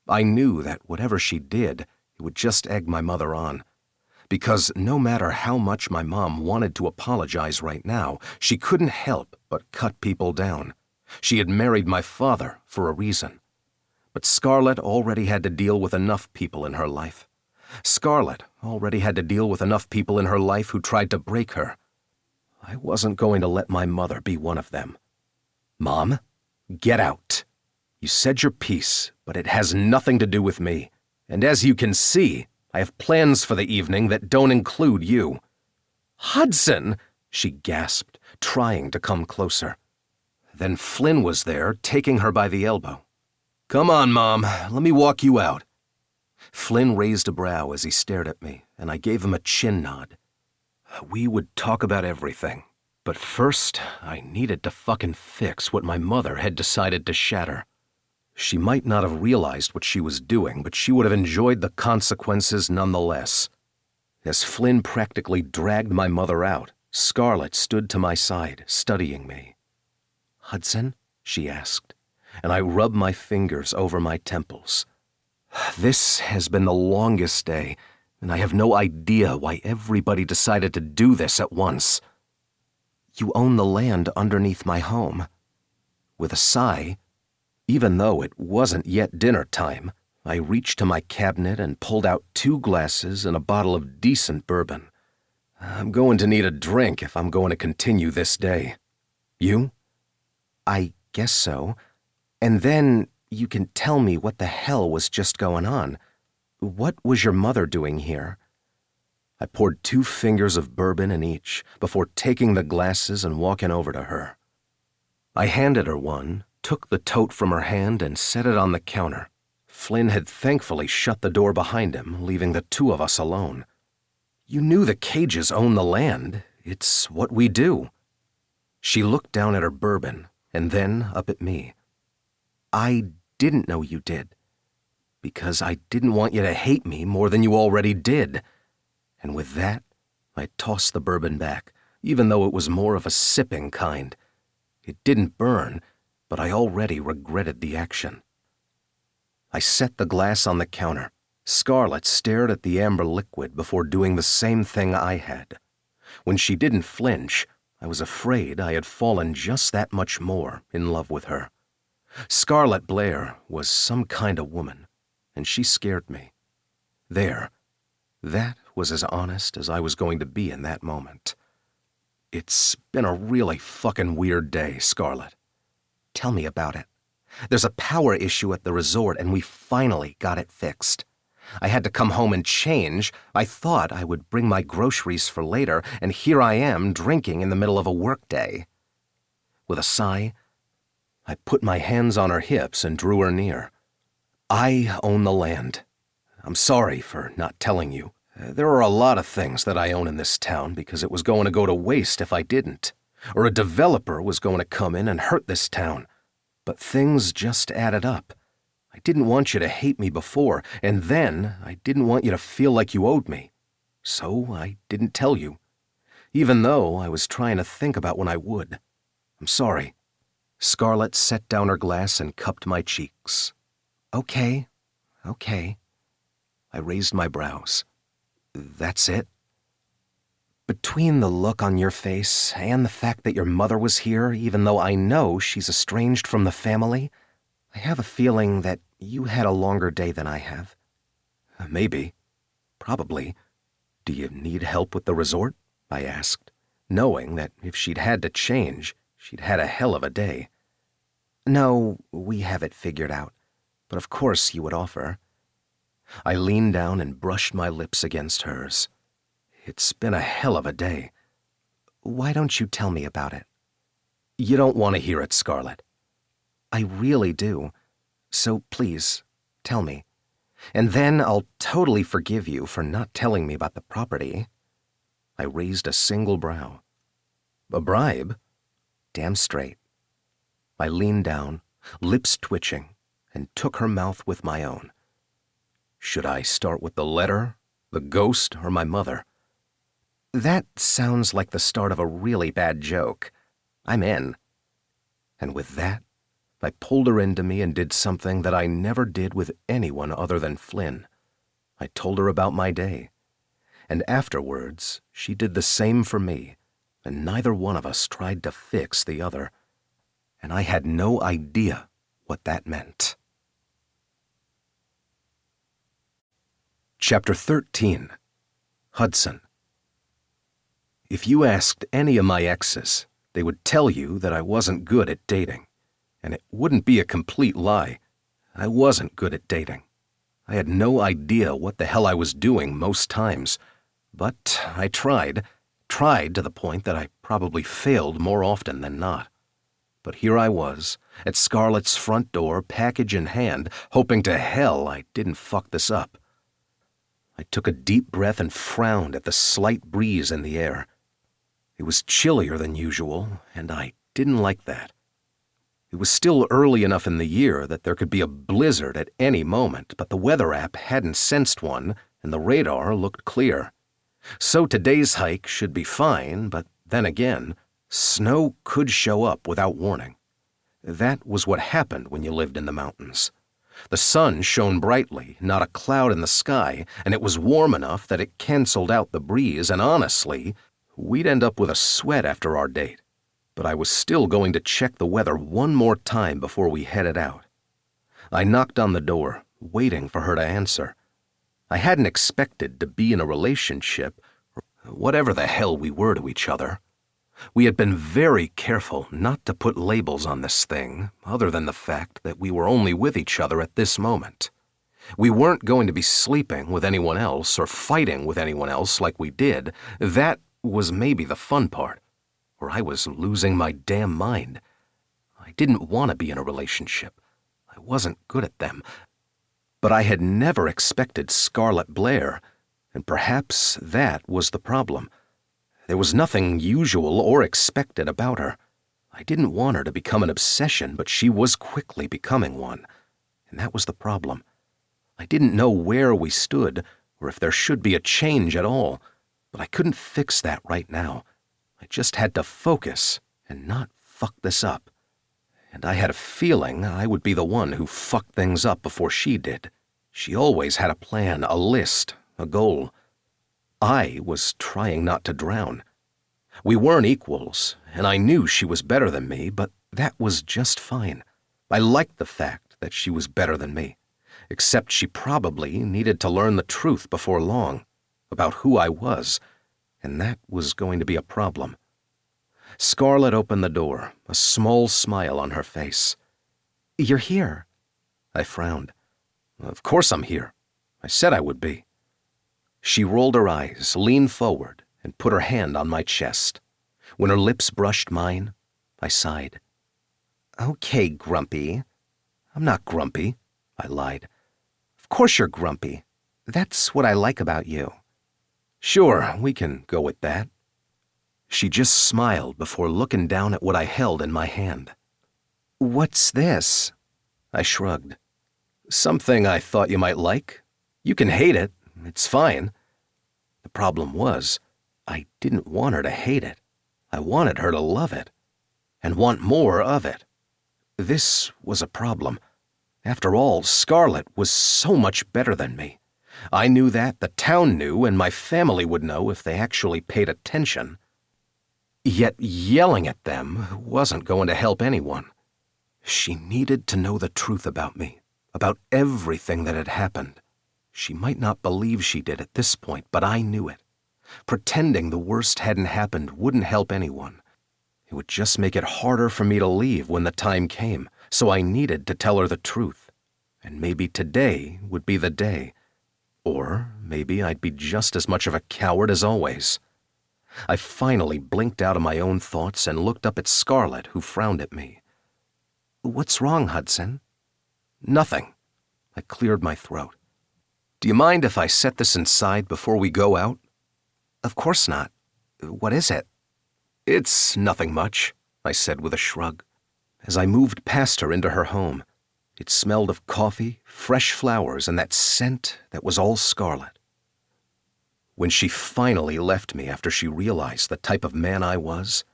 I knew that whatever she did, it would just egg my mother on. Because no matter how much my mom wanted to apologize right now, she couldn't help but cut people down. She had married my father for a reason. But Scarlett already had to deal with enough people in her life. Scarlett already had to deal with enough people in her life who tried to break her. I wasn't going to let my mother be one of them. "Mom, get out. You said your piece, but it has nothing to do with me. And as you can see, I have plans for the evening that don't include you." "Hudson!" she gasped, trying to come closer. Then Flynn was there, taking her by the elbow. "Come on, Mom, let me walk you out." Flynn raised a brow as he stared at me, and I gave him a chin nod. We would talk about everything, but first I needed to fucking fix what my mother had decided to shatter. She might not have realized what she was doing, but she would have enjoyed the consequences nonetheless. As Flynn practically dragged my mother out, Scarlett stood to my side, studying me. "Hudson?" she asked, and I rubbed my fingers over my temples. "This has been the longest day, and I have no idea why everybody decided to do this at once." "You own the land underneath my home." With a sigh, even though it wasn't yet dinner time, I reached to my cabinet and pulled out 2 glasses and a bottle of decent bourbon. "I'm going to need a drink if I'm going to continue this day. You?" "I guess so. And then you can tell me what the hell was just going on. What was your mother doing here?" I poured 2 fingers of bourbon in each before taking the glasses and walking over to her. I handed her one, took the tote from her hand, and set it on the counter. Flynn had thankfully shut the door behind him, leaving the two of us alone. You knew the Cages own the land. It's what we do. She looked down at her bourbon, and then up at me. I didn't know you did, because I didn't want you to hate me more than you already did. And with that, I tossed the bourbon back, even though it was more of a sipping kind. It didn't burn, but I already regretted the action. I set the glass on the counter. Scarlett stared at the amber liquid before doing the same thing I had. When she didn't flinch, I was afraid I had fallen just that much more in love with her. Scarlett Blair was some kind of woman, and she scared me. That was as honest as I was going to be in that moment. It's been a really fucking weird day, Scarlett. Tell me about it. There's a power issue at the resort, and we finally got it fixed. I had to come home and change. I thought I would bring my groceries for later, and here I am drinking in the middle of a workday. With a sigh, I put my hands on her hips and drew her near. I own the land. I'm sorry for not telling you. There are a lot of things that I own in this town because it was going to go to waste if I didn't, or a developer was going to come in and hurt this town. But things just added up. I didn't want you to hate me before, and then I didn't want you to feel like you owed me. So I didn't tell you, even though I was trying to think about when I would. I'm sorry. Scarlett set down her glass and cupped my cheeks. Okay. I raised my brows. That's it? Between the look on your face and the fact that your mother was here, even though I know she's estranged from the family, I have a feeling that you had a longer day than I have. Maybe. Probably. Do you need help with the resort? I asked, knowing that if she'd had to change, she'd had a hell of a day. No, we have it figured out, but of course you would offer. I leaned down and brushed my lips against hers. It's been a hell of a day. Why don't you tell me about it? You don't want to hear it, Scarlett. I really do. So please, tell me. And then I'll totally forgive you for not telling me about the property. I raised a single brow. A bribe? Damn straight. I leaned down, lips twitching, and took her mouth with my own. Should I start with the letter, the ghost, or my mother? That sounds like the start of a really bad joke. I'm in. And with that, I pulled her into me and did something that I never did with anyone other than Flynn. I told her about my day. And afterwards, she did the same for me, and neither one of us tried to fix the other. And I had no idea what that meant. Chapter 13. Hudson. If you asked any of my exes, they would tell you that I wasn't good at dating. And it wouldn't be a complete lie. I wasn't good at dating. I had no idea what the hell I was doing most times. But I tried to the point that I probably failed more often than not. But here I was, at Scarlett's front door, package in hand, hoping to hell I didn't fuck this up. I took a deep breath and frowned at the slight breeze in the air. It was chillier than usual, and I didn't like that. It was still early enough in the year that there could be a blizzard at any moment, but the weather app hadn't sensed one, and the radar looked clear. So today's hike should be fine, but then again, snow could show up without warning. That was what happened when you lived in the mountains. The sun shone brightly, not a cloud in the sky, and it was warm enough that it canceled out the breeze, and honestly, we'd end up with a sweat after our date. But I was still going to check the weather one more time before we headed out. I knocked on the door, waiting for her to answer. I hadn't expected to be in a relationship, or whatever the hell we were to each other. We had been very careful not to put labels on this thing, other than the fact that we were only with each other at this moment. We weren't going to be sleeping with anyone else or fighting with anyone else like we did. That was maybe the fun part, or I was losing my damn mind. I didn't want to be in a relationship. I wasn't good at them. But I had never expected Scarlet Blair, and perhaps that was the problem. There was nothing usual or expected about her. I didn't want her to become an obsession, but she was quickly becoming one, and that was the problem. I didn't know where we stood, or if there should be a change at all, but I couldn't fix that right now. I just had to focus and not fuck this up. And I had a feeling I would be the one who fucked things up before she did. She always had a plan, a list, a goal. I was trying not to drown. We weren't equals, and I knew she was better than me, but that was just fine. I liked the fact that she was better than me, except she probably needed to learn the truth before long, about who I was, and that was going to be a problem. Scarlet opened the door, a small smile on her face. "You're here." I frowned. "Of course I'm here. I said I would be." She rolled her eyes, leaned forward, and put her hand on my chest. When her lips brushed mine, I sighed. "Okay, Grumpy." "I'm not grumpy," I lied. "Of course you're grumpy. That's what I like about you." "Sure, we can go with that." She just smiled before looking down at what I held in my hand. "What's this?" I shrugged. "Something I thought you might like. You can hate it. It's fine." The problem was, I didn't want her to hate it. I wanted her to love it, and want more of it. This was a problem. After all, Scarlet was so much better than me. I knew that, the town knew, and my family would know if they actually paid attention. Yet yelling at them wasn't going to help anyone. She needed to know the truth about me, about everything that had happened. She might not believe she did at this point, but I knew it. Pretending the worst hadn't happened wouldn't help anyone. It would just make it harder for me to leave when the time came, so I needed to tell her the truth. And maybe today would be the day. Or maybe I'd be just as much of a coward as always. I finally blinked out of my own thoughts and looked up at Scarlet, who frowned at me. "What's wrong, Hudson?" "Nothing." I cleared my throat. "Do you mind if I set this inside before we go out?" "Of course not. What is it?" "It's nothing much," I said with a shrug. As I moved past her into her home, it smelled of coffee, fresh flowers, and that scent that was all Scarlet. When she finally left me after she realized the type of man I was,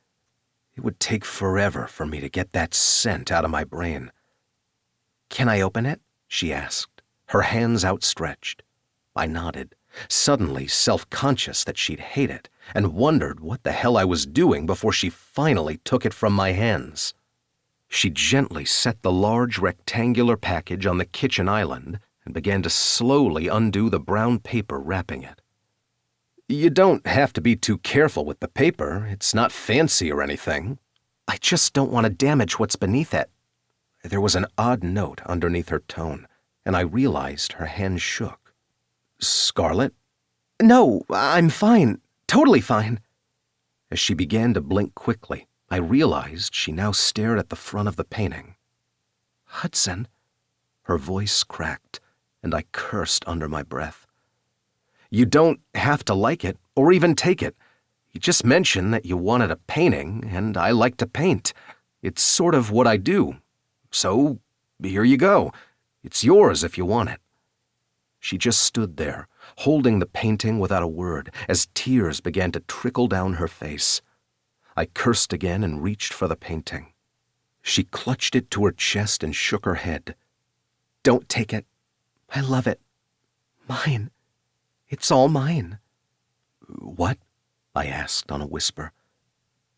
it would take forever for me to get that scent out of my brain. "Can I open it?" she asked, her hands outstretched. I nodded, suddenly self-conscious that she'd hate it, and wondered what the hell I was doing before she finally took it from my hands. She gently set the large rectangular package on the kitchen island and began to slowly undo the brown paper wrapping it. "You don't have to be too careful with the paper. It's not fancy or anything." "I just don't want to damage what's beneath it." There was an odd note underneath her tone, and I realized her hand shook. "Scarlet?" "No, I'm fine. Totally fine." As she began to blink quickly, I realized she now stared at the front of the painting. "Hudson." Her voice cracked, and I cursed under my breath. "You don't have to like it, or even take it. You just mentioned that you wanted a painting, and I like to paint. It's sort of what I do. So, here you go. It's yours if you want it." She just stood there, holding the painting without a word, as tears began to trickle down her face. I cursed again and reached for the painting. She clutched it to her chest and shook her head. "Don't take it. I love it. Mine. It's all mine." "What?" I asked on a whisper.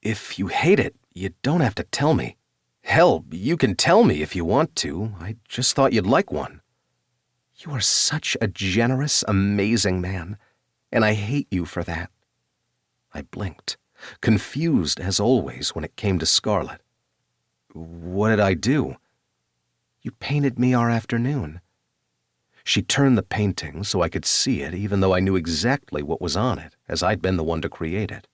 "If you hate it, you don't have to tell me. Hell, you can tell me if you want to. I just thought you'd like one." "You are such a generous, amazing man, and I hate you for that." I blinked, confused as always when it came to Scarlet. "What did I do?" "You painted me our afternoon." She turned the painting so I could see it, even though I knew exactly what was on it, as I'd been the one to create it.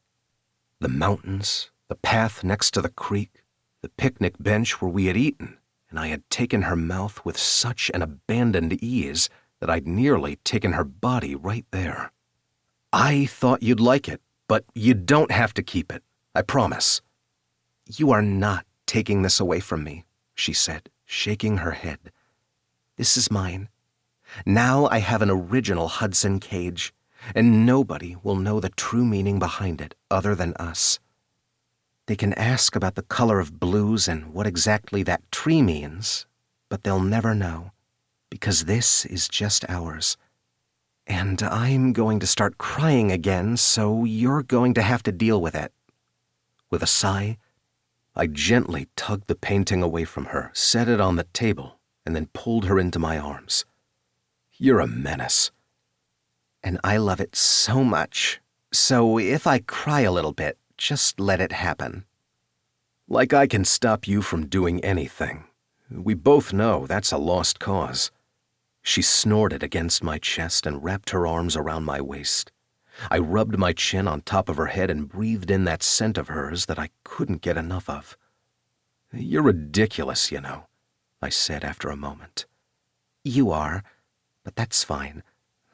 The mountains, the path next to the creek, the picnic bench where we had eaten, and I had taken her mouth with such an abandoned ease that I'd nearly taken her body right there. "I thought you'd like it, but you don't have to keep it, I promise." "You are not taking this away from me," she said, shaking her head. "This is mine. Now I have an original Hudson cage, and nobody will know the true meaning behind it other than us. They can ask about the color of blues and what exactly that tree means, but they'll never know, because this is just ours. And I'm going to start crying again, so you're going to have to deal with it." With a sigh, I gently tugged the painting away from her, set it on the table, and then pulled her into my arms. "You're a menace." "And I love it so much. So if I cry a little bit, just let it happen." "Like I can stop you from doing anything. We both know that's a lost cause." She snorted against my chest and wrapped her arms around my waist. I rubbed my chin on top of her head and breathed in that scent of hers that I couldn't get enough of. "You're ridiculous, you know," I said after a moment. "You are, but that's fine.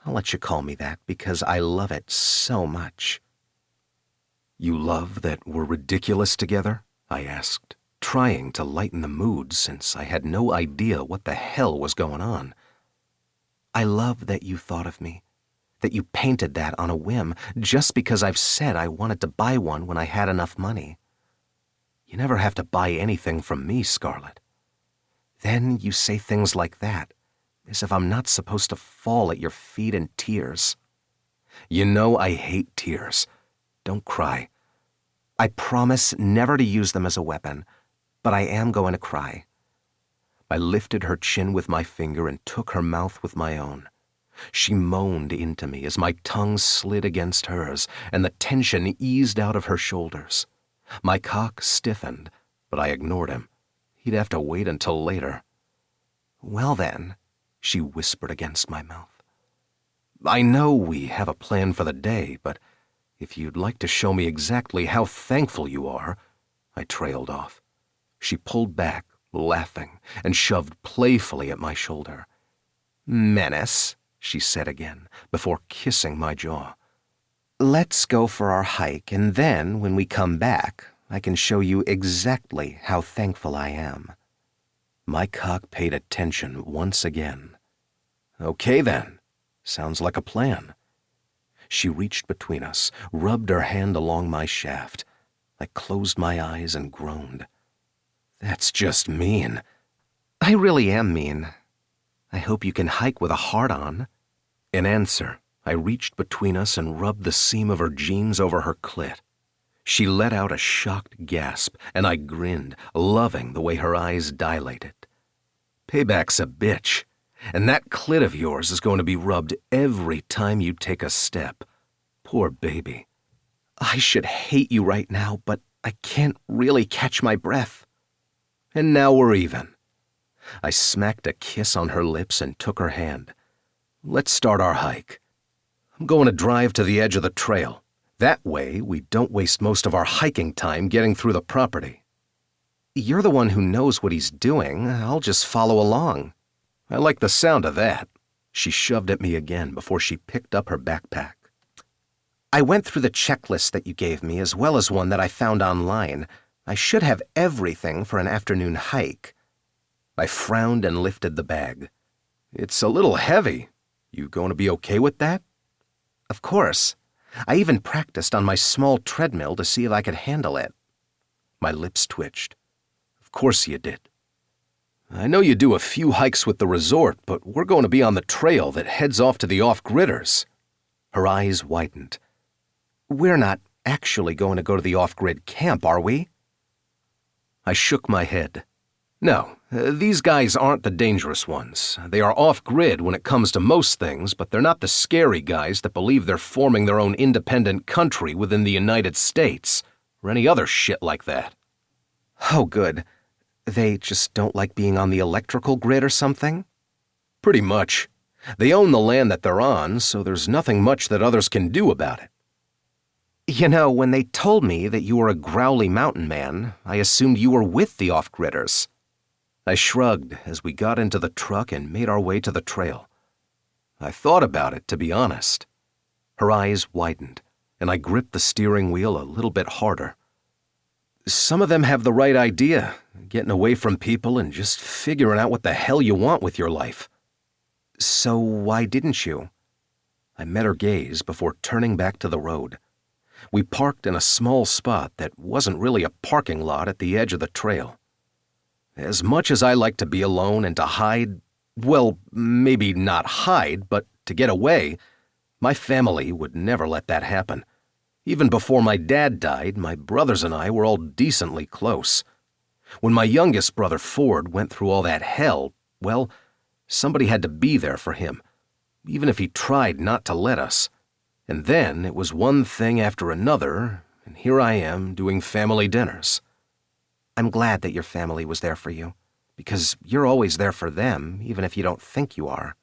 I'll let you call me that because I love it so much." "You love that we're ridiculous together?" I asked, trying to lighten the mood since I had no idea what the hell was going on. "I love that you thought of me, that you painted that on a whim just because I've said I wanted to buy one when I had enough money. You never have to buy anything from me, Scarlett." Then you say things like that, as if I'm not supposed to fall at your feet in tears." You know I hate tears. Don't cry. "I promise never to use them as a weapon, but I am going to cry." I lifted her chin with my finger and took her mouth with my own. She moaned into me as my tongue slid against hers and the tension eased out of her shoulders. My cock stiffened, but I ignored him. He'd have to wait until later. "Well then," she whispered against my mouth. "I know we have a plan for the day, but if you'd like to show me exactly how thankful you are," I trailed off. She pulled back, laughing, and shoved playfully at my shoulder. "Menace," she said again, before kissing my jaw. "Let's go for our hike, and then, when we come back, I can show you exactly how thankful I am." My cock paid attention once again. "Okay then. Sounds like a plan." She reached between us, rubbed her hand along my shaft. I closed my eyes and groaned. "That's just mean." "I really am mean. I hope you can hike with a heart on." In answer, I reached between us and rubbed the seam of her jeans over her clit. She let out a shocked gasp, and I grinned, loving the way her eyes dilated. "Payback's a bitch, and that clit of yours is going to be rubbed every time you take a step. Poor baby." "I should hate you right now, but I can't really catch my breath." "And now we're even." I smacked a kiss on her lips and took her hand. "Let's start our hike. I'm going to drive to the edge of the trail. That way, we don't waste most of our hiking time getting through the property." "You're the one who knows what he's doing. I'll just follow along." "I like the sound of that." She shoved at me again before she picked up her backpack. "I went through the checklist that you gave me, as well as one that I found online. I should have everything for an afternoon hike." I frowned and lifted the bag. "It's a little heavy. You going to be okay with that?" "Of course. I even practiced on my small treadmill to see if I could handle it." My lips twitched. "Of course you did. I know you do a few hikes with the resort, but we're going to be on the trail that heads off to the off-gridders." Her eyes widened. "We're not actually going to go to the off-grid camp, are we?" I shook my head. "No, these guys aren't the dangerous ones. They are off-grid when it comes to most things, but they're not the scary guys that believe they're forming their own independent country within the United States, or any other shit like that." "Oh, good. They just don't like being on the electrical grid or something?" "Pretty much. They own the land that they're on, so there's nothing much that others can do about it." You know, when they told me that you were a growly mountain man, I assumed you were with the off-gridders. I shrugged as we got into the truck and made our way to the trail. I thought about it, to be honest. Her eyes widened, and I gripped the steering wheel a little bit harder. Some of them have the right idea, getting away from people and just figuring out what the hell you want with your life. So why didn't you? I met her gaze before turning back to the road. We parked in a small spot that wasn't really a parking lot at the edge of the trail. As much as I like to be alone and to hide, well, maybe not hide, but to get away, my family would never let that happen. Even before my dad died, my brothers and I were all decently close. When my youngest brother Ford went through all that hell, well, somebody had to be there for him, even if he tried not to let us. And then it was one thing after another, and here I am doing family dinners. I'm glad that your family was there for you, because you're always there for them, even if you don't think you are.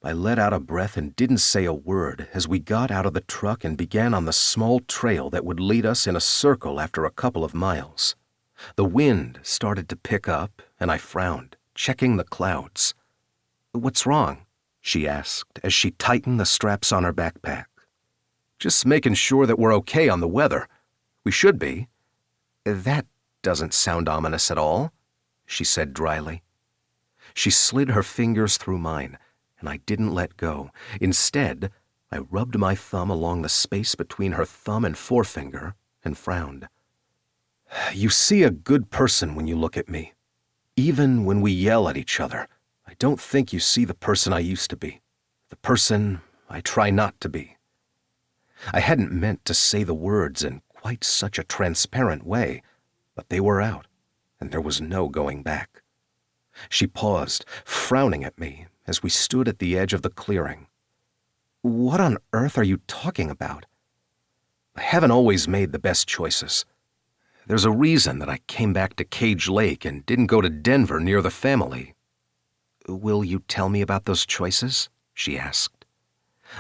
I let out a breath and didn't say a word as we got out of the truck and began on the small trail that would lead us in a circle after a couple of miles. The wind started to pick up, and I frowned, checking the clouds. What's wrong? She asked as she tightened the straps on her backpack. Just making sure that we're okay on the weather. We should be. That doesn't sound ominous at all, she said dryly. She slid her fingers through mine, and I didn't let go. Instead, I rubbed my thumb along the space between her thumb and forefinger and frowned. You see a good person when you look at me. Even when we yell at each other, I don't think you see the person I used to be, the person I try not to be. I hadn't meant to say the words in quite such a transparent way, but they were out, and there was no going back. She paused, frowning at me, as we stood at the edge of the clearing. What on earth are you talking about? I haven't always made the best choices. There's a reason that I came back to Cage Lake and didn't go to Denver near the family. Will you tell me about those choices? She asked.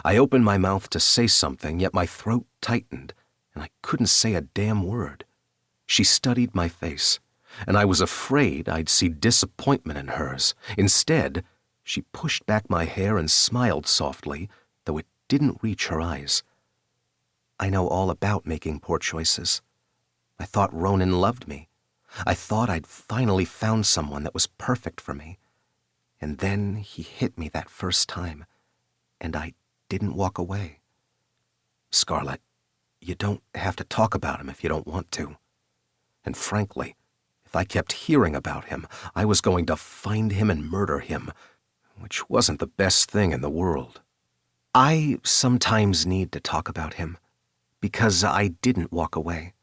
I opened my mouth to say something, yet my throat tightened, and I couldn't say a damn word. She studied my face, and I was afraid I'd see disappointment in hers. Instead, she pushed back my hair and smiled softly, though it didn't reach her eyes. I know all about making poor choices. I thought Ronan loved me. I thought I'd finally found someone that was perfect for me. And then he hit me that first time, and I didn't walk away. Scarlett, you don't have to talk about him if you don't want to. And frankly, if I kept hearing about him, I was going to find him and murder him, which wasn't the best thing in the world. I sometimes need to talk about him, because I didn't walk away.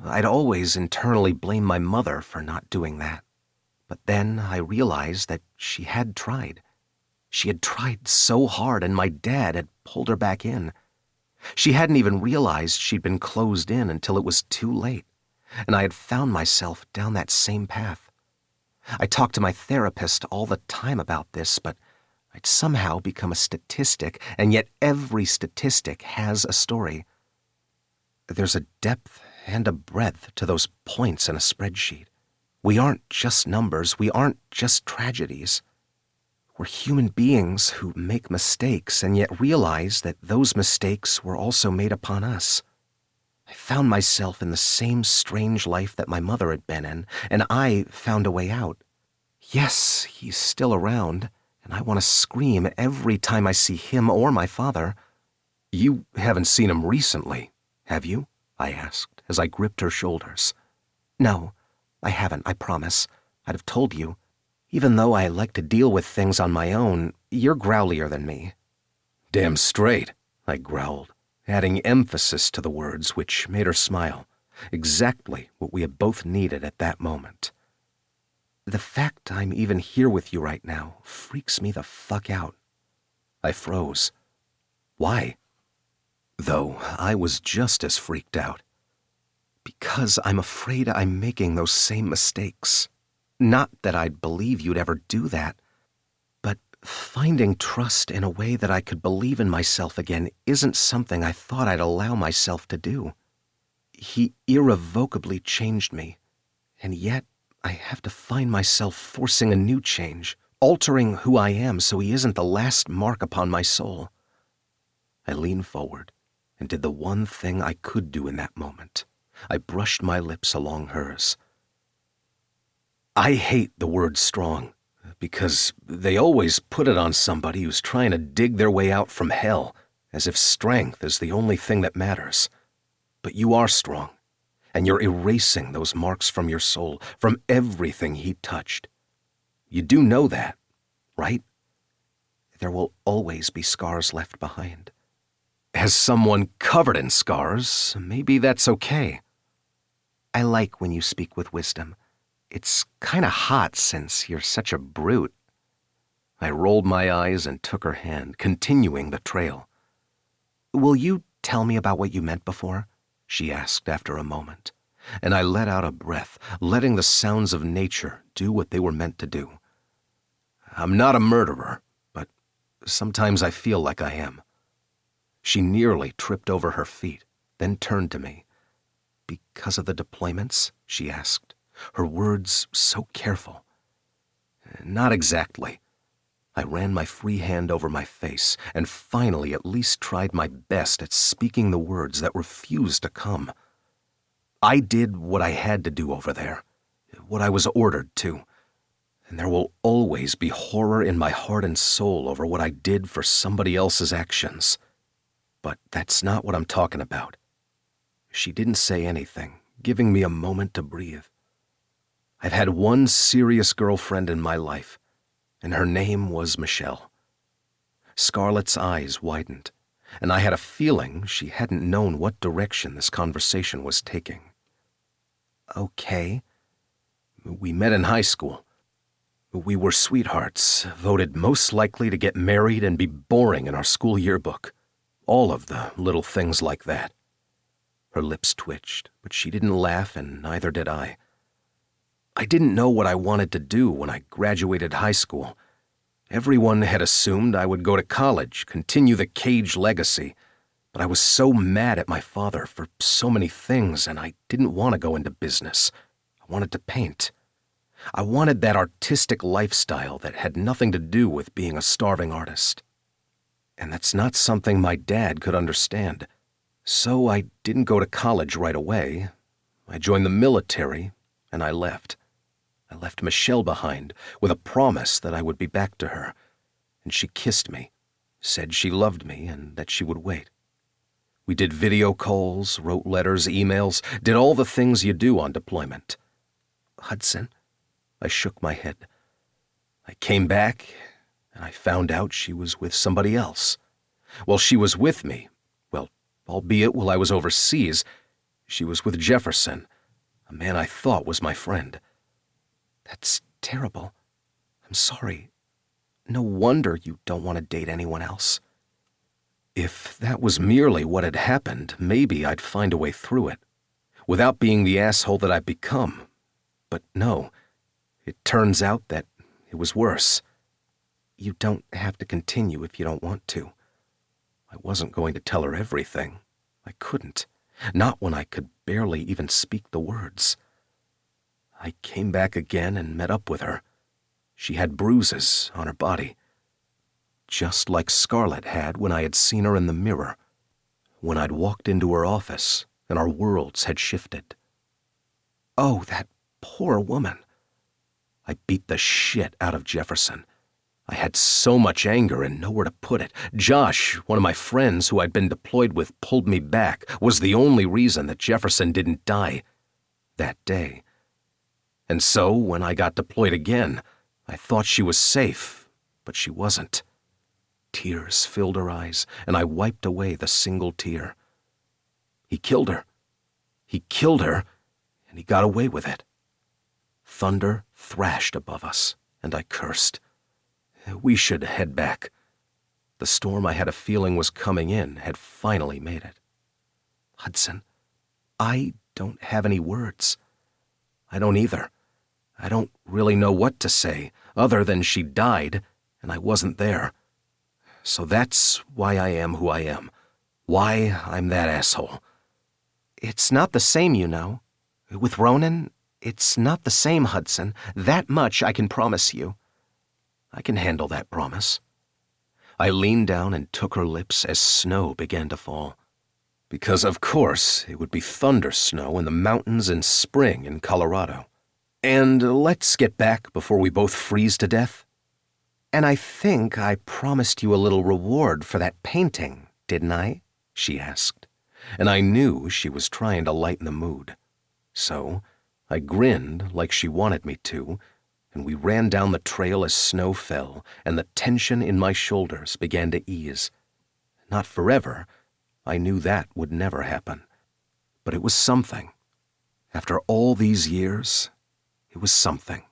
I'd always internally blame my mother for not doing that. But then I realized that she had tried. She had tried so hard, and my dad had pulled her back in. She hadn't even realized she'd been closed in until it was too late, and I had found myself down that same path. I talked to my therapist all the time about this, but I'd somehow become a statistic, and yet every statistic has a story. There's a depth and a breadth to those points in a spreadsheet. We aren't just numbers, we aren't just tragedies. We're human beings who make mistakes and yet realize that those mistakes were also made upon us. I found myself in the same strange life that my mother had been in, and I found a way out. Yes, he's still around, and I want to scream every time I see him or my father. You haven't seen him recently, have you? I asked as I gripped her shoulders. No, I haven't, I promise. I'd have told you. Even though I like to deal with things on my own, you're growlier than me. Damn straight, I growled, adding emphasis to the words which made her smile, exactly what we had both needed at that moment. The fact I'm even here with you right now freaks me the fuck out. I froze. Why? Though I was just as freaked out. Because I'm afraid I'm making those same mistakes. Not that I'd believe you'd ever do that, but Finding trust in a way that I could believe in myself again isn't something I thought I'd allow myself to do. He irrevocably changed me, and yet I have to find myself forcing a new change, altering who I am so he isn't the last mark upon my soul. I leaned forward and did the one thing I could do in that moment. I brushed my lips along hers. I hate the word strong, because they always put it on somebody who's trying to dig their way out from hell, as if strength is the only thing that matters. But you are strong, and you're erasing those marks from your soul, from everything he touched. You do know that, right? There will always be scars left behind. As someone covered in scars, maybe that's okay. I like when you speak with wisdom. It's kind of hot since you're such a brute. I rolled my eyes and took her hand, continuing the trail. Will you tell me about what you meant before? She asked after a moment, and I let out a breath, letting the sounds of nature do what they were meant to do. I'm not a murderer, but sometimes I feel like I am. She nearly tripped over her feet, then turned to me. Because of the deployments? She asked, her words so careful. Not exactly. I ran my free hand over my face and finally at least tried my best at speaking the words that refused to come. I did what I had to do over there, what I was ordered to, and there will always be horror in my heart and soul over what I did for somebody else's actions. But that's not what I'm talking about. She didn't say anything, giving me a moment to breathe. I've had one serious girlfriend in my life, and her name was Michelle. Scarlett's eyes widened, and I had a feeling she hadn't known what direction this conversation was taking. Okay. We met in high school. We were sweethearts, voted most likely to get married and be boring in our school yearbook. All of the little things like that. Her lips twitched, but she didn't laugh, and neither did I. I didn't know what I wanted to do when I graduated high school. Everyone had assumed I would go to college, continue the Cage legacy, but I was so mad at my father for so many things, and I didn't want to go into business. I wanted to paint. I wanted that artistic lifestyle that had nothing to do with being a starving artist. And that's not something my dad could understand. So I didn't go to college right away. I joined the military, and I left. I left Michelle behind with a promise that I would be back to her, and she kissed me, said she loved me and that she would wait. We did video calls, wrote letters, emails, did all the things you do on deployment. Hudson, I shook my head. I came back, and I found out she was with somebody else. While she was with me, well, albeit while I was overseas, she was with Jefferson, a man I thought was my friend. That's terrible. I'm sorry. No wonder you don't want to date anyone else. If that was merely what had happened, maybe I'd find a way through it, without being the asshole that I've become. But no, it turns out that it was worse. You don't have to continue if you don't want to. I wasn't going to tell her everything. I couldn't. Not when I could barely even speak the words. I came back again and met up with her. She had bruises on her body, just like Scarlett had when I had seen her in the mirror, when I'd walked into her office and our worlds had shifted. Oh, that poor woman. I beat the shit out of Jefferson. I had so much anger and nowhere to put it. Josh, one of my friends who I'd been deployed with, pulled me back, was the only reason that Jefferson didn't die that day. And so, when I got deployed again, I thought she was safe, but she wasn't. Tears filled her eyes, and I wiped away the single tear. He killed her. He killed her, and he got away with it. Thunder thrashed above us, and I cursed. We should head back. The storm I had a feeling was coming in had finally made it. Hudson, I don't have any words. I don't either. I don't really know what to say, other than she died, and and I wasn't there. So that's why I am who I am. Why I'm that asshole. It's not the same, you know. With Ronan, it's not the same, Hudson. That much I can promise you. I can handle that promise. I leaned down and took her lips as snow began to fall. Because, of course, it would be thunder snow in the mountains in spring in Colorado. And let's get back before we both freeze to death. And I think I promised you a little reward for that painting, didn't I? She asked, and I knew she was trying to lighten the mood. So I grinned like she wanted me to, and we ran down the trail as snow fell and the tension in my shoulders began to ease. Not forever. I knew that would never happen. But it was something. After all these years, it was something.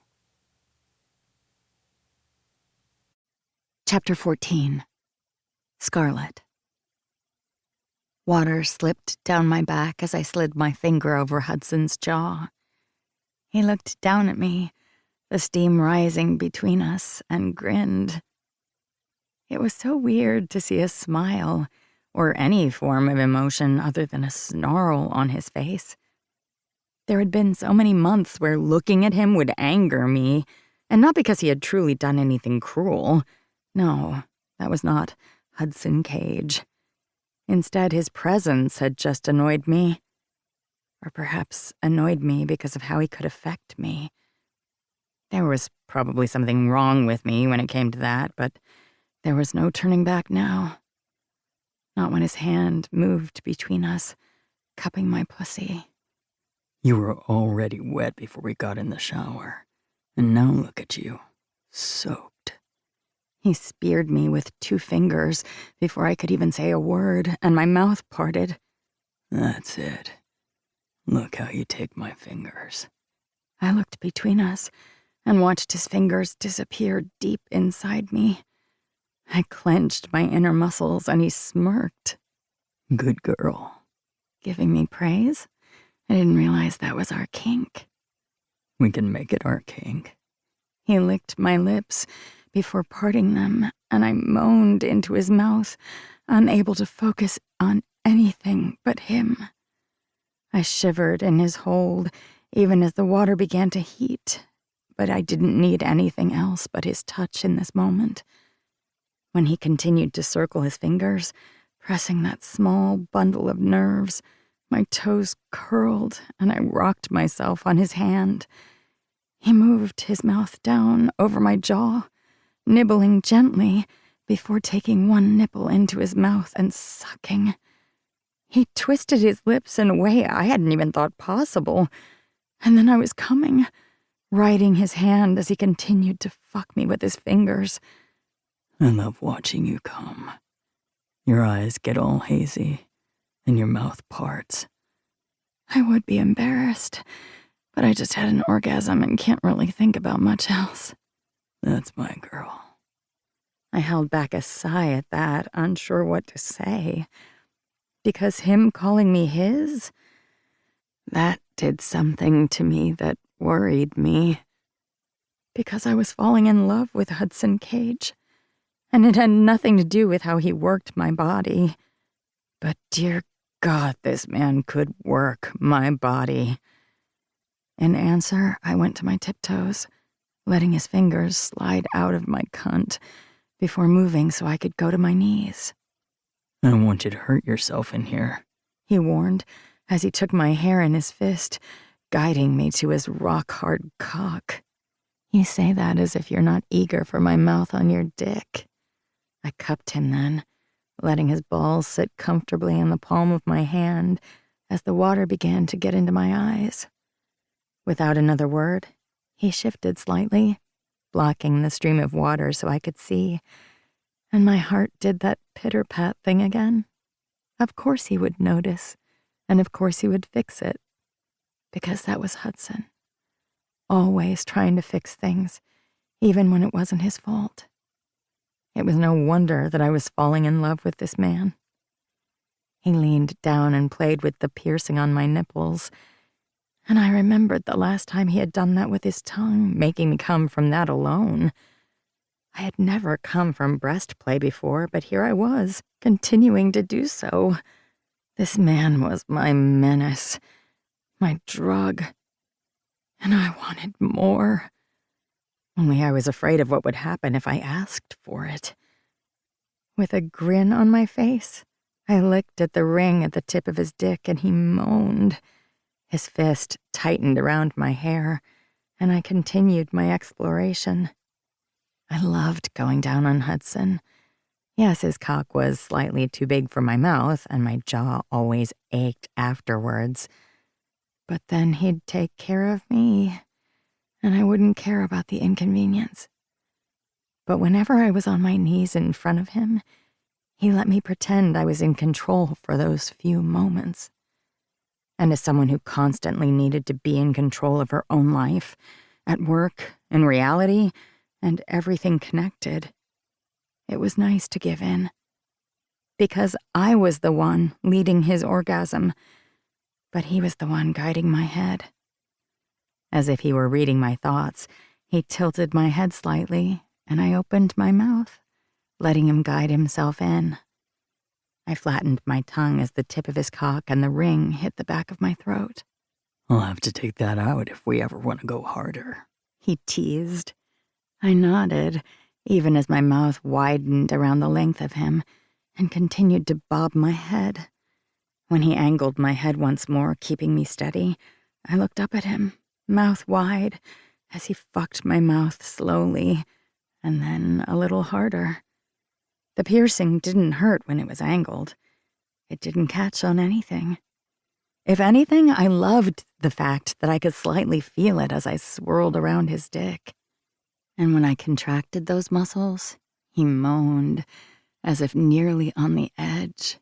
Chapter 14. Scarlet. Water slipped down my back as I slid my finger over Hudson's jaw. He looked down at me, the steam rising between us, and grinned. It was so weird to see a smile, or any form of emotion other than a snarl on his face. There had been so many months where looking at him would anger me, and not because he had truly done anything cruel. No, that was not Hudson Cage. Instead, his presence had just annoyed me. Or perhaps annoyed me because of how he could affect me. There was probably something wrong with me when it came to that, but there was no turning back now. Not when his hand moved between us, cupping my pussy. You were already wet before we got in the shower. And now look at you, soaked. He speared me with 2 fingers before I could even say a word, and my mouth parted. That's it. Look how you take my fingers. I looked between us and watched his fingers disappear deep inside me. I clenched my inner muscles, and he smirked. Good girl. Giving me praise? I didn't realize that was our kink. We can make it our kink. He licked my lips before parting them, and I moaned into his mouth, unable to focus on anything but him. I shivered in his hold, even as the water began to heat, but I didn't need anything else but his touch in this moment. When he continued to circle his fingers, pressing that small bundle of nerves, my toes curled and I rocked myself on his hand. He moved his mouth down over my jaw, nibbling gently before taking one nipple into his mouth and sucking. He twisted his lips in a way I hadn't even thought possible, and then I was coming, riding his hand as he continued to fuck me with his fingers. I love watching you come. Your eyes get all hazy, and your mouth parts. I would be embarrassed, but I just had an orgasm and can't really think about much else. That's my girl. I held back a sigh at that, unsure what to say. Because him calling me his, that did something to me that worried me. Because I was falling in love with Hudson Cage, and it had nothing to do with how he worked my body. But dear God, this man could work my body. In answer, I went to my tiptoes, letting his fingers slide out of my cunt before moving so I could go to my knees. I don't want you to hurt yourself in here, he warned as he took my hair in his fist, guiding me to his rock-hard cock. You say that as if you're not eager for my mouth on your dick. I cupped him then, letting his balls sit comfortably in the palm of my hand as the water began to get into my eyes. Without another word, he shifted slightly, blocking the stream of water so I could see, and my heart did that pitter-pat thing again. Of course he would notice, and of course he would fix it, because that was Hudson, always trying to fix things, even when it wasn't his fault. It was no wonder that I was falling in love with this man. He leaned down and played with the piercing on my nipples, and I remembered the last time he had done that with his tongue, making me come from that alone. I had never come from breast play before, but here I was, continuing to do so. This man was my menace, my drug, and I wanted more. Only I was afraid of what would happen if I asked for it. With a grin on my face, I licked at the ring at the tip of his dick and he moaned. His fist tightened around my hair, and I continued my exploration. I loved going down on Hudson. Yes, his cock was slightly too big for my mouth, and my jaw always ached afterwards. But then he'd take care of me, and I wouldn't care about the inconvenience. But whenever I was on my knees in front of him, he let me pretend I was in control for those few moments. And as someone who constantly needed to be in control of her own life, at work, in reality, and everything connected, it was nice to give in. Because I was the one leading his orgasm, but he was the one guiding my head. As if he were reading my thoughts, he tilted my head slightly, and I opened my mouth, letting him guide himself in. I flattened my tongue as the tip of his cock and the ring hit the back of my throat. I'll have to take that out if we ever want to go harder, he teased. I nodded, even as my mouth widened around the length of him, and continued to bob my head. When he angled my head once more, keeping me steady, I looked up at him, mouth wide, as he fucked my mouth slowly, and then a little harder. The piercing didn't hurt when it was angled. It didn't catch on anything. If anything, I loved the fact that I could slightly feel it as I swirled around his dick. And when I contracted those muscles, he moaned, as if nearly on the edge.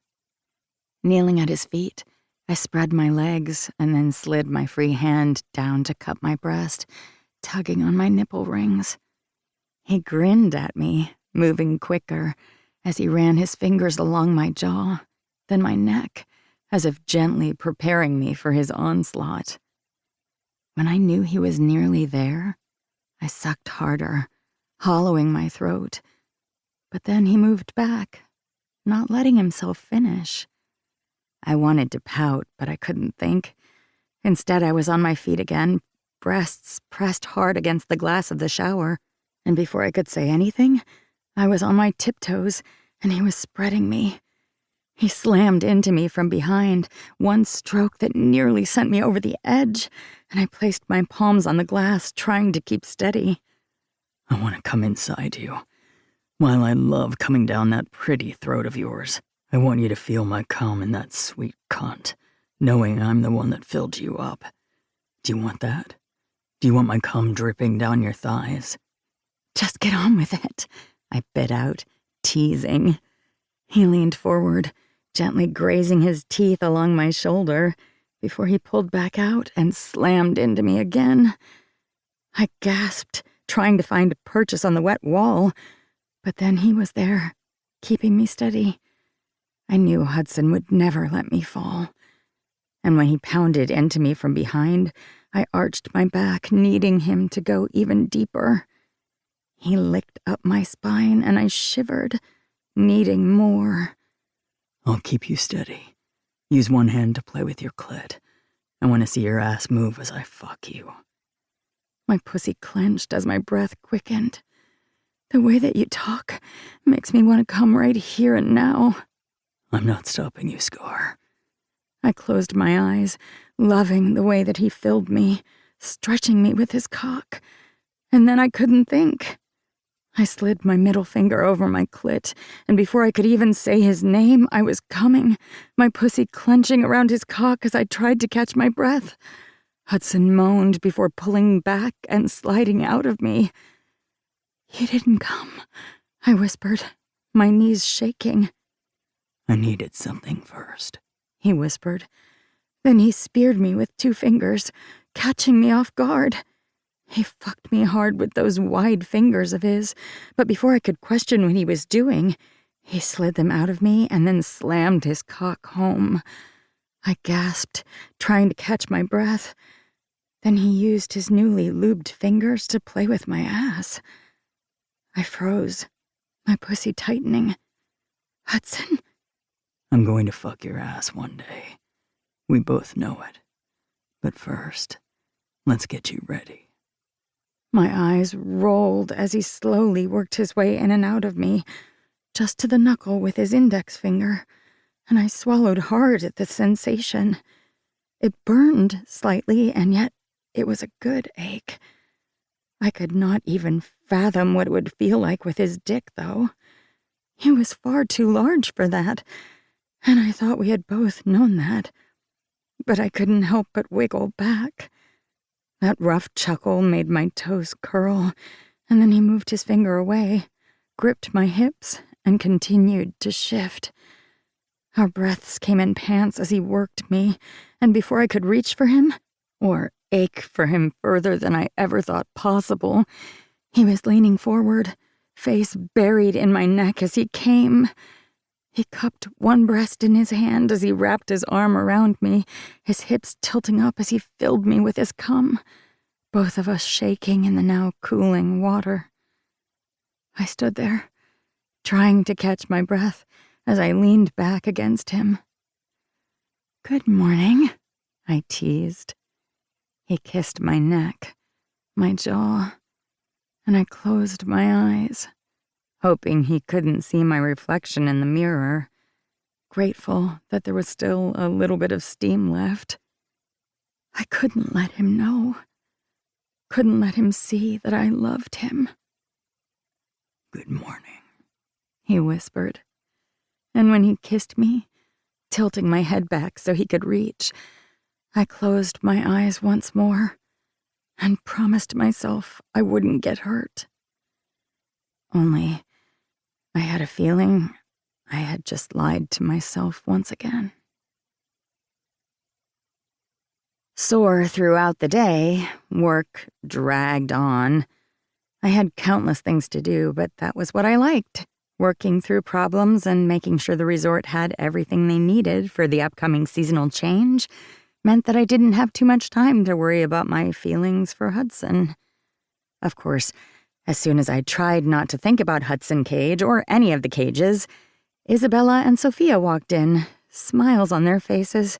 Kneeling at his feet, I spread my legs and then slid my free hand down to cup my breast, tugging on my nipple rings. He grinned at me, moving quicker, as he ran his fingers along my jaw, then my neck, as if gently preparing me for his onslaught. When I knew he was nearly there, I sucked harder, hollowing my throat. But then he moved back, not letting himself finish. I wanted to pout, but I couldn't think. Instead, I was on my feet again, breasts pressed hard against the glass of the shower, and before I could say anything, I was on my tiptoes, and he was spreading me. He slammed into me from behind, one stroke that nearly sent me over the edge, and I placed my palms on the glass, trying to keep steady. I want to come inside you. While I love coming down that pretty throat of yours, I want you to feel my cum in that sweet cunt, knowing I'm the one that filled you up. Do you want that? Do you want my cum dripping down your thighs? Just get on with it, I bit out, teasing. He leaned forward, gently grazing his teeth along my shoulder, before he pulled back out and slammed into me again. I gasped, trying to find a purchase on the wet wall, but then he was there, keeping me steady. I knew Hudson would never let me fall. And when he pounded into me from behind, I arched my back, needing him to go even deeper. He licked up my spine, and I shivered, needing more. I'll keep you steady. Use one hand to play with your clit. I want to see your ass move as I fuck you. My pussy clenched as my breath quickened. The way that you talk makes me want to come right here and now. I'm not stopping you, Scar. I closed my eyes, loving the way that he filled me, stretching me with his cock. And then I couldn't think. I slid my middle finger over my clit, and before I could even say his name, I was coming, my pussy clenching around his cock as I tried to catch my breath. Hudson moaned before pulling back and sliding out of me. "You didn't come," I whispered, my knees shaking. I needed something first, he whispered. Then he speared me with 2 fingers, catching me off guard. He fucked me hard with those wide fingers of his, but before I could question what he was doing, he slid them out of me and then slammed his cock home. I gasped, trying to catch my breath. Then he used his newly lubed fingers to play with my ass. I froze, my pussy tightening. Hudson? I'm going to fuck your ass one day. We both know it. But first, let's get you ready. My eyes rolled as he slowly worked his way in and out of me, just to the knuckle with his index finger, and I swallowed hard at the sensation. It burned slightly, and yet it was a good ache. I could not even fathom what it would feel like with his dick, though. He was far too large for that, and I thought we had both known that. But I couldn't help but wiggle back. That rough chuckle made my toes curl, and then he moved his finger away, gripped my hips, and continued to shift. Our breaths came in pants as he worked me, and before I could reach for him, or ache for him further than I ever thought possible, he was leaning forward, face buried in my neck as he came. He cupped one breast in his hand as he wrapped his arm around me, his hips tilting up as he filled me with his cum, both of us shaking in the now cooling water. I stood there, trying to catch my breath as I leaned back against him. "Good morning," I teased. He kissed my neck, my jaw, and I closed my eyes, hoping he couldn't see my reflection in the mirror, grateful that there was still a little bit of steam left. I couldn't let him know, couldn't let him see that I loved him. Good morning, he whispered, and when he kissed me, tilting my head back so he could reach, I closed my eyes once more and promised myself I wouldn't get hurt. Only, I had a feeling I had just lied to myself once again. Sore throughout the day, work dragged on. I had countless things to do, but that was what I liked. Working through problems and making sure the resort had everything they needed for the upcoming seasonal change meant that I didn't have too much time to worry about my feelings for Hudson. Of course, as soon as I tried not to think about Hudson Cage or any of the cages, Isabella and Sophia walked in, smiles on their faces.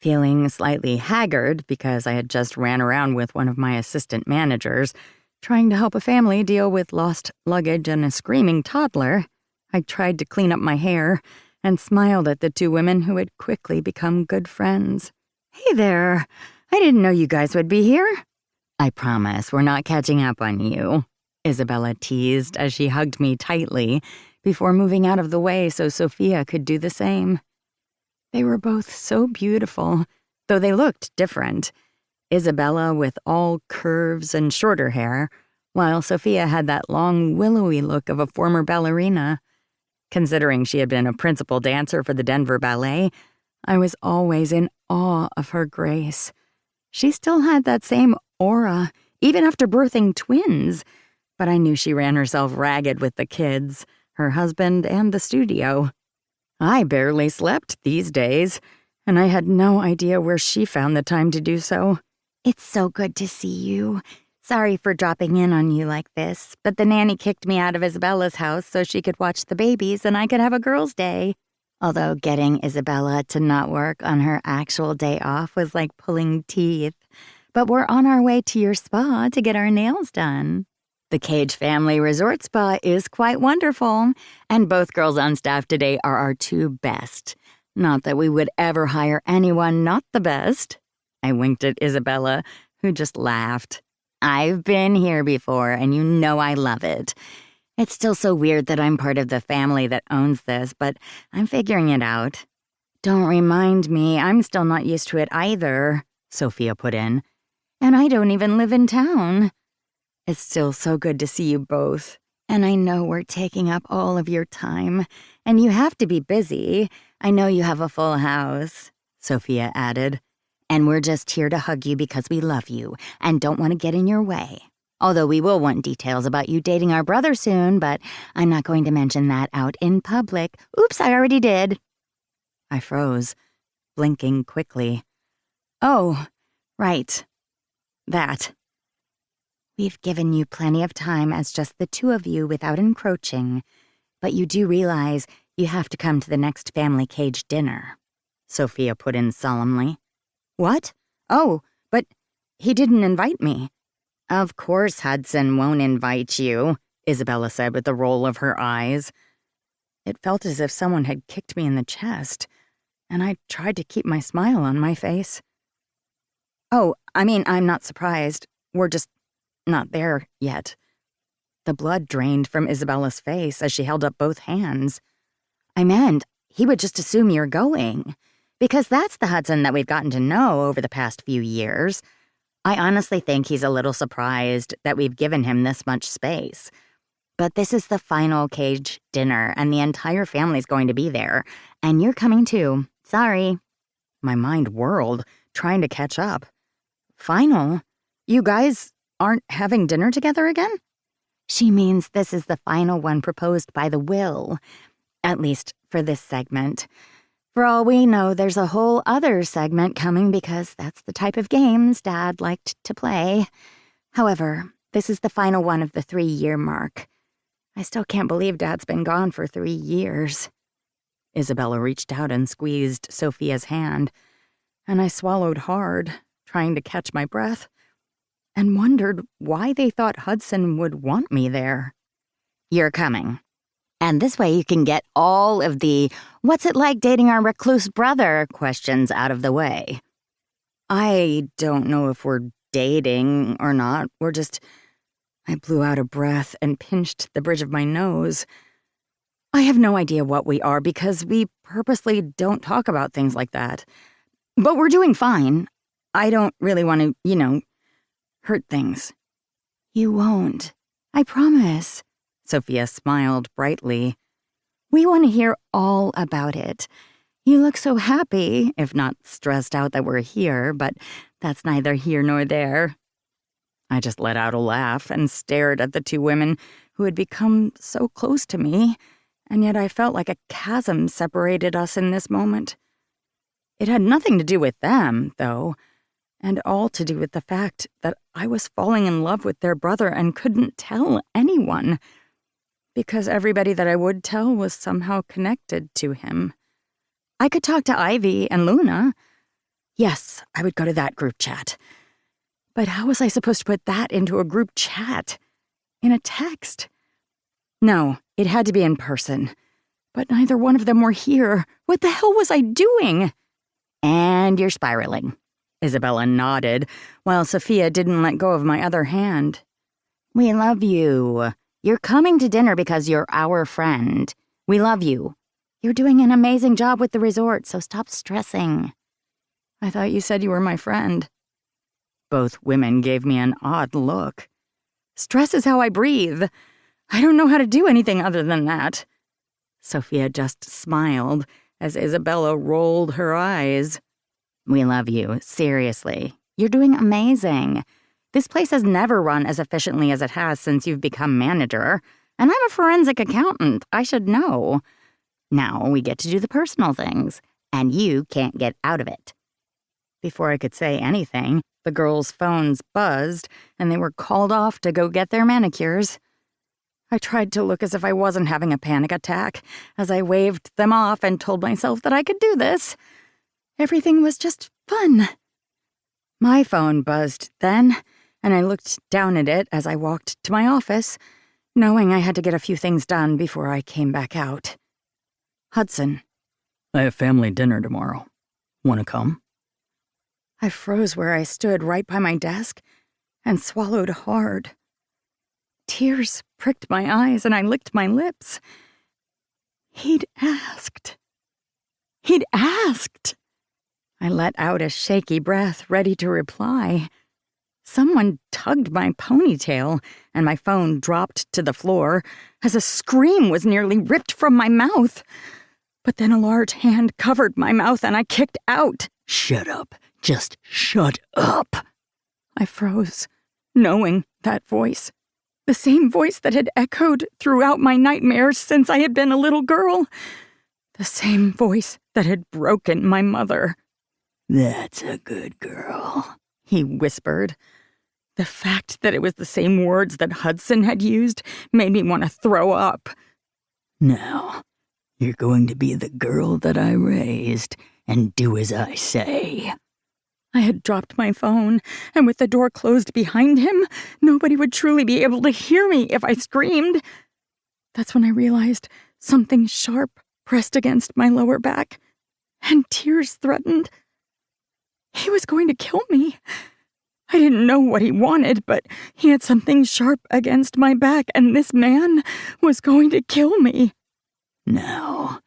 Feeling slightly haggard because I had just ran around with one of my assistant managers, trying to help a family deal with lost luggage and a screaming toddler, I tried to clean up my hair and smiled at the two women who had quickly become good friends. "Hey there, I didn't know you guys would be here." "I promise we're not catching up on you," Isabella teased as she hugged me tightly before moving out of the way so Sophia could do the same. They were both so beautiful, though they looked different. Isabella with all curves and shorter hair, while Sophia had that long, willowy look of a former ballerina. Considering she had been a principal dancer for the Denver Ballet, I was always in awe of her grace. She still had that same aura, even after birthing twins, but I knew she ran herself ragged with the kids, her husband, and the studio. I barely slept these days, and I had no idea where she found the time to do so. "It's so good to see you. Sorry for dropping in on you like this, but the nanny kicked me out of Isabella's house so she could watch the babies and I could have a girls' day." Although getting Isabella to not work on her actual day off was like pulling teeth. But we're on our way to your spa to get our nails done. The Cage Family Resort Spa is quite wonderful, and both girls on staff today are our two best. Not that we would ever hire anyone not the best. I winked at Isabella, who just laughed. "I've been here before, and you know I love it. It's still so weird that I'm part of the family that owns this, but I'm figuring it out." "Don't remind me, I'm still not used to it either," Sophia put in. "And I don't even live in town." "It's still so good to see you both. And I know we're taking up all of your time, and you have to be busy. I know you have a full house," Sophia added. "And we're just here to hug you because we love you and don't want to get in your way. Although we will want details about you dating our brother soon, but I'm not going to mention that out in public. Oops, I already did." I froze, blinking quickly. "Oh, right. That. We've given you plenty of time as just the two of you without encroaching, but you do realize you have to come to the next family cage dinner, Sophia put in solemnly. What? Oh, but he didn't invite me. Of course Hudson won't invite you, Isabella said with a roll of her eyes. It felt as if someone had kicked me in the chest, and I tried to keep my smile on my face. Oh, I mean, I'm not surprised. We're just not there yet. The blood drained from Isabella's face as she held up both hands. I meant, he would just assume you're going, because that's the Hudson that we've gotten to know over the past few years. I honestly think he's a little surprised that we've given him this much space. But this is the final cage dinner, and the entire family's going to be there, and you're coming too. Sorry. My mind whirled, trying to catch up. Final? You guys aren't having dinner together again? She means this is the final one proposed by the will, at least for this segment. For all we know, there's a whole other segment coming because that's the type of games Dad liked to play. However, this is the final one of the 3-year mark. I still can't believe Dad's been gone for 3 years. Isabella reached out and squeezed Sophia's hand, and I swallowed hard, trying to catch my breath, and wondered why they thought Hudson would want me there. You're coming. And this way you can get all of the "what's it like dating our recluse brother" questions out of the way. I don't know if we're dating or not. We're just... I blew out a breath and pinched the bridge of my nose. I have no idea what we are because we purposely don't talk about things like that. But we're doing fine. I don't really want to, hurt things. You won't. I promise. Sophia smiled brightly. We want to hear all about it. You look so happy, if not stressed out that we're here, but that's neither here nor there. I just let out a laugh and stared at the two women who had become so close to me, and yet I felt like a chasm separated us in this moment. It had nothing to do with them, though, and all to do with the fact that I was falling in love with their brother and couldn't tell anyone, because everybody that I would tell was somehow connected to him. I could talk to Ivy and Luna. Yes, I would go to that group chat. But how was I supposed to put that into a group chat? In a text? No, it had to be in person. But neither one of them were here. What the hell was I doing? And you're spiraling. Isabella nodded, while Sophia didn't let go of my other hand. We love you. You're coming to dinner because you're our friend. We love you. You're doing an amazing job with the resort, so stop stressing. I thought you said you were my friend. Both women gave me an odd look. Stress is how I breathe. I don't know how to do anything other than that. Sophia just smiled as Isabella rolled her eyes. We love you, seriously. You're doing amazing. This place has never run as efficiently as it has since you've become manager, and I'm a forensic accountant. I should know. Now we get to do the personal things, and you can't get out of it. Before I could say anything, the girls' phones buzzed, and they were called off to go get their manicures. I tried to look as if I wasn't having a panic attack as I waved them off and told myself that I could do this. Everything was just fun. My phone buzzed then, and I looked down at it as I walked to my office, knowing I had to get a few things done before I came back out. Hudson. I have family dinner tomorrow. Want to come? I froze where I stood right by my desk and swallowed hard. Tears pricked my eyes and I licked my lips. He'd asked. He'd asked. I let out a shaky breath, ready to reply. Someone tugged my ponytail, and my phone dropped to the floor as a scream was nearly ripped from my mouth. But then a large hand covered my mouth and I kicked out. Shut up. Just shut up. I froze, knowing that voice. The same voice that had echoed throughout my nightmares since I had been a little girl. The same voice that had broken my mother. That's a good girl, he whispered. The fact that it was the same words that Hudson had used made me want to throw up. Now, you're going to be the girl that I raised and do as I say. I had dropped my phone, and with the door closed behind him, nobody would truly be able to hear me if I screamed. That's when I realized something sharp pressed against my lower back, and tears threatened. He was going to kill me. I didn't know what he wanted, but he had something sharp against my back, and this man was going to kill me. Now,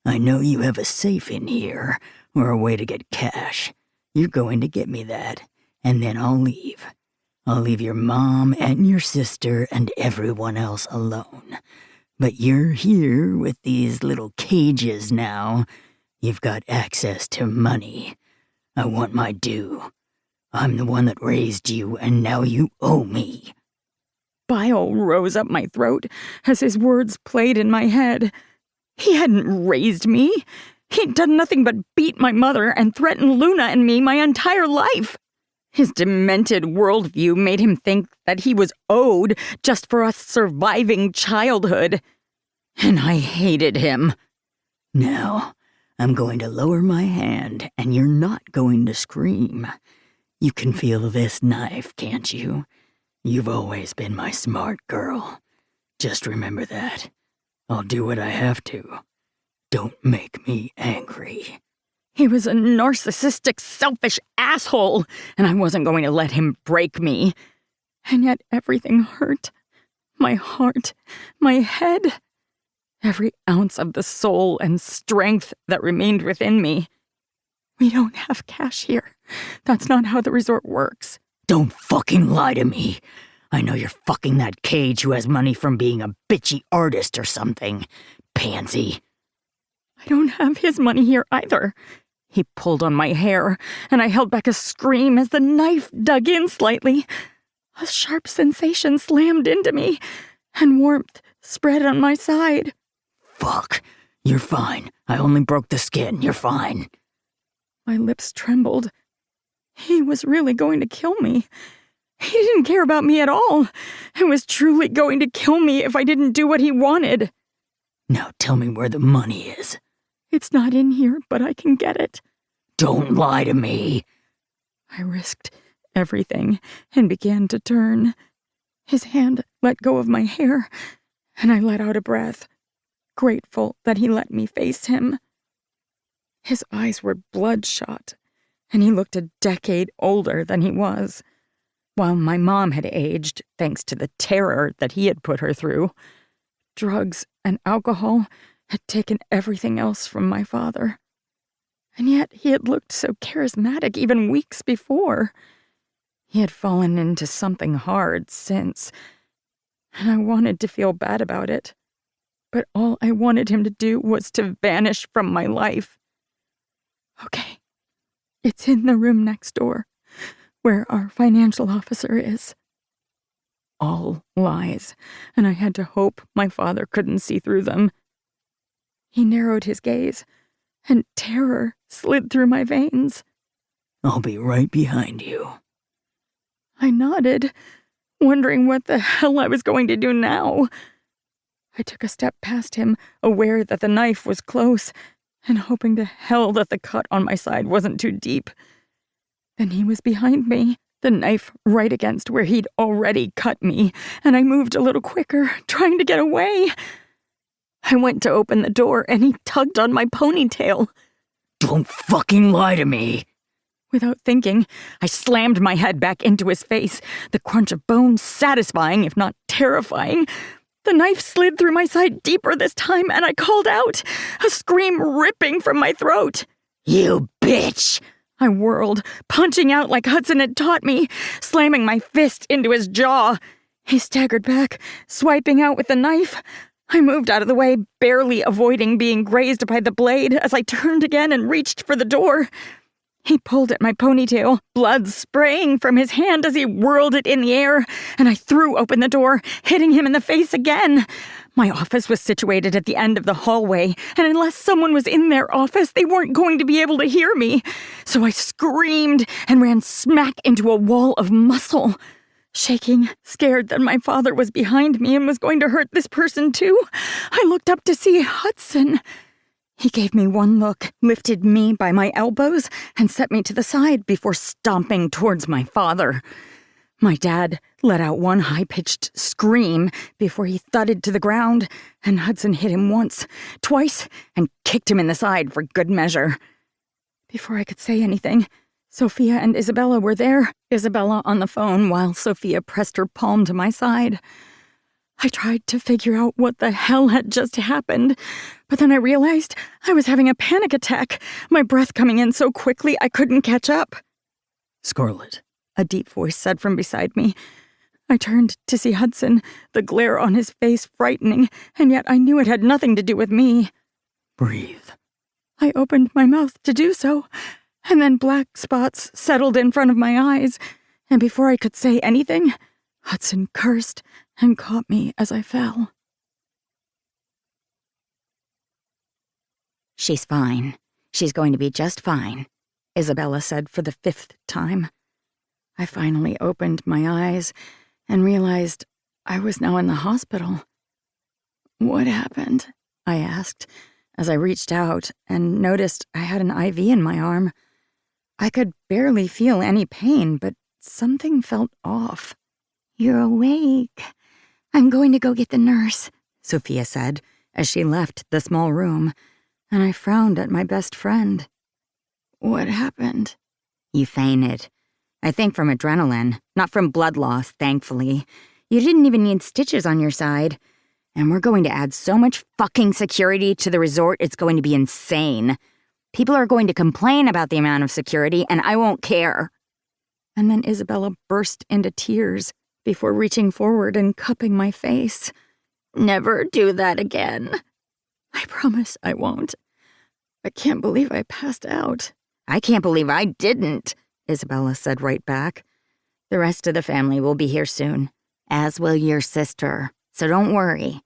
I know you have a safe in here, or a way to get cash. You're going to get me that, and then I'll leave. I'll leave your mom and your sister and everyone else alone. But you're here with these little cages now. You've got access to money. I want my due. I'm the one that raised you, and now you owe me. Bile rose up my throat as his words played in my head. He hadn't raised me. He'd done nothing but beat my mother and threaten Luna and me my entire life. His demented worldview made him think that he was owed just for us surviving childhood. And I hated him. Now, I'm going to lower my hand, and you're not going to scream. You can feel this knife, can't you? You've always been my smart girl. Just remember that. I'll do what I have to. Don't make me angry. He was a narcissistic, selfish asshole, and I wasn't going to let him break me. And yet everything hurt. My heart, my head, every ounce of the soul and strength that remained within me. We don't have cash here. That's not how the resort works. Don't fucking lie to me. I know you're fucking that cage who has money from being a bitchy artist or something. Pansy. I don't have his money here either. He pulled on my hair, and I held back a scream as the knife dug in slightly. A sharp sensation slammed into me, and warmth spread on my side. Fuck. You're fine. I only broke the skin. You're fine. My lips trembled. He was really going to kill me. He didn't care about me at all. He was truly going to kill me if I didn't do what he wanted. Now tell me where the money is. It's not in here, but I can get it. Don't lie to me. I risked everything and began to turn. His hand let go of my hair, and I let out a breath, grateful that he let me face him. His eyes were bloodshot, and he looked a decade older than he was, while my mom had aged thanks to the terror that he had put her through. Drugs and alcohol had taken everything else from my father. And yet he had looked so charismatic even weeks before. He had fallen into something hard since, and I wanted to feel bad about it. But all I wanted him to do was to vanish from my life. Okay, it's in the room next door, where our financial officer is. All lies, and I had to hope my father couldn't see through them. He narrowed his gaze, and terror slid through my veins. I'll be right behind you. I nodded, wondering what the hell I was going to do now. I took a step past him, aware that the knife was close, and hoping to hell that the cut on my side wasn't too deep. Then he was behind me, the knife right against where he'd already cut me, and I moved a little quicker, trying to get away. I went to open the door, and he tugged on my ponytail. Don't fucking lie to me. Without thinking, I slammed my head back into his face, the crunch of bone satisfying, if not terrifying. The knife slid through my side deeper this time, and I called out, a scream ripping from my throat. You bitch! I whirled, punching out like Hudson had taught me, slamming my fist into his jaw. He staggered back, swiping out with the knife. I moved out of the way, barely avoiding being grazed by the blade as I turned again and reached for the door. He pulled at my ponytail, blood spraying from his hand as he whirled it in the air, and I threw open the door, hitting him in the face again. My office was situated at the end of the hallway, and unless someone was in their office, they weren't going to be able to hear me. So I screamed and ran smack into a wall of muscle. Shaking, scared that my father was behind me and was going to hurt this person too, I looked up to see Hudson. He gave me one look, lifted me by my elbows, and set me to the side before stomping towards my father. My dad let out one high-pitched scream before he thudded to the ground, and Hudson hit him once, twice, and kicked him in the side for good measure. Before I could say anything, Sophia and Isabella were there, Isabella on the phone while Sophia pressed her palm to my side. I tried to figure out what the hell had just happened, but then I realized I was having a panic attack, my breath coming in so quickly I couldn't catch up. Scarlett, A deep voice said from beside me. I turned to see Hudson, the glare on his face frightening, and yet I knew it had nothing to do with me. breathe. I opened my mouth to do so, and then black spots settled in front of my eyes, and before I could say anything, Hudson cursed and caught me as I fell. She's fine. She's going to be just fine, Isabella said for the 5th time. I finally opened my eyes and realized I was now in the hospital. What happened? I asked as I reached out and noticed I had an IV in my arm. I could barely feel any pain, but something felt off. You're awake. I'm going to go get the nurse, Sophia said as she left the small room, and I frowned at my best friend. What happened? You fainted. I think from adrenaline, not from blood loss, thankfully. You didn't even need stitches on your side. And we're going to add so much fucking security to the resort, it's going to be insane. People are going to complain about the amount of security, and I won't care. And then Isabella burst into tears before reaching forward and cupping my face. Never do that again. I promise I won't. I can't believe I passed out. I can't believe I didn't, Isabella said right back. The rest of the family will be here soon, as will your sister, so don't worry.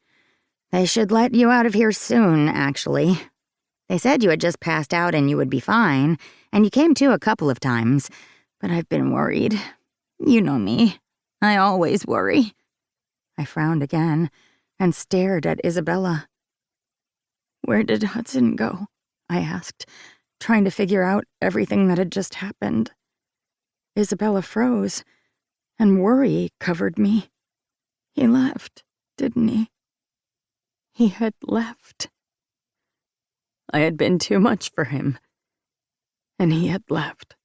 They should let you out of here soon, actually. They said you had just passed out and you would be fine, and you came to a couple of times, but I've been worried. You know me. I always worry. I frowned again and stared at Isabella. Where did Hudson go? I asked, trying to figure out everything that had just happened. Isabella froze, and worry covered me. He left, didn't he? He had left. I had been too much for him, and he had left.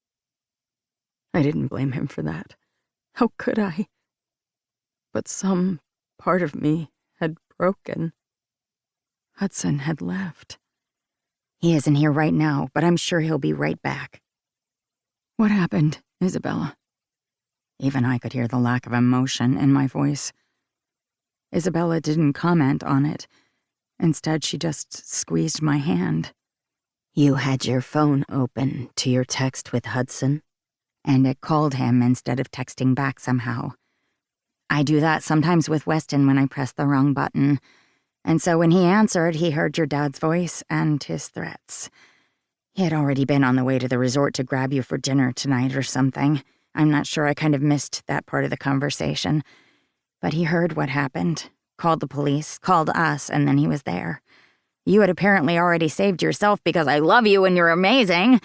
I didn't blame him for that. How could I? But some part of me had broken. Hudson had left. He isn't here right now, but I'm sure he'll be right back. What happened, Isabella? Even I could hear the lack of emotion in my voice. Isabella didn't comment on it. Instead, she just squeezed my hand. You had your phone open to your text with Hudson, and it called him instead of texting back somehow. I do that sometimes with Weston when I press the wrong button. And so when he answered, he heard your dad's voice and his threats. He had already been on the way to the resort to grab you for dinner tonight or something. I'm not sure, I kind of missed that part of the conversation. But he heard what happened, called the police, called us, and then he was there. You had apparently already saved yourself because I love you and you're amazing.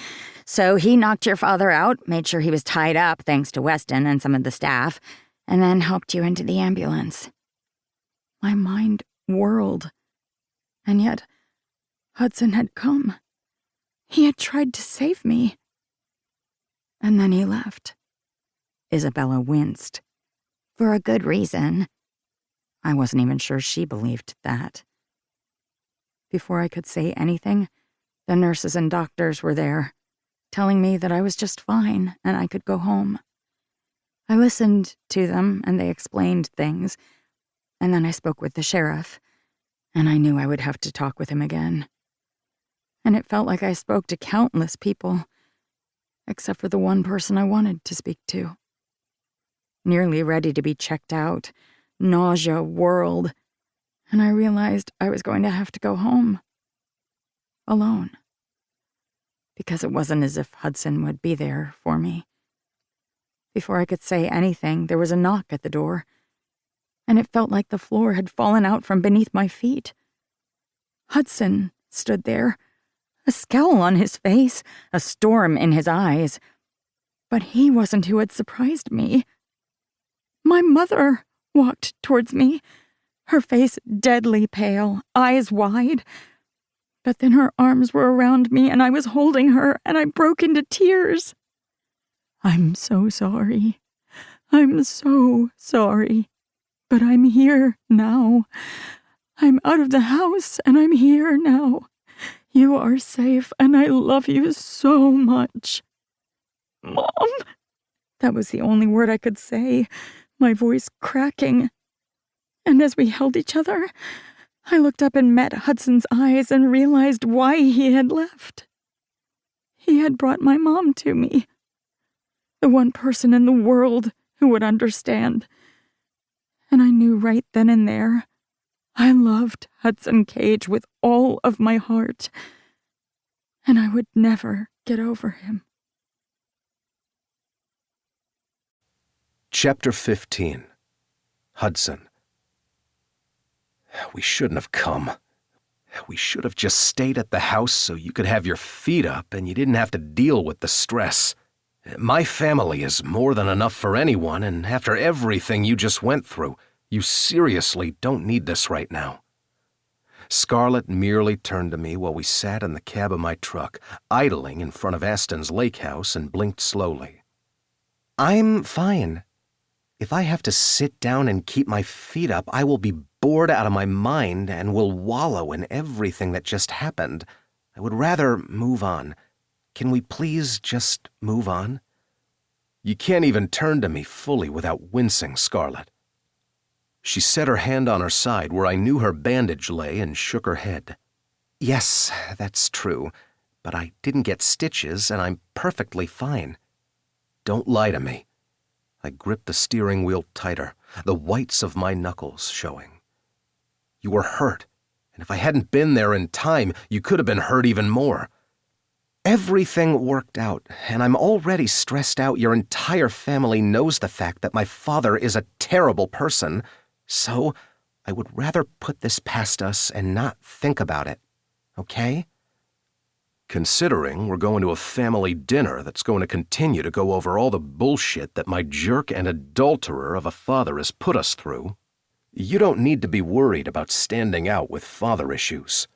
So he knocked your father out, made sure he was tied up thanks to Weston and some of the staff, and then helped you into the ambulance. My mind whirled. And yet, Hudson had come. He had tried to save me. And then he left. Isabella winced. For a good reason. I wasn't even sure she believed that. Before I could say anything, the nurses and doctors were there, telling me that I was just fine and I could go home. I listened to them and they explained things, and then I spoke with the sheriff, and I knew I would have to talk with him again. And it felt like I spoke to countless people, except for the one person I wanted to speak to. Nearly ready to be checked out, nausea whirled, and I realized I was going to have to go home. Alone. Because it wasn't as if Hudson would be there for me. Before I could say anything, there was a knock at the door, and it felt like the floor had fallen out from beneath my feet. Hudson stood there, a scowl on his face, a storm in his eyes. But he wasn't who had surprised me. My mother walked towards me, her face deadly pale, eyes wide. But then her arms were around me, and I was holding her, and I broke into tears. "I'm so sorry. I'm so sorry. But I'm here now. I'm out of the house, and I'm here now. You are safe, and I love you so much." "Mom!" That was the only word I could say, my voice cracking. And as we held each other, I looked up and met Hudson's eyes and realized why he had left. He had brought my mom to me. The one person in the world who would understand. And I knew right then and there, I loved Hudson Cage with all of my heart. And I would never get over him. Chapter 15. Hudson. We shouldn't have come. We should have just stayed at the house so you could have your feet up and you didn't have to deal with the stress. My family is more than enough for anyone, and after everything you just went through, you seriously don't need this right now. Scarlett merely turned to me while we sat in the cab of my truck, idling in front of Aston's lake house, and blinked slowly. I'm fine. If I have to sit down and keep my feet up, I will be bored out of my mind and will wallow in everything that just happened. I would rather move on. Can we please just move on? You can't even turn to me fully without wincing, Scarlett. She set her hand on her side where I knew her bandage lay and shook her head. Yes, that's true, but I didn't get stitches and I'm perfectly fine. Don't lie to me. I gripped the steering wheel tighter, the whites of my knuckles showing. You were hurt, and if I hadn't been there in time, you could have been hurt even more. Everything worked out, and I'm already stressed out. Your entire family knows the fact that my father is a terrible person, so I would rather put this past us and not think about it, okay? Considering we're going to a family dinner that's going to continue to go over all the bullshit that my jerk and adulterer of a father has put us through, you don't need to be worried about standing out with father issues.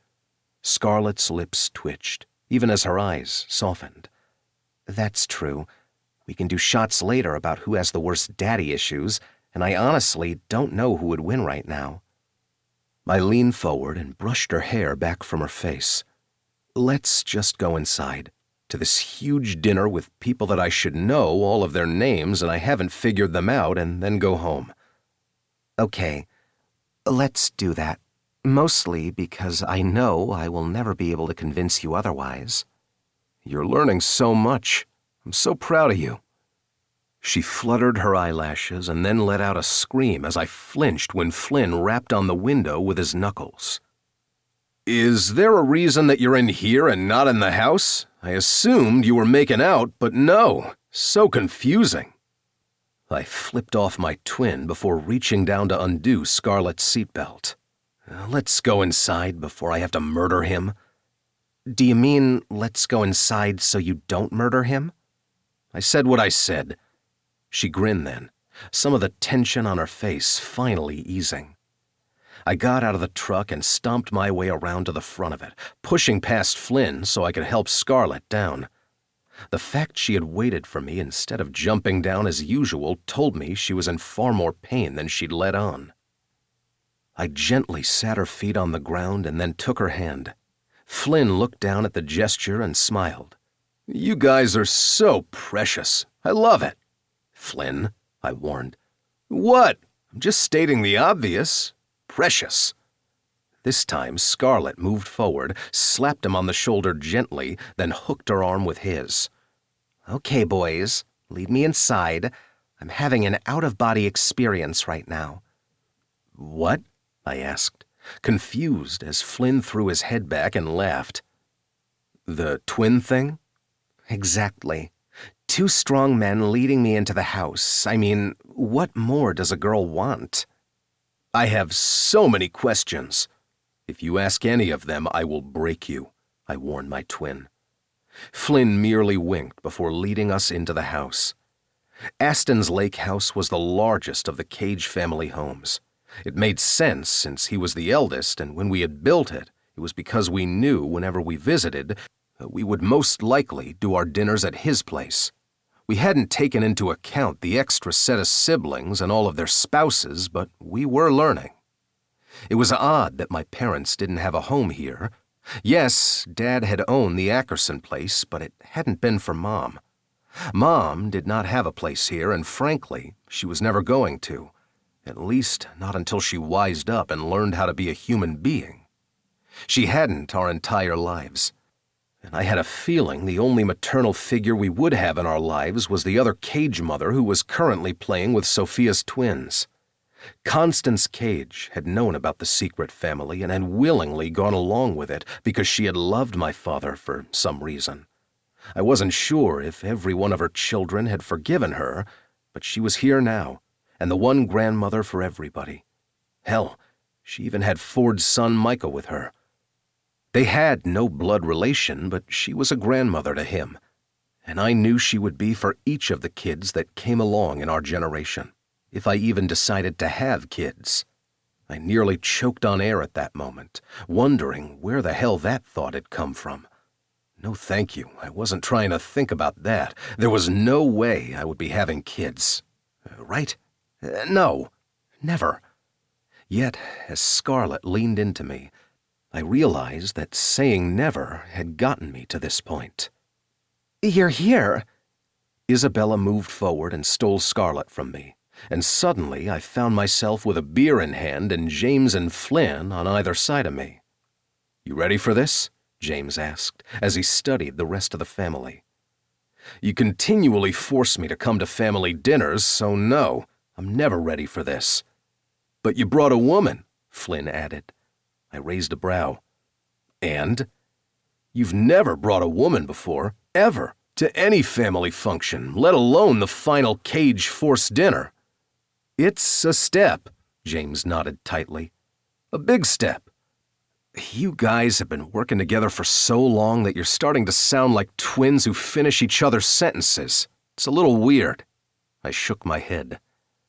Scarlett's lips twitched, even as her eyes softened. That's true. We can do shots later about who has the worst daddy issues, and I honestly don't know who would win right now. I leaned forward and brushed her hair back from her face. Let's just go inside, to this huge dinner with people that I should know all of their names and I haven't figured them out, and then go home. Okay, let's do that. Mostly because I know I will never be able to convince you otherwise. You're learning so much. I'm so proud of you. She fluttered her eyelashes and then let out a scream as I flinched when Flynn rapped on the window with his knuckles. Is there a reason that you're in here and not in the house? I assumed you were making out, but no. So confusing. I flipped off my twin before reaching down to undo Scarlett's seatbelt. Let's go inside before I have to murder him. Do you mean let's go inside so you don't murder him? I said what I said. She grinned then, some of the tension on her face finally easing. I got out of the truck and stomped my way around to the front of it, pushing past Flynn so I could help Scarlett down. The fact she had waited for me instead of jumping down as usual told me she was in far more pain than she'd let on. I gently sat her feet on the ground and then took her hand. Flynn looked down at the gesture and smiled. You guys are so precious. I love it. Flynn, I warned. What? I'm just stating the obvious. Precious. This time, Scarlett moved forward, slapped him on the shoulder gently, then hooked her arm with his. Okay, boys, lead me inside. I'm having an out-of-body experience right now. What? I asked, confused as Flynn threw his head back and laughed. The twin thing? Exactly. 2 strong men leading me into the house. I mean, what more does a girl want? I have so many questions. If you ask any of them, I will break you, I warned my twin. Flynn merely winked before leading us into the house. Aston's lake house was the largest of the Cage family homes. It made sense since he was the eldest, and when we had built it, it was because we knew whenever we visited, we would most likely do our dinners at his place. We hadn't taken into account the extra set of siblings and all of their spouses, but we were learning. It was odd that my parents didn't have a home here. Yes, Dad had owned the Ackerson place, but it hadn't been for Mom. Mom did not have a place here, and frankly, she was never going to. At least not until she wised up and learned how to be a human being. She hadn't our entire lives. And I had a feeling the only maternal figure we would have in our lives was the other Cage mother who was currently playing with Sophia's twins. Constance Cage had known about the secret family and had willingly gone along with it because she had loved my father for some reason. I wasn't sure if every one of her children had forgiven her, but she was here now, and the one grandmother for everybody. Hell, she even had Ford's son Micah with her. They had no blood relation, but she was a grandmother to him, and I knew she would be for each of the kids that came along in our generation, if I even decided to have kids. I nearly choked on air at that moment, wondering where the hell that thought had come from. No thank you, I wasn't trying to think about that. There was no way I would be having kids. Right? No, never. Yet, as Scarlett leaned into me, I realized that saying never had gotten me to this point. You're here. Isabella moved forward and stole Scarlett from me, and suddenly I found myself with a beer in hand and James and Flynn on either side of me. You ready for this? James asked, as he studied the rest of the family. You continually force me to come to family dinners, so no, I'm never ready for this. But you brought a woman, Flynn added. I raised a brow. And? You've never brought a woman before, ever, to any family function, let alone the final Cage forced dinner. It's a step, James nodded tightly. A big step. You guys have been working together for so long that you're starting to sound like twins who finish each other's sentences. It's a little weird. I shook my head.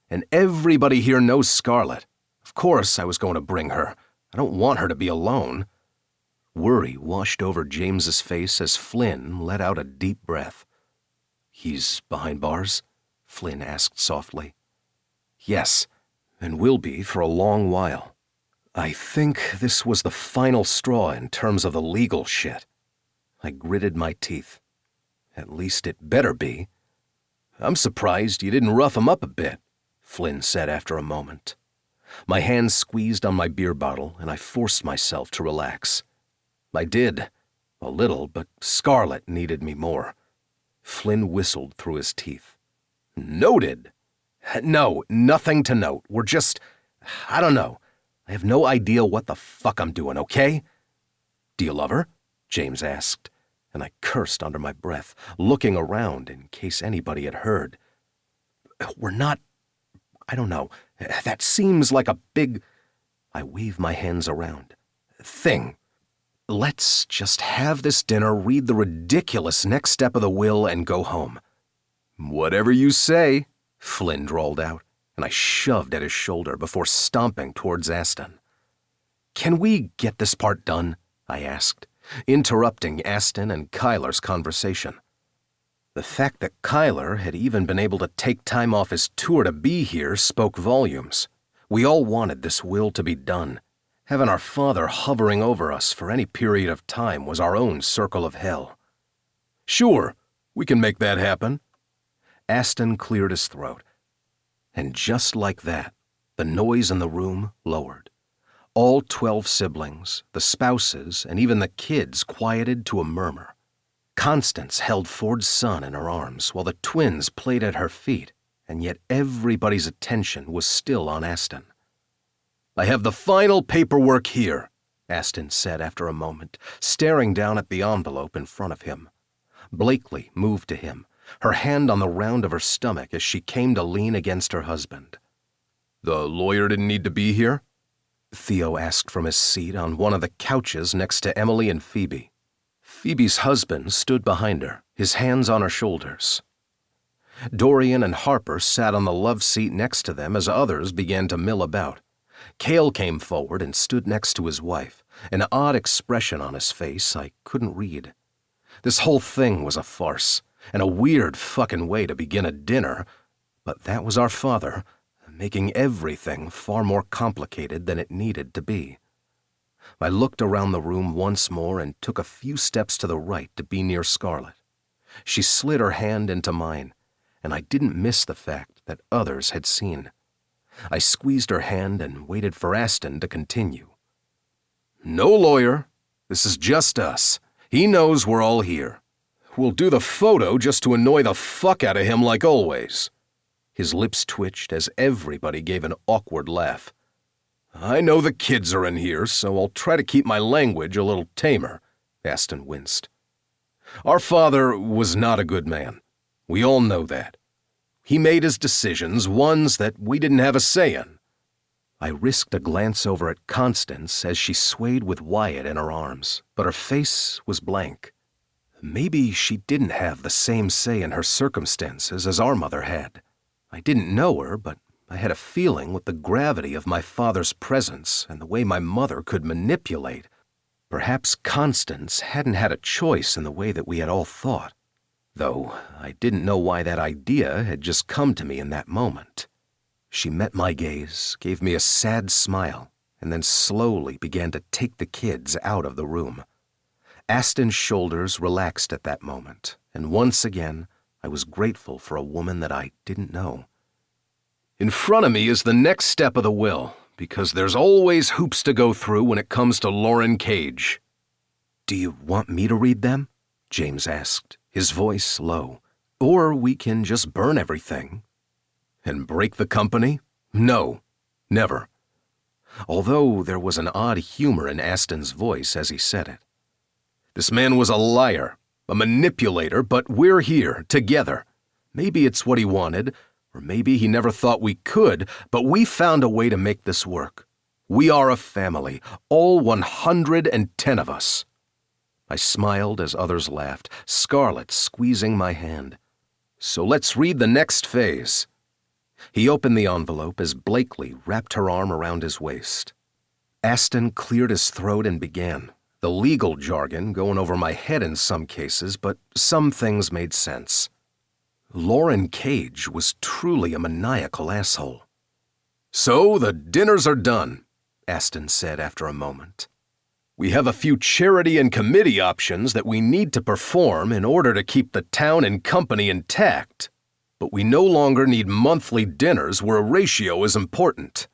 And everybody here knows Scarlett. Of course I was going to bring her. I don't want her to be alone. Worry washed over James's face as Flynn let out a deep breath. He's behind bars? Flynn asked softly. Yes, and will be for a long while. I think this was the final straw in terms of the legal shit. I gritted my teeth. At least it better be. I'm surprised you didn't rough him up a bit, Flynn said after a moment. My hand squeezed on my beer bottle, and I forced myself to relax. I did, a little, but Scarlett needed me more. Flynn whistled through his teeth. Noted? No, nothing to note. We're just, I don't know. I have no idea what the fuck I'm doing, okay? Do you love her? James asked, and I cursed under my breath, looking around in case anybody had heard. We're not, I don't know. That seems like a big, I waved my hands around, thing. Let's just have this dinner, read the ridiculous next step of the will, and go home. Whatever you say, Flynn drawled out, and I shoved at his shoulder before stomping towards Aston. Can we get this part done? I asked, interrupting Aston and Kyler's conversation. The fact that Kyler had even been able to take time off his tour to be here spoke volumes. We all wanted this will to be done. Having our father hovering over us for any period of time was our own circle of hell. Sure, we can make that happen. Aston cleared his throat. And just like that, the noise in the room lowered. All 12 siblings, the spouses, and even the kids quieted to a murmur. Constance held Ford's son in her arms while the twins played at her feet, and yet everybody's attention was still on Aston. I have the final paperwork here, Aston said after a moment, staring down at the envelope in front of him. Blakely moved to him, her hand on the round of her stomach as she came to lean against her husband. "The lawyer didn't need to be here?" Theo asked from his seat on one of the couches next to Emily and Phoebe. Phoebe's husband stood behind her, his hands on her shoulders. Dorian and Harper sat on the love seat next to them as others began to mill about. Cale came forward and stood next to his wife, an odd expression on his face I couldn't read. This whole thing was a farce, and a weird fucking way to begin a dinner, but that was our father, making everything far more complicated than it needed to be. I looked around the room once more and took a few steps to the right to be near Scarlett. She slid her hand into mine, and I didn't miss the fact that others had seen. I squeezed her hand and waited for Aston to continue. "No lawyer. This is just us. He knows we're all here. We'll do the photo just to annoy the fuck out of him like always." His lips twitched as everybody gave an awkward laugh. "I know the kids are in here, so I'll try to keep my language a little tamer," Aston winced. "Our father was not a good man. We all know that. He made his decisions, ones that we didn't have a say in." I risked a glance over at Constance as she swayed with Wyatt in her arms, but her face was blank. Maybe she didn't have the same say in her circumstances as our mother had. I didn't know her, but I had a feeling with the gravity of my father's presence and the way my mother could manipulate. Perhaps Constance hadn't had a choice in the way that we had all thought, though I didn't know why that idea had just come to me in that moment. She met my gaze, gave me a sad smile, and then slowly began to take the kids out of the room. Aston's shoulders relaxed at that moment, and once again, I was grateful for a woman that I didn't know. "In front of me is the next step of the will, because there's always hoops to go through when it comes to Lauren Cage." "Do you want me to read them?" James asked, his voice low. "Or we can just burn everything." "And break the company? No, never." Although there was an odd humor in Aston's voice as he said it. "This man was a liar, a manipulator, but we're here, together. Maybe it's what he wanted, or maybe he never thought we could, but we found a way to make this work. We are a family, all 110 of us." I smiled as others laughed, Scarlett squeezing my hand. "So let's read the next phase." He opened the envelope as Blakely wrapped her arm around his waist. Aston cleared his throat and began, the legal jargon going over my head in some cases, but some things made sense. Lauren Cage was truly a maniacal asshole. "So the dinners are done," Aston said after a moment. "We have a few charity and committee options that we need to perform in order to keep the town and company intact, but we no longer need monthly dinners where a ratio is important."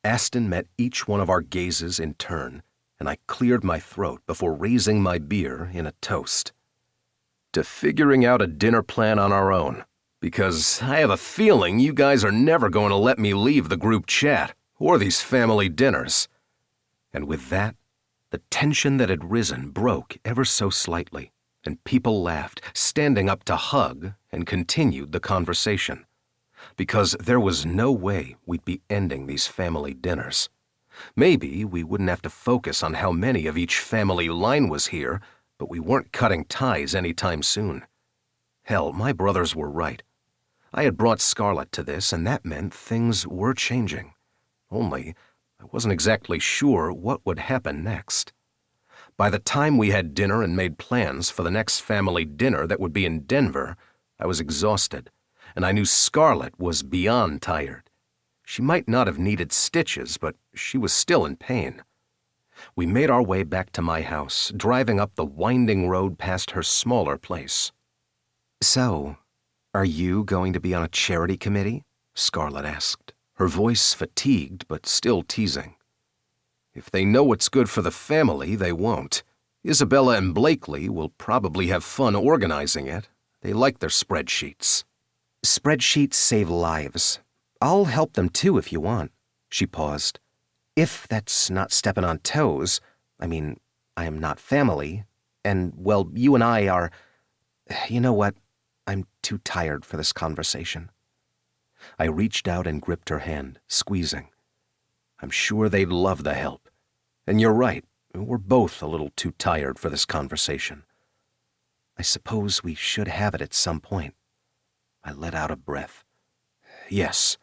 Aston met each one of our gazes in turn, and I cleared my throat before raising my beer in a toast. "To figuring out a dinner plan on our own, because I have a feeling you guys are never going to let me leave the group chat or these family dinners." And with that, the tension that had risen broke ever so slightly, and people laughed, standing up to hug, and continued the conversation. Because there was no way we'd be ending these family dinners. Maybe we wouldn't have to focus on how many of each family line was here, but we weren't cutting ties anytime soon. Hell, my brothers were right. I had brought Scarlett to this, and that meant things were changing. Only, I wasn't exactly sure what would happen next. By the time we had dinner and made plans for the next family dinner that would be in Denver, I was exhausted, and I knew Scarlett was beyond tired. She might not have needed stitches, but she was still in pain. We made our way back to my house, driving up the winding road past her smaller place. "So, are you going to be on a charity committee?" Scarlett asked, her voice fatigued but still teasing. "If they know what's good for the family, they won't. Isabella and Blakely will probably have fun organizing it. They like their spreadsheets." "Spreadsheets save lives. I'll help them too if you want." She paused. "If that's not stepping on toes. I mean, I am not family. And, well, you and I are... You know what? I'm too tired for this conversation. I reached out and gripped her hand, squeezing. I'm sure they'd love the help. And you're right, we're both a little too tired for this conversation. I suppose we should have it at some point. I let out a breath. Yes,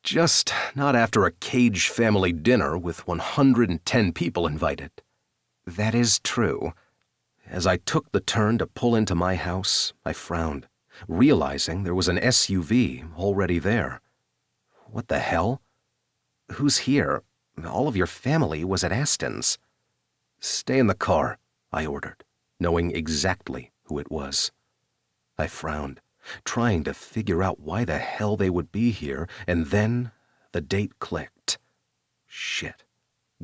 just not after a Cage family dinner with 110 people invited. That is true. As I took the turn to pull into my house, I frowned, realizing there was an SUV already there. What the hell? Who's here? All of your family was at Aston's. Stay in the car, I ordered, knowing exactly who it was. I frowned, trying to figure out why the hell they would be here, and then the date clicked. Shit.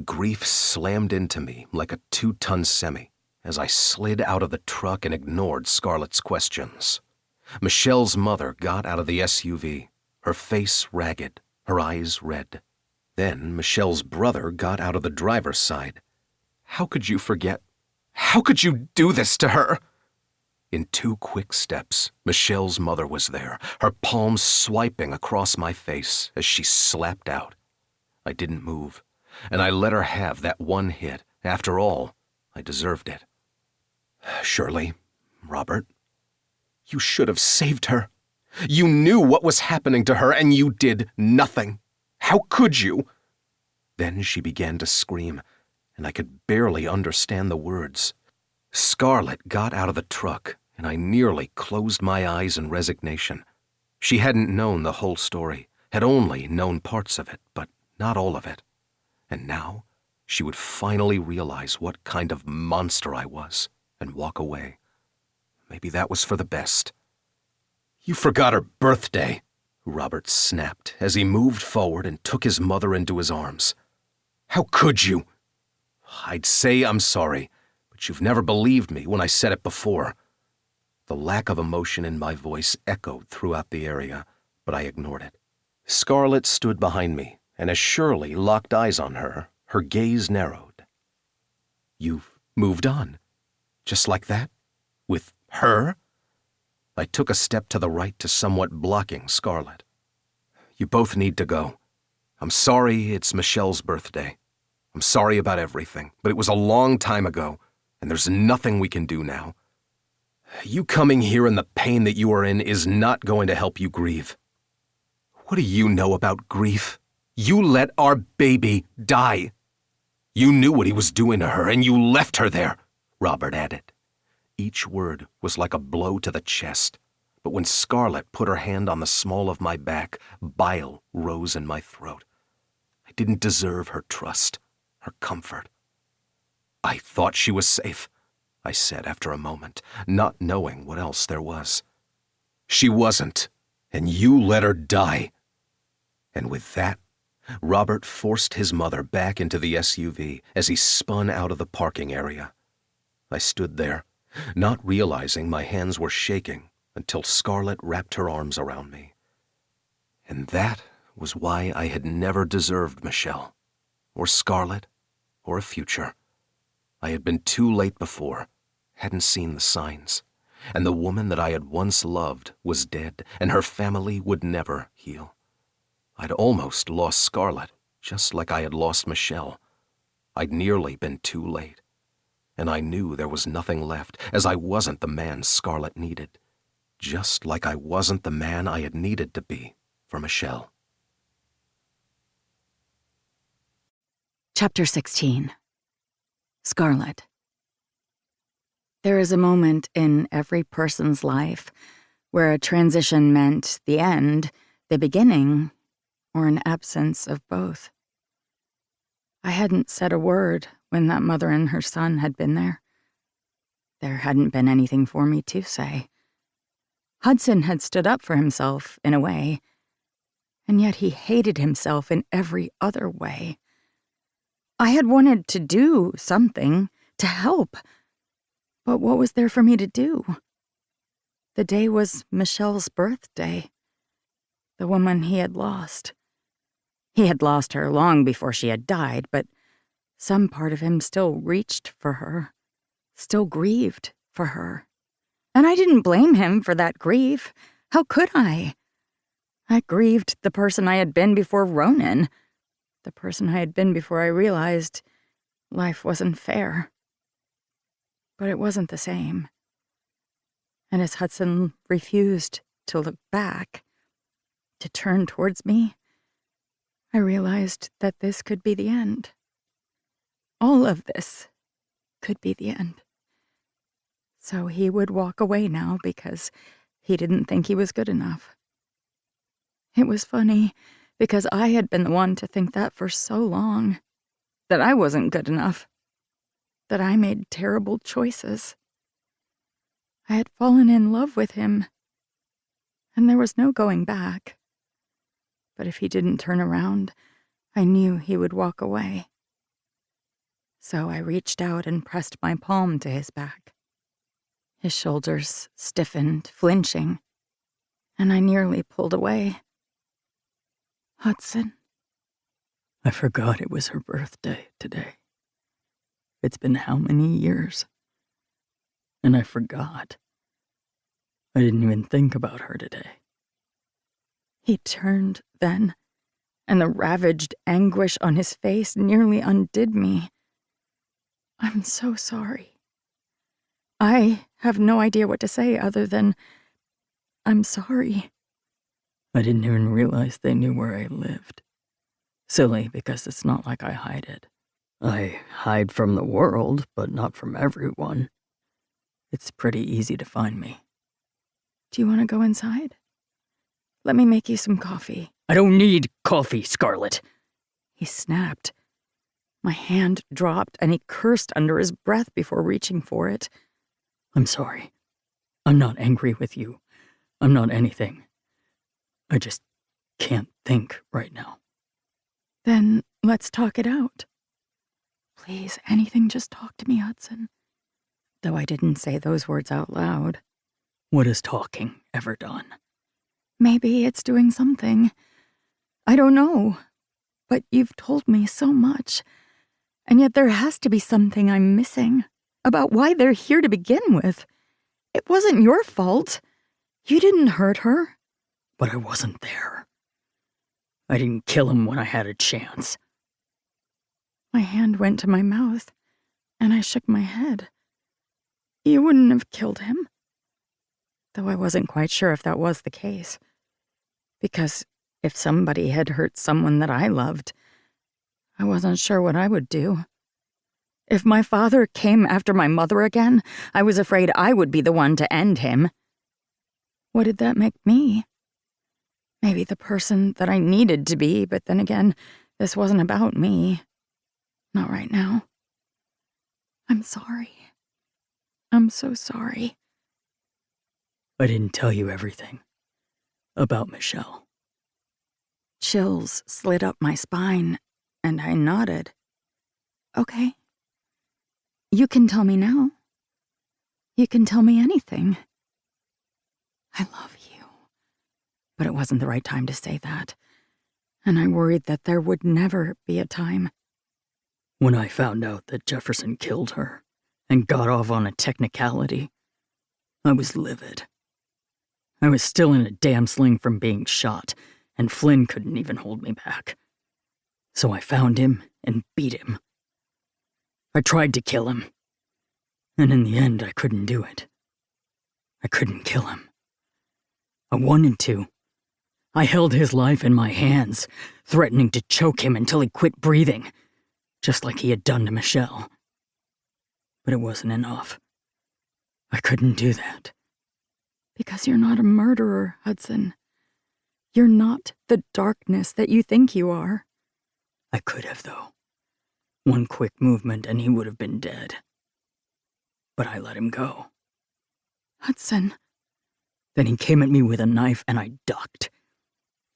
Grief slammed into me like a 2-ton semi as I slid out of the truck and ignored Scarlett's questions. Michelle's mother got out of the SUV, her face ragged, her eyes red. Then Michelle's brother got out of the driver's side. How could you forget? How could you do this to her? In 2 quick steps, Michelle's mother was there, her palms swiping across my face as she slapped out. I didn't move, and I let her have that one hit. After all, I deserved it. Shirley, Robert, you should have saved her. You knew what was happening to her, and you did nothing. How could you? Then she began to scream, and I could barely understand the words. Scarlett got out of the truck, and I nearly closed my eyes in resignation. She hadn't known the whole story, had only known parts of it, but not all of it. And now she would finally realize what kind of monster I was and walk away. Maybe that was for the best. You forgot her birthday, Robert snapped as he moved forward and took his mother into his arms. How could you? I'd say I'm sorry, but you've never believed me when I said it before. The lack of emotion in my voice echoed throughout the area, but I ignored it. Scarlett stood behind me, and as Shirley locked eyes on her, her gaze narrowed. You've moved on? Just like that? With her? I took a step to the right to somewhat blocking Scarlett. You both need to go. I'm sorry it's Michelle's birthday. I'm sorry about everything, but it was a long time ago, and there's nothing we can do now. You coming here and the pain that you are in is not going to help you grieve. What do you know about grief? You let our baby die. You knew what he was doing to her, and you left her there, Robert added. Each word was like a blow to the chest, but when Scarlett put her hand on the small of my back, bile rose in my throat. I didn't deserve her trust, her comfort. I thought she was safe, I said after a moment, not knowing what else there was. She wasn't, and you let her die. And with that, Robert forced his mother back into the SUV as he spun out of the parking area. I stood there, not realizing my hands were shaking until Scarlett wrapped her arms around me. And that was why I had never deserved Michelle, or Scarlett, or a future. I had been too late before, hadn't seen the signs, and the woman that I had once loved was dead, and her family would never heal. I'd almost lost Scarlett, just like I had lost Michelle. I'd nearly been too late, and I knew there was nothing left, as I wasn't the man Scarlett needed, just like I wasn't the man I had needed to be for Michelle. Chapter 16. Scarlett. There is a moment in every person's life where a transition meant the end, the beginning, or an absence of both. I hadn't said a word when that mother and her son had been there. There hadn't been anything for me to say. Hudson had stood up for himself in a way, and yet he hated himself in every other way. I had wanted to do something to help, but what was there for me to do? The day was Michelle's birthday, the woman he had lost. He had lost her long before she had died, but some part of him still reached for her, still grieved for her. And I didn't blame him for that grief. How could I? I grieved the person I had been before Ronan, the person I had been before I realized life wasn't fair. But it wasn't the same. And as Hudson refused to look back, to turn towards me, I realized that this could be the end. All of this could be the end. So he would walk away now because he didn't think he was good enough. It was funny because I had been the one to think that for so long, that I wasn't good enough, that I made terrible choices. I had fallen in love with him, and there was no going back. But if he didn't turn around, I knew he would walk away. So I reached out and pressed my palm to his back. His shoulders stiffened, flinching, and I nearly pulled away. Hudson. I forgot it was her birthday today. It's been how many years? And I forgot. I didn't even think about her today. He turned then, and the ravaged anguish on his face nearly undid me. I'm so sorry. I have no idea what to say other than, I'm sorry. I didn't even realize they knew where I lived. Silly, because it's not like I hide it. I hide from the world, but not from everyone. It's pretty easy to find me. Do you want to go inside? Let me make you some coffee. I don't need coffee, Scarlett. He snapped. My hand dropped, and he cursed under his breath before reaching for it. I'm sorry. I'm not angry with you. I'm not anything. I just can't think right now. Then let's talk it out. Please, anything, just talk to me, Hudson. Though I didn't say those words out loud. What has talking ever done? Maybe it's doing something. I don't know. But you've told me so much. And yet there has to be something I'm missing about why they're here to begin with. It wasn't your fault. You didn't hurt her. But I wasn't there. I didn't kill him when I had a chance. My hand went to my mouth, and I shook my head. You wouldn't have killed him. Though I wasn't quite sure if that was the case. Because if somebody had hurt someone that I loved, I wasn't sure what I would do. If my father came after my mother again, I was afraid I would be the one to end him. What did that make me? Maybe the person that I needed to be, but then again, this wasn't about me. Not right now. I'm sorry. I'm so sorry. I didn't tell you everything about Michelle. Chills slid up my spine, and I nodded. Okay. You can tell me now. You can tell me anything. I love you. But it wasn't the right time to say that, and I worried that there would never be a time. When I found out that Jefferson killed her and got off on a technicality, I was livid. I was still in a damn sling from being shot, and Flynn couldn't even hold me back. So I found him and beat him. I tried to kill him, and in the end I couldn't do it. I couldn't kill him. I wanted to. I held his life in my hands, threatening to choke him until he quit breathing, just like he had done to Michelle. But it wasn't enough. I couldn't do that. Because you're not a murderer, Hudson. You're not the darkness that you think you are. I could have, though. One quick movement and he would have been dead. But I let him go. Hudson. Then he came at me with a knife and I ducked.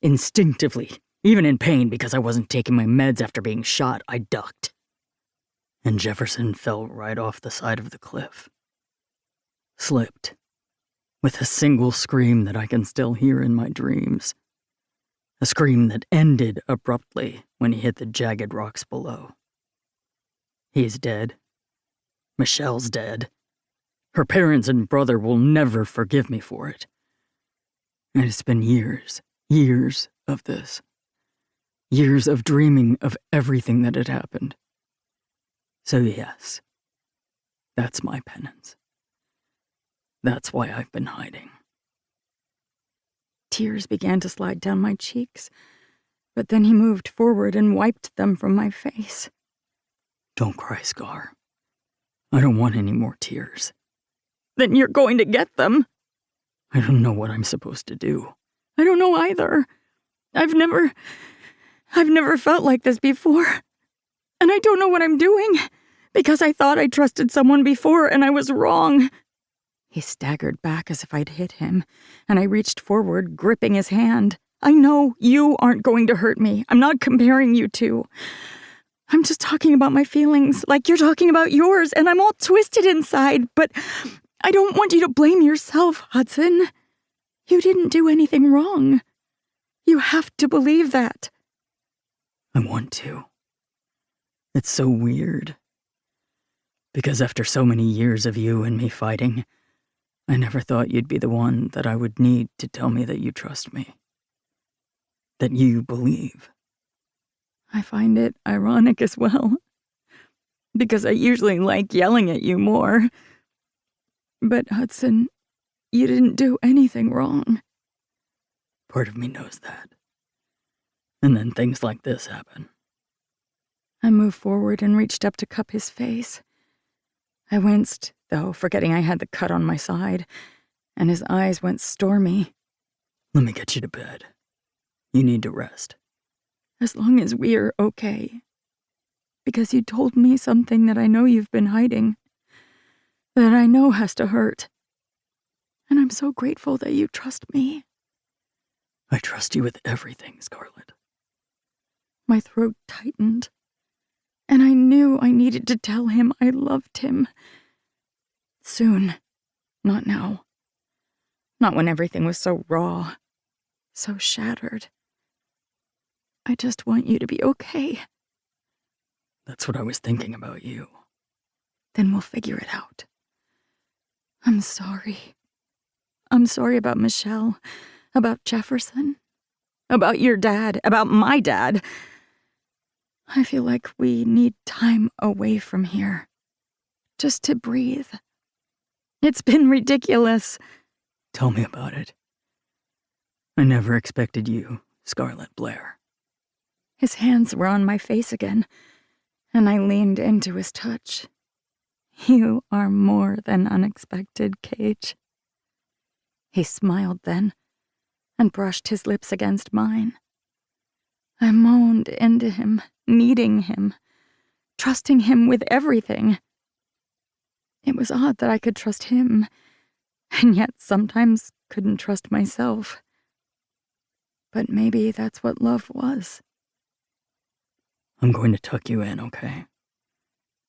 Instinctively, even in pain because I wasn't taking my meds after being shot, I ducked. And Jefferson fell right off the side of the cliff. Slipped. With a single scream that I can still hear in my dreams. A scream that ended abruptly when he hit the jagged rocks below. He's dead. Michelle's dead. Her parents and brother will never forgive me for it. And it's been years of this. Years of dreaming of everything that had happened. So yes, that's my penance. That's why I've been hiding. Tears began to slide down my cheeks, but then he moved forward and wiped them from my face. Don't cry, Scar. I don't want any more tears. Then you're going to get them. I don't know what I'm supposed to do. I don't know either. I've never felt like this before. And I don't know what I'm doing, because I thought I trusted someone before and I was wrong. He staggered back as if I'd hit him, and I reached forward, gripping his hand. I know you aren't going to hurt me. I'm not comparing you two. I'm just talking about my feelings, like you're talking about yours, and I'm all twisted inside, but I don't want you to blame yourself, Hudson. You didn't do anything wrong. You have to believe that. I want to. It's so weird. Because after so many years of you and me fighting, I never thought you'd be the one that I would need to tell me that you trust me. That you believe. I find it ironic as well, because I usually like yelling at you more. But Hudson, you didn't do anything wrong. Part of me knows that. And then things like this happen. I moved forward and reached up to cup his face. I winced, though, forgetting I had the cut on my side, and his eyes went stormy. Let me get you to bed. You need to rest. As long as we're okay. Because you told me something that I know you've been hiding, that I know has to hurt. And I'm so grateful that you trust me. I trust you with everything, Scarlett. My throat tightened, and I knew I needed to tell him I loved him. Soon, not now. Not when everything was so raw, so shattered. I just want you to be okay. That's what I was thinking about you. Then we'll figure it out. I'm sorry. I'm sorry about Michelle, about Jefferson, about your dad, about my dad. I feel like we need time away from here, just to breathe. It's been ridiculous. Tell me about it. I never expected you, Scarlett Blair. His hands were on my face again, and I leaned into his touch. You are more than unexpected, Cage. He smiled then, and brushed his lips against mine. I moaned into him, needing him, trusting him with everything. It was odd that I could trust him, and yet sometimes couldn't trust myself. But maybe that's what love was. I'm going to tuck you in, okay?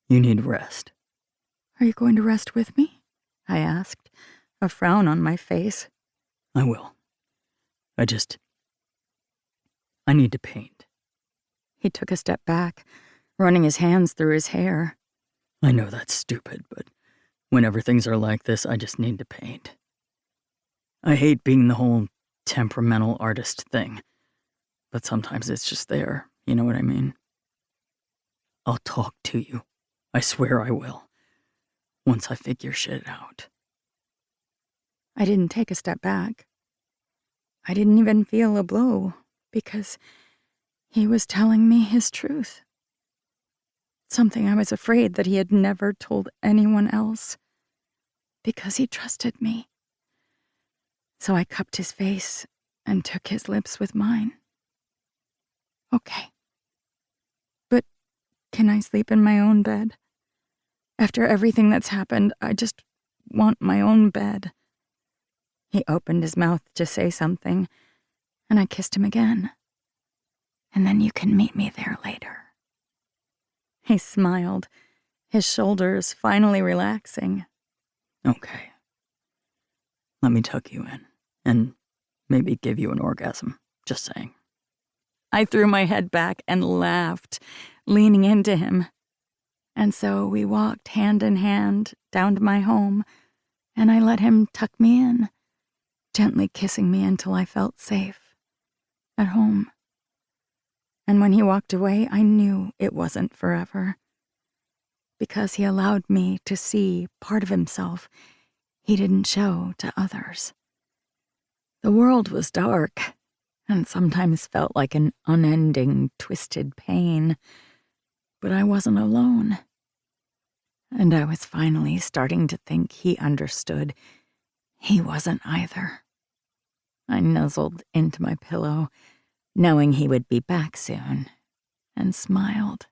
You need rest. Are you going to rest with me? I asked, a frown on my face. I will. I need to paint. He took a step back, running his hands through his hair. I know that's stupid, but whenever things are like this, I just need to paint. I hate being the whole temperamental artist thing, but sometimes it's just there, you know what I mean? I'll talk to you. I swear I will. Once I figure shit out. I didn't take a step back. I didn't even feel a blow, because he was telling me his truth. Something I was afraid that he had never told anyone else, because he trusted me. So I cupped his face and took his lips with mine. Okay. But can I sleep in my own bed? After everything that's happened, I just want my own bed. He opened his mouth to say something, and I kissed him again. And then you can meet me there later. He smiled, his shoulders finally relaxing. Okay. Let me tuck you in, and maybe give you an orgasm, just saying. I threw my head back and laughed, leaning into him. And so we walked hand in hand down to my home, and I let him tuck me in, gently kissing me until I felt safe, at home. And when he walked away, I knew it wasn't forever, because he allowed me to see part of himself he didn't show to others. The world was dark, and sometimes felt like an unending, twisted pain, but I wasn't alone. And I was finally starting to think he understood he wasn't either. I nuzzled into my pillow, knowing he would be back soon, and smiled.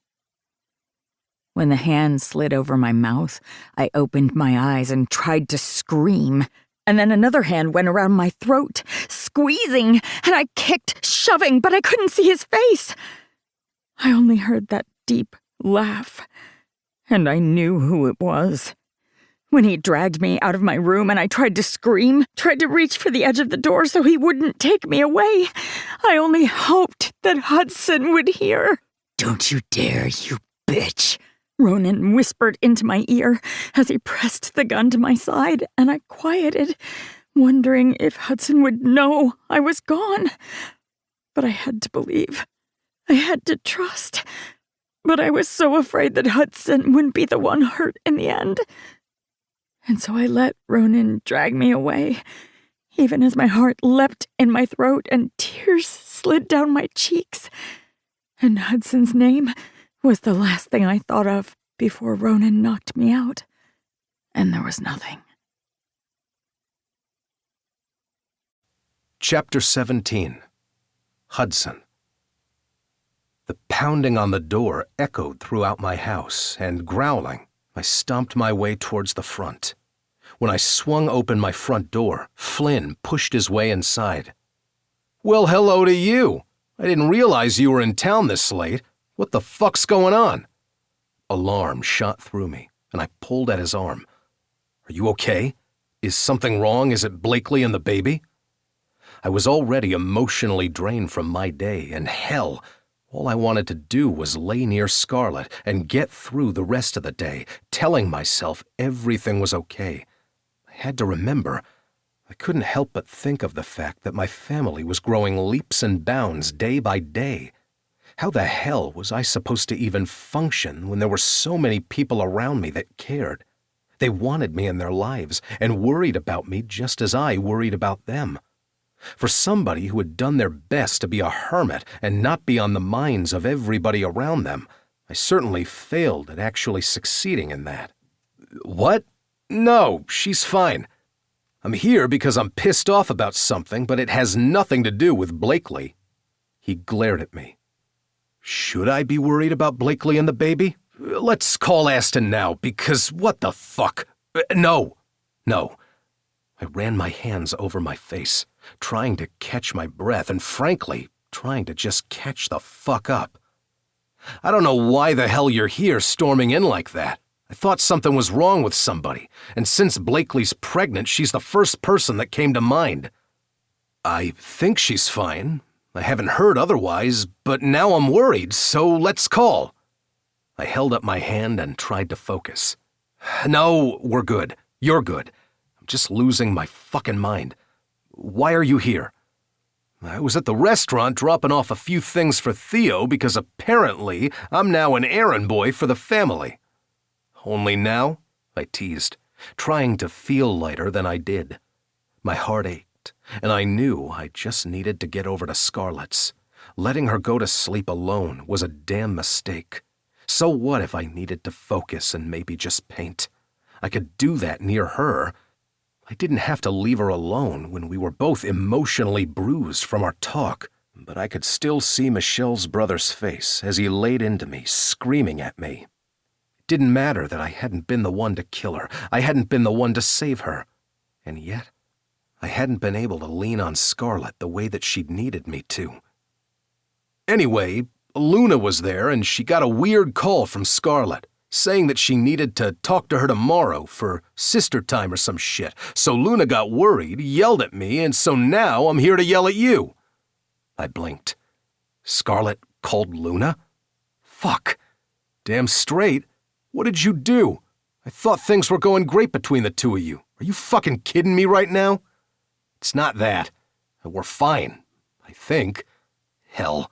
When the hand slid over my mouth, I opened my eyes and tried to scream, and then another hand went around my throat, squeezing, and I kicked, shoving, but I couldn't see his face. I only heard that deep laugh, and I knew who it was. When he dragged me out of my room and I tried to scream, tried to reach for the edge of the door so he wouldn't take me away, I only hoped that Hudson would hear. Don't you dare, you bitch. Ronan whispered into my ear as he pressed the gun to my side, and I quieted, wondering if Hudson would know I was gone. But I had to believe. I had to trust. But I was so afraid that Hudson wouldn't be the one hurt in the end. And so I let Ronan drag me away, even as my heart leapt in my throat and tears slid down my cheeks. And Hudson's name was the last thing I thought of before Ronan knocked me out. And there was nothing. Chapter 17. Hudson. The pounding on the door echoed throughout my house, and growling, I stomped my way towards the front. When I swung open my front door, Flynn pushed his way inside. "Well, hello to you. I didn't realize you were in town this late. What the fuck's going on?" Alarm shot through me, and I pulled at his arm. "Are you okay? Is something wrong? Is it Blakely and the baby?" I was already emotionally drained from my day, and hell, all I wanted to do was lay near Scarlett and get through the rest of the day, telling myself everything was okay. I had to remember, I couldn't help but think of the fact that my family was growing leaps and bounds day by day. How the hell was I supposed to even function when there were so many people around me that cared? They wanted me in their lives and worried about me just as I worried about them. For somebody who had done their best to be a hermit and not be on the minds of everybody around them, I certainly failed at actually succeeding in that. "What? No, she's fine. I'm here because I'm pissed off about something, but it has nothing to do with Blakely." He glared at me. "Should I be worried about Blakely and the baby? Let's call Aston now, because what the fuck? No. I ran my hands over my face, trying to catch my breath and, frankly, trying to just catch the fuck up. "I don't know why the hell you're here storming in like that. I thought something was wrong with somebody, and since Blakely's pregnant, she's the first person that came to mind." "I think she's fine. I haven't heard otherwise, but now I'm worried, so let's call." I held up my hand and tried to focus. "No, we're good. You're good. I'm just losing my fucking mind. Why are you here?" "I was at the restaurant dropping off a few things for Theo because apparently I'm now an errand boy for the family." "Only now?" I teased, trying to feel lighter than I did. My heart ached, and I knew I just needed to get over to Scarlett's. Letting her go to sleep alone was a damn mistake. So what if I needed to focus and maybe just paint? I could do that near her. I didn't have to leave her alone when we were both emotionally bruised from our talk, but I could still see Michelle's brother's face as he laid into me, screaming at me. It didn't matter that I hadn't been the one to kill her. I hadn't been the one to save her. And yet, I hadn't been able to lean on Scarlett the way that she'd needed me to. Anyway, Luna was there and she got a weird call from Scarlett, saying that she needed to talk to her tomorrow for sister time or some shit. So Luna got worried, yelled at me, and so now I'm here to yell at you. I blinked. Scarlett called Luna? Fuck. Damn straight. What did you do? I thought things were going great between the two of you. Are you fucking kidding me right now? It's not that. We're fine, I think. Hell.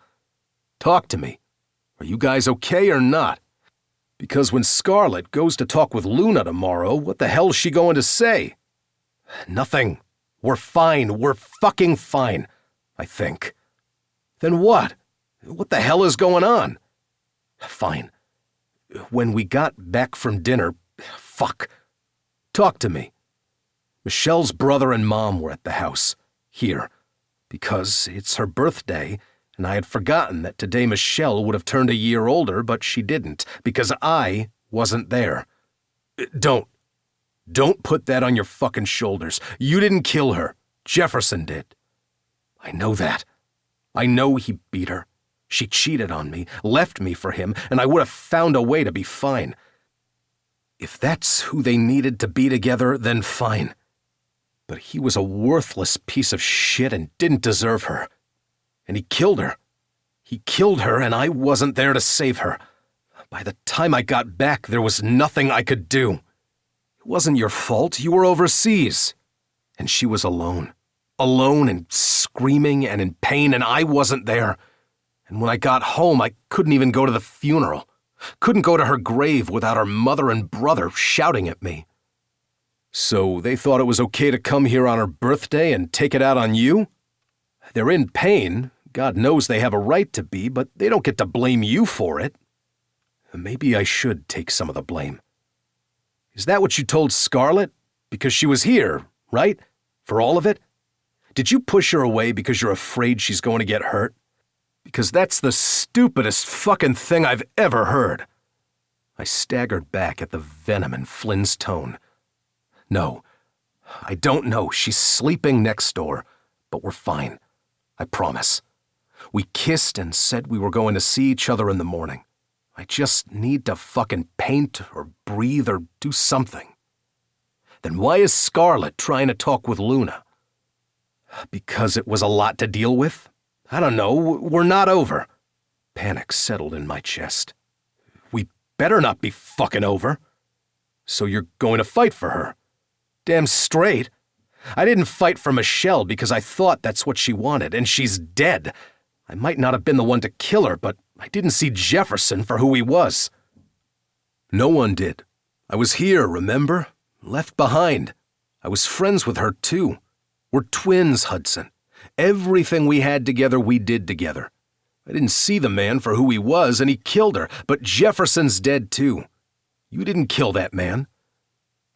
Talk to me. Are you guys okay or not? Because when Scarlett goes to talk with Luna tomorrow, what the hell's she going to say? Nothing. We're fine. We're fucking fine, I think. Then what? What the hell is going on? Fine. When we got back from dinner, fuck. Talk to me. Michelle's brother and mom were at the house, here, because it's her birthday, and I had forgotten that today Michelle would have turned a year older, but she didn't, because I wasn't there. Don't put that on your fucking shoulders. You didn't kill her. Jefferson did. I know that. I know he beat her. She cheated on me, left me for him, and I would have found a way to be fine. If that's who they needed to be together, then fine. But he was a worthless piece of shit and didn't deserve her. And he killed her. He killed her, and I wasn't there to save her. By the time I got back, there was nothing I could do. It wasn't your fault. You were overseas. And she was alone. Alone and screaming and in pain, and I wasn't there. And when I got home, I couldn't even go to the funeral. Couldn't go to her grave without her mother and brother shouting at me. So they thought it was okay to come here on her birthday and take it out on you? They're in pain. God knows they have a right to be, but they don't get to blame you for it. Maybe I should take some of the blame. Is that what you told Scarlett? Because she was here, right? For all of it? Did you push her away because you're afraid she's going to get hurt? Because that's the stupidest fucking thing I've ever heard. I staggered back at the venom in Flynn's tone. No, I don't know. She's sleeping next door, but we're fine. I promise. We kissed and said we were going to see each other in the morning. I just need to fucking paint or breathe or do something. Then why is Scarlett trying to talk with Luna? Because it was a lot to deal with? I don't know. We're not over. Panic settled in my chest. We better not be fucking over. So you're going to fight for her? Damn straight. I didn't fight for Michelle because I thought that's what she wanted, and she's dead. I might not have been the one to kill her, but I didn't see Jefferson for who he was. No one did. I was here, remember? Left behind. I was friends with her, too. We're twins, Hudson. Everything we had together, we did together. I didn't see the man for who he was, and he killed her, but Jefferson's dead, too. You didn't kill that man.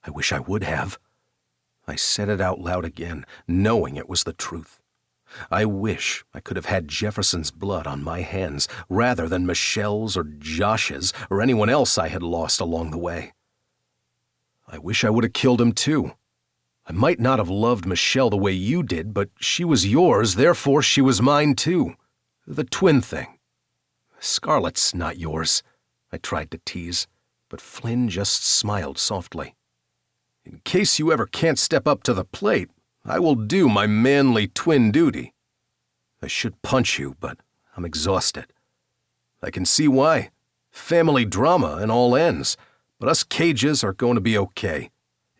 I wish I would have. I said it out loud again, knowing it was the truth. I wish I could have had Jefferson's blood on my hands rather than Michelle's or Josh's or anyone else I had lost along the way. I wish I would have killed him too. I might not have loved Michelle the way you did, but she was yours, therefore she was mine too. The twin thing. Scarlett's not yours, I tried to tease, but Flynn just smiled softly. In case you ever can't step up to the plate, I will do my manly twin duty. I should punch you, but I'm exhausted. I can see why. Family drama and all ends, but us Cages are going to be okay.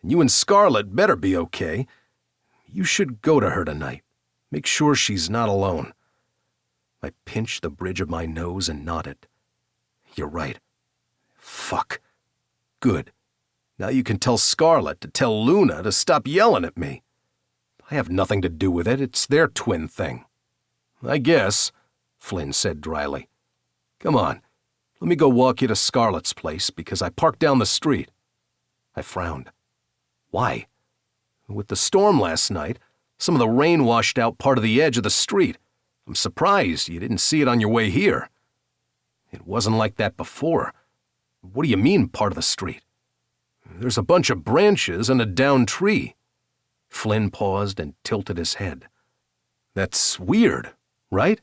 And you and Scarlett better be okay. You should go to her tonight. Make sure she's not alone. I pinched the bridge of my nose and nodded. You're right. Fuck. Good. Now you can tell Scarlett to tell Luna to stop yelling at me. I have nothing to do with it. It's their twin thing. I guess, Flynn said dryly. Come on. Let me go walk you to Scarlett's place because I parked down the street. I frowned. Why? With the storm last night, some of the rain washed out part of the edge of the street. I'm surprised you didn't see it on your way here. It wasn't like that before. What do you mean, part of the street? There's a bunch of branches and a downed tree. Flynn paused and tilted his head. That's weird, right?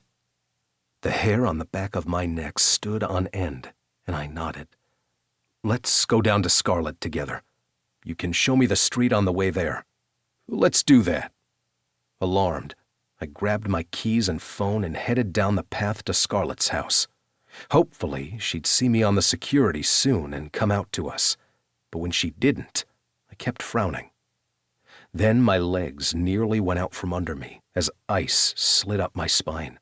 The hair on the back of my neck stood on end, and I nodded. Let's go down to Scarlett together. You can show me the street on the way there. Let's do that. Alarmed, I grabbed my keys and phone and headed down the path to Scarlett's house. Hopefully, she'd see me on the security soon and come out to us. But when she didn't, I kept frowning. Then my legs nearly went out from under me as ice slid up my spine,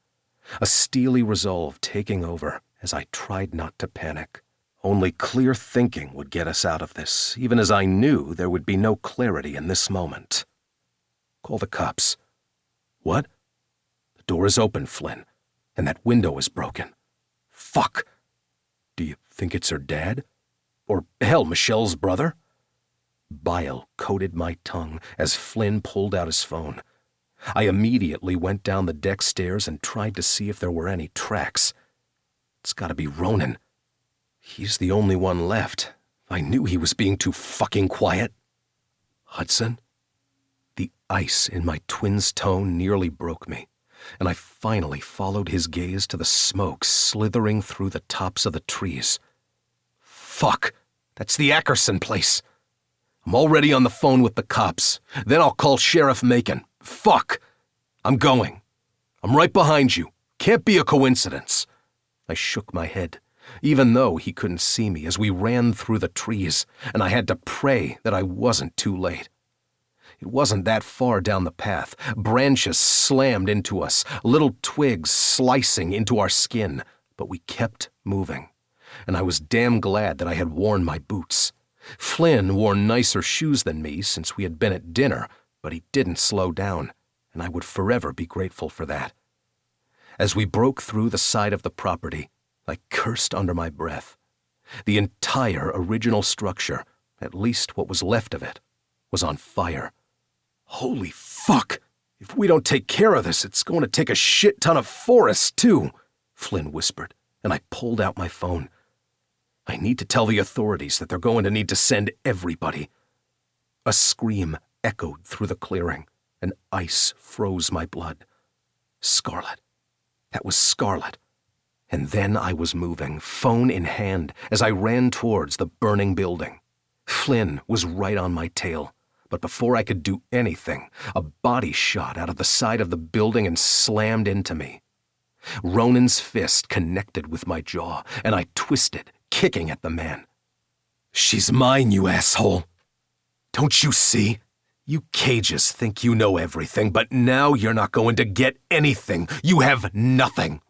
a steely resolve taking over as I tried not to panic. Only clear thinking would get us out of this, even as I knew there would be no clarity in this moment. Call the cops. What? The door is open, Flynn, and that window is broken. Fuck! Do you think it's her dad? Or, hell, Michelle's brother? Bile coated my tongue as Flynn pulled out his phone. I immediately went down the deck stairs and tried to see if there were any tracks. It's gotta be Ronan. He's the only one left. I knew he was being too fucking quiet. Hudson? The ice in my twin's tone nearly broke me, and I finally followed his gaze to the smoke slithering through the tops of the trees. Fuck! That's the Ackerson place. I'm already on the phone with the cops. Then I'll call Sheriff Macon. Fuck! I'm going. I'm right behind you. Can't be a coincidence. I shook my head, even though he couldn't see me as we ran through the trees, and I had to pray that I wasn't too late. It wasn't that far down the path. Branches slammed into us, little twigs slicing into our skin, but we kept moving, and I was damn glad that I had worn my boots. Flynn wore nicer shoes than me since we had been at dinner, but he didn't slow down, and I would forever be grateful for that. As we broke through the side of the property, I cursed under my breath. The entire original structure, at least what was left of it, was on fire. Holy fuck! If we don't take care of this, it's going to take a shit ton of forest, too, Flynn whispered, and I pulled out my phone. I need to tell the authorities that they're going to need to send everybody. A scream echoed through the clearing, and ice froze my blood. Scarlett. That was Scarlett. And then I was moving, phone in hand, as I ran towards the burning building. Flynn was right on my tail, but before I could do anything, a body shot out of the side of the building and slammed into me. Ronan's fist connected with my jaw, and I twisted, kicking at the man. She's mine, you asshole. Don't you see? You cages think you know everything, but now you're not going to get anything. You have nothing.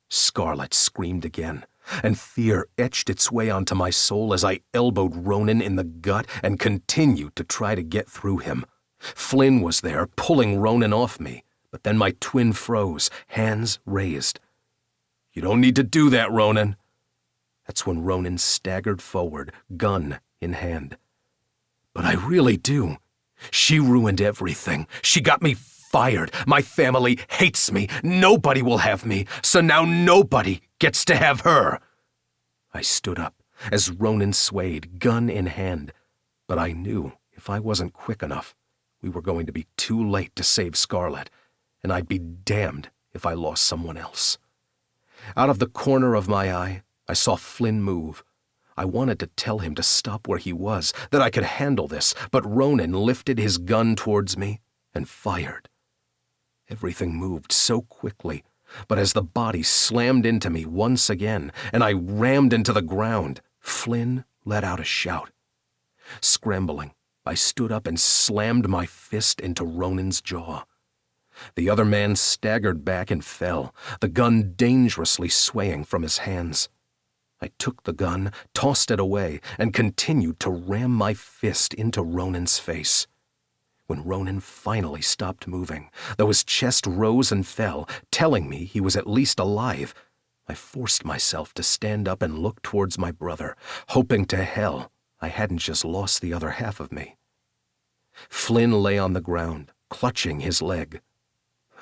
Scarlett screamed again, and fear etched its way onto my soul as I elbowed Ronan in the gut and continued to try to get through him. Flynn was there, pulling Ronan off me, but then my twin froze, hands raised. You don't need to do that, Ronan. That's when Ronan staggered forward, gun in hand. But I really do. She ruined everything. She got me fired. My family hates me. Nobody will have me, so now nobody gets to have her. I stood up as Ronan swayed, gun in hand, but I knew if I wasn't quick enough, we were going to be too late to save Scarlett, and I'd be damned if I lost someone else. Out of the corner of my eye, I saw Flynn move. I wanted to tell him to stop where he was, that I could handle this, but Ronan lifted his gun towards me and fired. Everything moved so quickly, but as the body slammed into me once again and I rammed into the ground, Flynn let out a shout. Scrambling, I stood up and slammed my fist into Ronan's jaw. The other man staggered back and fell, the gun dangerously swaying from his hands. I took the gun, tossed it away, and continued to ram my fist into Ronan's face. When Ronan finally stopped moving, though his chest rose and fell, telling me he was at least alive, I forced myself to stand up and look towards my brother, hoping to hell I hadn't just lost the other half of me. Flynn lay on the ground, clutching his leg.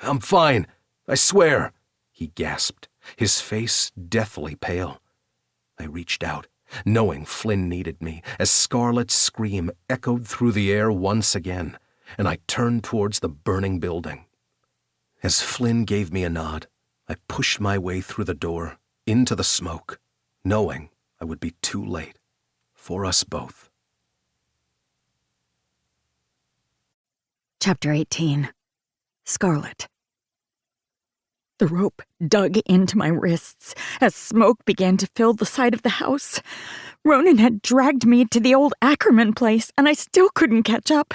I'm fine, I swear, he gasped, his face deathly pale. I reached out, knowing Flynn needed me, as Scarlett's scream echoed through the air once again, and I turned towards the burning building. As Flynn gave me a nod, I pushed my way through the door, into the smoke, knowing I would be too late for us both. Chapter 18. Scarlett. The rope dug into my wrists as smoke began to fill the side of the house. Ronan had dragged me to the old Ackerman place, and I still couldn't catch up.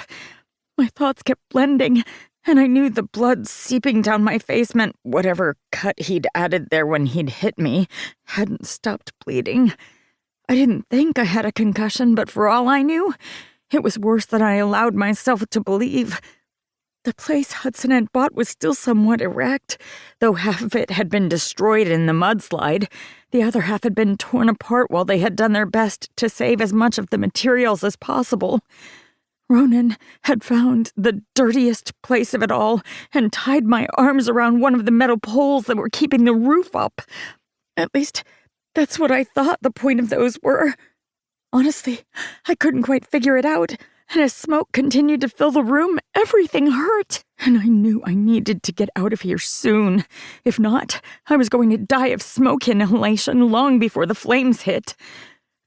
My thoughts kept blending, and I knew the blood seeping down my face meant whatever cut he'd added there when he'd hit me hadn't stopped bleeding. I didn't think I had a concussion, but for all I knew, it was worse than I allowed myself to believe. The place Hudson had bought was still somewhat erect, though half of it had been destroyed in the mudslide. The other half had been torn apart while they had done their best to save as much of the materials as possible. Ronan had found the dirtiest place of it all and tied my arms around one of the metal poles that were keeping the roof up. At least, that's what I thought the point of those were. Honestly, I couldn't quite figure it out, and as smoke continued to fill the room, everything hurt, and I knew I needed to get out of here soon. If not, I was going to die of smoke inhalation long before the flames hit.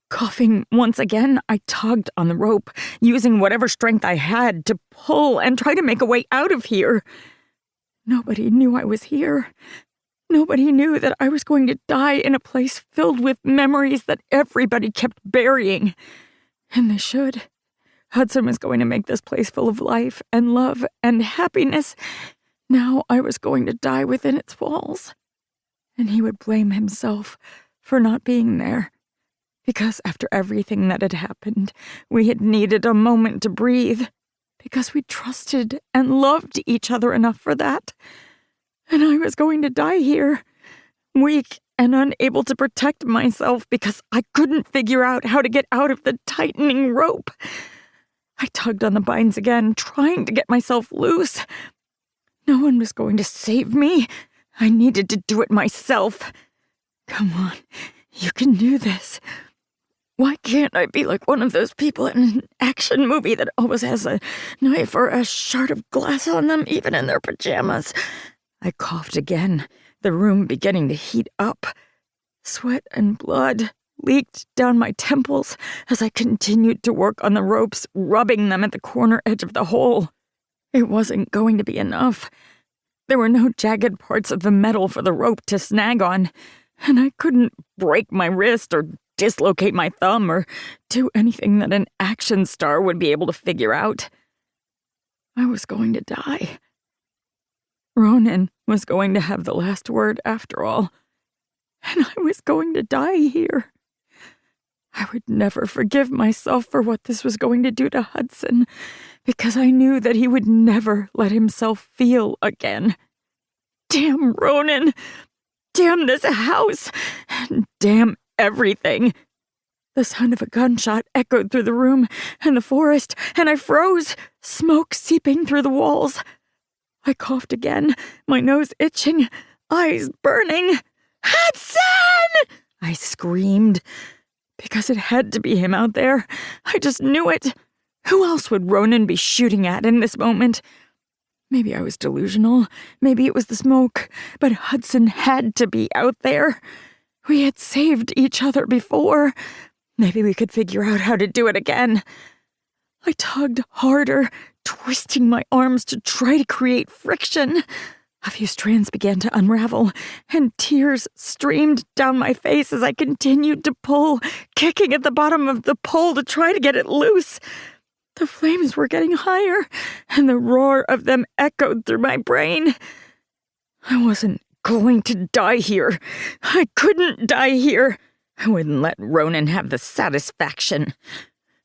Coughing once again, I tugged on the rope, using whatever strength I had to pull and try to make a way out of here. Nobody knew I was here. Nobody knew that I was going to die in a place filled with memories that everybody kept burying. And they should. Hudson was going to make this place full of life and love and happiness. Now I was going to die within its walls. And he would blame himself for not being there. Because after everything that had happened, we had needed a moment to breathe. Because we trusted and loved each other enough for that. And I was going to die here, weak and unable to protect myself because I couldn't figure out how to get out of the tightening rope. I tugged on the binds again, trying to get myself loose. No one was going to save me. I needed to do it myself. Come on, you can do this. Why can't I be like one of those people in an action movie that always has a knife or a shard of glass on them, even in their pajamas? I coughed again, the room beginning to heat up. Sweat and blood leaked down my temples as I continued to work on the ropes, rubbing them at the corner edge of the hole. It wasn't going to be enough. There were no jagged parts of the metal for the rope to snag on, and I couldn't break my wrist or dislocate my thumb or do anything that an action star would be able to figure out. I was going to die. Ronan was going to have the last word after all, and I was going to die here. I would never forgive myself for what this was going to do to Hudson, because I knew that he would never let himself feel again. Damn Ronan! Damn this house! And damn everything! The sound of a gunshot echoed through the room and the forest, and I froze, smoke seeping through the walls. I coughed again, my nose itching, eyes burning. Hudson! I screamed. Because it had to be him out there. I just knew it. Who else would Ronan be shooting at in this moment? Maybe I was delusional. Maybe it was the smoke. But Hudson had to be out there. We had saved each other before. Maybe we could figure out how to do it again. I tugged harder, twisting my arms to try to create friction. A few strands began to unravel, and tears streamed down my face as I continued to pull, kicking at the bottom of the pole to try to get it loose. The flames were getting higher, and the roar of them echoed through my brain. I wasn't going to die here. I couldn't die here. I wouldn't let Ronan have the satisfaction.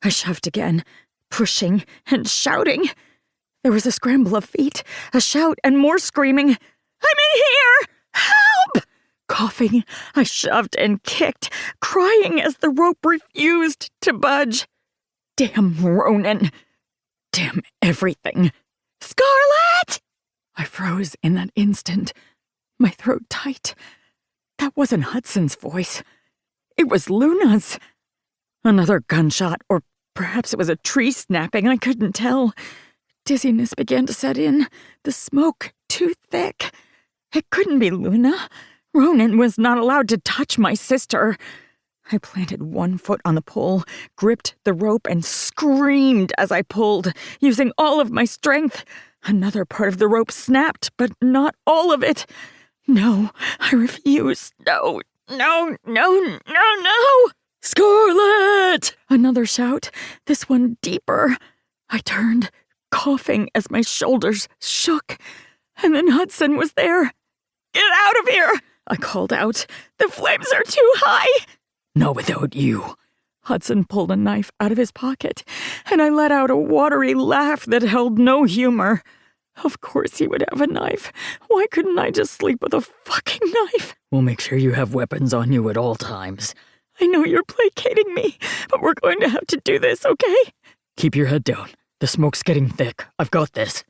I shoved again, pushing and shouting. There was a scramble of feet, a shout, and more screaming. I'm in here! Help! Coughing, I shoved and kicked, crying as the rope refused to budge. Damn Ronan. Damn everything. Scarlett! I froze in that instant, my throat tight. That wasn't Hudson's voice. It was Luna's. Another gunshot, or perhaps it was a tree snapping, I couldn't tell. Dizziness began to set in, the smoke too thick. It couldn't be Luna. Ronan was not allowed to touch my sister. I planted one foot on the pole, gripped the rope, and screamed as I pulled, using all of my strength. Another part of the rope snapped, but not all of it. No, I refuse. No, no, no, no, no! Scarlett! Another shout, this one deeper. I turned, coughing as my shoulders shook. And then Hudson was there. "Get out of here!" I called out. "The flames are too high!" Not without you. Hudson pulled a knife out of his pocket, and I let out a watery laugh that held no humor. Of course he would have a knife. Why couldn't I just sleep with a fucking knife? We'll make sure you have weapons on you at all times. I know you're placating me, but we're going to have to do this, okay? Keep your head down. The smoke's getting thick. I've got this.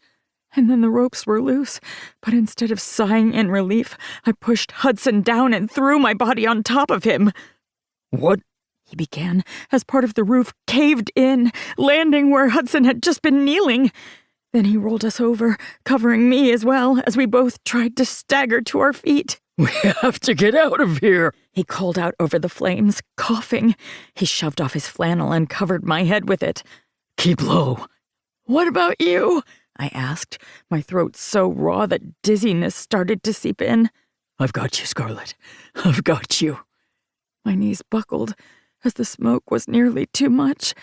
And then the ropes were loose, but instead of sighing in relief, I pushed Hudson down and threw my body on top of him. What? He began as part of the roof caved in, landing where Hudson had just been kneeling. Then he rolled us over, covering me as well, as we both tried to stagger to our feet. We have to get out of here. He called out over the flames, coughing. He shoved off his flannel and covered my head with it. Keep low. What about you? I asked, my throat so raw that dizziness started to seep in. I've got you, Scarlett. I've got you. My knees buckled as the smoke was nearly too much.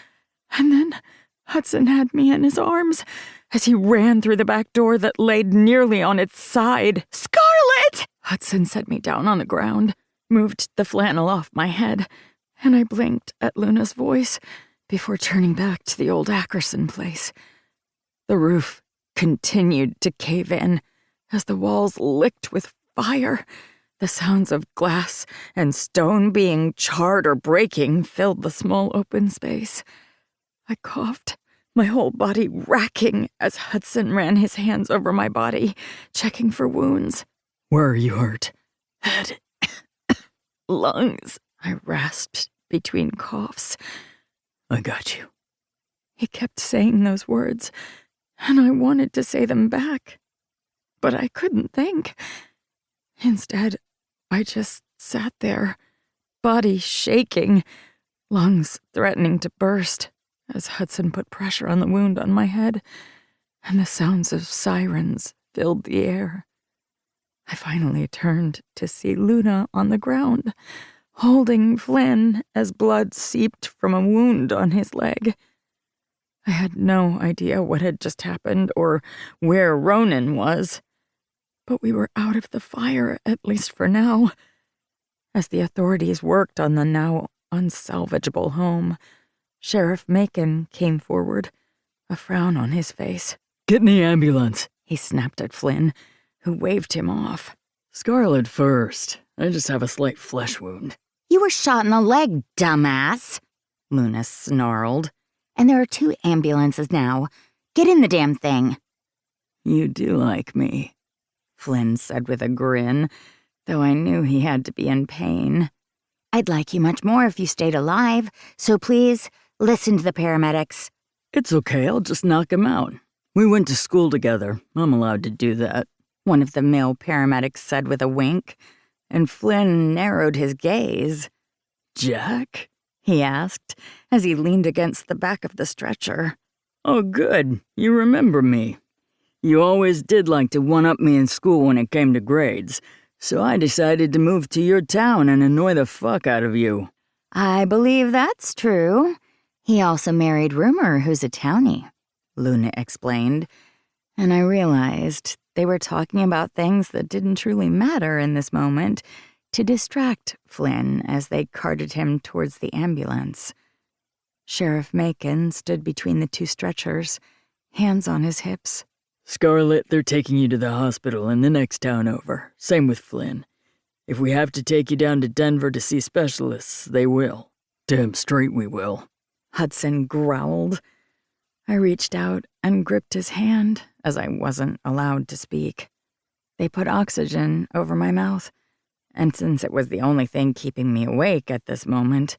And then Hudson had me in his arms as he ran through the back door that laid nearly on its side. "Scarlett!" Hudson set me down on the ground, moved the flannel off my head, and I blinked at Luna's voice before turning back to the old Ackerson place. The roof continued to cave in as the walls licked with fire. The sounds of glass and stone being charred or breaking filled the small open space. I coughed, my whole body racking as Hudson ran his hands over my body, checking for wounds. Where are you hurt? Head. Lungs, I rasped between coughs. I got you. He kept saying those words, and I wanted to say them back, but I couldn't think. Instead, I just sat there, body shaking, lungs threatening to burst as Hudson put pressure on the wound on my head, and the sounds of sirens filled the air. I finally turned to see Luna on the ground, holding Flynn as blood seeped from a wound on his leg. I had no idea what had just happened or where Ronan was, but we were out of the fire, at least for now. As the authorities worked on the now unsalvageable home, Sheriff Macon came forward, a frown on his face. Get in the ambulance. He snapped at Flynn, who waved him off. Scarlett first. I just have a slight flesh wound. You were shot in the leg, dumbass, Luna snarled. And there are 2 ambulances now. Get in the damn thing. You do like me, Flynn said with a grin, though I knew he had to be in pain. I'd like you much more if you stayed alive, so please, listen to the paramedics. It's okay, I'll just knock him out. We went to school together. I'm allowed to do that. One of the male paramedics said with a wink, and Flynn narrowed his gaze. Jack? He asked, as he leaned against the back of the stretcher. Oh, good. You remember me. You always did like to one-up me in school when it came to grades, so I decided to move to your town and annoy the fuck out of you. I believe that's true. He also married Rumor, who's a townie, Luna explained, and I realized they were talking about things that didn't truly matter in this moment to distract Flynn as they carted him towards the ambulance. Sheriff Macon stood between the 2 stretchers, hands on his hips. Scarlett, they're taking you to the hospital in the next town over. Same with Flynn. If we have to take you down to Denver to see specialists, they will. Damn straight we will. Hudson growled. I reached out and gripped his hand as I wasn't allowed to speak. They put oxygen over my mouth, and since it was the only thing keeping me awake at this moment,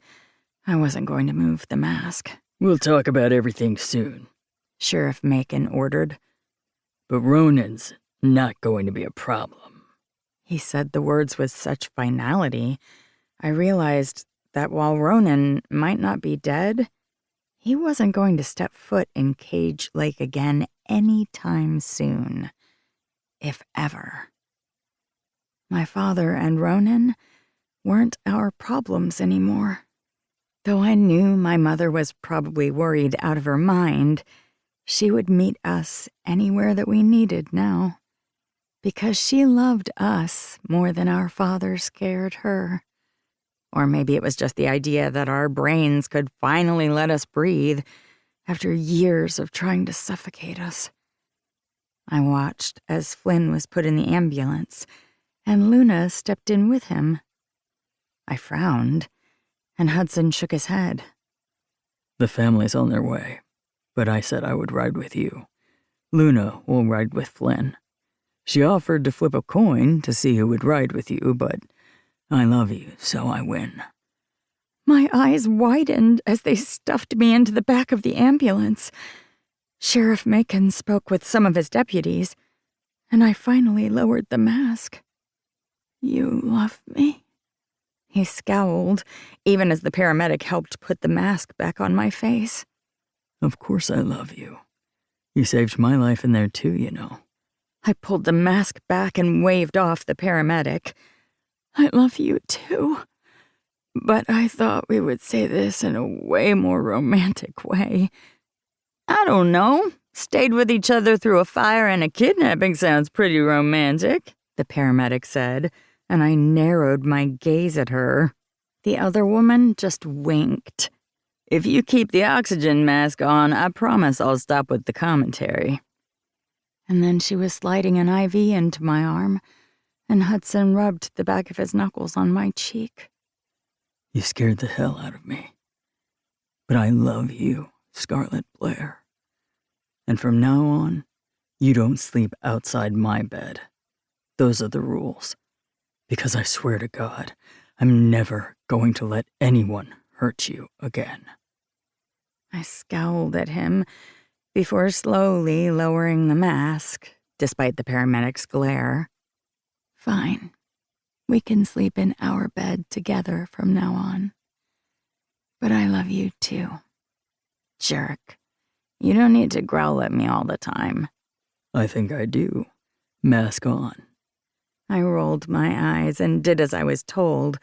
I wasn't going to move the mask. We'll talk about everything soon, Sheriff Macon ordered. But Ronan's not going to be a problem. He said the words with such finality, I realized that while Ronan might not be dead, he wasn't going to step foot in Cage Lake again anytime soon, if ever. My father and Ronan weren't our problems anymore. Though I knew my mother was probably worried out of her mind, She would meet us anywhere that we needed now, because she loved us more than our father scared her. Or maybe it was just the idea that our brains could finally let us breathe after years of trying to suffocate us. I watched as Flynn was put in the ambulance, and Luna stepped in with him. I frowned, and Hudson shook his head. The family's on their way, but I said I would ride with you. Luna will ride with Flynn. She offered to flip a coin to see who would ride with you, but I love you, so I win. My eyes widened as they stuffed me into the back of the ambulance. Sheriff Macon spoke with some of his deputies, and I finally lowered the mask. You love me? He scowled, even as the paramedic helped put the mask back on my face. Of course I love you. You saved my life in there too, you know. I pulled the mask back and waved off the paramedic. I love you too. But I thought we would say this in a way more romantic way. I don't know. Stayed with each other through a fire and a kidnapping sounds pretty romantic, the paramedic said, and I narrowed my gaze at her. The other woman just winked. If you keep the oxygen mask on, I promise I'll stop with the commentary. And then she was sliding an IV into my arm, and Hudson rubbed the back of his knuckles on my cheek. You scared the hell out of me. But I love you, Scarlett Blair. And from now on, you don't sleep outside my bed. Those are the rules. Because I swear to God, I'm never going to let anyone hurt you again. I scowled at him before slowly lowering the mask, despite the paramedic's glare. Fine. We can sleep in our bed together from now on. But I love you too. Jerk. You don't need to growl at me all the time. I think I do. Mask on. I rolled my eyes and did as I was told,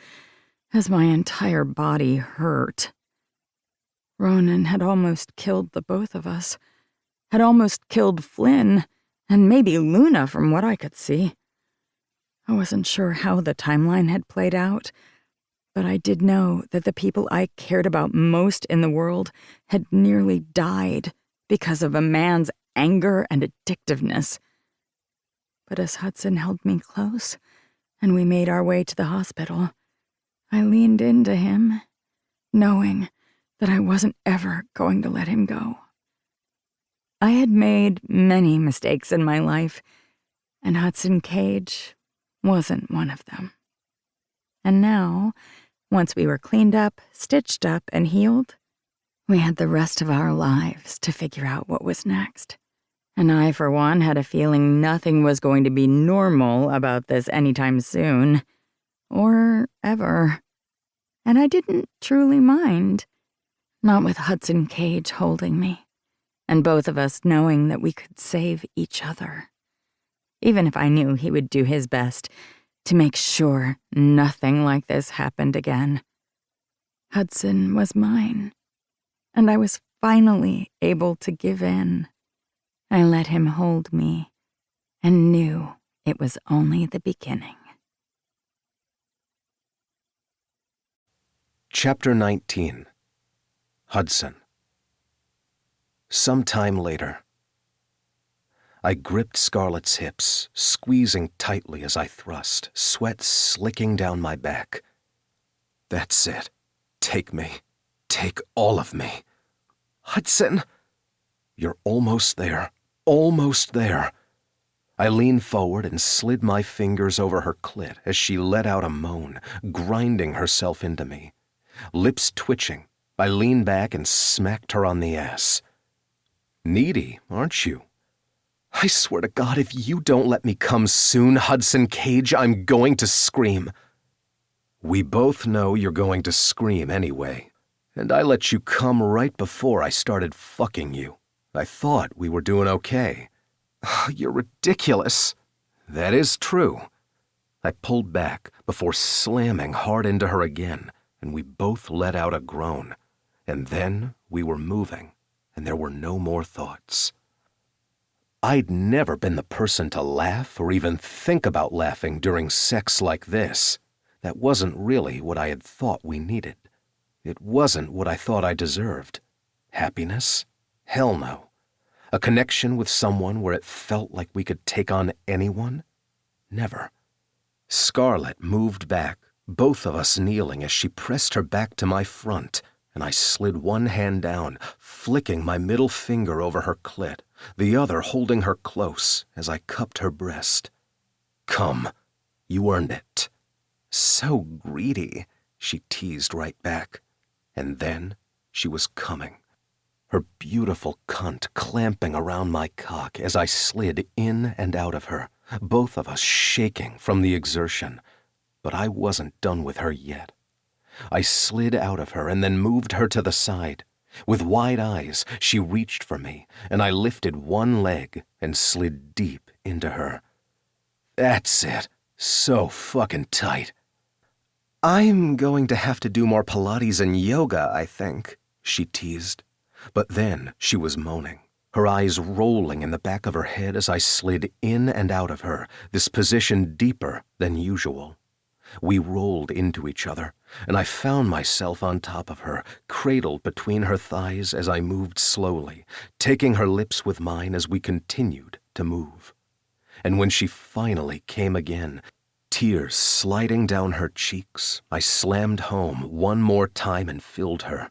as my entire body hurt. Ronan had almost killed the both of us. Had almost killed Flynn, and maybe Luna from what I could see. I wasn't sure how the timeline had played out, but I did know that the people I cared about most in the world had nearly died because of a man's anger and addictiveness. But as Hudson held me close and we made our way to the hospital, I leaned into him, knowing that I wasn't ever going to let him go. I had made many mistakes in my life, and Hudson Cage wasn't one of them. And now, once we were cleaned up, stitched up, and healed, we had the rest of our lives to figure out what was next. And I, for one, had a feeling nothing was going to be normal about this anytime soon. Or ever. And I didn't truly mind. Not with Hudson Cage holding me, and both of us knowing that we could save each other. Even if I knew he would do his best to make sure nothing like this happened again. Hudson was mine, and I was finally able to give in. I let him hold me, and knew it was only the beginning. Chapter 19. Hudson. Sometime later. I gripped Scarlett's hips, squeezing tightly as I thrust, sweat slicking down my back. That's it. Take me. Take all of me. Hudson! You're almost there. Almost there. I leaned forward and slid my fingers over her clit as she let out a moan, grinding herself into me. Lips twitching, I leaned back and smacked her on the ass. Needy, aren't you? I swear to God, if you don't let me come soon, Hudson Cage, I'm going to scream. We both know you're going to scream anyway, and I let you come right before I started fucking you. I thought we were doing okay. You're ridiculous. That is true. I pulled back before slamming hard into her again, and we both let out a groan. And then we were moving, and there were no more thoughts. I'd never been the person to laugh or even think about laughing during sex like this. That wasn't really what I had thought we needed. It wasn't what I thought I deserved. Happiness? Hell no. A connection with someone where it felt like we could take on anyone? Never. Scarlett moved back, both of us kneeling as she pressed her back to my front, and I slid one hand down, flicking my middle finger over her clit, the other holding her close as I cupped her breast. Come, you earned it. So greedy, she teased right back. And then she was coming, her beautiful cunt clamping around my cock as I slid in and out of her, both of us shaking from the exertion. But I wasn't done with her yet. I slid out of her and then moved her to the side. With wide eyes, she reached for me, and I lifted one leg and slid deep into her. That's it. So fucking tight. I'm going to have to do more Pilates and yoga, I think, she teased. But then she was moaning, her eyes rolling in the back of her head as I slid in and out of her, this position deeper than usual. We rolled into each other, and I found myself on top of her, cradled between her thighs as I moved slowly, taking her lips with mine as we continued to move. And when she finally came again, tears sliding down her cheeks, I slammed home one more time and filled her.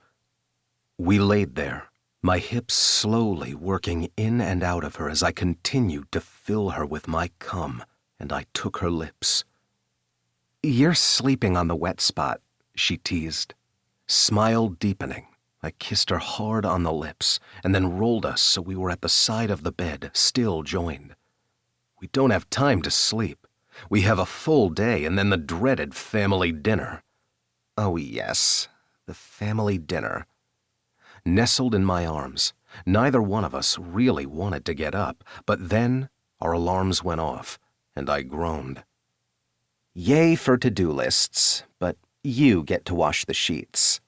We laid there, my hips slowly working in and out of her as I continued to fill her with my cum, and I took her lips. You're sleeping on the wet spot, she teased. Smile deepening, I kissed her hard on the lips and then rolled us so we were at the side of the bed, still joined. We don't have time to sleep. We have a full day and then the dreaded family dinner. Oh yes, the family dinner. Nestled in my arms, neither one of us really wanted to get up, but then our alarms went off, and I groaned. Yay for to-do lists, but you get to wash the sheets.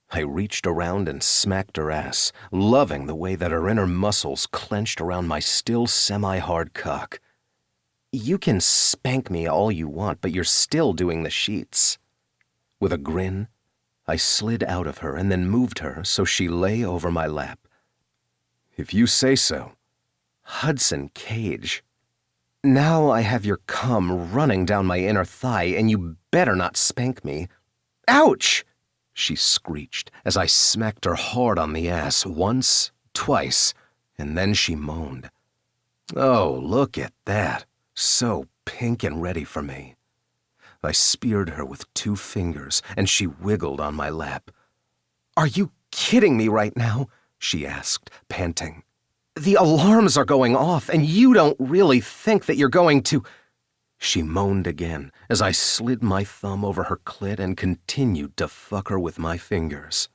I reached around and smacked her ass, loving the way that her inner muscles clenched around my still semi-hard cock. You can spank me all you want, but you're still doing the sheets. With a grin, I slid out of her and then moved her so she lay over my lap. If you say so. Hudson Cage. Now I have your cum running down my inner thigh, and you better not spank me. Ouch! She screeched as I smacked her hard on the ass once, twice, and then she moaned. Oh, look at that. So pink and ready for me. I speared her with 2 fingers, and she wiggled on my lap. Are you kidding me right now? She asked, panting. The alarms are going off, and you don't really think that you're going to... She moaned again as I slid my thumb over her clit and continued to fuck her with my fingers.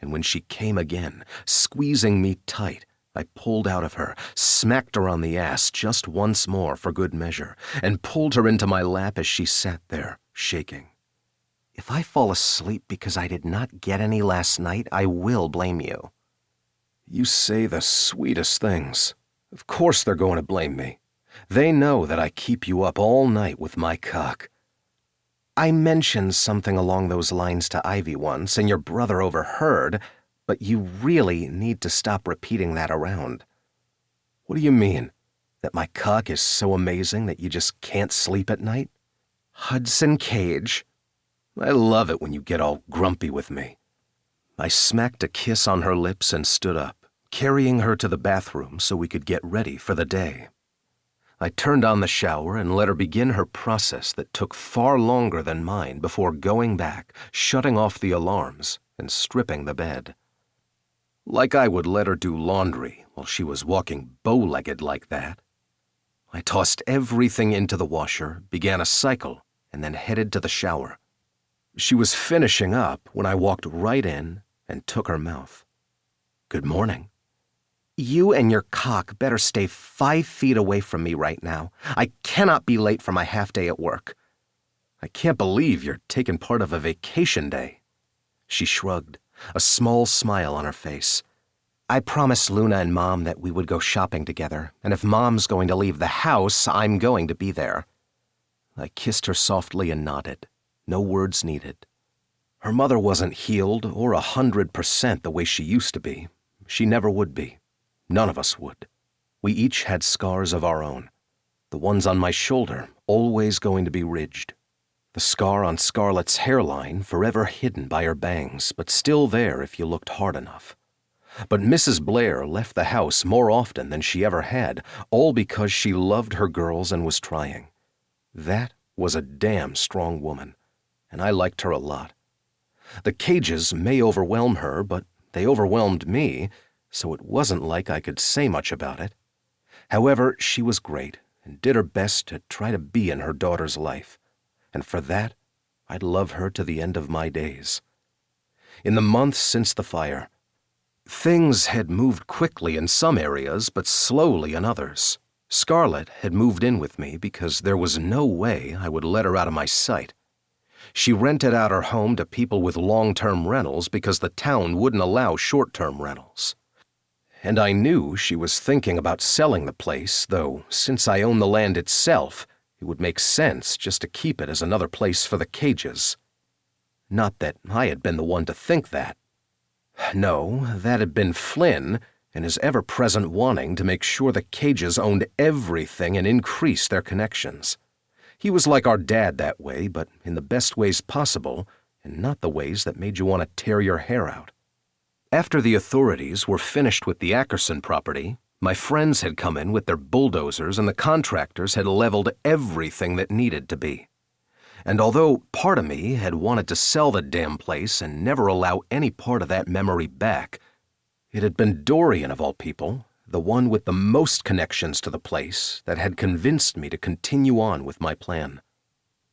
And when she came again, squeezing me tight, I pulled out of her, smacked her on the ass just once more for good measure, and pulled her into my lap as she sat there, shaking. If I fall asleep because I did not get any last night, I will blame you. You say the sweetest things. Of course they're going to blame me. They know that I keep you up all night with my cock. I mentioned something along those lines to Ivy once, and your brother overheard, but you really need to stop repeating that around. What do you mean? That my cock is so amazing that you just can't sleep at night? Hudson Cage. I love it when you get all grumpy with me. I smacked a kiss on her lips and stood up, carrying her to the bathroom so we could get ready for the day. I turned on the shower and let her begin her process that took far longer than mine before going back, shutting off the alarms, and stripping the bed. Like I would let her do laundry while she was walking bow-legged like that. I tossed everything into the washer, began a cycle, and then headed to the shower. She was finishing up when I walked right in and took her mouth. Good morning. You and your cock better stay 5 feet away from me right now. I cannot be late for my half-day at work. I can't believe you're taking part of a vacation day. She shrugged, a small smile on her face. I promised Luna and Mom that we would go shopping together, and if Mom's going to leave the house, I'm going to be there. I kissed her softly and nodded. No words needed. Her mother wasn't healed or 100% the way she used to be. She never would be. None of us would. We each had scars of our own. The ones on my shoulder, always going to be ridged. The scar on Scarlett's hairline, forever hidden by her bangs, but still there if you looked hard enough. But Mrs. Blair left the house more often than she ever had, all because she loved her girls and was trying. That was a damn strong woman, and I liked her a lot. The cages may overwhelm her, but they overwhelmed me, so it wasn't like I could say much about it. However, she was great and did her best to try to be in her daughter's life, and for that, I'd love her to the end of my days. In the months since the fire, things had moved quickly in some areas, but slowly in others. Scarlett had moved in with me because there was no way I would let her out of my sight. She rented out her home to people with long-term rentals because the town wouldn't allow short-term rentals. And I knew she was thinking about selling the place, though since I own the land itself, it would make sense just to keep it as another place for the cages. Not that I had been the one to think that. No, that had been Flynn and his ever-present wanting to make sure the cages owned everything and increase their connections. He was like our dad that way, but in the best ways possible, and not the ways that made you want to tear your hair out. After the authorities were finished with the Ackerson property, my friends had come in with their bulldozers and the contractors had leveled everything that needed to be. And although part of me had wanted to sell the damn place and never allow any part of that memory back, it had been Dorian, of all people, the one with the most connections to the place, that had convinced me to continue on with my plan.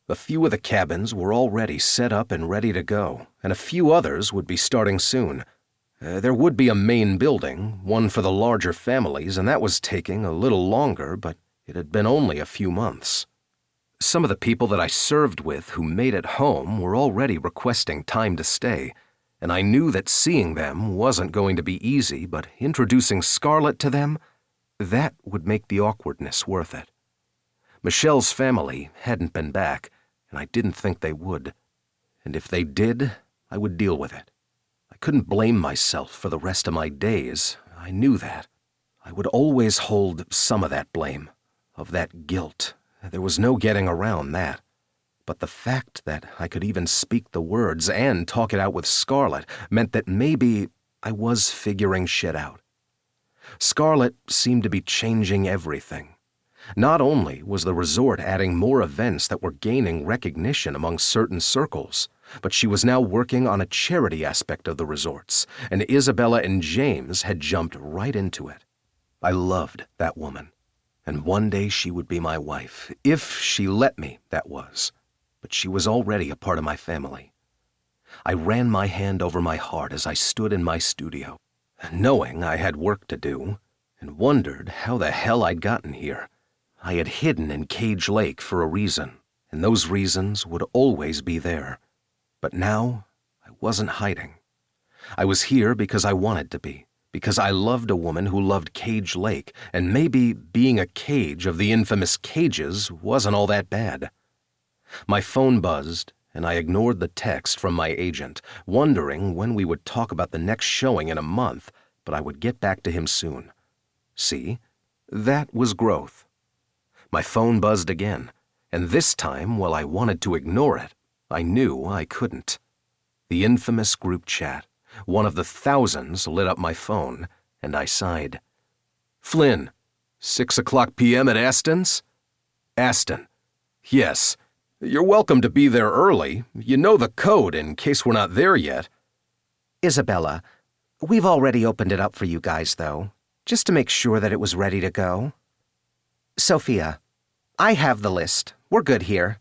A few of the cabins were already set up and ready to go, and a few others would be starting soon. There would be a main building, one for the larger families, and that was taking a little longer, but it had been only a few months. Some of the people that I served with who made it home were already requesting time to stay, and I knew that seeing them wasn't going to be easy, but introducing Scarlett to them, that would make the awkwardness worth it. Michelle's family hadn't been back, and I didn't think they would. And if they did, I would deal with it. I couldn't blame myself for the rest of my days. I knew that. I would always hold some of that blame, of that guilt. There was no getting around that. But the fact that I could even speak the words and talk it out with Scarlett meant that maybe I was figuring shit out. Scarlett seemed to be changing everything. Not only was the resort adding more events that were gaining recognition among certain circles, but she was now working on a charity aspect of the resorts, and Isabella and James had jumped right into it. I loved that woman, and one day she would be my wife, if she let me, that was. But she was already a part of my family. I ran my hand over my heart as I stood in my studio, knowing I had work to do, and wondered how the hell I'd gotten here. I had hidden in Cage Lake for a reason, and those reasons would always be there. But now, I wasn't hiding. I was here because I wanted to be, because I loved a woman who loved Cage Lake, and maybe being a cage of the infamous cages wasn't all that bad. My phone buzzed, and I ignored the text from my agent, wondering when we would talk about the next showing in a month, but I would get back to him soon. See, that was growth. My phone buzzed again, and this time, while I wanted to ignore it, I knew I couldn't. The infamous group chat, one of the thousands, lit up my phone, and I sighed. Flynn, 6:00 p.m. at Aston's? Aston. Yes. You're welcome to be there early. You know the code in case we're not there yet. Isabella, we've already opened it up for you guys, though, just to make sure that it was ready to go. Sophia, I have the list. We're good here.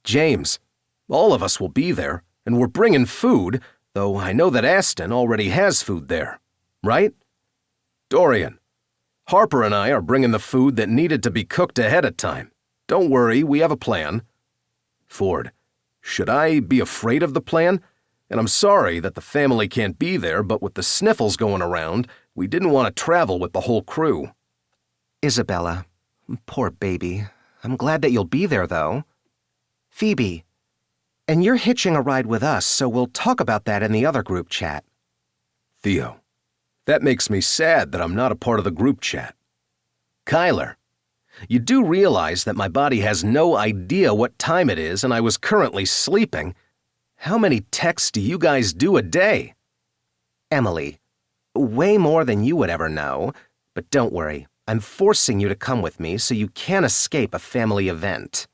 James, all of us will be there, and we're bringing food, though I know that Aston already has food there, right? Dorian, Harper and I are bringing the food that needed to be cooked ahead of time. Don't worry, we have a plan. Ford, should I be afraid of the plan? And I'm sorry that the family can't be there, but with the sniffles going around, We didn't want to travel with the whole crew. Isabella, poor baby. I'm glad that you'll be there, though. Phoebe, and you're hitching a ride with us, so we'll talk about that in the other group chat. Theo, that makes me sad that I'm not a part of the group chat. Kyler, you do realize that my body has no idea what time it is and I was currently sleeping. How many texts do you guys do a day? Emily, way more than you would ever know, but don't worry, I'm forcing you to come with me so you can't escape a family event.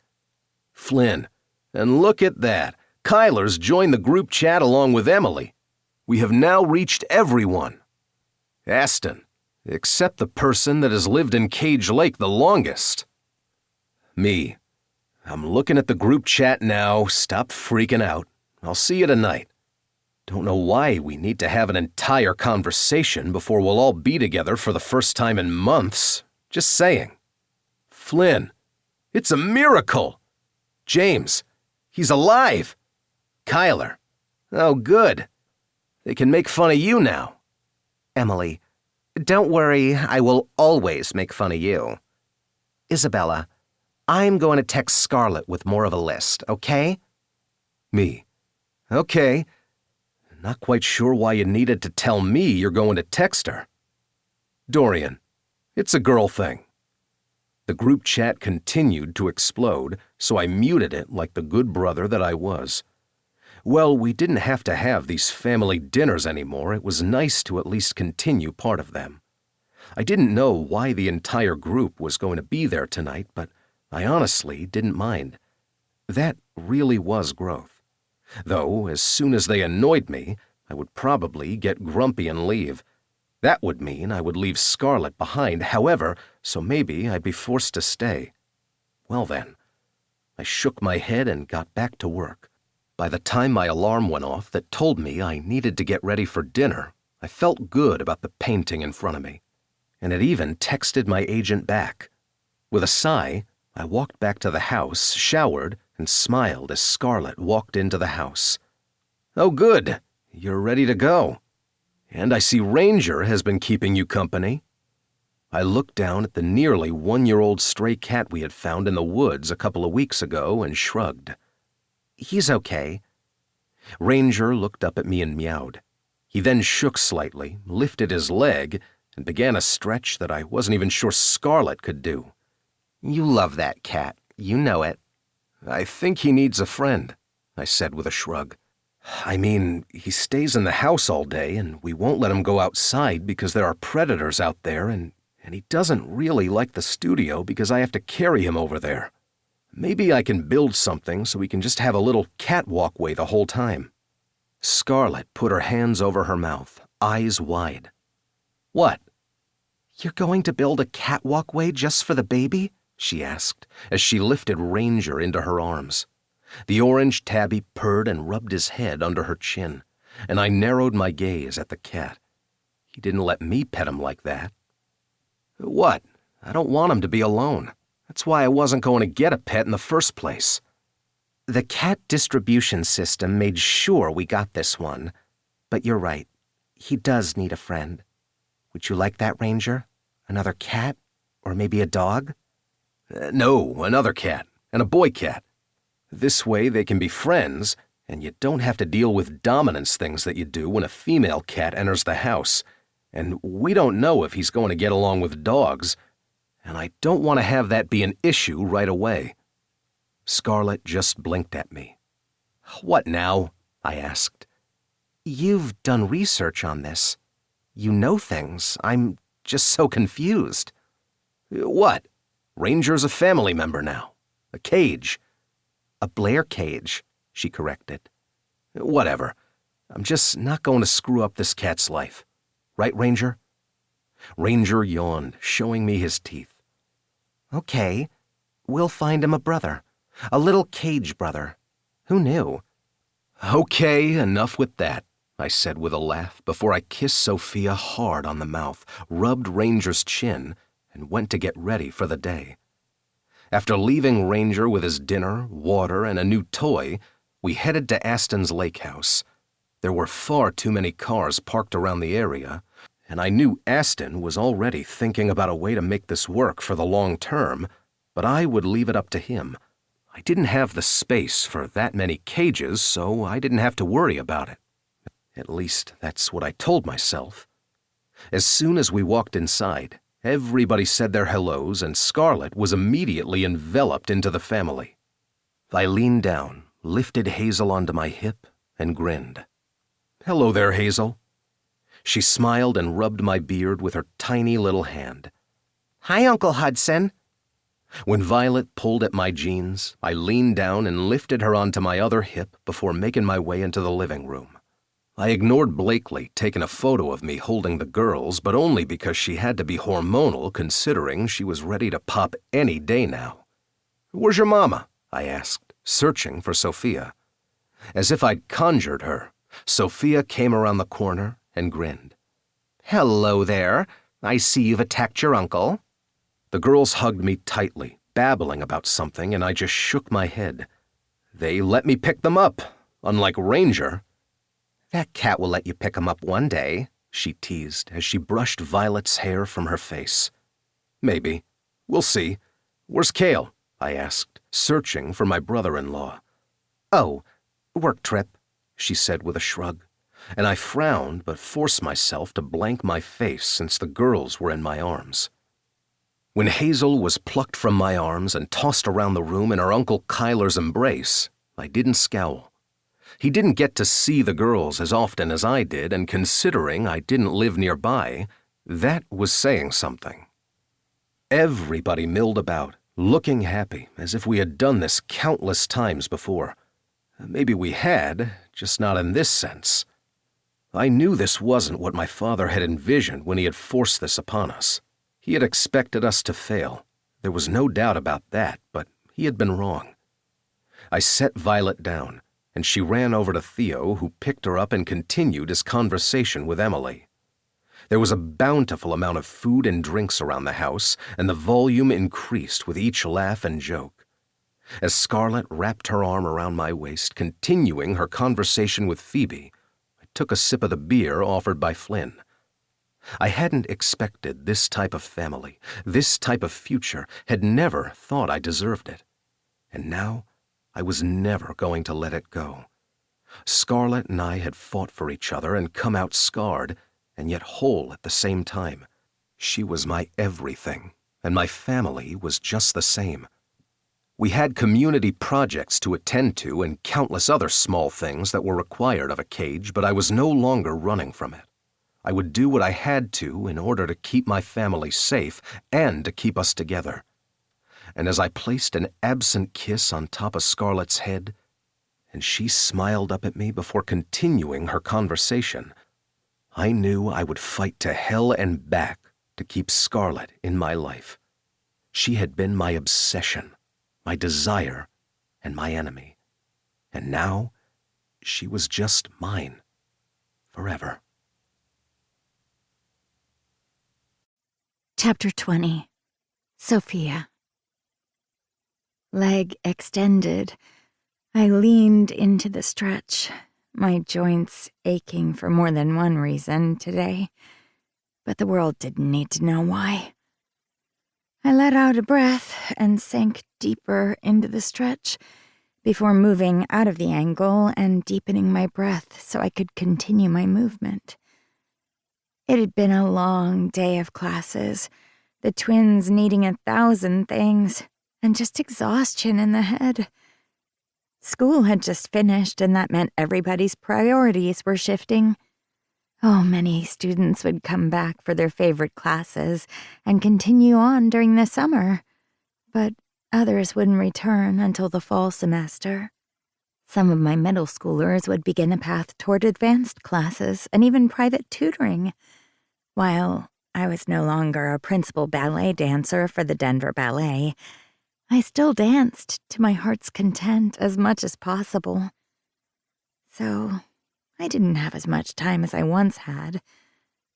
Flynn, and look at that. Kyler's joined the group chat along with Emily. We have now reached everyone. Aston, except the person that has lived in Cage Lake the longest. Me. I'm looking at the group chat now. Stop freaking out. I'll see you tonight. Don't know why we need to have an entire conversation before we'll all be together for the first time in months. Just saying. Flynn, it's a miracle. James, he's alive. Kyler, oh good. They can make fun of you now. Emily, don't worry, I will always make fun of you. Isabella, I'm going to text Scarlett with more of a list, okay? Me. Okay. Not quite sure why you needed to tell me you're going to text her. Dorian, it's a girl thing. The group chat continued to explode, so I muted it like the good brother that I was. Well, we didn't have to have these family dinners anymore. It was nice to at least continue part of them. I didn't know why the entire group was going to be there tonight, but I honestly didn't mind. That really was growth. Though, as soon as they annoyed me, I would probably get grumpy and leave. That would mean I would leave Scarlett behind, however, so maybe I'd be forced to stay. Well then, I shook my head and got back to work. By the time my alarm went off that told me I needed to get ready for dinner, I felt good about the painting in front of me, and had even texted my agent back. With a sigh, I walked back to the house, showered, and smiled as Scarlett walked into the house. Oh good, you're ready to go. And I see Ranger has been keeping you company. I looked down at the nearly 1-year-old stray cat we had found in the woods a couple of weeks ago and shrugged. He's okay. Ranger looked up at me and meowed. He then shook slightly, lifted his leg, and began a stretch that I wasn't even sure Scarlett could do. You love that cat. You know it. I think he needs a friend, I said with a shrug. I mean, he stays in the house all day, and we won't let him go outside because there are predators out there, and he doesn't really like the studio because I have to carry him over there. Maybe I can build something so we can just have a little cat walkway the whole time. Scarlett put her hands over her mouth, eyes wide. What? You're going to build a cat walkway just for the baby? She asked, as she lifted Ranger into her arms. The orange tabby purred and rubbed his head under her chin, and I narrowed my gaze at the cat. He didn't let me pet him like that. What? I don't want him to be alone. That's why I wasn't going to get a pet in the first place. The cat distribution system made sure we got this one. But you're right. He does need a friend. Would you like that, Ranger? Another cat? Or maybe a dog? No, another cat, and a boy cat. This way they can be friends, and you don't have to deal with dominance things that you do when a female cat enters the house. And we don't know if he's going to get along with dogs, and I don't want to have that be an issue right away. Scarlett just blinked at me. What now? I asked. You've done research on this. You know things. I'm just so confused. What? Ranger's a family member now. A cage. A Blair cage, she corrected. Whatever. I'm just not going to screw up this cat's life. Right, Ranger? Ranger yawned, showing me his teeth. Okay. We'll find him a brother. A little cage brother. Who knew? Okay, enough with that, I said with a laugh before I kissed Sophia hard on the mouth, rubbed Ranger's chin, and went to get ready for the day. After leaving Ranger with his dinner, water, and a new toy, we headed to Aston's lake house. There were far too many cars parked around the area, and I knew Aston was already thinking about a way to make this work for the long term, but I would leave it up to him. I didn't have the space for that many cages, so I didn't have to worry about it. At least, that's what I told myself. As soon as we walked inside, everybody said their hellos, and Scarlett was immediately enveloped into the family. I leaned down, lifted Hazel onto my hip, and grinned. "Hello there, Hazel." She smiled and rubbed my beard with her tiny little hand. Hi, Uncle Hudson. When Violet pulled at my jeans, I leaned down and lifted her onto my other hip before making my way into the living room. I ignored Blakely taking a photo of me holding the girls, but only because she had to be hormonal considering she was ready to pop any day now. "Where's your mama?" I asked, searching for Sophia. As if I'd conjured her, Sophia came around the corner and grinned. Hello there. I see you've attacked your uncle. The girls hugged me tightly, babbling about something, and I just shook my head. They let me pick them up, unlike Ranger. That cat will let you pick him up one day, she teased as she brushed Violet's hair from her face. Maybe. We'll see. Where's Cale? I asked, searching for my brother-in-law. Oh, work trip, she said with a shrug, and I frowned but forced myself to blank my face since the girls were in my arms. When Hazel was plucked from my arms and tossed around the room in her Uncle Kyler's embrace, I didn't scowl. He didn't get to see the girls as often as I did, and considering I didn't live nearby, that was saying something. Everybody milled about, looking happy, as if we had done this countless times before. Maybe we had, just not in this sense. I knew this wasn't what my father had envisioned when he had forced this upon us. He had expected us to fail. There was no doubt about that, but he had been wrong. I set Violet down, and she ran over to Theo, who picked her up and continued his conversation with Emily. There was a bountiful amount of food and drinks around the house, and the volume increased with each laugh and joke. As Scarlett wrapped her arm around my waist, continuing her conversation with Phoebe, I took a sip of the beer offered by Flynn. I hadn't expected this type of family, this type of future, had never thought I deserved it. And now, I was never going to let it go. Scarlett and I had fought for each other and come out scarred, and yet whole at the same time. She was my everything, and my family was just the same. We had community projects to attend to and countless other small things that were required of a cage, but I was no longer running from it. I would do what I had to in order to keep my family safe and to keep us together. And as I placed an absent kiss on top of Scarlett's head, and she smiled up at me before continuing her conversation, I knew I would fight to hell and back to keep Scarlett in my life. She had been my obsession, my desire, and my enemy. And now, she was just mine, forever. Chapter 20. Sophia. Leg extended, I leaned into the stretch, my joints aching for more than one reason today, but the world didn't need to know why. I let out a breath and sank deeper into the stretch before moving out of the angle and deepening my breath so I could continue my movement. It had been a long day of classes, the twins needing 1,000 things, and just exhaustion in the head. School had just finished, and that meant everybody's priorities were shifting. Oh, many students would come back for their favorite classes and continue on during the summer, but others wouldn't return until the fall semester. Some of my middle schoolers would begin a path toward advanced classes and even private tutoring, while I was no longer a principal ballet dancer for the Denver Ballet. I still danced to my heart's content as much as possible. So, I didn't have as much time as I once had,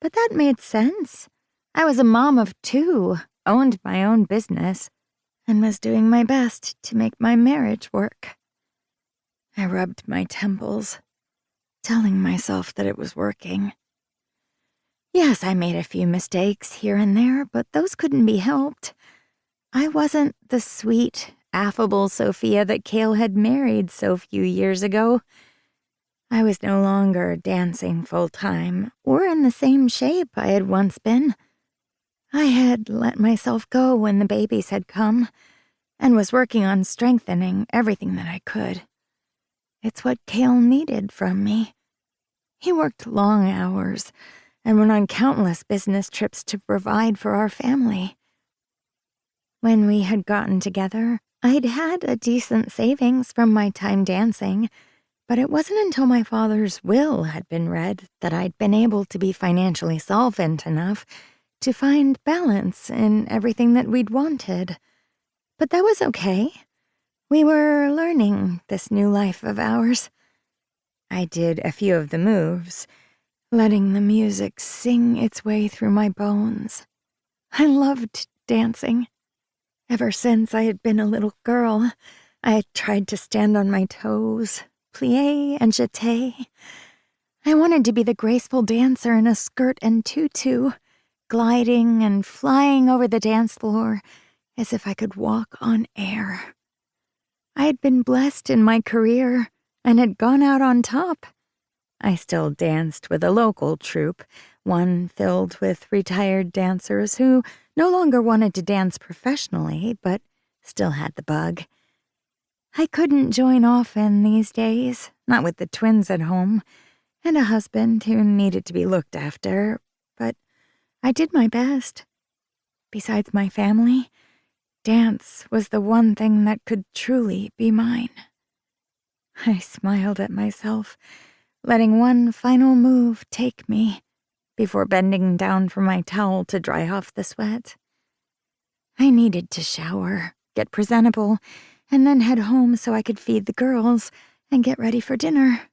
but that made sense. I was a mom of 2, owned my own business, and was doing my best to make my marriage work. I rubbed my temples, telling myself that it was working. Yes, I made a few mistakes here and there, but those couldn't be helped. I wasn't the sweet, affable Sophia that Cale had married so few years ago. I was no longer dancing full-time or in the same shape I had once been. I had let myself go when the babies had come and was working on strengthening everything that I could. It's what Cale needed from me. He worked long hours and went on countless business trips to provide for our family. When we had gotten together, I'd had a decent savings from my time dancing, but it wasn't until my father's will had been read that I'd been able to be financially solvent enough to find balance in everything that we'd wanted. But that was okay. We were learning this new life of ours. I did a few of the moves, letting the music sing its way through my bones. I loved dancing. Ever since I had been a little girl, I had tried to stand on my toes, plie and jeté. I wanted to be the graceful dancer in a skirt and tutu, gliding and flying over the dance floor as if I could walk on air. I had been blessed in my career and had gone out on top. I still danced with a local troupe, one filled with retired dancers who no longer wanted to dance professionally, but still had the bug. I couldn't join often these days, not with the twins at home, and a husband who needed to be looked after, but I did my best. Besides my family, dance was the one thing that could truly be mine. I smiled at myself, letting one final move take me, before bending down for my towel to dry off the sweat. I needed to shower, get presentable, and then head home so I could feed the girls and get ready for dinner.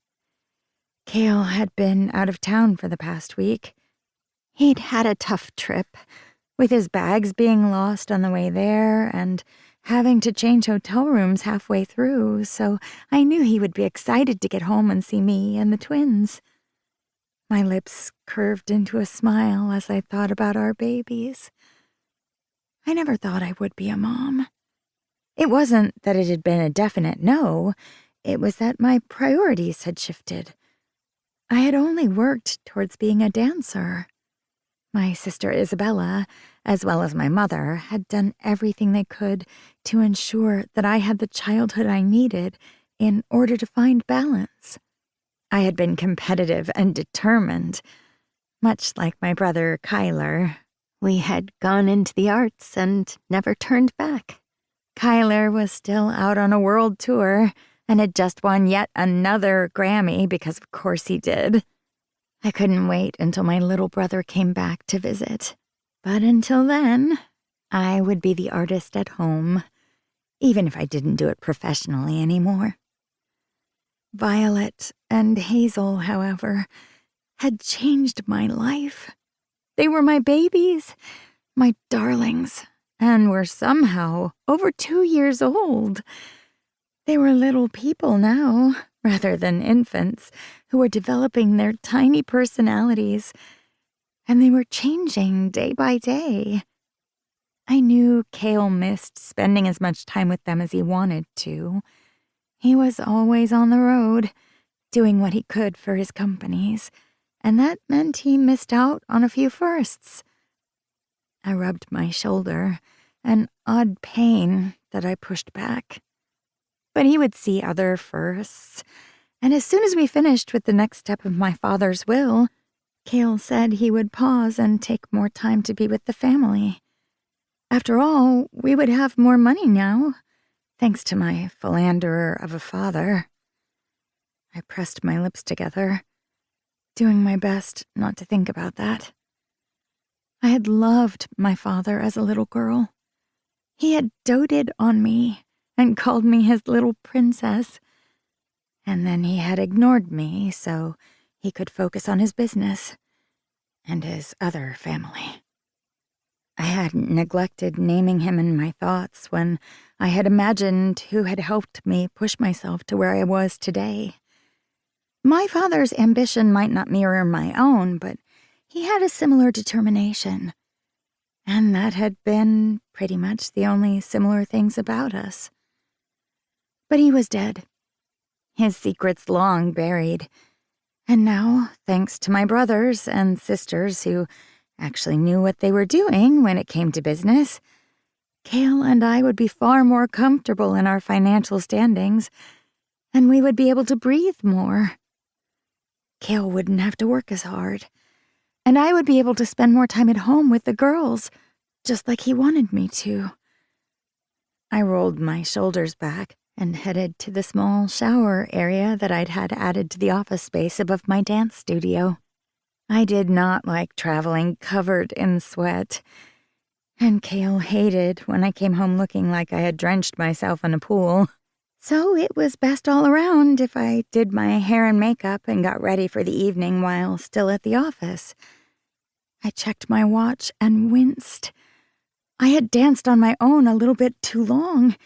Cale had been out of town for the past week. He'd had a tough trip, with his bags being lost on the way there and having to change hotel rooms halfway through, so I knew he would be excited to get home and see me and the twins. My lips curved into a smile as I thought about our babies. I never thought I would be a mom. It wasn't that it had been a definite no, it was that my priorities had shifted. I had only worked towards being a dancer. My sister Isabella, as well as my mother, had done everything they could to ensure that I had the childhood I needed in order to find balance. I had been competitive and determined. Much like my brother Kyler, we had gone into the arts and never turned back. Kyler was still out on a world tour and had just won yet another Grammy because of course he did. I couldn't wait until my little brother came back to visit. But until then, I would be the artist at home, even if I didn't do it professionally anymore. Violet and Hazel, however, had changed my life. They were my babies, my darlings, and were somehow over 2 years old. They were little people now, rather than infants, who were developing their tiny personalities, and they were changing day by day. I knew Cale missed spending as much time with them as he wanted to. He was always on the road, doing what he could for his companies, and that meant he missed out on a few firsts. I rubbed my shoulder, an odd pain that I pushed back. But he would see other firsts, and as soon as we finished with the next step of my father's will, Cale said he would pause and take more time to be with the family. After all, we would have more money now, thanks to my philanderer of a father. I pressed my lips together, doing my best not to think about that. I had loved my father as a little girl. He had doted on me and called me his little princess. And then he had ignored me so he could focus on his business and his other family. I hadn't neglected naming him in my thoughts when I had imagined who had helped me push myself to where I was today. My father's ambition might not mirror my own, but He had a similar determination, and that had been pretty much the only similar things about us. But he was dead, his secrets long buried, and now, thanks to my brothers and sisters who actually knew what they were doing when it came to business, Cale and I would be far more comfortable in our financial standings, and we would be able to breathe more. Cale wouldn't have to work as hard, and I would be able to spend more time at home with the girls, just like he wanted me to. I rolled my shoulders back and headed to the small shower area that I'd had added to the office space above my dance studio. I did not like traveling covered in sweat, and Cale hated when I came home looking like I had drenched myself in a pool. So it was best all around if I did my hair and makeup and got ready for the evening while still at the office. I checked my watch and winced. I had danced on my own a little bit too long,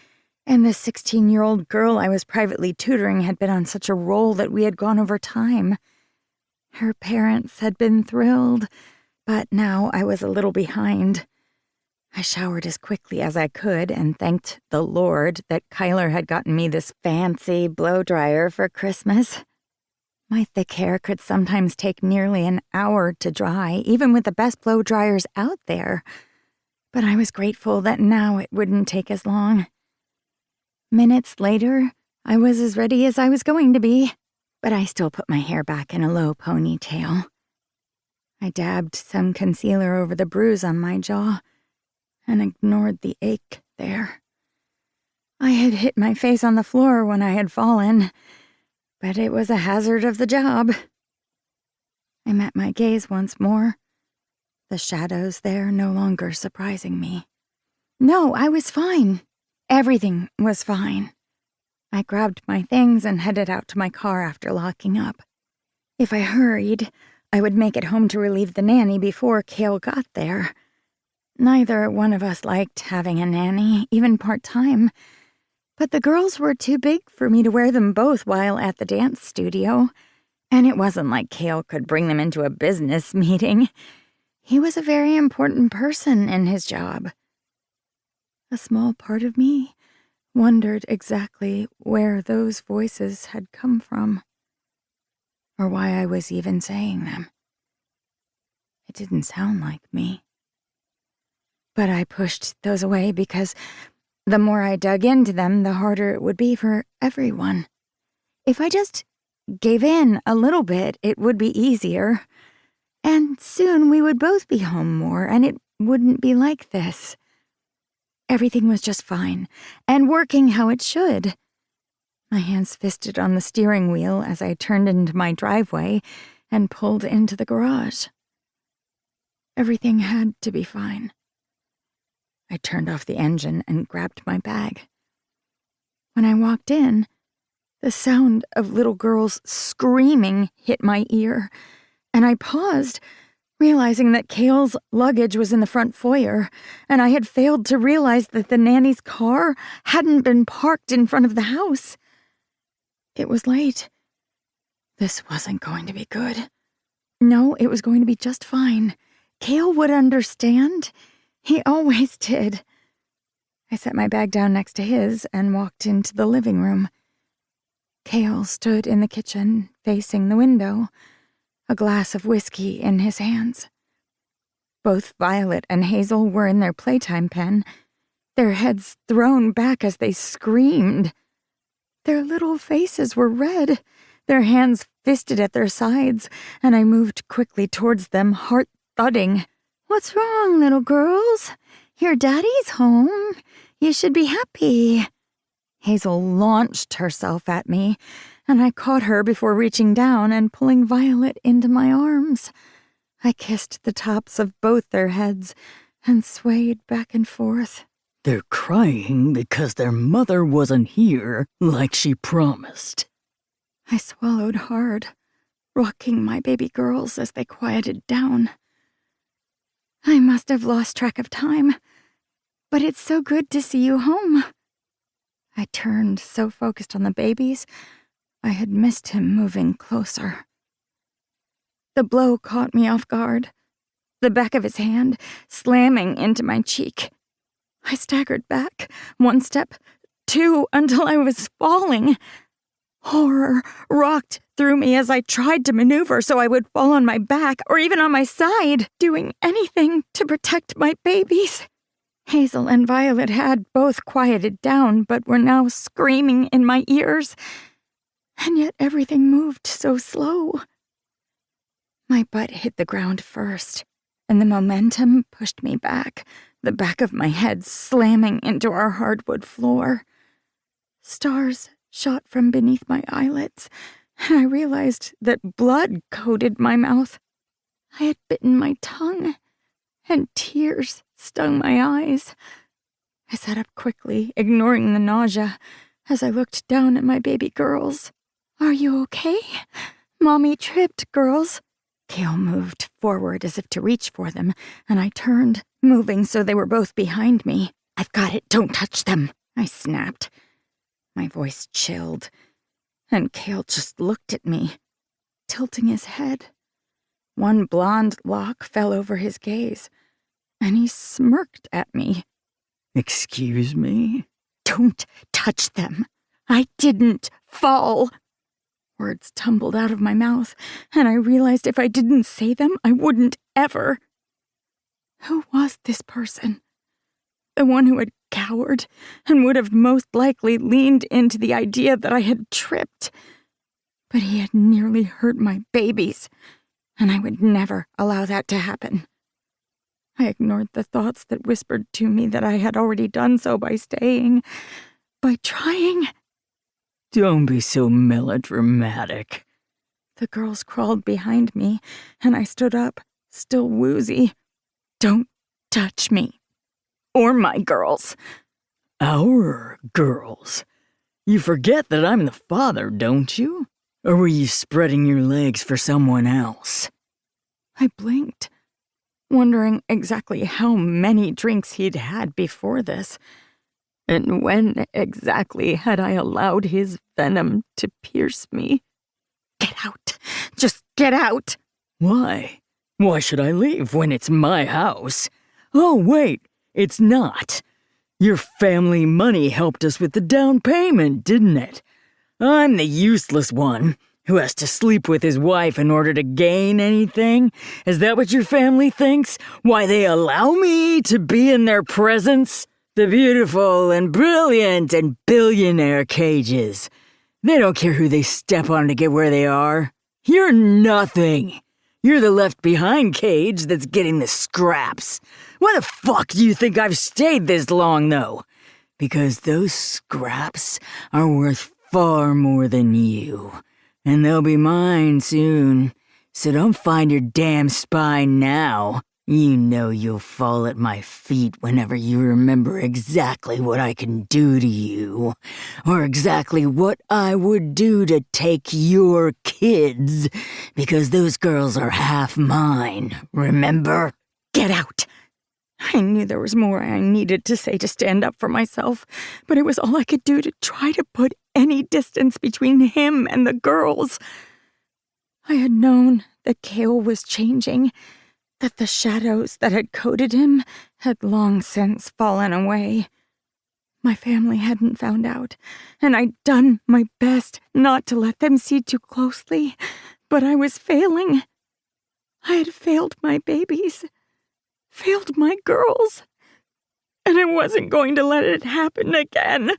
and the 16-year-old girl I was privately tutoring had been on such a roll that we had gone over time. Her parents had been thrilled, but now I was a little behind. I showered as quickly as I could and thanked the Lord that Kyler had gotten me this fancy blow dryer for Christmas. My thick hair could sometimes take nearly an hour to dry, even with the best blow dryers out there. But I was grateful that now it wouldn't take as long. Minutes later, I was as ready as I was going to be, but I still put my hair back in a low ponytail. I dabbed some concealer over the bruise on my jaw and ignored the ache there. I had hit my face on the floor when I had fallen, but it was a hazard of the job. I met my gaze once more, the shadows there no longer surprising me. No, I was fine. Everything was fine. I grabbed my things and headed out to my car after locking up. If I hurried, I would make it home to relieve the nanny before Cale got there. Neither one of us liked having a nanny, even part-time, but the girls were too big for me to wear them both while at the dance studio, and it wasn't like Cale could bring them into a business meeting. He was a very important person in his job. A small part of me wondered exactly where those voices had come from, or why I was even saying them. It didn't sound like me. But I pushed those away because the more I dug into them, the harder it would be for everyone. If I just gave in a little bit, it would be easier. And soon we would both be home more, and it wouldn't be like this. Everything was just fine, and working how it should. My hands fisted on the steering wheel as I turned into my driveway and pulled into the garage. Everything had to be fine. I turned off the engine and grabbed my bag. When I walked in, the sound of little girls screaming hit my ear, and I paused, realizing that Cale's luggage was in the front foyer, and I had failed to realize that the nanny's car hadn't been parked in front of the house. It was late. This wasn't going to be good. No, it was going to be just fine. Cale would understand. He always did. I set my bag down next to his and walked into the living room. Cale stood in the kitchen, facing the window, a glass of whiskey in his hands. Both Violet and Hazel were in their playtime pen, their heads thrown back as they screamed. Their little faces were red, their hands fisted at their sides, and I moved quickly towards them, heart thudding. "What's wrong, little girls? Your daddy's home. You should be happy." Hazel launched herself at me, and I caught her before reaching down and pulling Violet into my arms. I kissed the tops of both their heads and swayed back and forth. They're crying because their mother wasn't here like she promised. I swallowed hard, rocking my baby girls as they quieted down. I must have lost track of time, but it's so good to see you home. I turned, so focused on the babies, I had missed him moving closer. The blow caught me off guard, the back of his hand slamming into my cheek. I staggered back, 1 step, 2, until I was falling. Horror rocked through me as I tried to maneuver so I would fall on my back or even on my side, doing anything to protect my babies. Hazel and Violet had both quieted down, but were now screaming in my ears. And yet everything moved so slow. My butt hit the ground first, and the momentum pushed me back, the back of my head slamming into our hardwood floor. Stars shot from beneath my eyelids, and I realized that blood coated my mouth. I had bitten my tongue, and tears stung my eyes. I sat up quickly, ignoring the nausea, as I looked down at my baby girls. "Are you okay? Mommy tripped, girls." Cale moved forward as if to reach for them, and I turned, moving so they were both behind me. "I've got it, don't touch them," I snapped. My voice chilled, and Cale just looked at me, tilting his head. One blonde lock fell over his gaze, and he smirked at me. Excuse me? "Don't touch them. I didn't fall." Words tumbled out of my mouth, and I realized if I didn't say them, I wouldn't ever. Who was this person? The one who had cowered and would have most likely leaned into the idea that I had tripped. But he had nearly hurt my babies, and I would never allow that to happen. I ignored the thoughts that whispered to me that I had already done so by staying, by trying. Don't be so melodramatic. The girls crawled behind me, and I stood up, still woozy. "Don't touch me. Or my girls." Our girls? You forget that I'm the father, don't you? Or were you spreading your legs for someone else? I blinked, wondering exactly how many drinks he'd had before this, and when exactly had I allowed his venom to pierce me. "Get out! Just get out!" Why? Why should I leave when it's my house? Oh, wait, it's not. Your family money helped us with the down payment, didn't it? I'm the useless one who has to sleep with his wife in order to gain anything. Is that what your family thinks? Why they allow me to be in their presence? The beautiful and brilliant and billionaire cages. They don't care who they step on to get where they are. You're nothing. You're the left-behind cage that's getting the scraps. Why the fuck do you think I've stayed this long, though? Because those scraps are worth far more than you. And they'll be mine soon. So don't find your damn spine now. You know you'll fall at my feet whenever you remember exactly what I can do to you, or exactly what I would do to take your kids, because those girls are half mine, remember? "Get out!" I knew there was more I needed to say to stand up for myself, but it was all I could do to try to put any distance between him and the girls. I had known that Cale was changing, that the shadows that had coated him had long since fallen away. My family hadn't found out, and I'd done my best not to let them see too closely, but I was failing. I had failed my babies, failed my girls, and I wasn't going to let it happen again.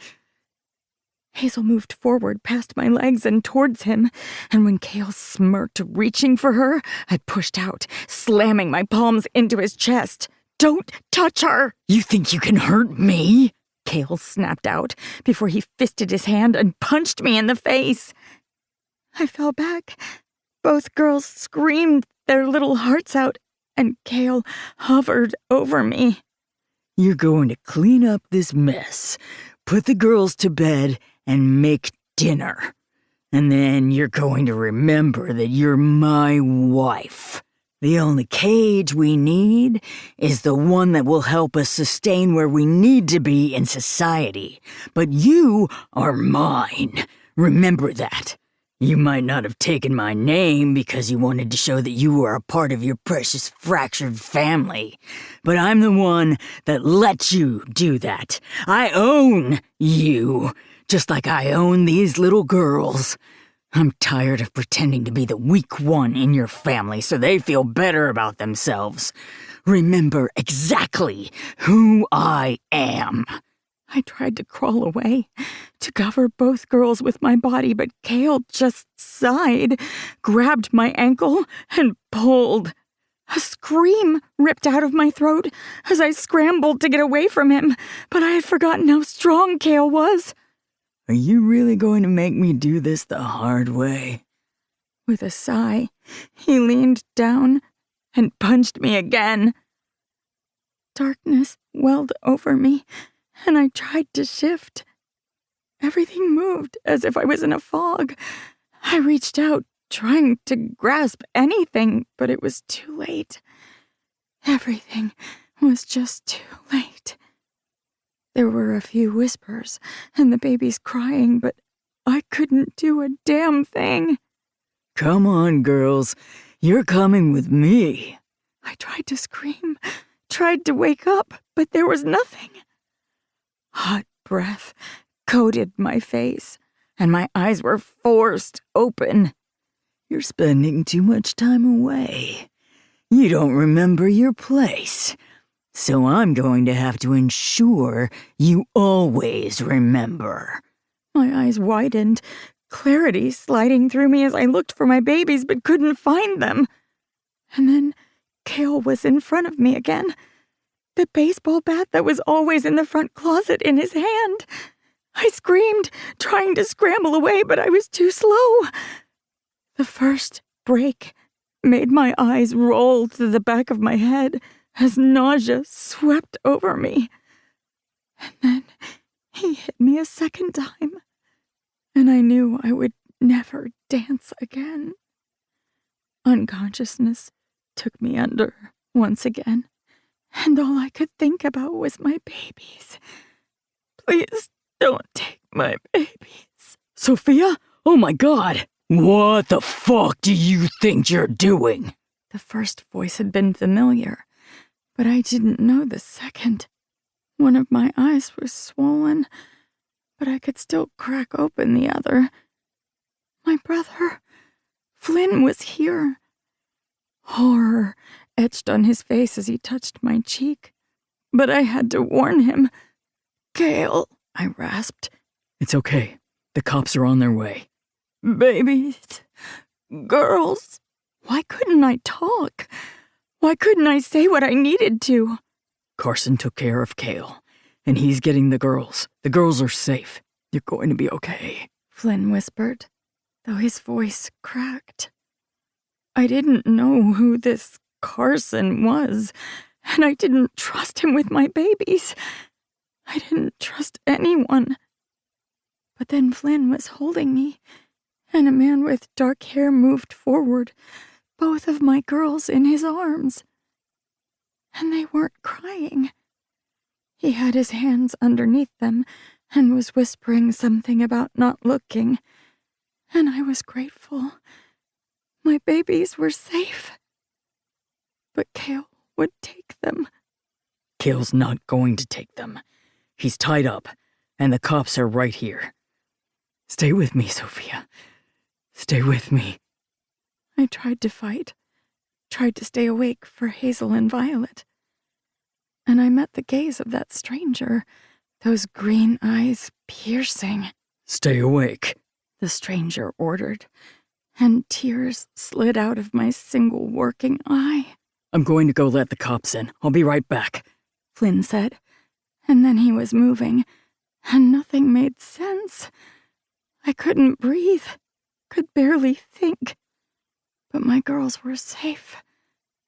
Hazel moved forward past my legs and towards him, and when Cale smirked, reaching for her, I pushed out, slamming my palms into his chest. "Don't touch her!" You think you can hurt me? Cale snapped out before he fisted his hand and punched me in the face. I fell back. Both girls screamed their little hearts out, and Cale hovered over me. You're going to clean up this mess, put the girls to bed, and make dinner. And then you're going to remember that you're my wife. The only cage we need is the one that will help us sustain where we need to be in society. But you are mine. Remember that. You might not have taken my name because you wanted to show that you were a part of your precious fractured family, but I'm the one that let you do that. I own you, just like I own these little girls. I'm tired of pretending to be the weak one in your family so they feel better about themselves. Remember exactly who I am. I tried to crawl away, to cover both girls with my body, but Cale just sighed, grabbed my ankle, and pulled. A scream ripped out of my throat as I scrambled to get away from him, but I had forgotten how strong Cale was. Are you really going to make me do this the hard way? With a sigh, he leaned down and punched me again. Darkness welled over me, and I tried to shift. Everything moved as if I was in a fog. I reached out, trying to grasp anything, but it was too late. Everything was just too late. There were a few whispers and the babies crying, but I couldn't do a damn thing. Come on, girls. You're coming with me. I tried to scream, tried to wake up, but there was nothing. Hot breath coated my face, and my eyes were forced open. You're spending too much time away. You don't remember your place. So I'm going to have to ensure you always remember. My eyes widened, clarity sliding through me as I looked for my babies but couldn't find them. And then Cale was in front of me again, the baseball bat that was always in the front closet in his hand. I screamed, trying to scramble away, but I was too slow. The first break made my eyes roll to the back of my head as nausea swept over me. And then he hit me a second time, and I knew I would never dance again. Unconsciousness took me under once again, and all I could think about was my babies. Please don't take my babies. Sophia? Oh my God! What the fuck do you think you're doing? The first voice had been familiar, but I didn't know the second. One of my eyes was swollen, but I could still crack open the other. My brother, Flynn, was here. Horror etched on his face as he touched my cheek, but I had to warn him. Cale, I rasped. It's okay. The cops are on their way. Babies, girls. Why couldn't I talk? Why couldn't I say what I needed to? Carson took care of Cale, and he's getting the girls. The girls are safe. You're going to be okay. Flynn whispered, though his voice cracked. I didn't know who this Carson was, and I didn't trust him with my babies. I didn't trust anyone. But then Flynn was holding me, and a man with dark hair moved forward, both of my girls in his arms. And they weren't crying. He had his hands underneath them and was whispering something about not looking, and I was grateful. My babies were safe. But Cale would take them. Cale's not going to take them. He's tied up, and the cops are right here. Stay with me, Sophia. Stay with me. I tried to fight, tried to stay awake for Hazel and Violet. And I met the gaze of that stranger, those green eyes piercing. Stay awake, the stranger ordered, and tears slid out of my single working eye. I'm going to go let the cops in. I'll be right back, Flynn said, and then he was moving, and nothing made sense. I couldn't breathe, could barely think. But my girls were safe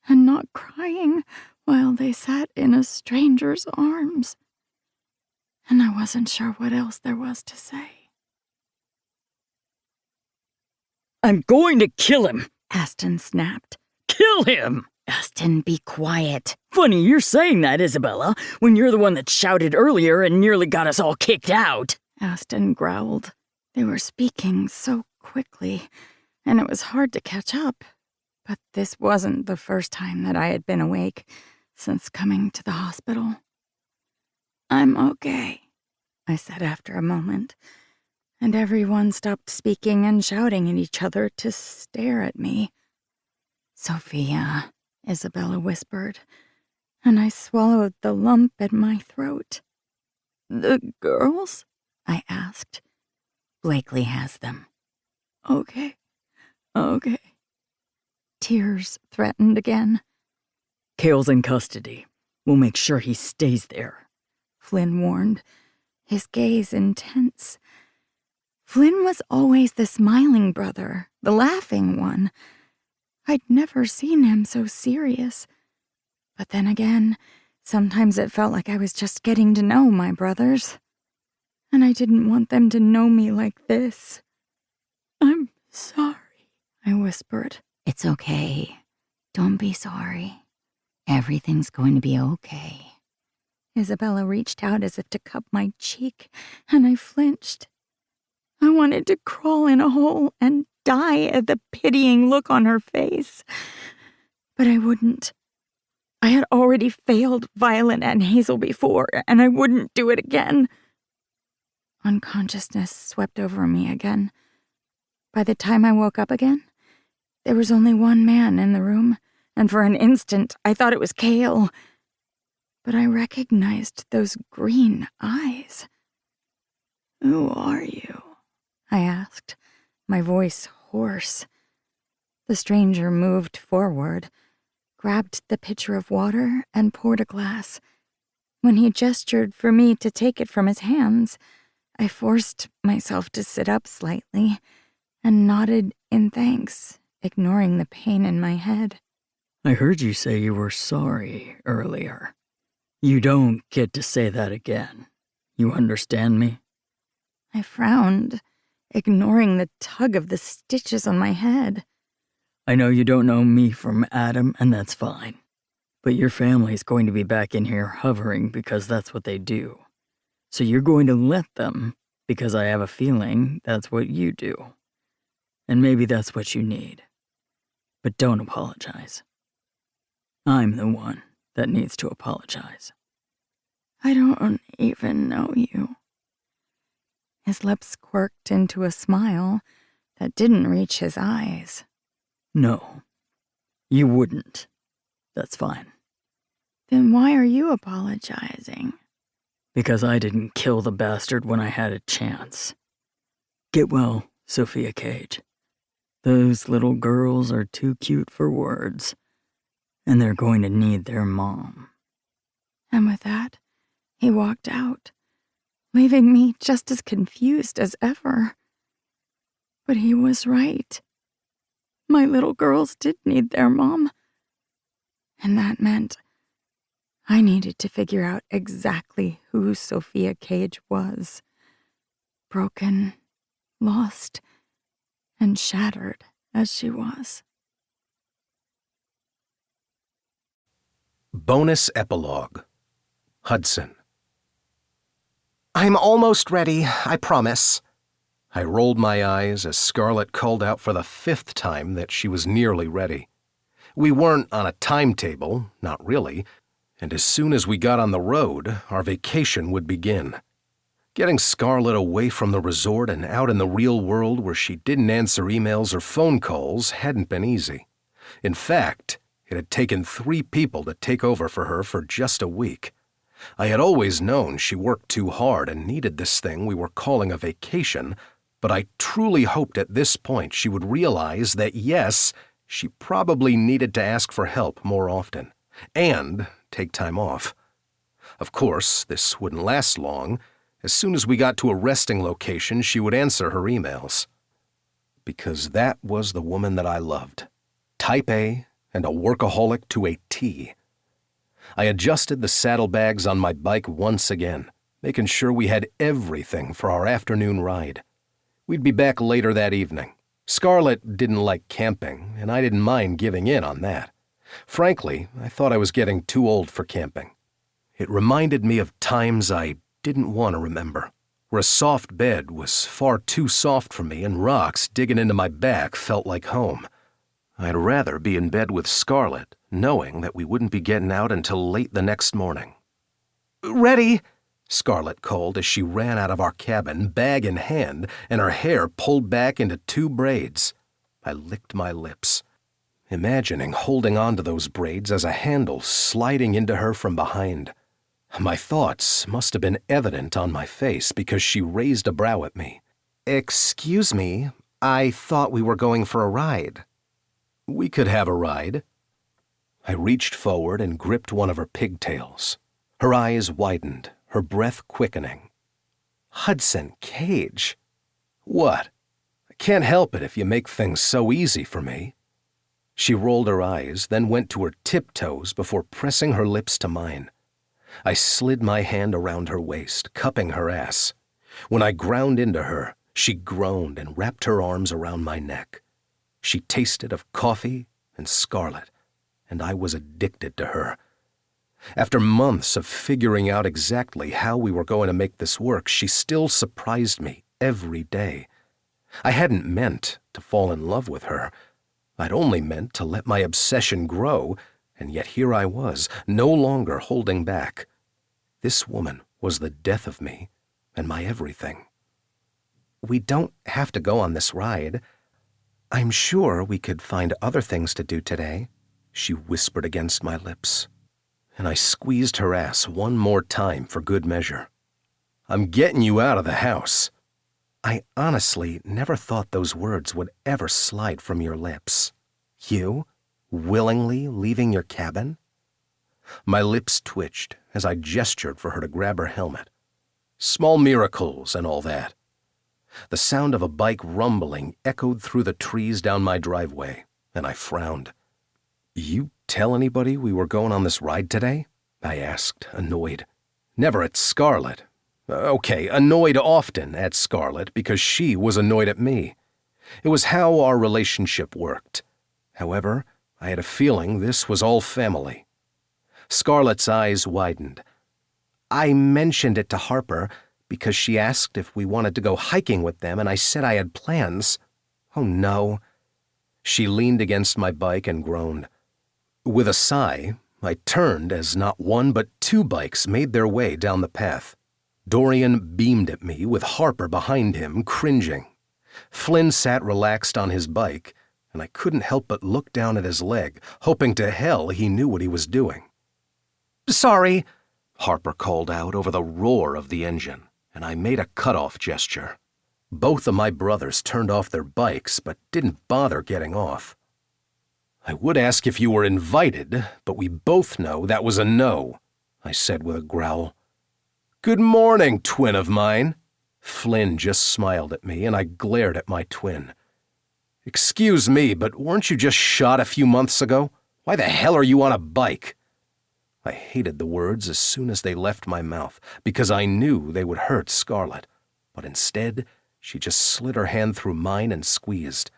and not crying while they sat in a stranger's arms. And I wasn't sure what else there was to say. I'm going to kill him, Aston snapped. Kill him! Aston, be quiet. Funny you're saying that, Isabella, when you're the one that shouted earlier and nearly got us all kicked out. Aston growled. They were speaking so quickly, and it was hard to catch up. But this wasn't the first time that I had been awake since coming to the hospital. "I'm okay," I said after a moment, and everyone stopped speaking and shouting at each other to stare at me. "Sophia," Isabella whispered, and I swallowed the lump at my throat. "The girls?" I asked. "Blakely has them." Okay. Tears threatened again. Cale's in custody. We'll make sure he stays there," Flynn warned, his gaze intense. Flynn was always the smiling brother, the laughing one. I'd never seen him so serious. But then again, sometimes it felt like I was just getting to know my brothers. And I didn't want them to know me like this. "I'm sorry," I whispered. "It's okay. Don't be sorry. Everything's going to be okay." Isabella reached out as if to cup my cheek, and I flinched. I wanted to crawl in a hole and die at the pitying look on her face. But I wouldn't. I had already failed Violet and Hazel before, and I wouldn't do it again. Unconsciousness swept over me again. By the time I woke up again, there was only one man in the room, and for an instant I thought it was Cale. But I recognized those green eyes. "Who are you?" I asked, my voice hoarse. The stranger moved forward, grabbed the pitcher of water, and poured a glass. When he gestured for me to take it from his hands, I forced myself to sit up slightly and nodded in thanks, ignoring the pain in my head. "I heard you say you were sorry earlier. You don't get to say that again. You understand me?" I frowned, ignoring the tug of the stitches on my head. "I know you don't know me from Adam, and that's fine. But your family's going to be back in here hovering because that's what they do. So you're going to let them because I have a feeling that's what you do. And maybe that's what you need. But don't apologize. I'm the one that needs to apologize." "I don't even know you." His lips quirked into a smile that didn't reach his eyes. "No, you wouldn't. That's fine." "Then why are you apologizing?" "Because I didn't kill the bastard when I had a chance. Get well, Sophia Cage. Those little girls are too cute for words, and they're going to need their mom." And with that, he walked out, leaving me just as confused as ever. But he was right. My little girls did need their mom. And that meant I needed to figure out exactly who Sophia Cage was. Broken, lost, and shattered as she was. Bonus Epilogue. Hudson. "I'm almost ready, I promise." I rolled my eyes as Scarlett called out for the 5th time that she was nearly ready. We weren't on a timetable, not really, and as soon as we got on the road, our vacation would begin. Getting Scarlett away from the resort and out in the real world where she didn't answer emails or phone calls hadn't been easy. In fact, it had taken 3 people to take over for her for just a week. I had always known she worked too hard and needed this thing we were calling a vacation, but I truly hoped at this point she would realize that yes, she probably needed to ask for help more often, and take time off. Of course, this wouldn't last long. As soon as we got to a resting location, she would answer her emails. Because that was the woman that I loved. Type A and a workaholic to a T. I adjusted the saddlebags on my bike once again, making sure we had everything for our afternoon ride. We'd be back later that evening. Scarlett didn't like camping, and I didn't mind giving in on that. Frankly, I thought I was getting too old for camping. It reminded me of times I didn't want to remember, where a soft bed was far too soft for me and rocks digging into my back felt like home. I'd rather be in bed with Scarlett, knowing that we wouldn't be getting out until late the next morning. Ready? Scarlett called as she ran out of our cabin, bag in hand, and her hair pulled back into 2 braids. I licked my lips, imagining holding on to those braids as a handle sliding into her from behind. My thoughts must have been evident on my face because she raised a brow at me. Excuse me, I thought we were going for a ride. We could have a ride. I reached forward and gripped one of her pigtails. Her eyes widened, her breath quickening. Hudson, Cage. What? I can't help it if you make things so easy for me. She rolled her eyes, then went to her tiptoes before pressing her lips to mine. I slid my hand around her waist, cupping her ass. When I ground into her, she groaned and wrapped her arms around my neck. She tasted of coffee and Scarlett, and I was addicted to her. After months of figuring out exactly how we were going to make this work, she still surprised me every day. I hadn't meant to fall in love with her. I'd only meant to let my obsession grow, and yet here I was, no longer holding back. This woman was the death of me and my everything. We don't have to go on this ride. I'm sure we could find other things to do today, she whispered against my lips, and I squeezed her ass one more time for good measure. I'm getting you out of the house. I honestly never thought those words would ever slide from your lips. You, willingly leaving your cabin? My lips twitched as I gestured for her to grab her helmet. Small miracles and all that. The sound of a bike rumbling echoed through the trees down my driveway, and I frowned. You tell anybody we were going on this ride today? I asked, annoyed. Never at Scarlett. Okay, annoyed often at Scarlett because she was annoyed at me. It was how our relationship worked. However, I had a feeling this was all family. Scarlett's eyes widened. I mentioned it to Harper because she asked if we wanted to go hiking with them, and I said I had plans. Oh, no. She leaned against my bike and groaned. With a sigh, I turned as not one but 2 bikes made their way down the path. Dorian beamed at me with Harper behind him, cringing. Flynn sat relaxed on his bike, and I couldn't help but look down at his leg, hoping to hell he knew what he was doing. Sorry, Harper called out over the roar of the engine, and I made a cutoff gesture. Both of my brothers turned off their bikes, but didn't bother getting off. I would ask if you were invited, but we both know that was a no, I said with a growl. Good morning, twin of mine. Flynn just smiled at me, and I glared at my twin. Excuse me, but weren't you just shot a few months ago? Why the hell are you on a bike? I hated the words as soon as they left my mouth, because I knew they would hurt Scarlett. But instead, she just slid her hand through mine and squeezed.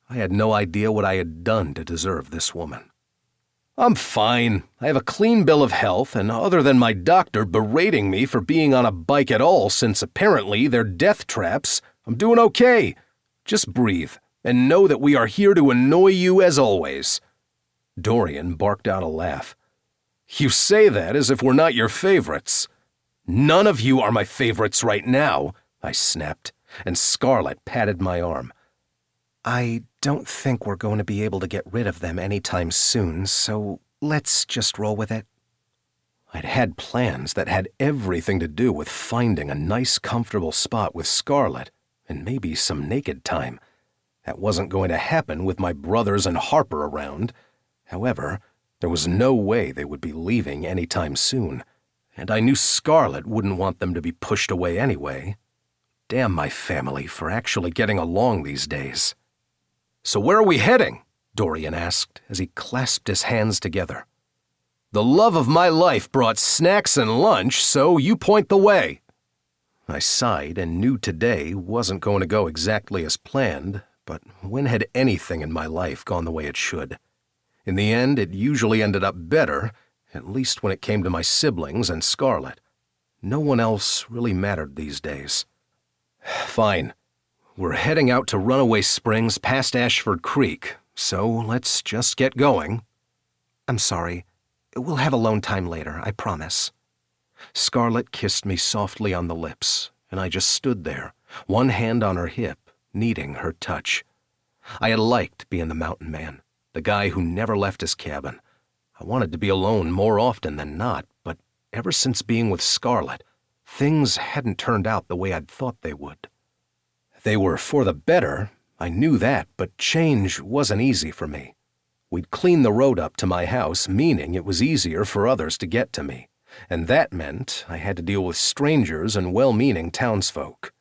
I had no idea what I had done to deserve this woman. I'm fine. I have a clean bill of health, and other than my doctor berating me for being on a bike at all since apparently they're death traps, I'm doing okay. Just breathe, and know that we are here to annoy you as always. Dorian barked out a laugh. You say that as if we're not your favorites. None of you are my favorites right now, I snapped, and Scarlett patted my arm. I don't think we're going to be able to get rid of them anytime soon, so let's just roll with it. I'd had plans that had everything to do with finding a nice, comfortable spot with Scarlett, and maybe some naked time. That wasn't going to happen with my brothers and Harper around. However, there was no way they would be leaving anytime soon, and I knew Scarlett wouldn't want them to be pushed away anyway. Damn my family for actually getting along these days. So where are we heading? Dorian asked as he clasped his hands together. The love of my life brought snacks and lunch, so you point the way. I sighed and knew today wasn't going to go exactly as planned, but when had anything in my life gone the way it should? In the end, it usually ended up better, at least when it came to my siblings and Scarlett. No one else really mattered these days. Fine. We're heading out to Runaway Springs past Ashford Creek, so let's just get going. I'm sorry. We'll have alone time later, I promise. Scarlett kissed me softly on the lips, and I just stood there, one hand on her hip, needing her touch. I had liked being the mountain man, the guy who never left his cabin. I wanted to be alone more often than not, but ever since being with Scarlett, things hadn't turned out the way I'd thought they would. They were for the better, I knew that, but change wasn't easy for me. We'd clean the road up to my house, meaning it was easier for others to get to me, and that meant I had to deal with strangers and well-meaning townsfolk.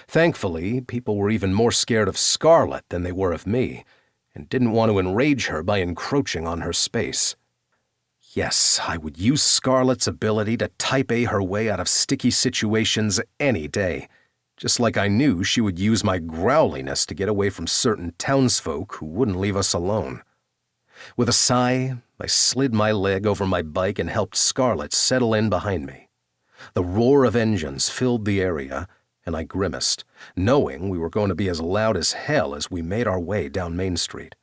Thankfully, people were even more scared of Scarlett than they were of me, and didn't want to enrage her by encroaching on her space. Yes, I would use Scarlett's ability to type A her way out of sticky situations any day, just like I knew she would use my growliness to get away from certain townsfolk who wouldn't leave us alone. With a sigh, I slid my leg over my bike and helped Scarlett settle in behind me. The roar of engines filled the area, and I grimaced, knowing we were going to be as loud as hell as we made our way down Main Street.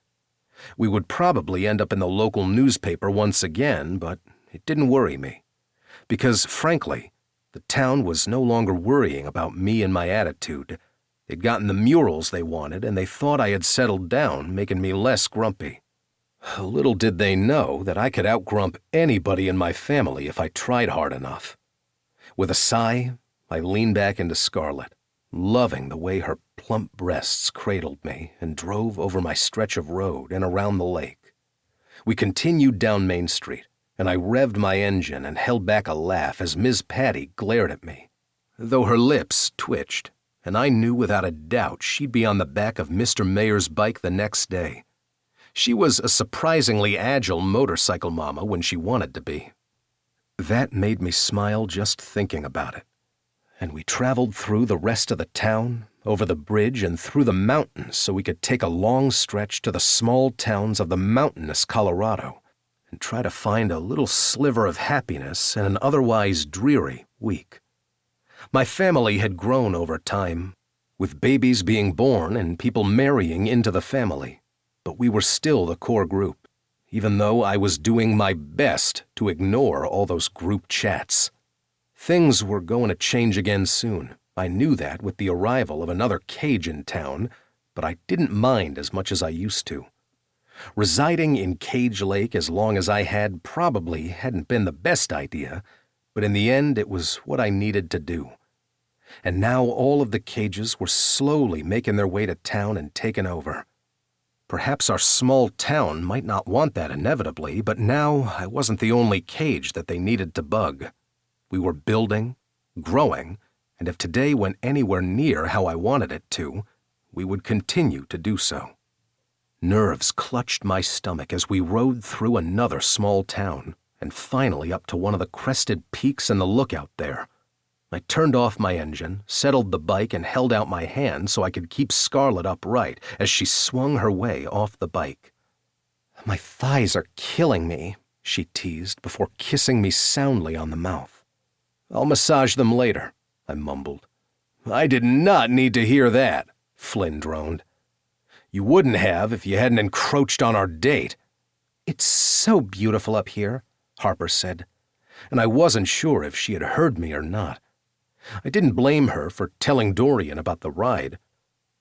We would probably end up in the local newspaper once again, but it didn't worry me. Because, frankly, the town was no longer worrying about me and my attitude. They'd gotten the murals they wanted, and they thought I had settled down, making me less grumpy. Little did they know that I could outgrump anybody in my family if I tried hard enough. With a sigh, I leaned back into Scarlett, loving the way her plump breasts cradled me, and drove over my stretch of road and around the lake. We continued down Main Street, and I revved my engine and held back a laugh as Ms. Patty glared at me, though her lips twitched, and I knew without a doubt she'd be on the back of Mr. Mayer's bike the next day. She was a surprisingly agile motorcycle mama when she wanted to be. That made me smile just thinking about it. And we traveled through the rest of the town, over the bridge and through the mountains so we could take a long stretch to the small towns of the mountainous Colorado and try to find a little sliver of happiness in an otherwise dreary week. My family had grown over time, with babies being born and people marrying into the family, but we were still the core group, even though I was doing my best to ignore all those group chats. Things were going to change again soon. I knew that with the arrival of another cage in town, but I didn't mind as much as I used to. Residing in Cage Lake as long as I had probably hadn't been the best idea, but in the end it was what I needed to do. And now all of the cages were slowly making their way to town and taking over. Perhaps our small town might not want that inevitably, but now I wasn't the only cage that they needed to bug. We were building, growing, and if today went anywhere near how I wanted it to, we would continue to do so. Nerves clutched my stomach as we rode through another small town, and finally up to one of the crested peaks in the lookout there. I turned off my engine, settled the bike, and held out my hand so I could keep Scarlett upright as she swung her way off the bike. "My thighs are killing me," she teased before kissing me soundly on the mouth. "I'll massage them later," I mumbled. "I did not need to hear that," Flynn droned. "You wouldn't have if you hadn't encroached on our date." "It's so beautiful up here," Harper said, and I wasn't sure if she had heard me or not. I didn't blame her for telling Dorian about the ride.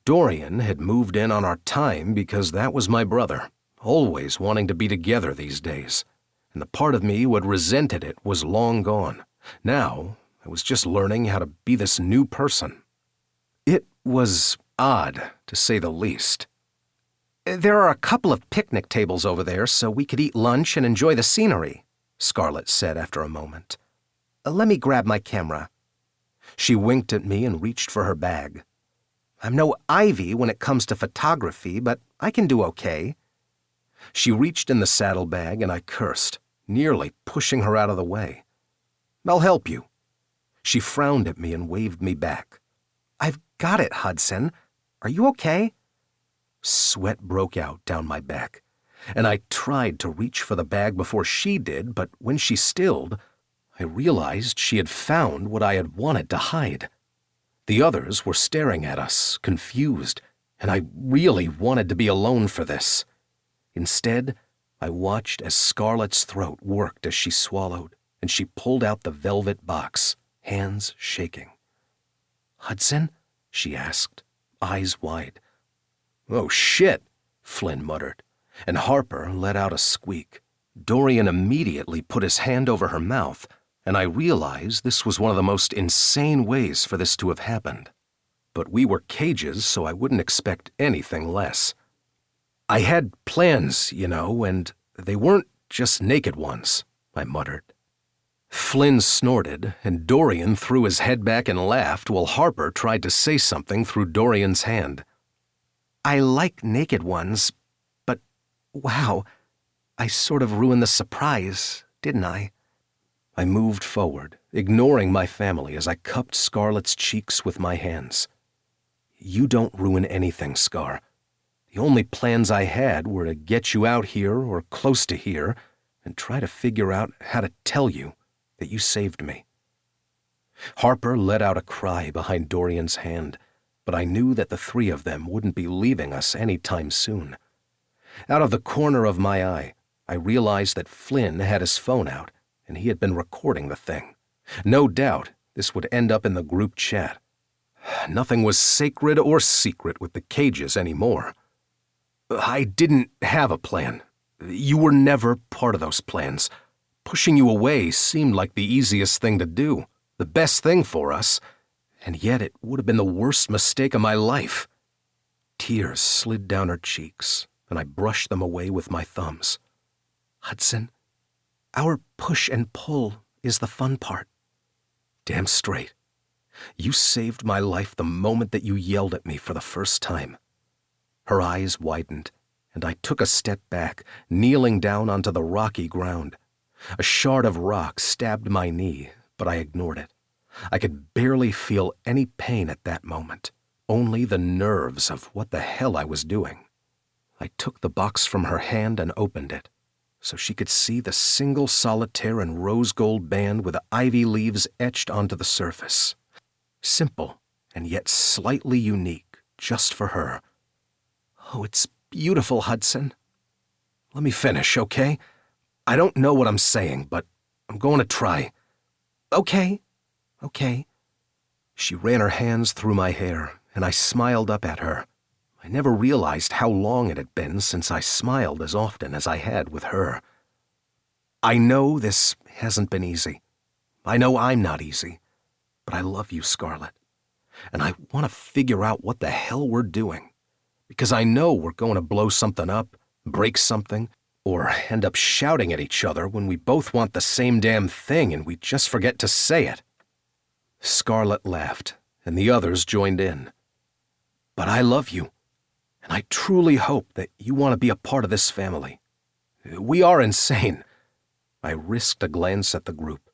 Dorian had moved in on our time because that was my brother, always wanting to be together these days, and the part of me who had resented it was long gone. Now, I was just learning how to be this new person. It was odd, to say the least. "There are a couple of picnic tables over there so we could eat lunch and enjoy the scenery," Scarlett said after a moment. "Let me grab my camera." She winked at me and reached for her bag. "I'm no Ivy when it comes to photography, but I can do okay." She reached in the saddlebag and I cursed, nearly pushing her out of the way. "I'll help you." She frowned at me and waved me back. "I've got it, Hudson. Are you okay?" Sweat broke out down my back, and I tried to reach for the bag before she did, but when she stilled, I realized she had found what I had wanted to hide. The others were staring at us, confused, and I really wanted to be alone for this. Instead, I watched as Scarlett's throat worked as she swallowed, and she pulled out the velvet box, hands shaking. "Hudson?" she asked, eyes wide. "Oh, shit," Flynn muttered, and Harper let out a squeak. Dorian immediately put his hand over her mouth, and I realized this was one of the most insane ways for this to have happened. But we were cages, so I wouldn't expect anything less. "I had plans, and they weren't just naked ones," I muttered. Flynn snorted, and Dorian threw his head back and laughed while Harper tried to say something through Dorian's hand. I like naked ones, but wow, I sort of ruined the surprise, didn't I? I moved forward, ignoring my family as I cupped Scarlett's cheeks with my hands. "You don't ruin anything, Scar. The only plans I had were to get you out here or close to here and try to figure out how to tell you that you saved me." Harper let out a cry behind Dorian's hand, but I knew that the three of them wouldn't be leaving us any time soon. Out of the corner of my eye, I realized that Flynn had his phone out, and he had been recording the thing. No doubt this would end up in the group chat. Nothing was sacred or secret with the cages anymore. "I didn't have a plan. You were never part of those plans. Pushing you away seemed like the easiest thing to do, the best thing for us, and yet it would have been the worst mistake of my life." Tears slid down her cheeks, and I brushed them away with my thumbs. "Hudson, our push and pull is the fun part." "Damn straight. You saved my life the moment that you yelled at me for the first time." Her eyes widened, and I took a step back, kneeling down onto the rocky ground. A shard of rock stabbed my knee, but I ignored it. I could barely feel any pain at that moment, only the nerves of what the hell I was doing. I took the box from her hand and opened it, so she could see the single solitaire and rose gold band with ivy leaves etched onto the surface. Simple, and yet slightly unique, just for her. "Oh, it's beautiful, Hudson." "Let me finish, okay? I don't know what I'm saying, but I'm going to try." Okay. She ran her hands through my hair, and I smiled up at her. I never realized how long it had been since I smiled as often as I had with her. "I know this hasn't been easy. I know I'm not easy, but I love you, Scarlett, and I want to figure out what the hell we're doing, because I know we're going to blow something up, break something, or end up shouting at each other when we both want the same damn thing and we just forget to say it." Scarlett laughed, and the others joined in. "But I love you, and I truly hope that you want to be a part of this family. We are insane." I risked a glance at the group.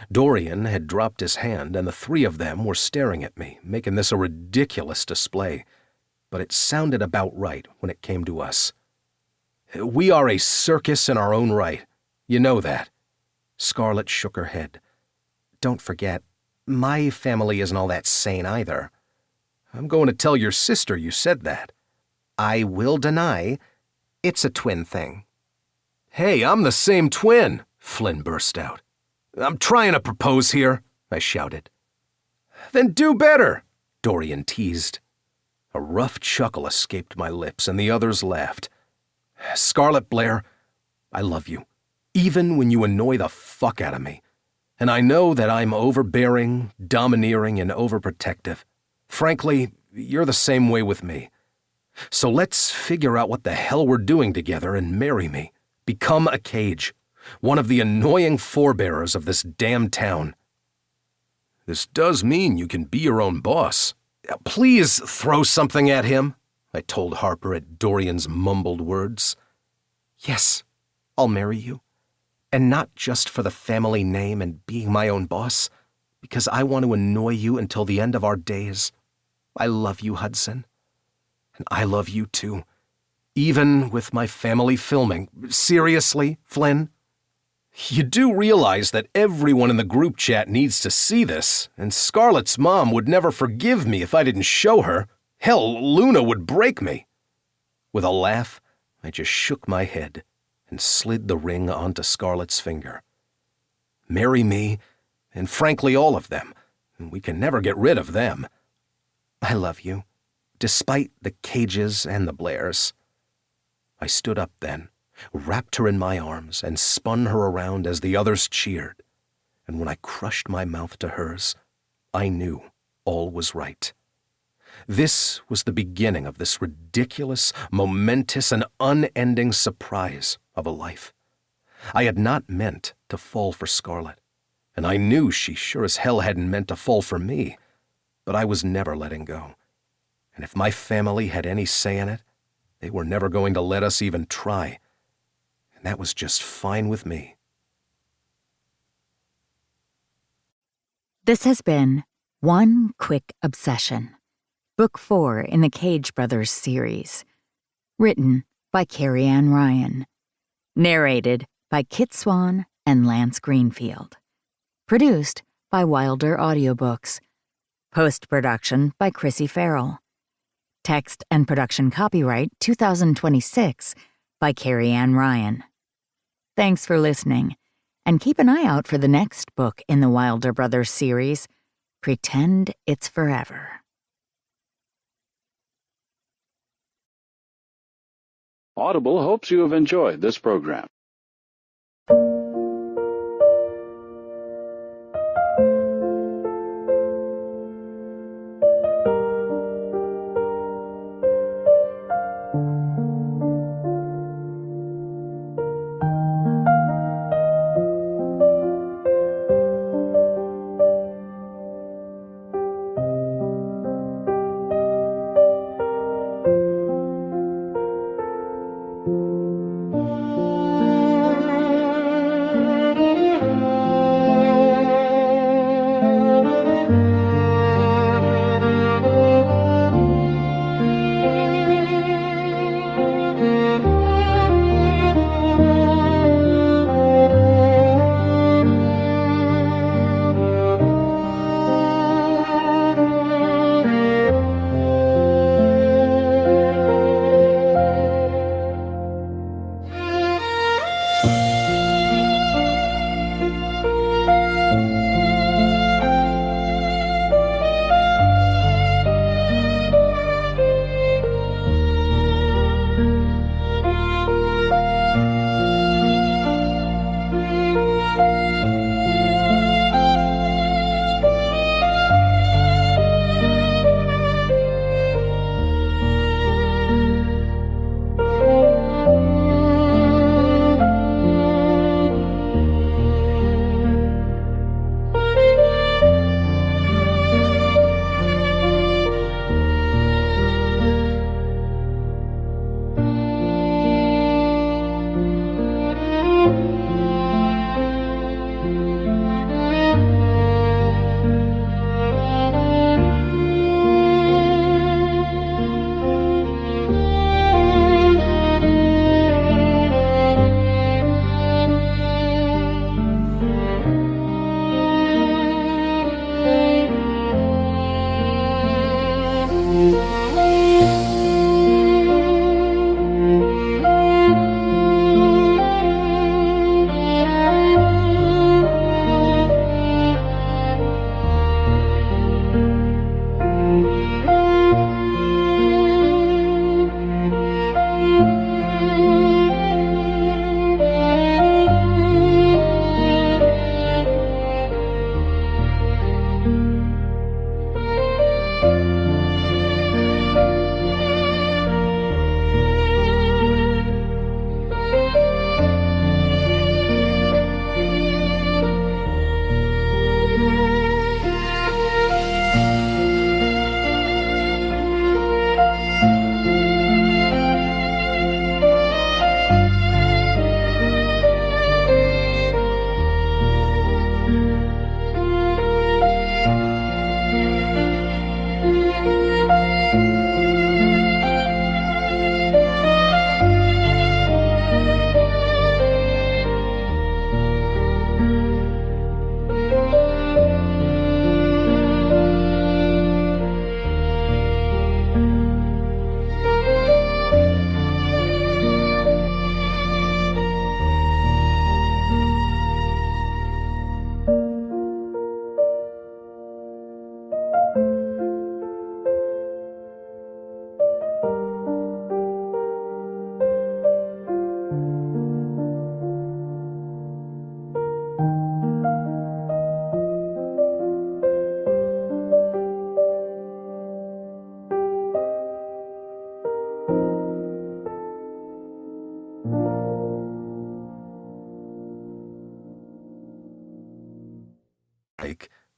Dorian had dropped his hand, and the three of them were staring at me, making this a ridiculous display, but it sounded about right when it came to us. "We are a circus in our own right. You know that." Scarlett shook her head. "Don't forget, my family isn't all that sane either." "I'm going to tell your sister you said that." "I will deny. It's a twin thing." "Hey, I'm the same twin," Flynn burst out. "I'm trying to propose here," I shouted. "Then do better," Dorian teased. A rough chuckle escaped my lips, and the others laughed. "Scarlett Blair, I love you, even when you annoy the fuck out of me. And I know that I'm overbearing, domineering, and overprotective. Frankly, you're the same way with me. So let's figure out what the hell we're doing together and marry me. Become a cage. One of the annoying forebearers of this damn town." "This does mean you can be your own boss." "Please throw something at him," I told Harper at Dorian's mumbled words. "Yes, I'll marry you. And not just for the family name and being my own boss, because I want to annoy you until the end of our days. I love you, Hudson. And I love you too. Even with my family filming. Seriously, Flynn?" You do realize that everyone in the group chat needs to see this, and Scarlett's mom would never forgive me if I didn't show her. Hell, Luna would break me. With a laugh, I just shook my head and slid the ring onto Scarlett's finger. Marry me, and frankly all of them. We can never get rid of them. I love you, despite the Cages and the Blairs. I stood up then, wrapped her in my arms, and spun her around as the others cheered. And when I crushed my mouth to hers, I knew all was right. This was the beginning of this ridiculous, momentous, and unending surprise of a life. I had not meant to fall for Scarlett, and I knew she sure as hell hadn't meant to fall for me, but I was never letting go. And if my family had any say in it, they were never going to let us even try. And that was just fine with me. This has been One Quick Obsession, Book 4 in the Cage Brothers series. Written by Carrie Ann Ryan. Narrated by Kit Swan and Lance Greenfield. Produced by Wilder Audiobooks. Post-production by Chrissy Farrell. Text and production copyright 2026 by Carrie Ann Ryan. Thanks for listening, and keep an eye out for the next book in the Wilder Brothers series, Pretend It's Forever. Audible hopes you have enjoyed this program.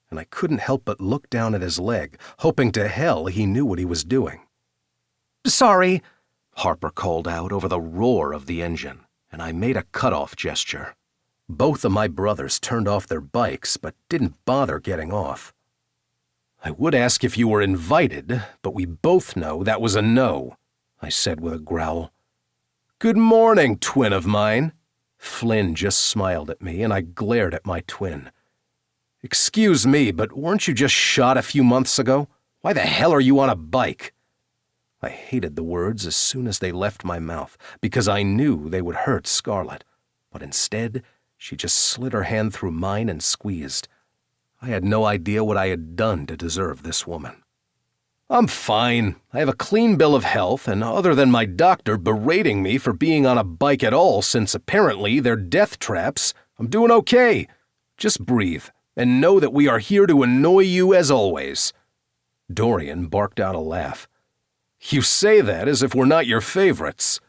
and I couldn't help but look down at his leg, hoping to hell he knew what he was doing. Sorry, Harper called out over the roar of the engine, and I made a cutoff gesture. Both of my brothers turned off their bikes, but didn't bother getting off. I would ask if you were invited, but we both know that was a no, I said with a growl. Good morning, twin of mine. Flynn just smiled at me, and I glared at my twin. Excuse me, but weren't you just shot a few months ago? Why the hell are you on a bike? I hated the words as soon as they left my mouth, because I knew they would hurt Scarlett. But instead, she just slid her hand through mine and squeezed. I had no idea what I had done to deserve this woman. I'm fine. I have a clean bill of health, and other than my doctor berating me for being on a bike at all since apparently they're death traps, I'm doing okay. Just breathe, and know that we are here to annoy you as always. Dorian barked out a laugh. You say that as if we're not your favorites.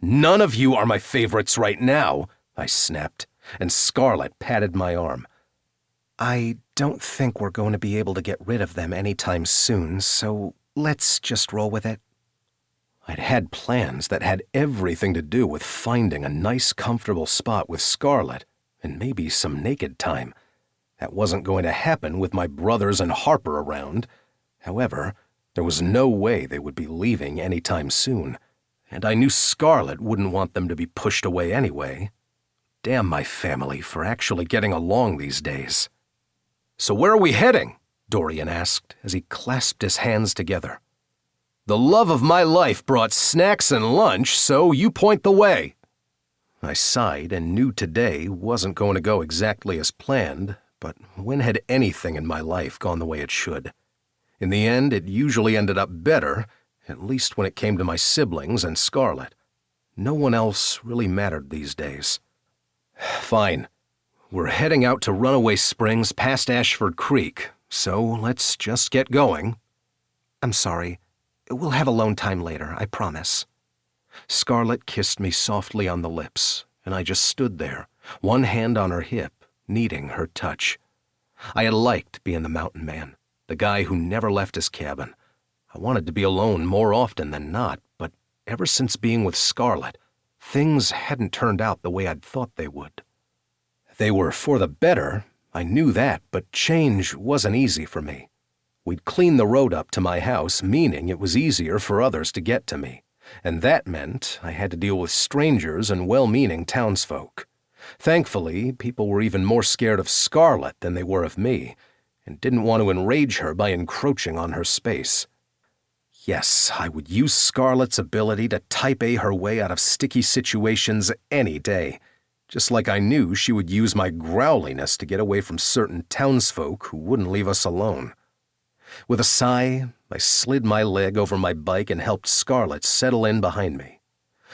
None of you are my favorites right now, I snapped, and Scarlett patted my arm. I don't think we're going to be able to get rid of them anytime soon, so let's just roll with it. I'd had plans that had everything to do with finding a nice, comfortable spot with Scarlett, and maybe some naked time. That wasn't going to happen with my brothers and Harper around. However, there was no way they would be leaving anytime soon, and I knew Scarlett wouldn't want them to be pushed away anyway. Damn my family for actually getting along these days. So where are we heading? Dorian asked as he clasped his hands together. The love of my life brought snacks and lunch, so you point the way. I sighed and knew today wasn't going to go exactly as planned, but when had anything in my life gone the way it should? In the end, it usually ended up better, at least when it came to my siblings and Scarlett. No one else really mattered these days. Fine. We're heading out to Runaway Springs past Ashford Creek, so let's just get going. I'm sorry. We'll have alone time later, I promise. Scarlett kissed me softly on the lips, and I just stood there, one hand on her hip, needing her touch. I had liked being the mountain man, the guy who never left his cabin. I wanted to be alone more often than not, but ever since being with Scarlett, things hadn't turned out the way I'd thought they would. They were for the better, I knew that, but change wasn't easy for me. We'd cleaned the road up to my house, meaning it was easier for others to get to me, and that meant I had to deal with strangers and well-meaning townsfolk. Thankfully, people were even more scared of Scarlett than they were of me, and didn't want to enrage her by encroaching on her space. Yes, I would use Scarlett's ability to type A her way out of sticky situations any day, just like I knew she would use my growliness to get away from certain townsfolk who wouldn't leave us alone. With a sigh, I slid my leg over my bike and helped Scarlett settle in behind me.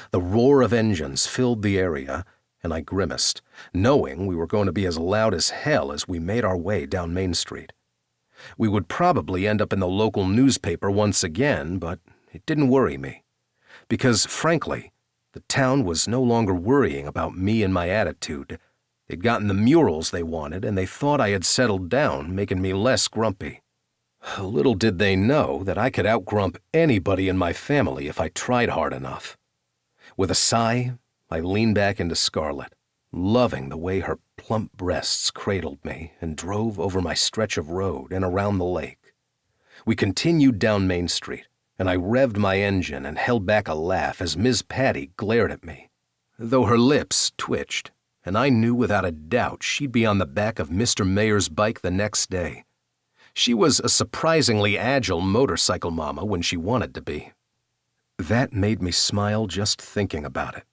The roar of engines filled the area, and I grimaced, knowing we were going to be as loud as hell as we made our way down Main Street. We would probably end up in the local newspaper once again, but it didn't worry me. Because, frankly, the town was no longer worrying about me and my attitude. They'd gotten the murals they wanted, and they thought I had settled down, making me less grumpy. Little did they know that I could outgrump anybody in my family if I tried hard enough. With a sigh, I leaned back into Scarlett, loving the way her plump breasts cradled me, and drove over my stretch of road and around the lake. We continued down Main Street, and I revved my engine and held back a laugh as Ms. Patty glared at me, though her lips twitched, and I knew without a doubt she'd be on the back of Mr. Mayer's bike the next day. She was a surprisingly agile motorcycle mama when she wanted to be. That made me smile just thinking about it.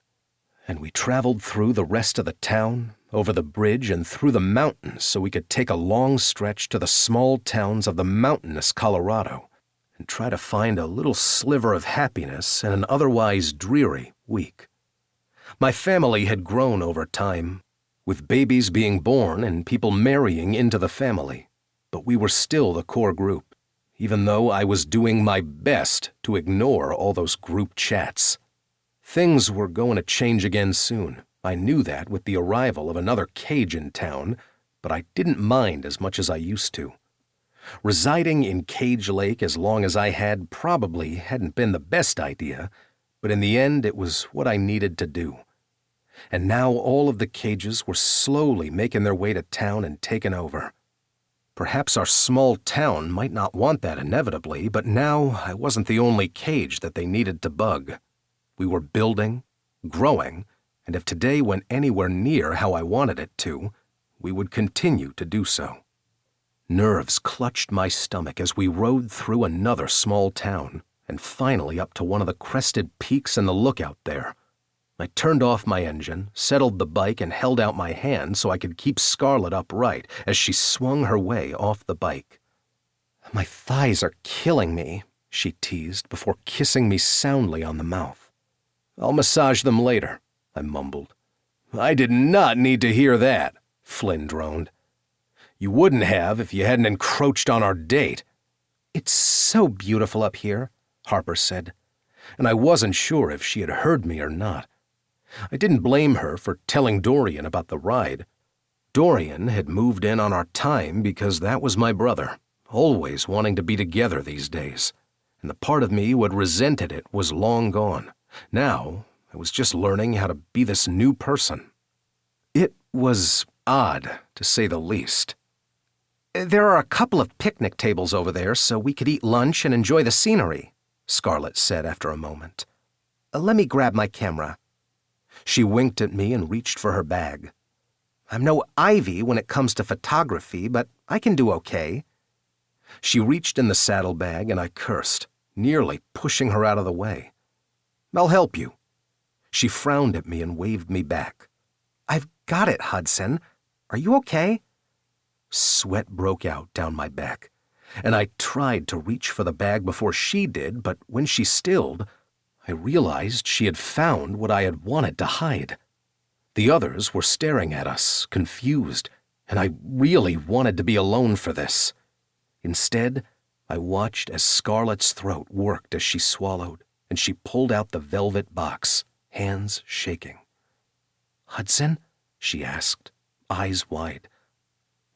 And we traveled through the rest of the town, over the bridge and through the mountains so we could take a long stretch to the small towns of the mountainous Colorado and try to find a little sliver of happiness in an otherwise dreary week. My family had grown over time, with babies being born and people marrying into the family, but we were still the core group, even though I was doing my best to ignore all those group chats. Things were going to change again soon. I knew that with the arrival of another Cage in town, but I didn't mind as much as I used to. Residing in Cage Lake as long as I had probably hadn't been the best idea, but in the end it was what I needed to do. And now all of the cages were slowly making their way to town and taking over. Perhaps our small town might not want that inevitably, but now I wasn't the only cage that they needed to bug. We were building, growing, and if today went anywhere near how I wanted it to, we would continue to do so. Nerves clutched my stomach as we rode through another small town, and finally up to one of the crested peaks in the lookout there. I turned off my engine, settled the bike, and held out my hand so I could keep Scarlett upright as she swung her way off the bike. "My thighs are killing me," she teased before kissing me soundly on the mouth. "I'll massage them later," I mumbled. "I did not need to hear that," Flynn droned. "You wouldn't have if you hadn't encroached on our date." "It's so beautiful up here," Harper said, and I wasn't sure if she had heard me or not. I didn't blame her for telling Dorian about the ride. Dorian had moved in on our time because that was my brother, always wanting to be together these days, and the part of me who had resented it was long gone. Now, I was just learning how to be this new person. It was odd, to say the least. "There are a couple of picnic tables over there so we could eat lunch and enjoy the scenery," Scarlett said after a moment. "Let me grab my camera." She winked at me and reached for her bag. "I'm no Ivy when it comes to photography, but I can do okay." She reached in the saddlebag and I cursed, nearly pushing her out of the way. "I'll help you." She frowned at me and waved me back. "I've got it, Hudson. Are you okay?" Sweat broke out down my back, and I tried to reach for the bag before she did, but when she stilled, I realized she had found what I had wanted to hide. The others were staring at us, confused, and I really wanted to be alone for this. Instead, I watched as Scarlett's throat worked as she swallowed, and she pulled out the velvet box, hands shaking. "Hudson?" she asked, eyes wide.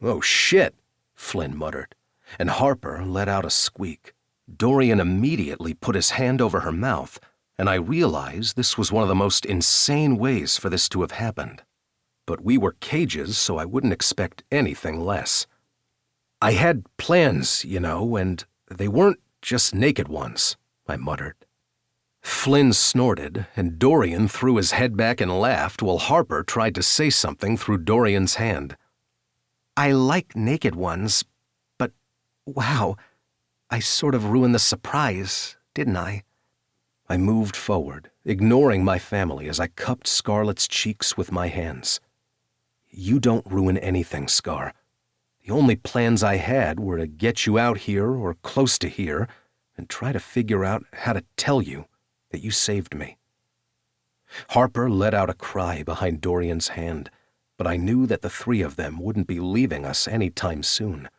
"Oh, shit," Flynn muttered, and Harper let out a squeak. Dorian immediately put his hand over her mouth, and I realized this was one of the most insane ways for this to have happened. But we were cages, so I wouldn't expect anything less. "I had plans, you know, and they weren't just naked ones," I muttered. Flynn snorted, and Dorian threw his head back and laughed while Harper tried to say something through Dorian's hand. "I like naked ones, but wow, I sort of ruined the surprise, didn't I?" I moved forward, ignoring my family as I cupped Scarlett's cheeks with my hands. "You don't ruin anything, Scar. The only plans I had were to get you out here or close to here and try to figure out how to tell you that you saved me." Harper let out a cry behind Dorian's hand, but I knew that the three of them wouldn't be leaving us any time soon.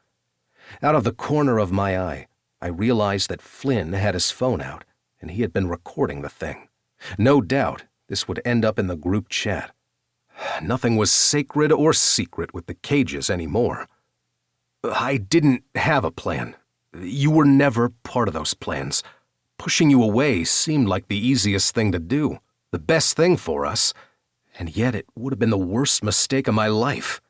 Out of the corner of my eye, I realized that Flynn had his phone out, and he had been recording the thing. No doubt this would end up in the group chat. Nothing was sacred or secret with the cages anymore. "I didn't have a plan. You were never part of those plans. Pushing you away seemed like the easiest thing to do, the best thing for us, and yet it would have been the worst mistake of my life."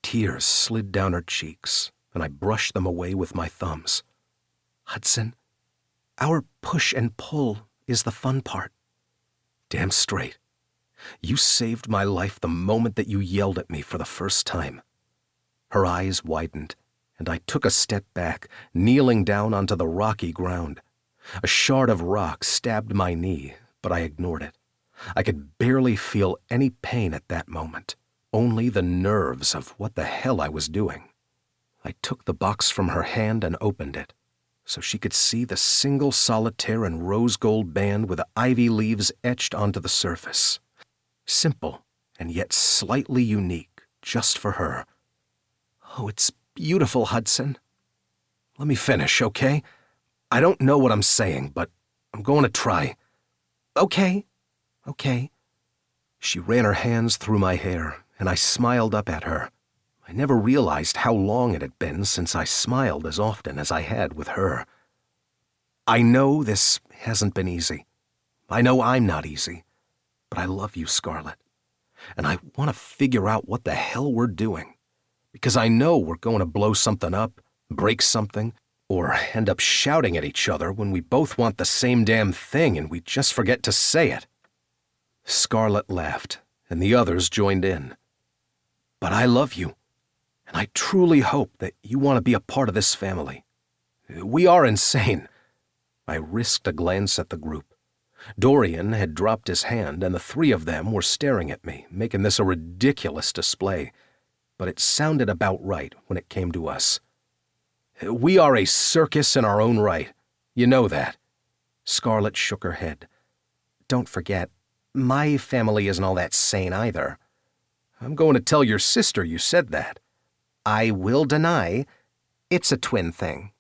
Tears slid down her cheeks, and I brushed them away with my thumbs. "Hudson, our push and pull is the fun part." "Damn straight. You saved my life the moment that you yelled at me for the first time." Her eyes widened, and I took a step back, kneeling down onto the rocky ground. A shard of rock stabbed my knee, but I ignored it. I could barely feel any pain at that moment, only the nerves of what the hell I was doing. I took the box from her hand and opened it, so she could see the single solitaire and rose gold band with ivy leaves etched onto the surface. Simple, and yet slightly unique, just for her. "Oh, it's beautiful, Hudson." "Let me finish, okay? I don't know what I'm saying, but I'm going to try." Okay. She ran her hands through my hair, and I smiled up at her. I never realized how long it had been since I smiled as often as I had with her. I know this hasn't been easy. I know I'm not easy. But I love you, Scarlett. And I want to figure out what the hell we're doing. Because I know we're going to blow something up, break something, or end up shouting at each other when we both want the same damn thing and we just forget to say it. Scarlett laughed, and the others joined in. But I love you, and I truly hope that you want to be a part of this family. We are insane. I risked a glance at the group. Dorian had dropped his hand, and the three of them were staring at me, making this a ridiculous display. But it sounded about right when it came to us. We are a circus in our own right. You know that. Scarlett shook her head. Don't forget, my family isn't all that sane either. I'm going to tell your sister you said that. I will deny it's a twin thing.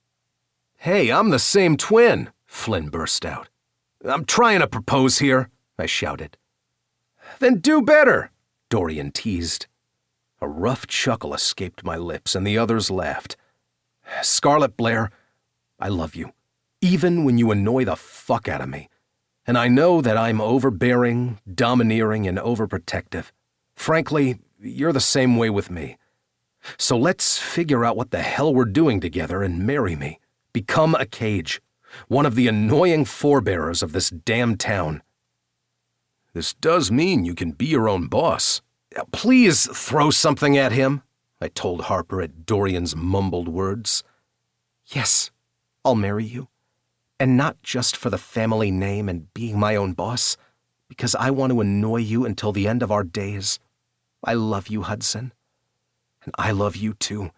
Hey, I'm the same twin, Flynn burst out. I'm trying to propose here, I shouted. Then do better, Dorian teased. A rough chuckle escaped my lips, and the others laughed. Scarlett Blair, I love you, even when you annoy the fuck out of me. And I know that I'm overbearing, domineering, and overprotective. Frankly, you're the same way with me. So let's figure out what the hell we're doing together and marry me. Become a cage. One of the annoying forebearers of this damn town. This does mean you can be your own boss. Please throw something at him, I told Harper at Dorian's mumbled words. Yes, I'll marry you. And not just for the family name and being my own boss, because I want to annoy you until the end of our days. I love you, Hudson. And I love you too.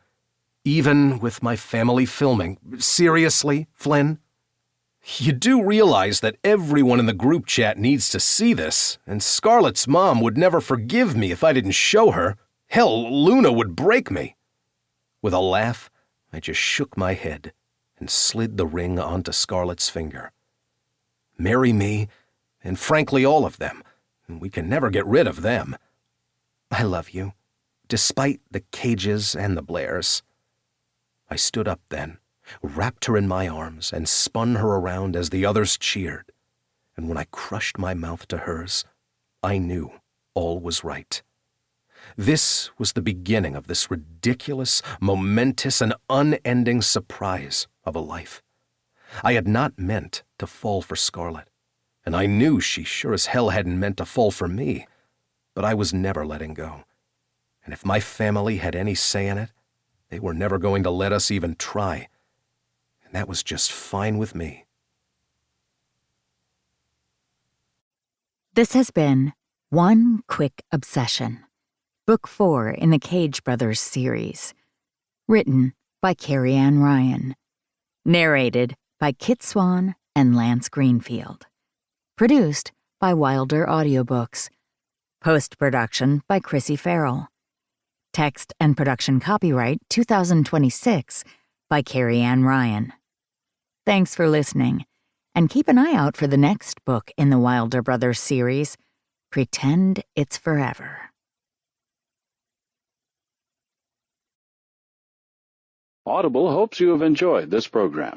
Even with my family filming. Seriously, Flynn? You do realize that everyone in the group chat needs to see this, and Scarlett's mom would never forgive me if I didn't show her. Hell, Luna would break me. With a laugh, I just shook my head and slid the ring onto Scarlett's finger. Marry me, and frankly all of them. We can never get rid of them. I love you, despite the Cages and the Blairs. I stood up then, wrapped her in my arms, and spun her around as the others cheered. And when I crushed my mouth to hers, I knew all was right. This was the beginning of this ridiculous, momentous, and unending surprise of a life. I had not meant to fall for Scarlett, and I knew she sure as hell hadn't meant to fall for me, but I was never letting go. And if my family had any say in it, they were never going to let us even try. And that was just fine with me. This has been One Quick Obsession, Book 4 in the Cage Brothers series. Written by Carrie Ann Ryan. Narrated by Kit Swan and Lance Greenfield. Produced by Wilder Audiobooks. Post-production by Chrissy Farrell. Text and production copyright 2026 by Carrie Ann Ryan. Thanks for listening, and keep an eye out for the next book in the Wilder Brothers series, Pretend It's Forever. Audible hopes you have enjoyed this program.